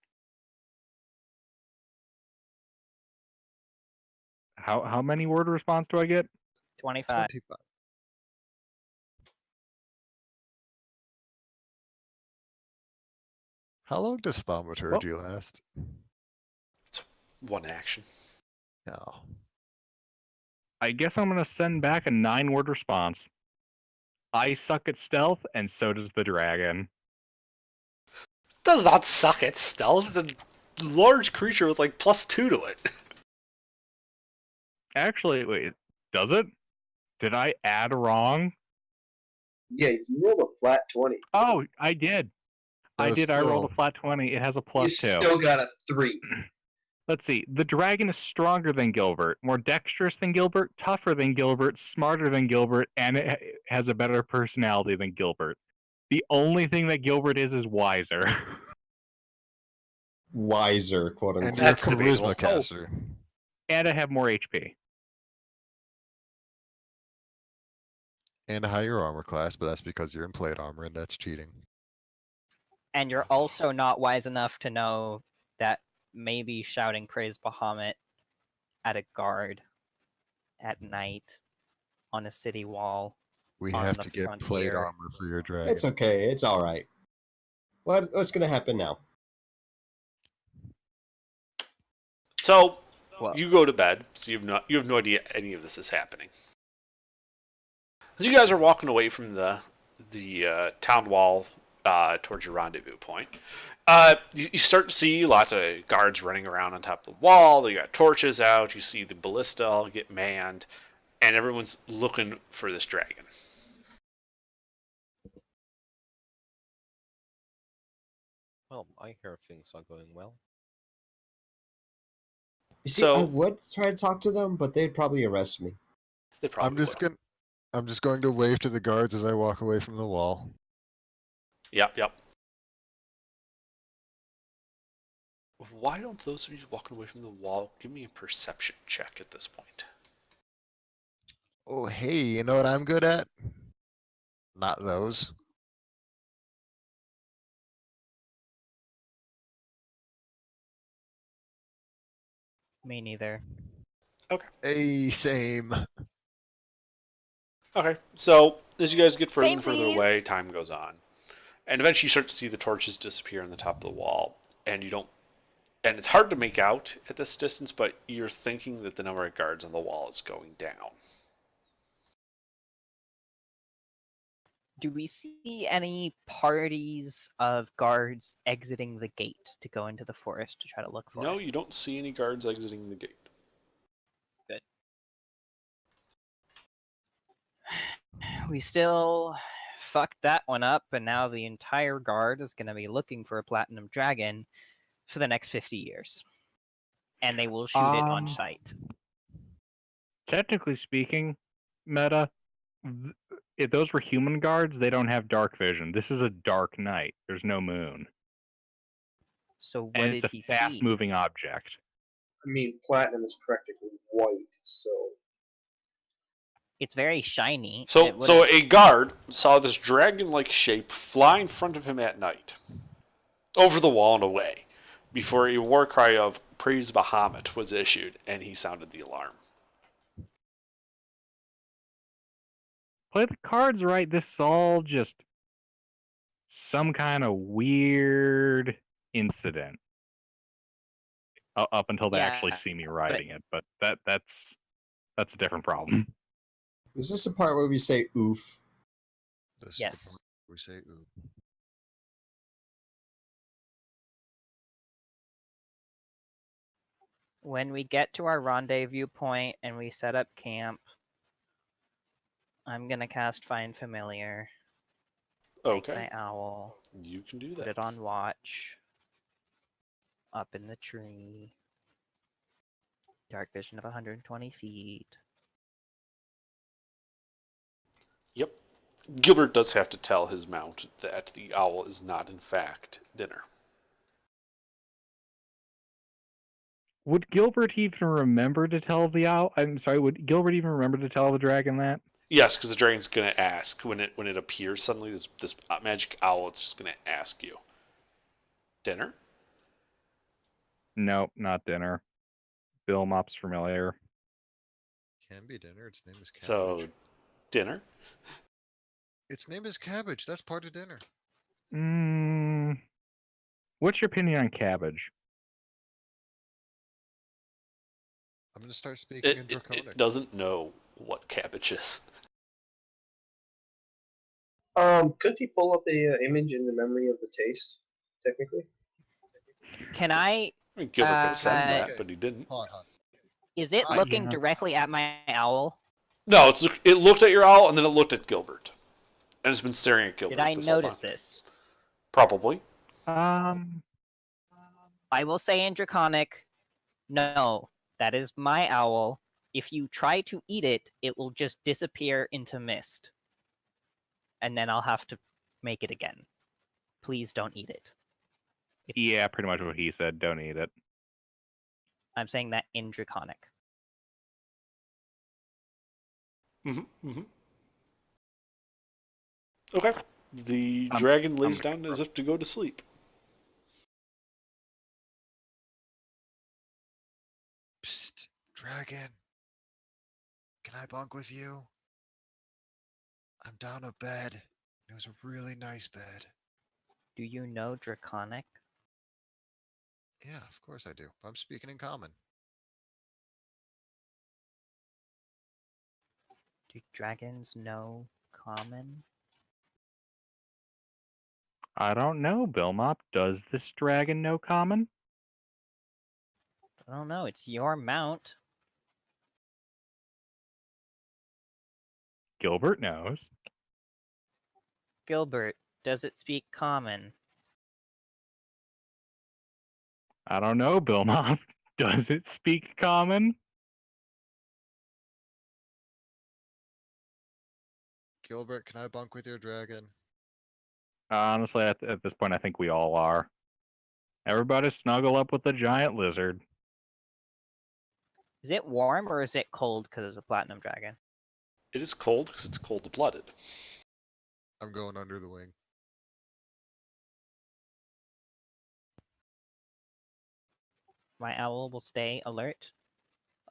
How many word response do I get? 25. 25. How long does thaumaturgy last? It's one action. No. I guess I'm gonna send back a 9-word response. I suck at stealth, and so does the dragon. Does not suck at stealth. It's a large creature with like +2 to it. Actually, wait, does it? Did I add wrong? Yeah, you rolled a flat 20. Oh, I did. I But did. I rolled a still- flat 20. It has a You +2. still got a 3. Let's see. The dragon is stronger than Gilbert, more dexterous than Gilbert, tougher than Gilbert, smarter than Gilbert, and it has a better personality than Gilbert. The only thing that Gilbert is wiser. Wiser, quote And unquote. you're a That's debatable. charisma caster. And I have more HP. And a higher armor class, but that's because you're in plate armor and that's cheating. And you're also not wise enough to know that maybe shouting praise Bahamut at a guard at night on a city wall. We on have the to get plate frontier. armor for your dragon. It's okay. It's all right. What's gonna happen now? So Well- you go to bed. So you have no idea any of this is happening. As you guys are walking away from the town wall towards your rendezvous point, you start to see lots of guards running around on top of the wall. They got torches out. You see the ballista all get manned, and everyone's looking for this dragon. Well, I hear things are going well. You see, So- I would try to talk to them, but they'd probably arrest me. They probably will. I'm just going to wave to the guards as I walk away from the wall. Yep. Why don't those of you walking away from the wall give me a perception check at this point? Oh, hey, you know what I'm good at? Not those. Me neither. Hey, same. Okay, so as you guys get further Same, and further please. away, time goes on, and eventually you start to see the torches disappear on the top of the wall, and and it's hard to make out at this distance, but you're thinking that the number of guards on the wall is going down. Do we see any parties of guards exiting the gate to go into the forest to try to look for No, it? you don't see any guards exiting the gate. We still fucked that one up, and now the entire guard is going to be looking for a platinum dragon for the next 50 years. And they will shoot it on sight. Technically speaking, meta, if those were human guards, they don't have dark vision. This is a dark night. There's no moon. So what And did it's he a fast-moving see? object. I mean, platinum is practically white, so It's very shiny. So, It so wouldn't- a guard saw this dragon-like shape fly in front of him at night, over the wall and away, before a war cry of "Praise Bahamut" was issued, and he sounded the alarm. play the cards right, this is all just some kind of weird incident. Up until they actually Yeah, see me writing it, but that's a different problem. Is this the part where we say oof? This is the Yes. part where we say ooh. When we get to our rendezvous point and we set up camp, I'm gonna cast Find Familiar. Take Okay. my owl. You can do Put that. it on watch. Up in the tree. Dark vision of 120 feet. Yep. Gilbert does have to tell his mount that the owl is not, in fact, dinner. Would Gilbert even remember to tell the owl? I'm sorry. Would Gilbert even remember to tell the dragon that? Yes, because the dragon's going to ask when it appears suddenly. This magic owl, it's just going to ask you, dinner? Nope, not dinner. Bill Mop's familiar. Can be dinner. Its name is cabbage. So, dinner? Its name is cabbage. That's part of dinner. What's your opinion on cabbage? I'm going to start speaking in Draconic. It doesn't know what cabbage is. Couldn't he pull up a image in the memory of the taste? Technically. Can I? I mean, Gilbert could have said that, but he didn't. Hold on. Is it looking directly at my owl? No, it looked at your owl and then it looked at Gilbert, and it's been staring at Gilbert. Did I this whole notice time. this? Probably. I will say in Draconic, no, that is my owl. If you try to eat it, it will just disappear into mist. And then I'll have to make it again. Please don't eat it. Yeah, pretty much what he said. Don't eat it. I'm saying that in Draconic. Okay. The dragon lays down as if to go to sleep. Psst, dragon. Can I bunk with you? I'm down a bed. It was a really nice bed. Do you know Draconic? Yeah, of course I do. I'm speaking in common. Do dragons know Common? I don't know, Bill Mop. Does this dragon know Common? I don't know. It's your mount. Gilbert knows. Gilbert, does it speak Common? I don't know, Bill Mop. Does it speak Common? Gilbert, can I bunk with your dragon? Honestly, at this point, I think we all are. Everybody snuggle up with the giant lizard. Is it warm or is it cold because it's a platinum dragon? It is cold because it's cold-blooded. I'm going under the wing. My owl will stay alert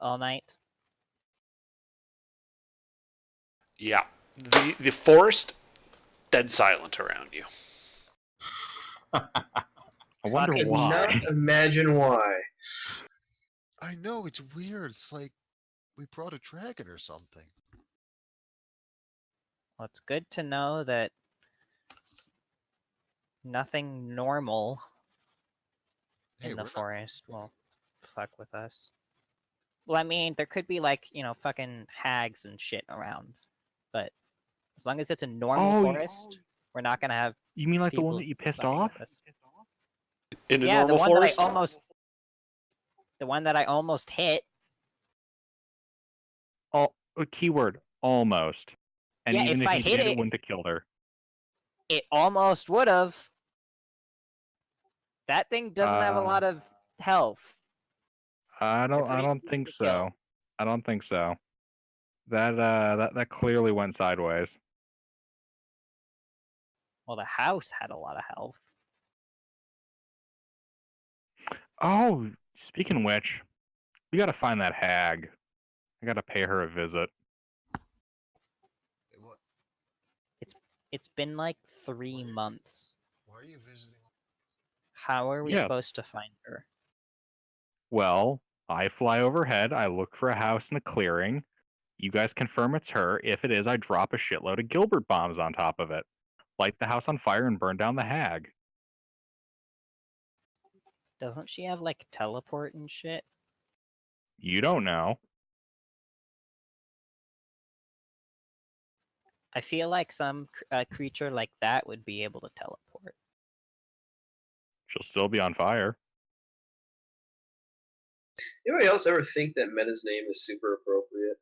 all night. Yeah. The forest, dead silent around you. I wonder Could why. not imagine why. I know, it's weird. It's like we brought a dragon or something. Well, it's good to know that nothing normal in the forest will fuck with us. Well, I mean, there could be like, fucking hags and shit around. But as long as it's a normal forest, we're not gonna have. You mean like the one people that you pissed fucking off? with us. In a Yeah, normal the one forest? the one that I almost hit. Keyword almost. And Yeah, even if if I you hit did, it- it wouldn't have killed her. It almost would have. That thing doesn't have a lot of health. I don't pretty think easy to kill. so. I don't think so. That clearly went sideways. Well, the house had a lot of health. Oh, speaking of which, we gotta find that hag. I gotta pay her a visit. It's been like 3 months. Why are you visiting? How are we Yes. supposed to find her? Well, I fly overhead. I look for a house in the clearing. You guys confirm it's her. If it is, I drop a shitload of Gilbert bombs on top of it. Light the house on fire and burn down the hag. Doesn't she have like teleport and shit? You don't know. I feel like some creature like that would be able to teleport. She'll still be on fire. Anybody else ever think that Meta's name is super appropriate?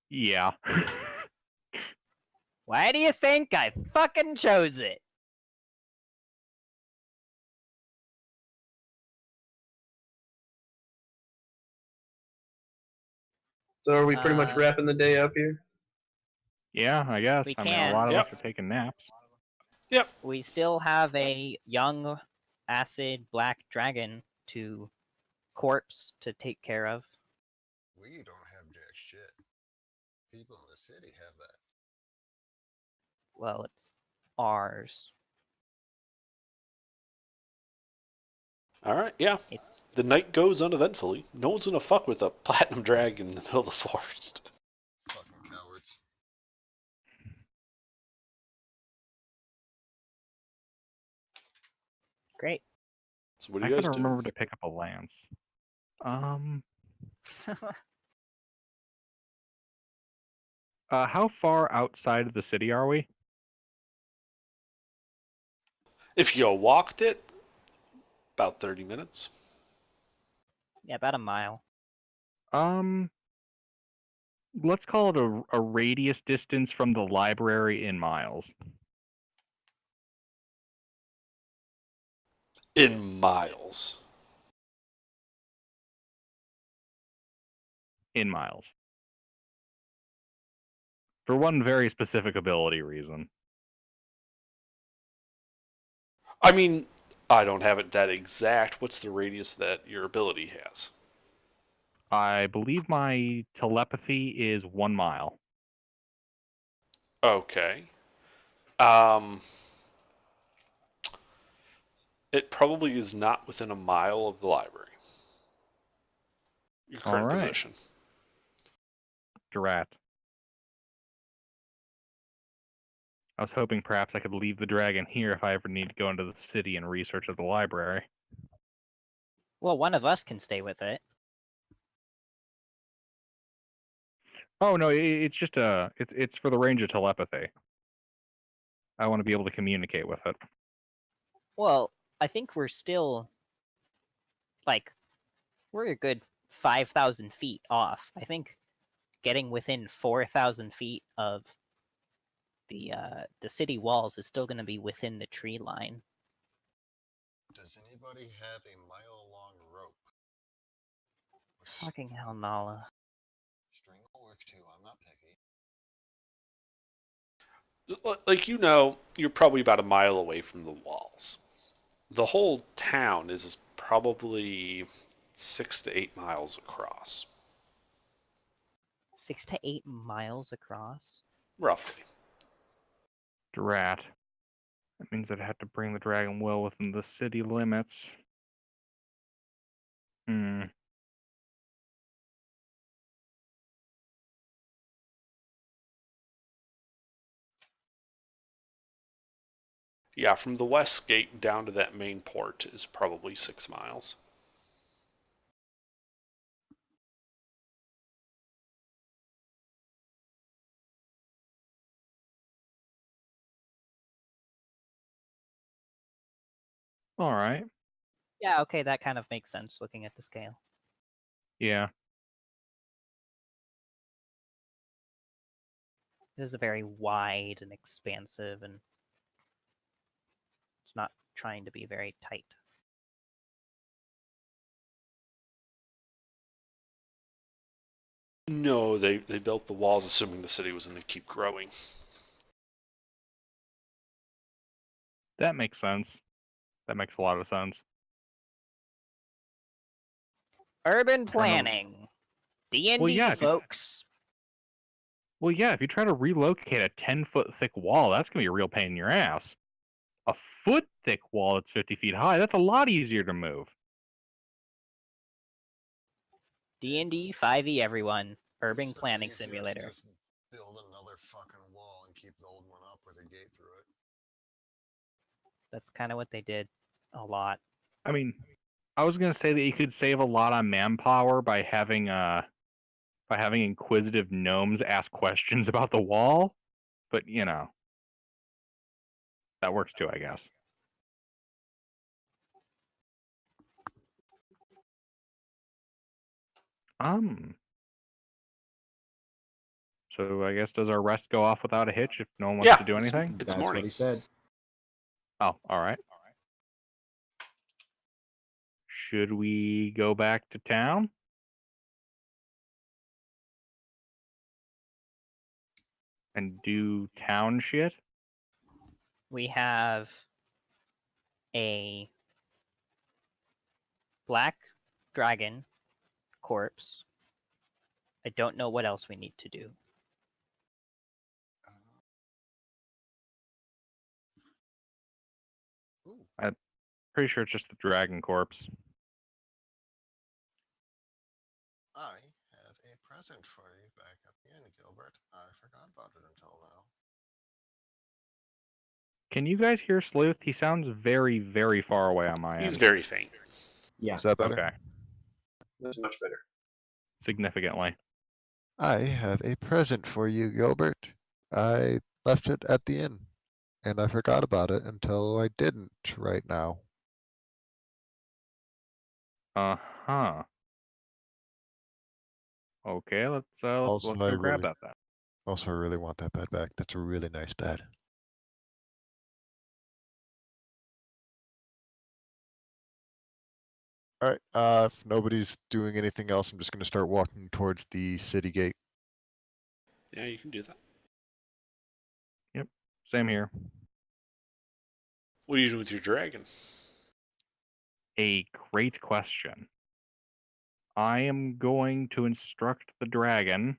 Yeah. Why do you think I fucking chose it? So are we pretty much Uh, wrapping the day up here? Yeah, I guess. We I mean, can. a lot of Yep. us are taking naps. Yep. We still have a young acid black dragon to corpse to take care of. We don't have jack shit. People in the city have that. Well, it's ours. All right, yeah. It's The night goes uneventfully. No one's gonna fuck with a platinum dragon in the middle of the forest. Fucking cowards. great. So what do I you guys gotta do? remember to pick up a lance. How far outside of the city are we? If you walked it, about 30 minutes. Yeah, about a mile. Let's call it a radius distance from the library in miles. In miles. In miles. For one very specific ability reason. I mean, I don't have it that exact. What's the radius that your ability has? I believe my telepathy is 1 mile. Okay. It probably is not within a mile of the library. Your current Alright. position. Drat. I was hoping perhaps I could leave the dragon here if I ever need to go into the city and research at the library. Well, one of us can stay with it. Oh no, it's just it's for the range of telepathy. I want to be able to communicate with it. Well, I think we're still like we're a good 5,000 feet off. I think getting within 4,000 feet of the city walls is still going to be within the tree line. Does anybody have a mile-long rope? Fucking hell, Nala. String will work too. I'm not picky. Like, you know, you're probably about a mile away from the walls. The whole town is probably 6 to 8 miles across. 6 to 8 miles across? Roughly. Drat. That means I'd have to bring the dragon well within the city limits. Yeah, from the west gate down to that main port is probably 6 miles. Alright. Yeah, okay, that kind of makes sense looking at the scale. Yeah. It is a very wide and expansive, and it's not trying to be very tight. No, they built the walls assuming the city was going to keep growing. That makes sense. That makes a lot of sense. Urban planning. D&D, Well, yeah, 'cause- folks. Well, yeah, if you try to relocate a 10-foot thick wall, that's going to be a real pain in your ass. A foot thick wall that's 50 feet high, that's a lot easier to move. D&D 5e, everyone. Urban It's planning easier to simulator. Just build another fucking wall and keep the old one up with a gate through it. That's kind of what they did a lot. I mean, I was going to say that you could save a lot on manpower by having inquisitive gnomes ask questions about the wall, but you know, that works too, I guess. So I guess does our rest go off without a hitch if no one wants Yeah, to do anything? It's That's morning. what he said. Oh, all right. Should we go back to town? And do town shit? We have a black dragon corpse. I don't know what else we need to do. I'm pretty sure it's just the dragon corpse. I have a present for you back at the inn, Gilbert. I forgot about it until now. Can you guys hear Sleuth? He sounds very, very far away on my end. He's very faint. Yeah. Is that better? Okay. That's much better. Significantly. I have a present for you, Gilbert. I left it at the inn, and I forgot about it until I didn't right now. Uh-huh. Okay, let's Also, go I grab really- that then. Also, I really want that bed back. That's a really nice bed. Alright, if nobody's doing anything else, I'm just gonna start walking towards the city gate. Yeah, you can do that. Yep. Same here. What are you doing with your dragon? A great question. I am going to instruct the dragon.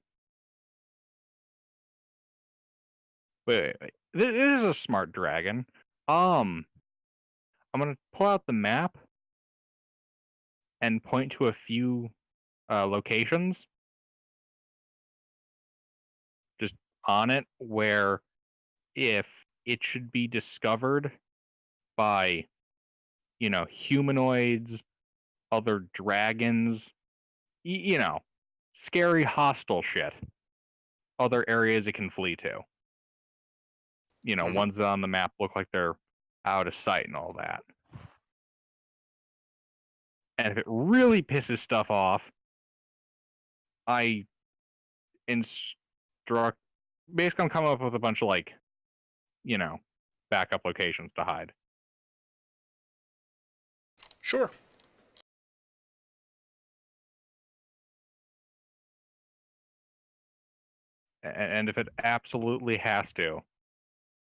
Wait. This is a smart dragon. I'm gonna pull out the map and point to a few locations just on it where if it should be discovered by, you know, humanoids, other dragons, you know, scary hostile shit, other areas it can flee to. You know, ones that on the map look like they're out of sight and all that. And if it really pisses stuff off, I instruct. Basically, I'm coming up with a bunch of, like, you know, backup locations to hide. Sure. And if it absolutely has to,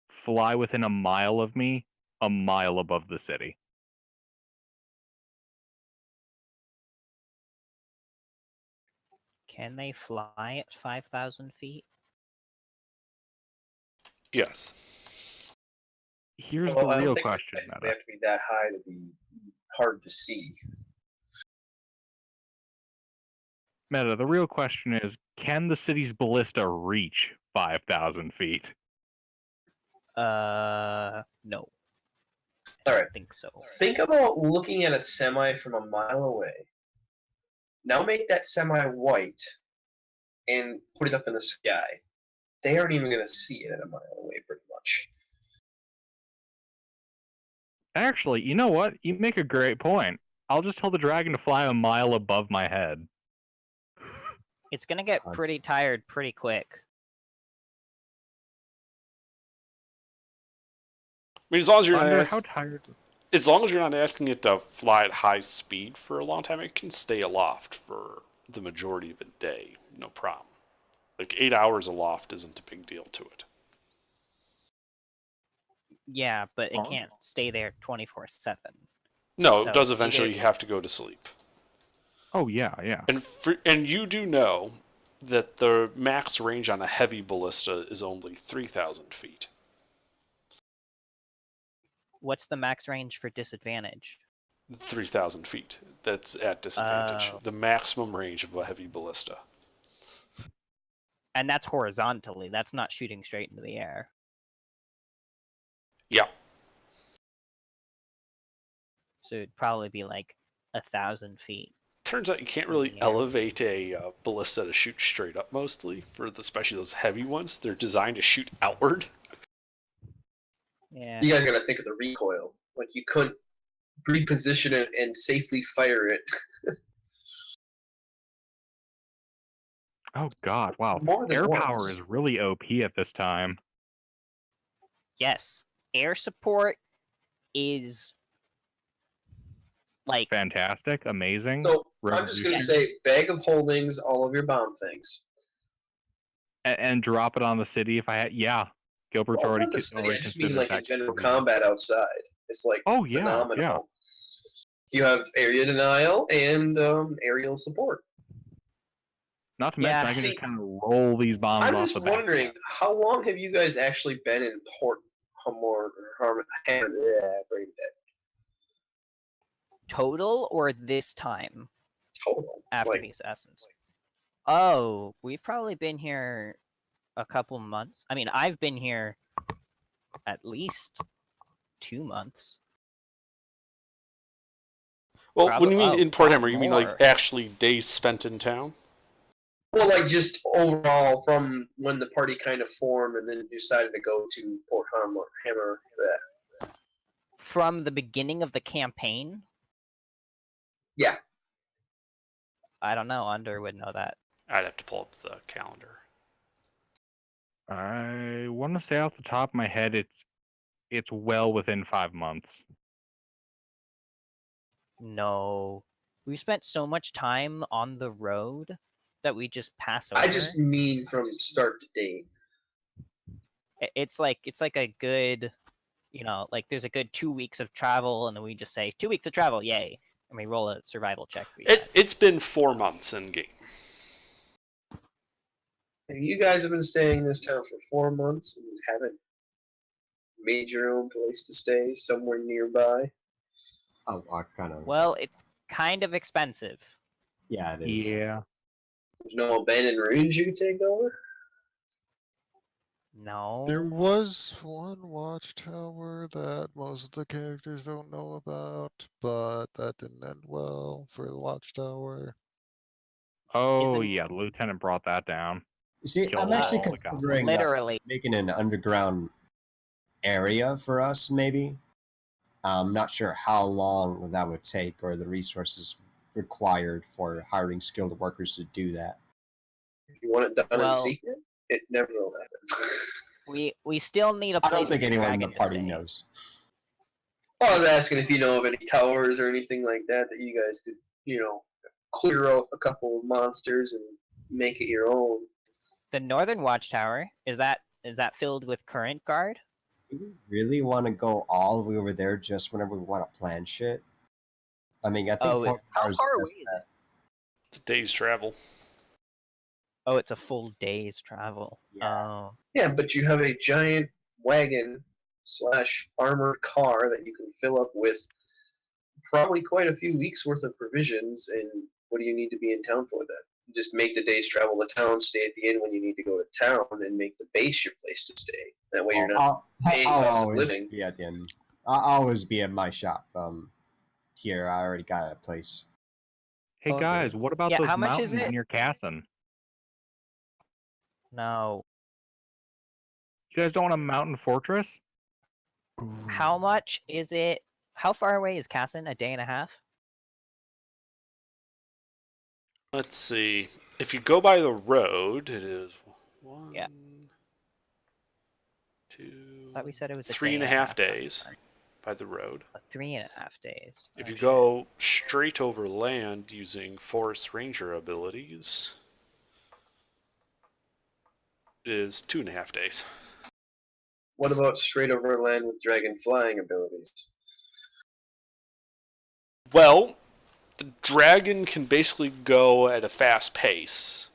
fly within a mile of me, a mile above the city. Can they fly at 5,000 feet? Yes. Here's Well, I the don't real think question, They Meta. have to be that high to be hard to see. Meta, the real question is, can the city's ballista reach 5,000 feet? No. I All don't right. think so. Think about looking at a semi from a mile away. Now make that semi white and put it up in the sky. They aren't even going to see it at a mile away, pretty much. Actually, you know what? You make a great point. I'll just tell the dragon to fly a mile above my head. It's gonna get pretty tired pretty quick. I mean, as long as you're not Thunder, how tired? as long as you're not asking it to fly at high speed for a long time, it can stay aloft for the majority of a day, no problem. Like 8 hours aloft isn't a big deal to it. Yeah, but it Huh? can't stay there 24/7. No, So it does either- eventually have to go to sleep. Oh yeah, yeah. And you do know that the max range on a heavy ballista is only 3,000 feet. What's the max range for disadvantage? 3,000 feet. That's at disadvantage. Oh. The maximum range of a heavy ballista. And that's horizontally. That's not shooting straight into the air. Yeah. So it'd probably be like 1,000 feet. Turns out you can't really elevate a ballista to shoot straight up mostly, especially those heavy ones. They're designed to shoot outward. Yeah. You guys gotta think of the recoil. Like, you couldn't reposition it and safely fire it. Oh god, wow. More than Air once. power is really OP at this time. Yes. Air support is like Fantastic, amazing. So, I'm just gonna say, bag of holdings, all of your bomb things. And drop it on the city if I had. Yeah, Gilbert's Well, already. not the city, I already just mean considered like that in general capability. combat outside. It's like Oh, yeah, phenomenal. yeah. You have area denial and aerial support. Not to mention, I can just kind of roll these bombs I'm off just the back. wondering, how long have you guys actually been in Port Humor or brain dead? total or this time Total. after Like, the assassins. Oh, we've probably been here a couple months. I mean, I've been here at least 2 months. Well, when you mean Oh, in Port not Hammer, you mean more. like actually days spent in town? well, like just overall from when the party kind of formed and then decided to go to Port Hammer. From the beginning of the campaign? Yeah. I don't know. Under would know that. I'd have to pull up the calendar. I want to say off the top of my head, it's well within 5 months. No. We spent so much time on the road that we just pass over. I just mean from start to date. It's like a good, like there's a good 2 weeks of travel, and then we just say 2 weeks of travel, yay, and we roll a survival check for you. It's been 4 months in game. You guys have been staying in this town for 4 months and haven't made your own place to stay somewhere nearby. Oh, I kind of. Well, it's kind of expensive. Yeah, it is. Yeah. There's no abandoned ruins you could take over? No. There was one watchtower that most of the characters don't know about, but that didn't end well for the watchtower. Oh, yeah, the lieutenant brought that down. You see, Killed I'm actually all the guys. considering Literally. making an underground area for us, maybe. I'm not sure how long that would take or the resources required for hiring skilled workers to do that. If you want it done in Well- secret, it never will happen. We still need a I place don't think for anyone in the Dragon to party stay. knows. I was asking if you know of any towers or anything like that that you guys could, clear out a couple of monsters and make it your own. The Northern Watchtower, is that filled with current guard? Do we really want to go all the way over there just whenever we want to plan shit? I mean, I think Oh, Port how Power's far just away is that. It's a day's travel. Oh, it's a full day's travel. Yeah. Oh. Yeah, but you have a giant wagon / armored car that you can fill up with probably quite a few weeks worth of provisions. And what do you need to be in town for that? Just make the day's travel to town, stay at the inn when you need to go to town, and make the base your place to stay. That way you're not paying I'll cost of always living. be at the end. I'll always be at my shop. Here I already got a place. Hey, Okay. guys, what about Yeah, those how much is mountains it? near Casson? No. You guys don't want a mountain fortress? How much is it? How far away is Casson? A day and a half? Let's see. If you go by the road, it is 1, Yeah. 2, I thought we said it was a 3.5 day and a half. days by the road. 3.5 days. If Oh, you shit. go straight over land using Forest Ranger abilities, it is 2.5 days. What about straight over land with dragon flying abilities? Well, the dragon can basically go at a fast pace.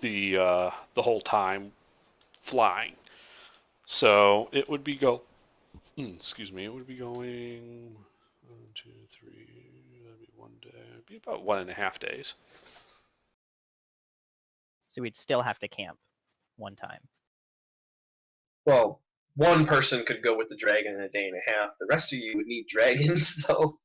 the whole time flying. So it would be excuse me, it would be going 1, 2, 3. That'd be 1 day. It'd be about 1.5 days. So we'd still have to camp one time. Well, one person could go with the dragon in a day and a half. The rest of you would need dragons, though.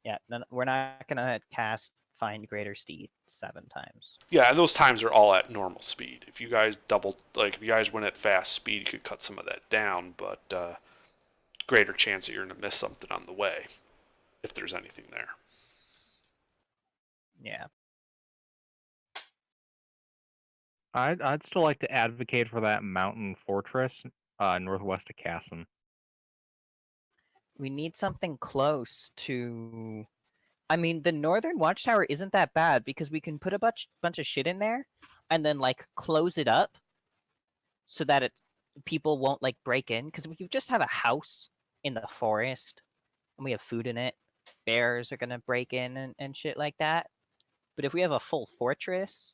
Yeah, we're not gonna cast Find Greater Steed 7 times. Yeah, and those times are all at normal speed. If you guys if you guys went at fast speed, you could cut some of that down, but greater chance that you're going to miss something on the way, if there's anything there. Yeah. I'd still like to advocate for that mountain fortress northwest of Casson. We need something close to... I mean, the Northern Watchtower isn't that bad because we can put a bunch of shit in there and then, like, close it up so that people won't, like, break in. Because if you just have a house in the forest and we have food in it, bears are going to break in and shit like that. But if we have a full fortress,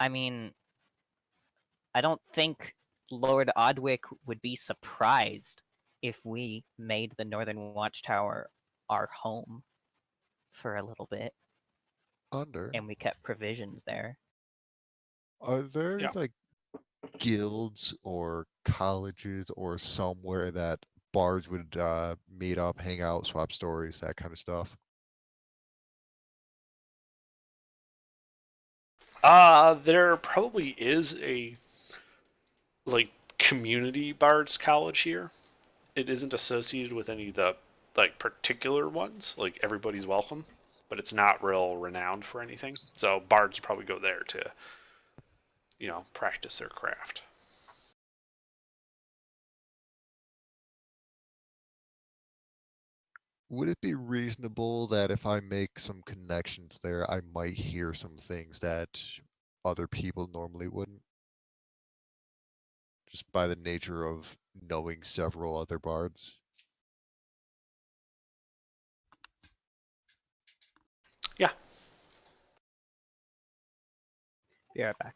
I mean, I don't think Lord Odwick would be surprised if we made the Northern Watchtower our home for a little bit. And we kept provisions there. Are there like guilds or colleges or somewhere that bards would meet up, hang out, swap stories, that kind of stuff? There probably is a like community bards college here. It isn't associated with any of the like particular ones. Like everybody's welcome, but it's not real renowned for anything. So bards probably go there to, practice their craft. Would it be reasonable that if I make some connections there, I might hear some things that other people normally wouldn't? Just by the nature of knowing several other bards? Yeah. Be right back.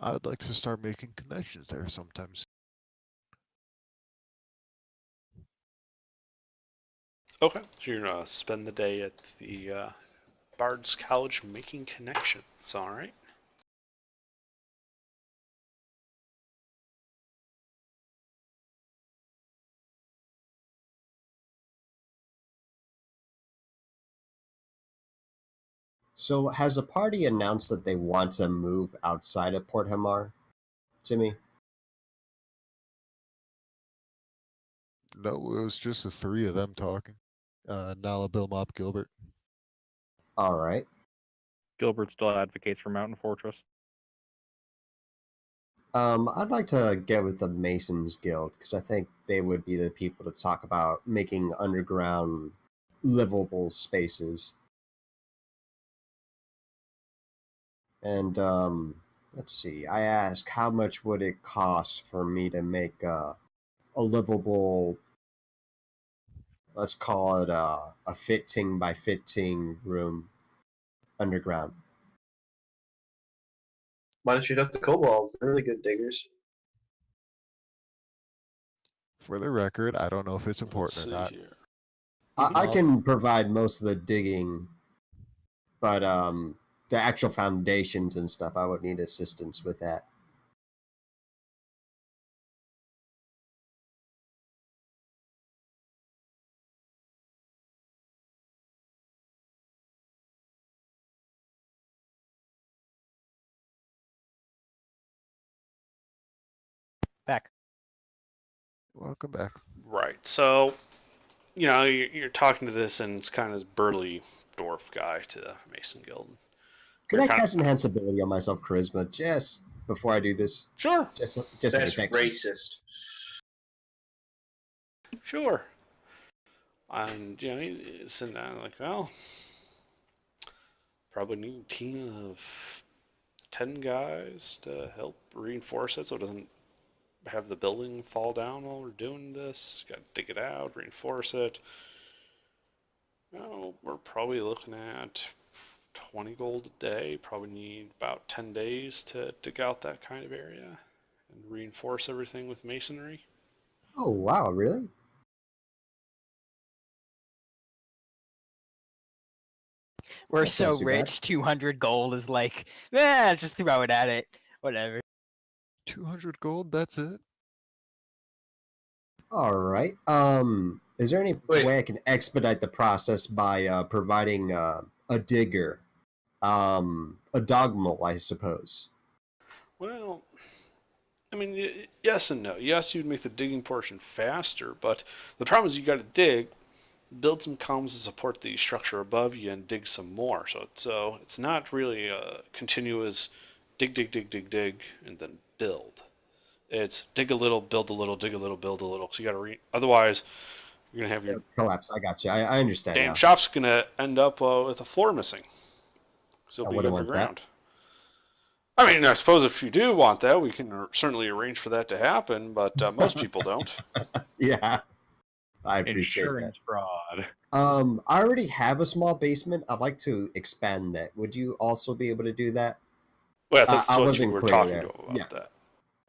I'd like to start making connections there sometimes. Okay, so you're gonna spend the day at the Bard's College making connections. All right. So has the party announced that they want to move outside of Port Hamar, Jimmy? No, it was just the three of them talking. Nala, Bill Mop, Gilbert. All right. Gilbert still advocates for Mountain Fortress. I'd like to get with the Masons Guild because I think they would be the people to talk about making underground livable spaces. And let's see. I asked how much would it cost for me to make a livable, let's call it a 15 by 15 room underground. Why don't you hit up the kobolds? They're really good diggers. For the record, I don't know if it's important or not. I can provide most of the digging, but the actual foundations and stuff, I would need assistance with that. Back. Welcome back. Right. So, you're talking to this, and it's kind of this burly dwarf guy to the Mason Guild. Could I cast enhance ability on myself, charisma, just before I do this? Sure. Just That's thanks. racist. Sure. And he's sitting down like, well, probably need a team of 10 guys to help reinforce it so it doesn't have the building fall down while we're doing this. Got to dig it out, reinforce it. Well, we're probably looking at 20 gold a day. Probably need about 10 days to dig out that kind of area and reinforce everything with masonry. Oh wow, really? We're That's not so too bad. rich, 200 gold is like, just throw it at it. Whatever. 200 gold, that's it? All right. Is there any Wait. way I can expedite the process by providing a digger, a dogmole, I suppose? Well, I mean, yes and no. Yes, you'd make the digging portion faster, but the problem is you got to dig, build some columns to support the structure above you, and dig some more. So it's not really a continuous dig, and then build. It's dig a little, build a little, dig a little, build a little. So you got to otherwise you're gonna have your Collapse. I got you. I understand damn now. shop's gonna end up with a floor missing. So I it'll be wouldn't want underground. I mean, I suppose if you do want that, we can certainly arrange for that to happen, but most people don't. Yeah, I appreciate Insurance fraud. that. I already have a small basement. I'd like to expand that. Would you also be able to do that? Well, that's I what you wasn't were clear talking there. about Yeah. that.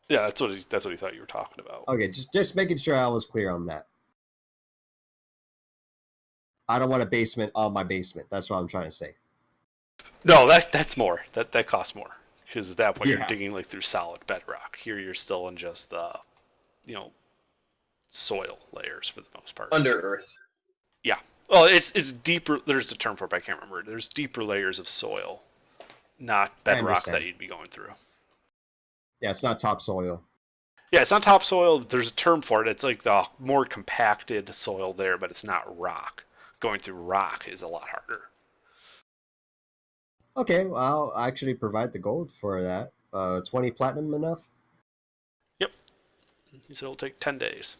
Yeah, that's what he thought you were talking about. Okay, just making sure I was clear on that. I don't want a basement on my basement. That's what I'm trying to say. No, that's more. That costs more because at that point you're Yeah. digging like through solid bedrock. Here you're still in just the, soil layers for the most part. Under Earth. Yeah. Well, it's deeper. There's the term for it, but I can't remember. There's deeper layers of soil, not bedrock understand. that you'd be going through. Yeah, it's not topsoil. Yeah, it's not topsoil. There's a term for it. It's like the more compacted soil there, but it's not rock. Going through rock is a lot harder. Okay, well, I'll actually provide the gold for that. 20 platinum enough? Yep. He said it'll take 10 days.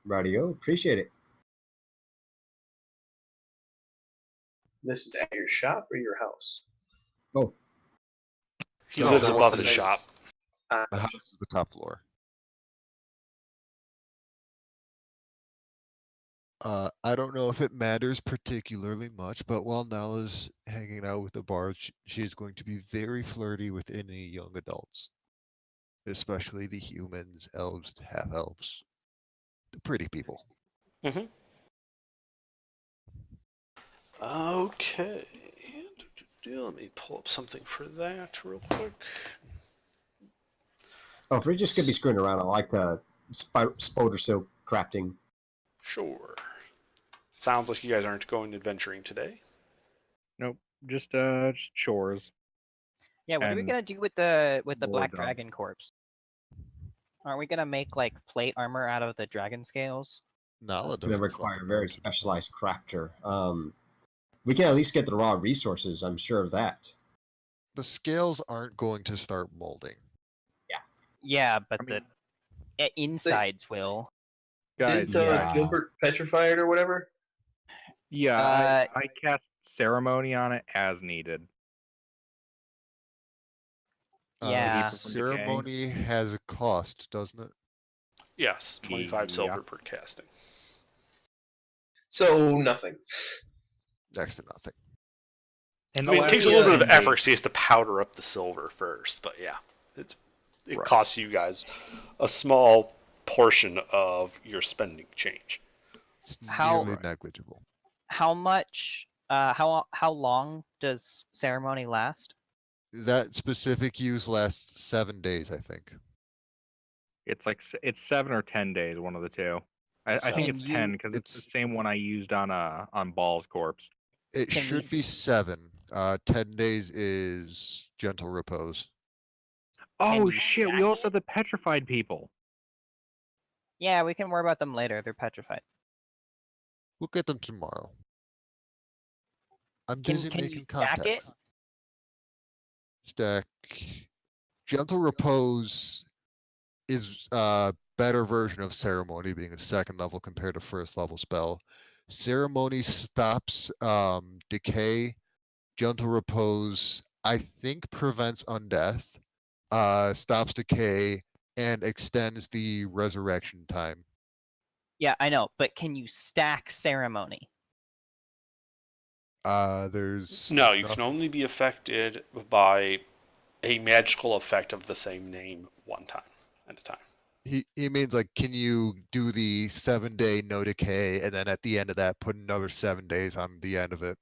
Radio, appreciate it. This is at your shop or your house? Both. He No, lives the above house the is- shop. The house is the top floor. I don't know if it matters particularly much, but while Nala's hanging out with the bards, she's going to be very flirty with any young adults. Especially the humans, elves, half-elves. The pretty people. Mm-hmm. Okay. Let me pull up something for that real quick. Oh, if we're just going to be screwing around, I like to spoder silk crafting. Sure. Sounds like you guys aren't going adventuring today. Nope, just chores. Yeah, what are we And gonna do with the more black dogs. dragon corpse? Aren't we gonna make like plate armor out of the dragon scales? Nala It's going to doesn't require a fucking very know. specialized crafter. We can at least get the raw resources, I'm sure of that. The scales aren't going to start molding. Yeah, but I mean- the insides will. Guys, Didn't yeah. Gilbert petrify it or whatever? yeah, I cast ceremony on it as needed. Yeah. The ceremony has a cost, doesn't it? Yes, 25 silver Yeah. per casting. So nothing. Next to nothing. And I mean, Oh, it takes a yeah, little bit of indeed. effort because he has to powder up the silver first, but yeah, it Right. costs you guys a small portion of your spending change. It's How- nearly negligible. How much? How long does ceremony last? That specific use lasts 7 days, I think. It's like it's 7 or 10 days, one of the two. I think Can it's you- 10 because it's the same one I used on Ball's corpse. It Can we should be 7. 10 days is gentle repose. Oh you shit! We stack also have the petrified people. Yeah, we can worry about them later. They're petrified. We'll get them tomorrow. I'm Can busy can you making stack it? contacts. Stack. Gentle repose is a better version of ceremony, being a second level compared to first level spell. Ceremony stops decay. Gentle repose, I think, prevents undeath, stops decay, and extends the resurrection time. Yeah, I know, but can you stack ceremony? There's No, you can nothing- only be affected by a magical effect of the same name one time at a time. He means like, can you do the 7-day no decay, and then at the end of that, put another 7 days on the end of it?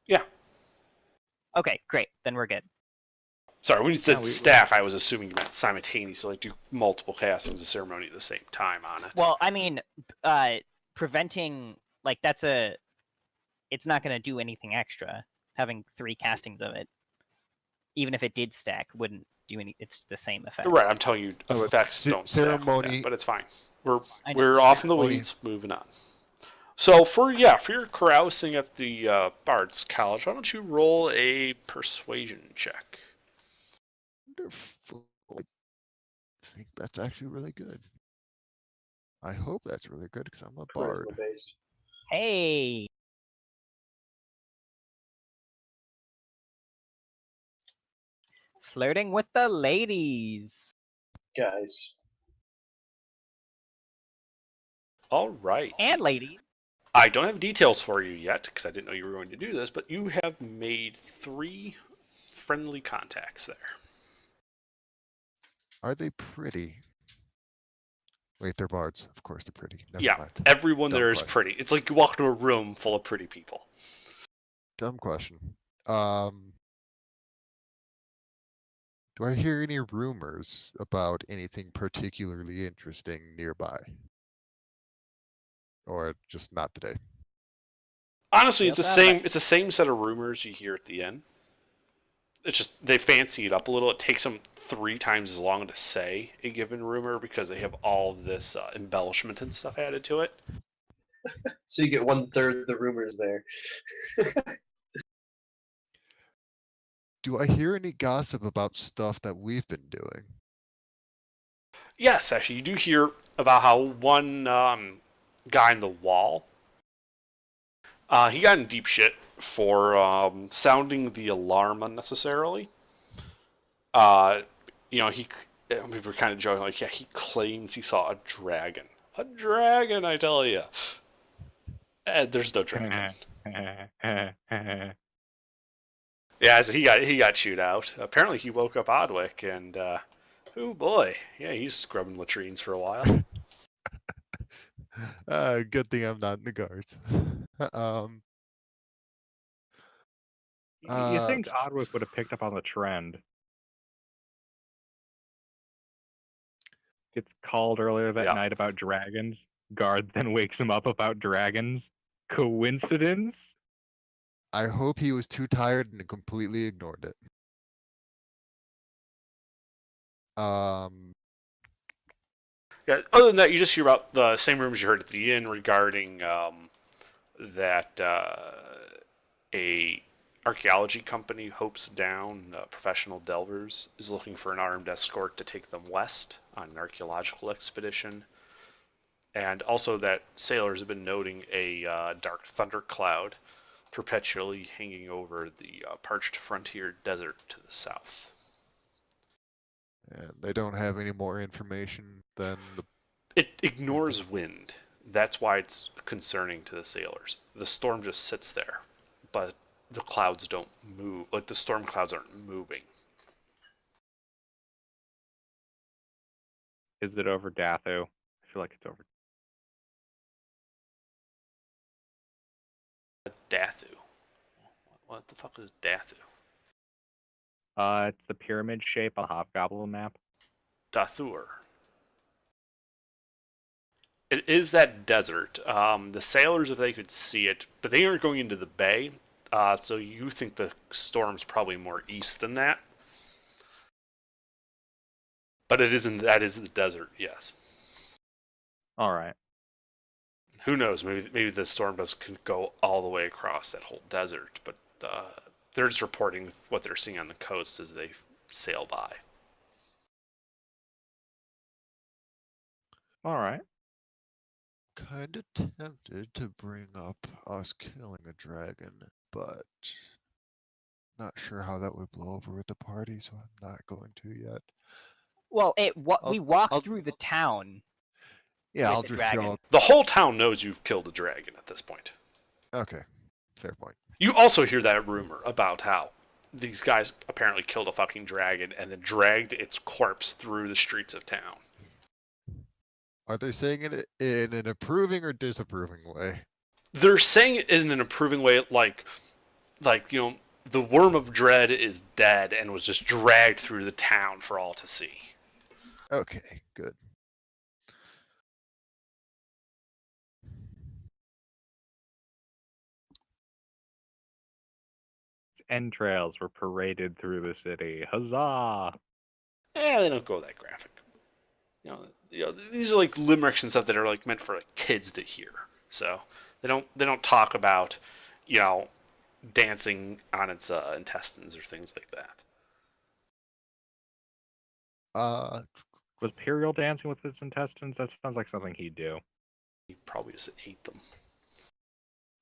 Yeah. Okay, great. Then we're good. Sorry, when you said No, we- stack, I was assuming you meant simultaneously, like do multiple castings of ceremony at the same time on it. Well, I mean, preventing like it's not going to do anything extra. Having 3 castings of it, even if it did stack, wouldn't do any. It's the same effect. Right, I'm telling you, Oh, effects don't stack like ceremony- that, but it's fine. I know. We're off in the Ceremony- weeds, moving on. So for your carousing at the Bard's College, why don't you roll a persuasion check? Wonderful. I think that's actually really good. I hope that's really good because I'm a bard. Charisma based. Hey, flirting with the ladies. Guys. All right. And ladies. I don't have details for you yet because I didn't know you were going to do this, but you have made 3 friendly contacts there. Are they pretty? Wait, they're bards. Of course they're pretty. Never Yeah, mind. everyone Dumb there is question. pretty. It's like you walk into a room full of pretty people. Dumb question. Do I hear any rumors about anything particularly interesting nearby? Or just not today? Honestly, Yep, it's the that's same. right. It's the same set of rumors you hear at the end. It's just they fancy it up a little. It takes them 3 times as long to say a given rumor because they have all of this embellishment and stuff added to it. So you get 1/3 of the rumors there. Do I hear any gossip about stuff that we've been doing? Yes, actually, you do hear about how one guy in the wall. He got in deep shit for sounding the alarm unnecessarily. We were kind of joking, like, yeah, he claims he saw a dragon. A dragon, I tell you. There's no dragon. Yeah, so he got chewed out. Apparently, he woke up Odwick, and oh boy, yeah, he's scrubbing latrines for a while. Good thing I'm not in the guards. You think Odwick would have picked up on the trend? Gets called earlier that Yeah. night about dragons. Guard then wakes him up about dragons. Coincidence? I hope he was too tired and completely ignored it. Yeah. Other than that, you just hear about the same rumors you heard at the inn regarding that a archaeology company, Hopes Down, Professional Delvers, is looking for an armed escort to take them west on an archaeological expedition. And also that sailors have been noting a dark thundercloud perpetually hanging over the parched frontier desert to the south. And they don't have any more information than the. It ignores wind. That's why it's concerning to the sailors. The storm just sits there, but the clouds don't move. Like, the storm clouds aren't moving. Is it over Dathu? I feel like it's over. Dathu. What the fuck is Dathu? It's the pyramid shape on the Hobgoblin map. Dathur. It is that desert. The sailors, if they could see it, but they aren't going into the bay, so you think the storm's probably more east than that. But it isn't. That is the desert, yes. All right. Who knows? Maybe the storm doesn't go all the way across that whole desert, but they're just reporting what they're seeing on the coast as they sail by. All right. Kinda tempted to bring up us killing a dragon, but Not sure how that would blow over with the party, so I'm not going to yet. Well, we walked I'll- through the town. Yeah, with I'll the just dragon. show. The whole town knows you've killed a dragon at this point. Okay, fair point. You also hear that rumor about how these guys apparently killed a fucking dragon and then dragged its corpse through the streets of town. Are they saying it in an approving or disapproving way? They're saying it in an approving way, like the Worm of Dread is dead and was just dragged through the town for all to see. Okay, good. Entrails were paraded through the city. Huzzah! They don't go that graphic. These are like limericks and stuff that are like meant for like kids to hear. So they don't talk about, dancing on its intestines or things like that. Was Periel dancing with its intestines? That sounds like something he'd do. He probably just ate them.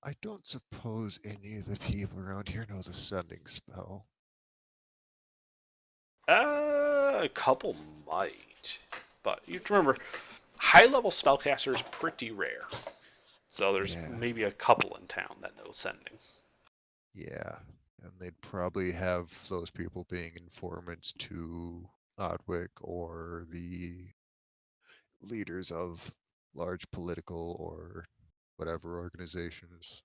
I don't suppose any of the people around here know the sending spell. A couple might, but you have to remember, high-level spellcaster is pretty rare. So there's maybe a couple in town that know sending. Yeah, and they'd probably have those people being informants to Odwick or the leaders of large political or whatever organizations.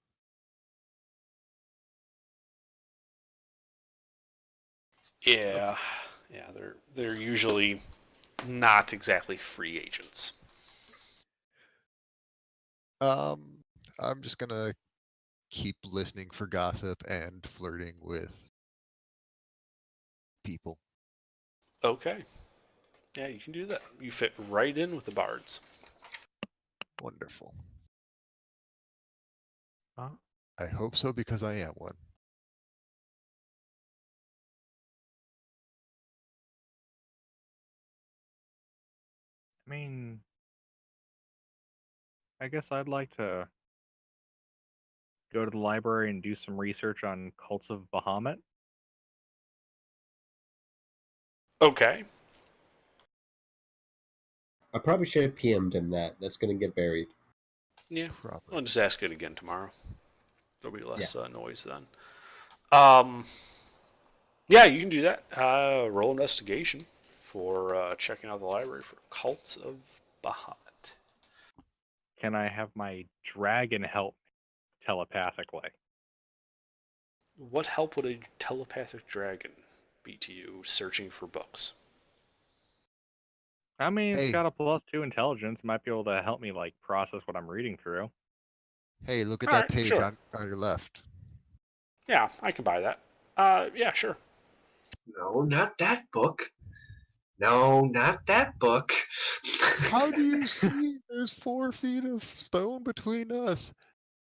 Yeah, they're usually not exactly free agents. I'm just gonna keep listening for gossip and flirting with people. Okay. Yeah, you can do that. You fit right in with the bards. Wonderful. Huh? I hope so because I am one. I mean, I guess I'd like to go to the library and do some research on cults of Bahamut. Okay. I probably should have PM'd him that. That's going to get buried. Yeah. Probably. I'll just ask it again tomorrow. There'll be less noise then. Yeah, you can do that. Roll investigation for checking out the library for cults of Bahamut. Can I have my dragon help telepathically? What help would a telepathic dragon be to you searching for books? I mean, it's Hey. got a +2 intelligence. Might be able to help me process what I'm reading through. Hey, look at All that right, page sure. on your left. Yeah, I can buy that. Yeah, sure. No, not that book. No, not that book. How do you see there's 4 feet of stone between us?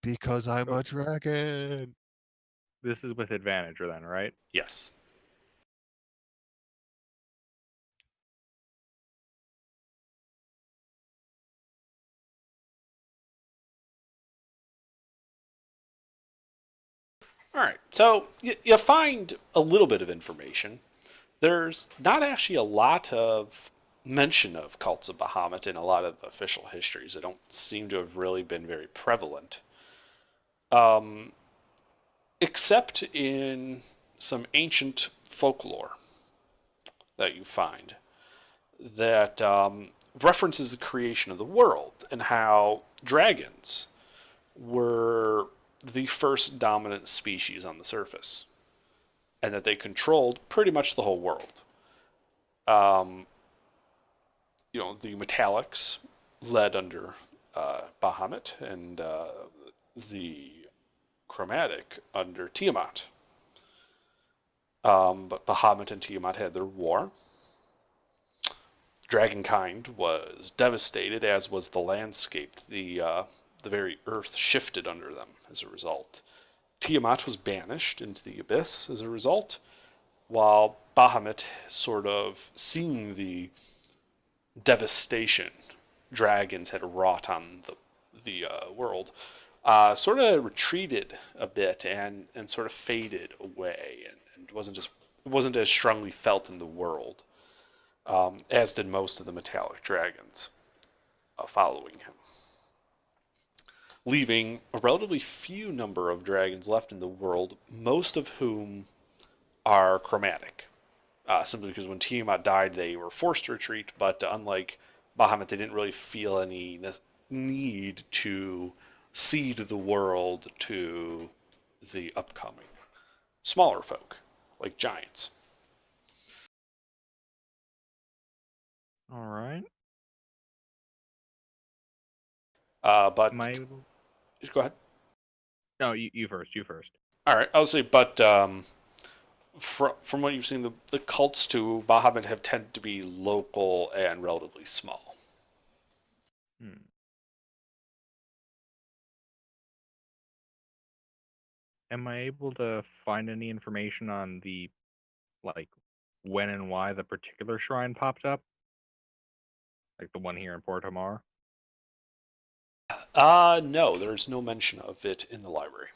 Because I'm a dragon. This is with advantage, then, right? Yes. All right, so you find a little bit of information. There's not actually a lot of mention of cults of Bahamut in a lot of official histories. They don't seem to have really been very prevalent. Except in some ancient folklore that you find that references the creation of the world and how dragons were the first dominant species on the surface, and that they controlled pretty much the whole world. The Metallics led under Bahamut, and the Chromatic under Tiamat. But Bahamut and Tiamat had their war. Dragonkind was devastated, as was the landscape. The very earth shifted under them as a result. Tiamat was banished into the abyss as a result, while Bahamut, sort of seeing the devastation dragons had wrought on the world, sort of retreated a bit and sort of faded away and It wasn't as strongly felt in the world, as did most of the metallic dragons following him, leaving a relatively few number of dragons left in the world, most of whom are chromatic. Simply because when Tiamat died, they were forced to retreat, but unlike Bahamut, they didn't really feel any need to cede the world to the upcoming smaller folk, like giants. All right. But Am I able... Just go ahead. No, you first. You first. All right, I'll say, but from what you've seen, the cults to Bahamut have tended to be local and relatively small. Am I able to find any information on the, like, when and why the particular shrine popped up? Like the one here in Port Hamar? No, there's no mention of it in the library.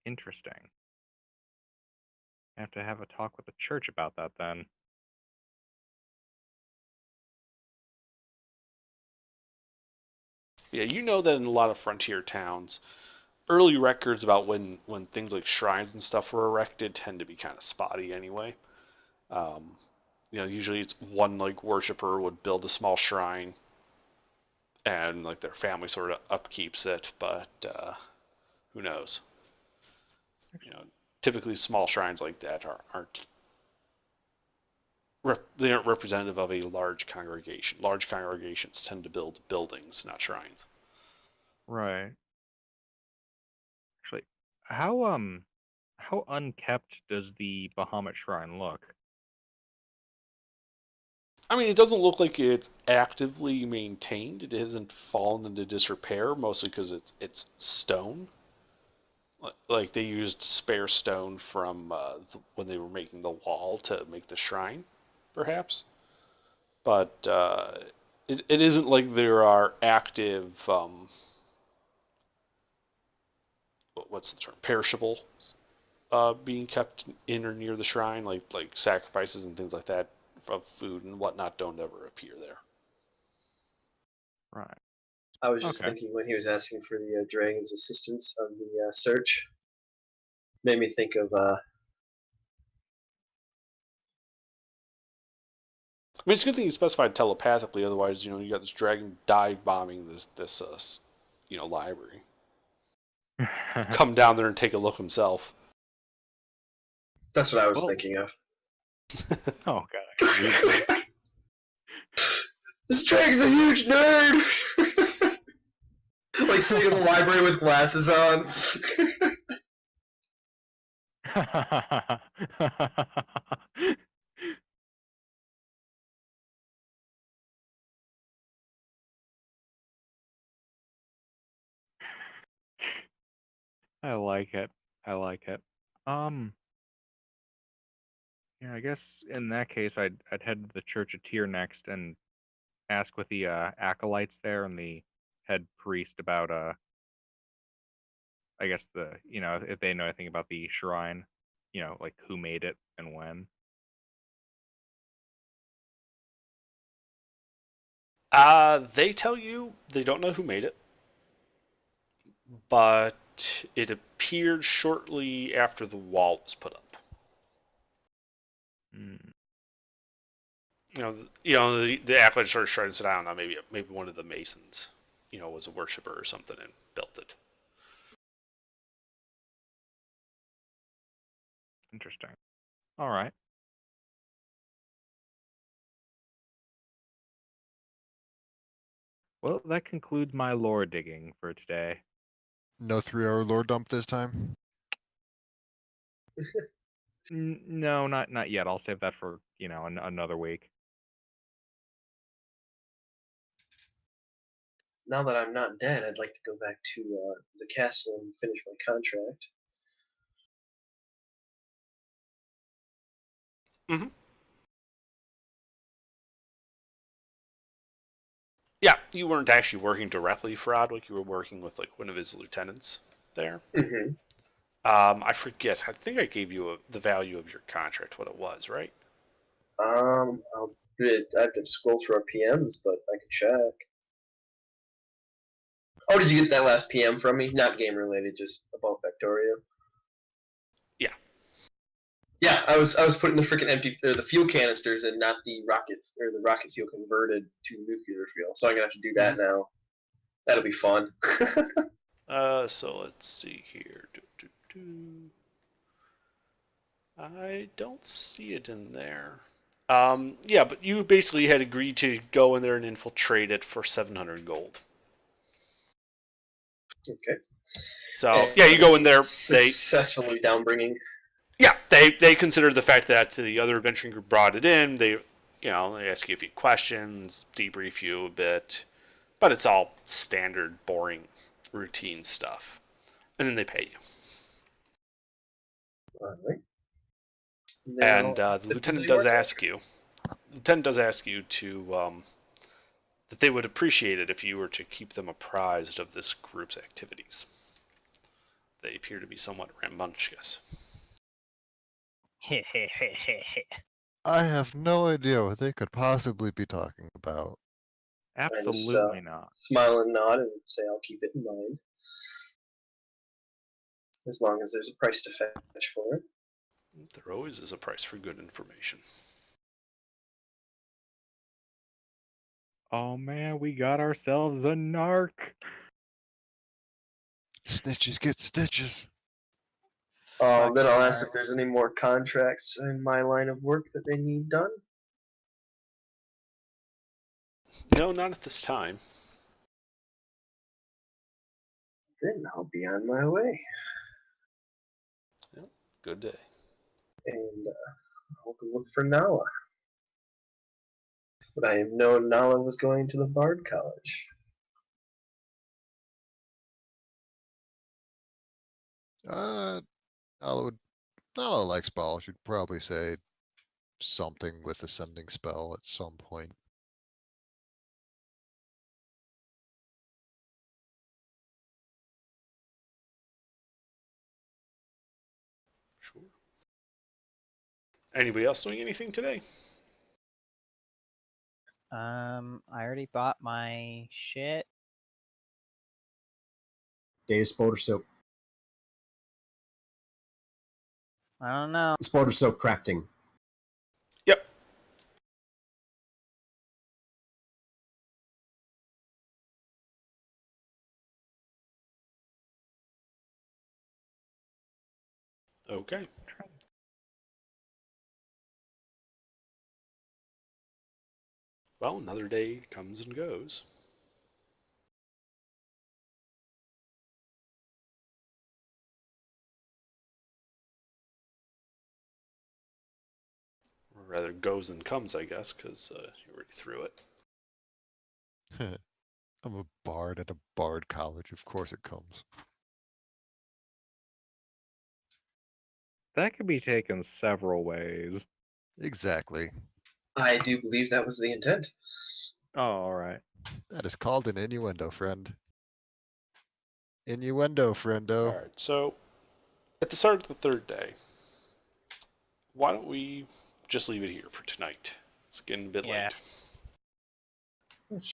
Interesting. I have to have a talk with the church about that then. Yeah, you know that in a lot of frontier towns, early records about when things like shrines and stuff were erected tend to be kind of spotty anyway. Usually it's one like worshiper would build a small shrine, and like their family sort of upkeeps it, but who knows? Typically small shrines like that aren't representative of a large congregation. Large congregations tend to build buildings, not shrines. Right. Actually, how unkept does the Bahamut shrine look? I mean, it doesn't look like it's actively maintained. It hasn't fallen into disrepair, mostly because it's stone. Like they used spare stone from when they were making the wall to make the shrine, perhaps. But it isn't like there are active what's the term, perishables being kept in or near the shrine, like sacrifices and things like that of food and whatnot don't ever appear there. Right. I was just thinking when he was asking for the dragon's assistance on the search, made me think of I mean, it's a good thing you specified telepathically. Otherwise, you got this dragon dive bombing this library. Come down there and take a look himself. That's what I was thinking of. Oh god. This dragon's a huge nerd! Like sitting in the library with glasses on. I like it. I like it. Yeah, I guess in that case, I'd head to the Church of Tyr next and ask with the acolytes there and the head priest about I guess if they know anything about the shrine, like who made it and when. They tell you they don't know who made it, but it appeared shortly after the wall was put up. The acolytes sort of tried to sit down. Maybe one of the masons, was a worshiper or something and built it. Interesting. All right. Well, that concludes my lore digging for today. No 3-hour lore dump this time? No, not yet. I'll save that for, another week. Now that I'm not dead, I'd like to go back to the castle and finish my contract. Mm-hmm. Yeah, you weren't actually working directly for Odwick. You were working with like one of his lieutenants there. Mm-hmm. I forget. I think I gave you the value of your contract, what it was, right? I have to scroll through our PMs, but I can check. Oh, did you get that last PM from me? Not game related, just about Factorio. Yeah. Yeah, I was putting the freaking the fuel canisters and not the rockets or the rocket fuel converted to nuclear fuel. So I'm gonna have to do that now. That'll be fun. So let's see here. I don't see it in there. Yeah, but you basically had agreed to go in there and infiltrate it for 700 gold. Okay. So yeah, you go in there. They Successfully downbringing. Yeah, they consider the fact that the other adventuring group brought it in. They ask you a few questions, debrief you a bit, but it's all standard, boring, routine stuff, and then they pay you. All right. And the lieutenant does ask you. The lieutenant does ask you to that they would appreciate it if you were to keep them apprised of this group's activities. They appear to be somewhat rambunctious. I have no idea what they could possibly be talking about. Absolutely not. Smile and nod and say I'll keep it in mind. As long as there's a price to fetch for it. There always is a price for good information. Oh man, we got ourselves a narc. Snitches get stitches. Then I'll ask if there's any more contracts in my line of work that they need done. No, not at this time. Then I'll be on my way. Yep, good day. And I'll go look for Nala. But I have known Nala was going to the Bard College. Nala likes ball. She'd probably say something with ascending spell at some point. Sure. Anybody else doing anything today? I already bought my shit. Day of Spoder Soap. I don't know. Spoder Soap crafting. Yep. Okay. Well, another day comes and goes. Or rather, goes and comes, I guess, because you already threw it. I'm a bard at a bard college. Of course it comes. That could be taken several ways. Exactly. I do believe that was the intent. Oh, alright. That is called an innuendo, friend. Innuendo, friendo. Alright, so at the start of the third day, why don't we just leave it here for tonight? It's getting a bit late.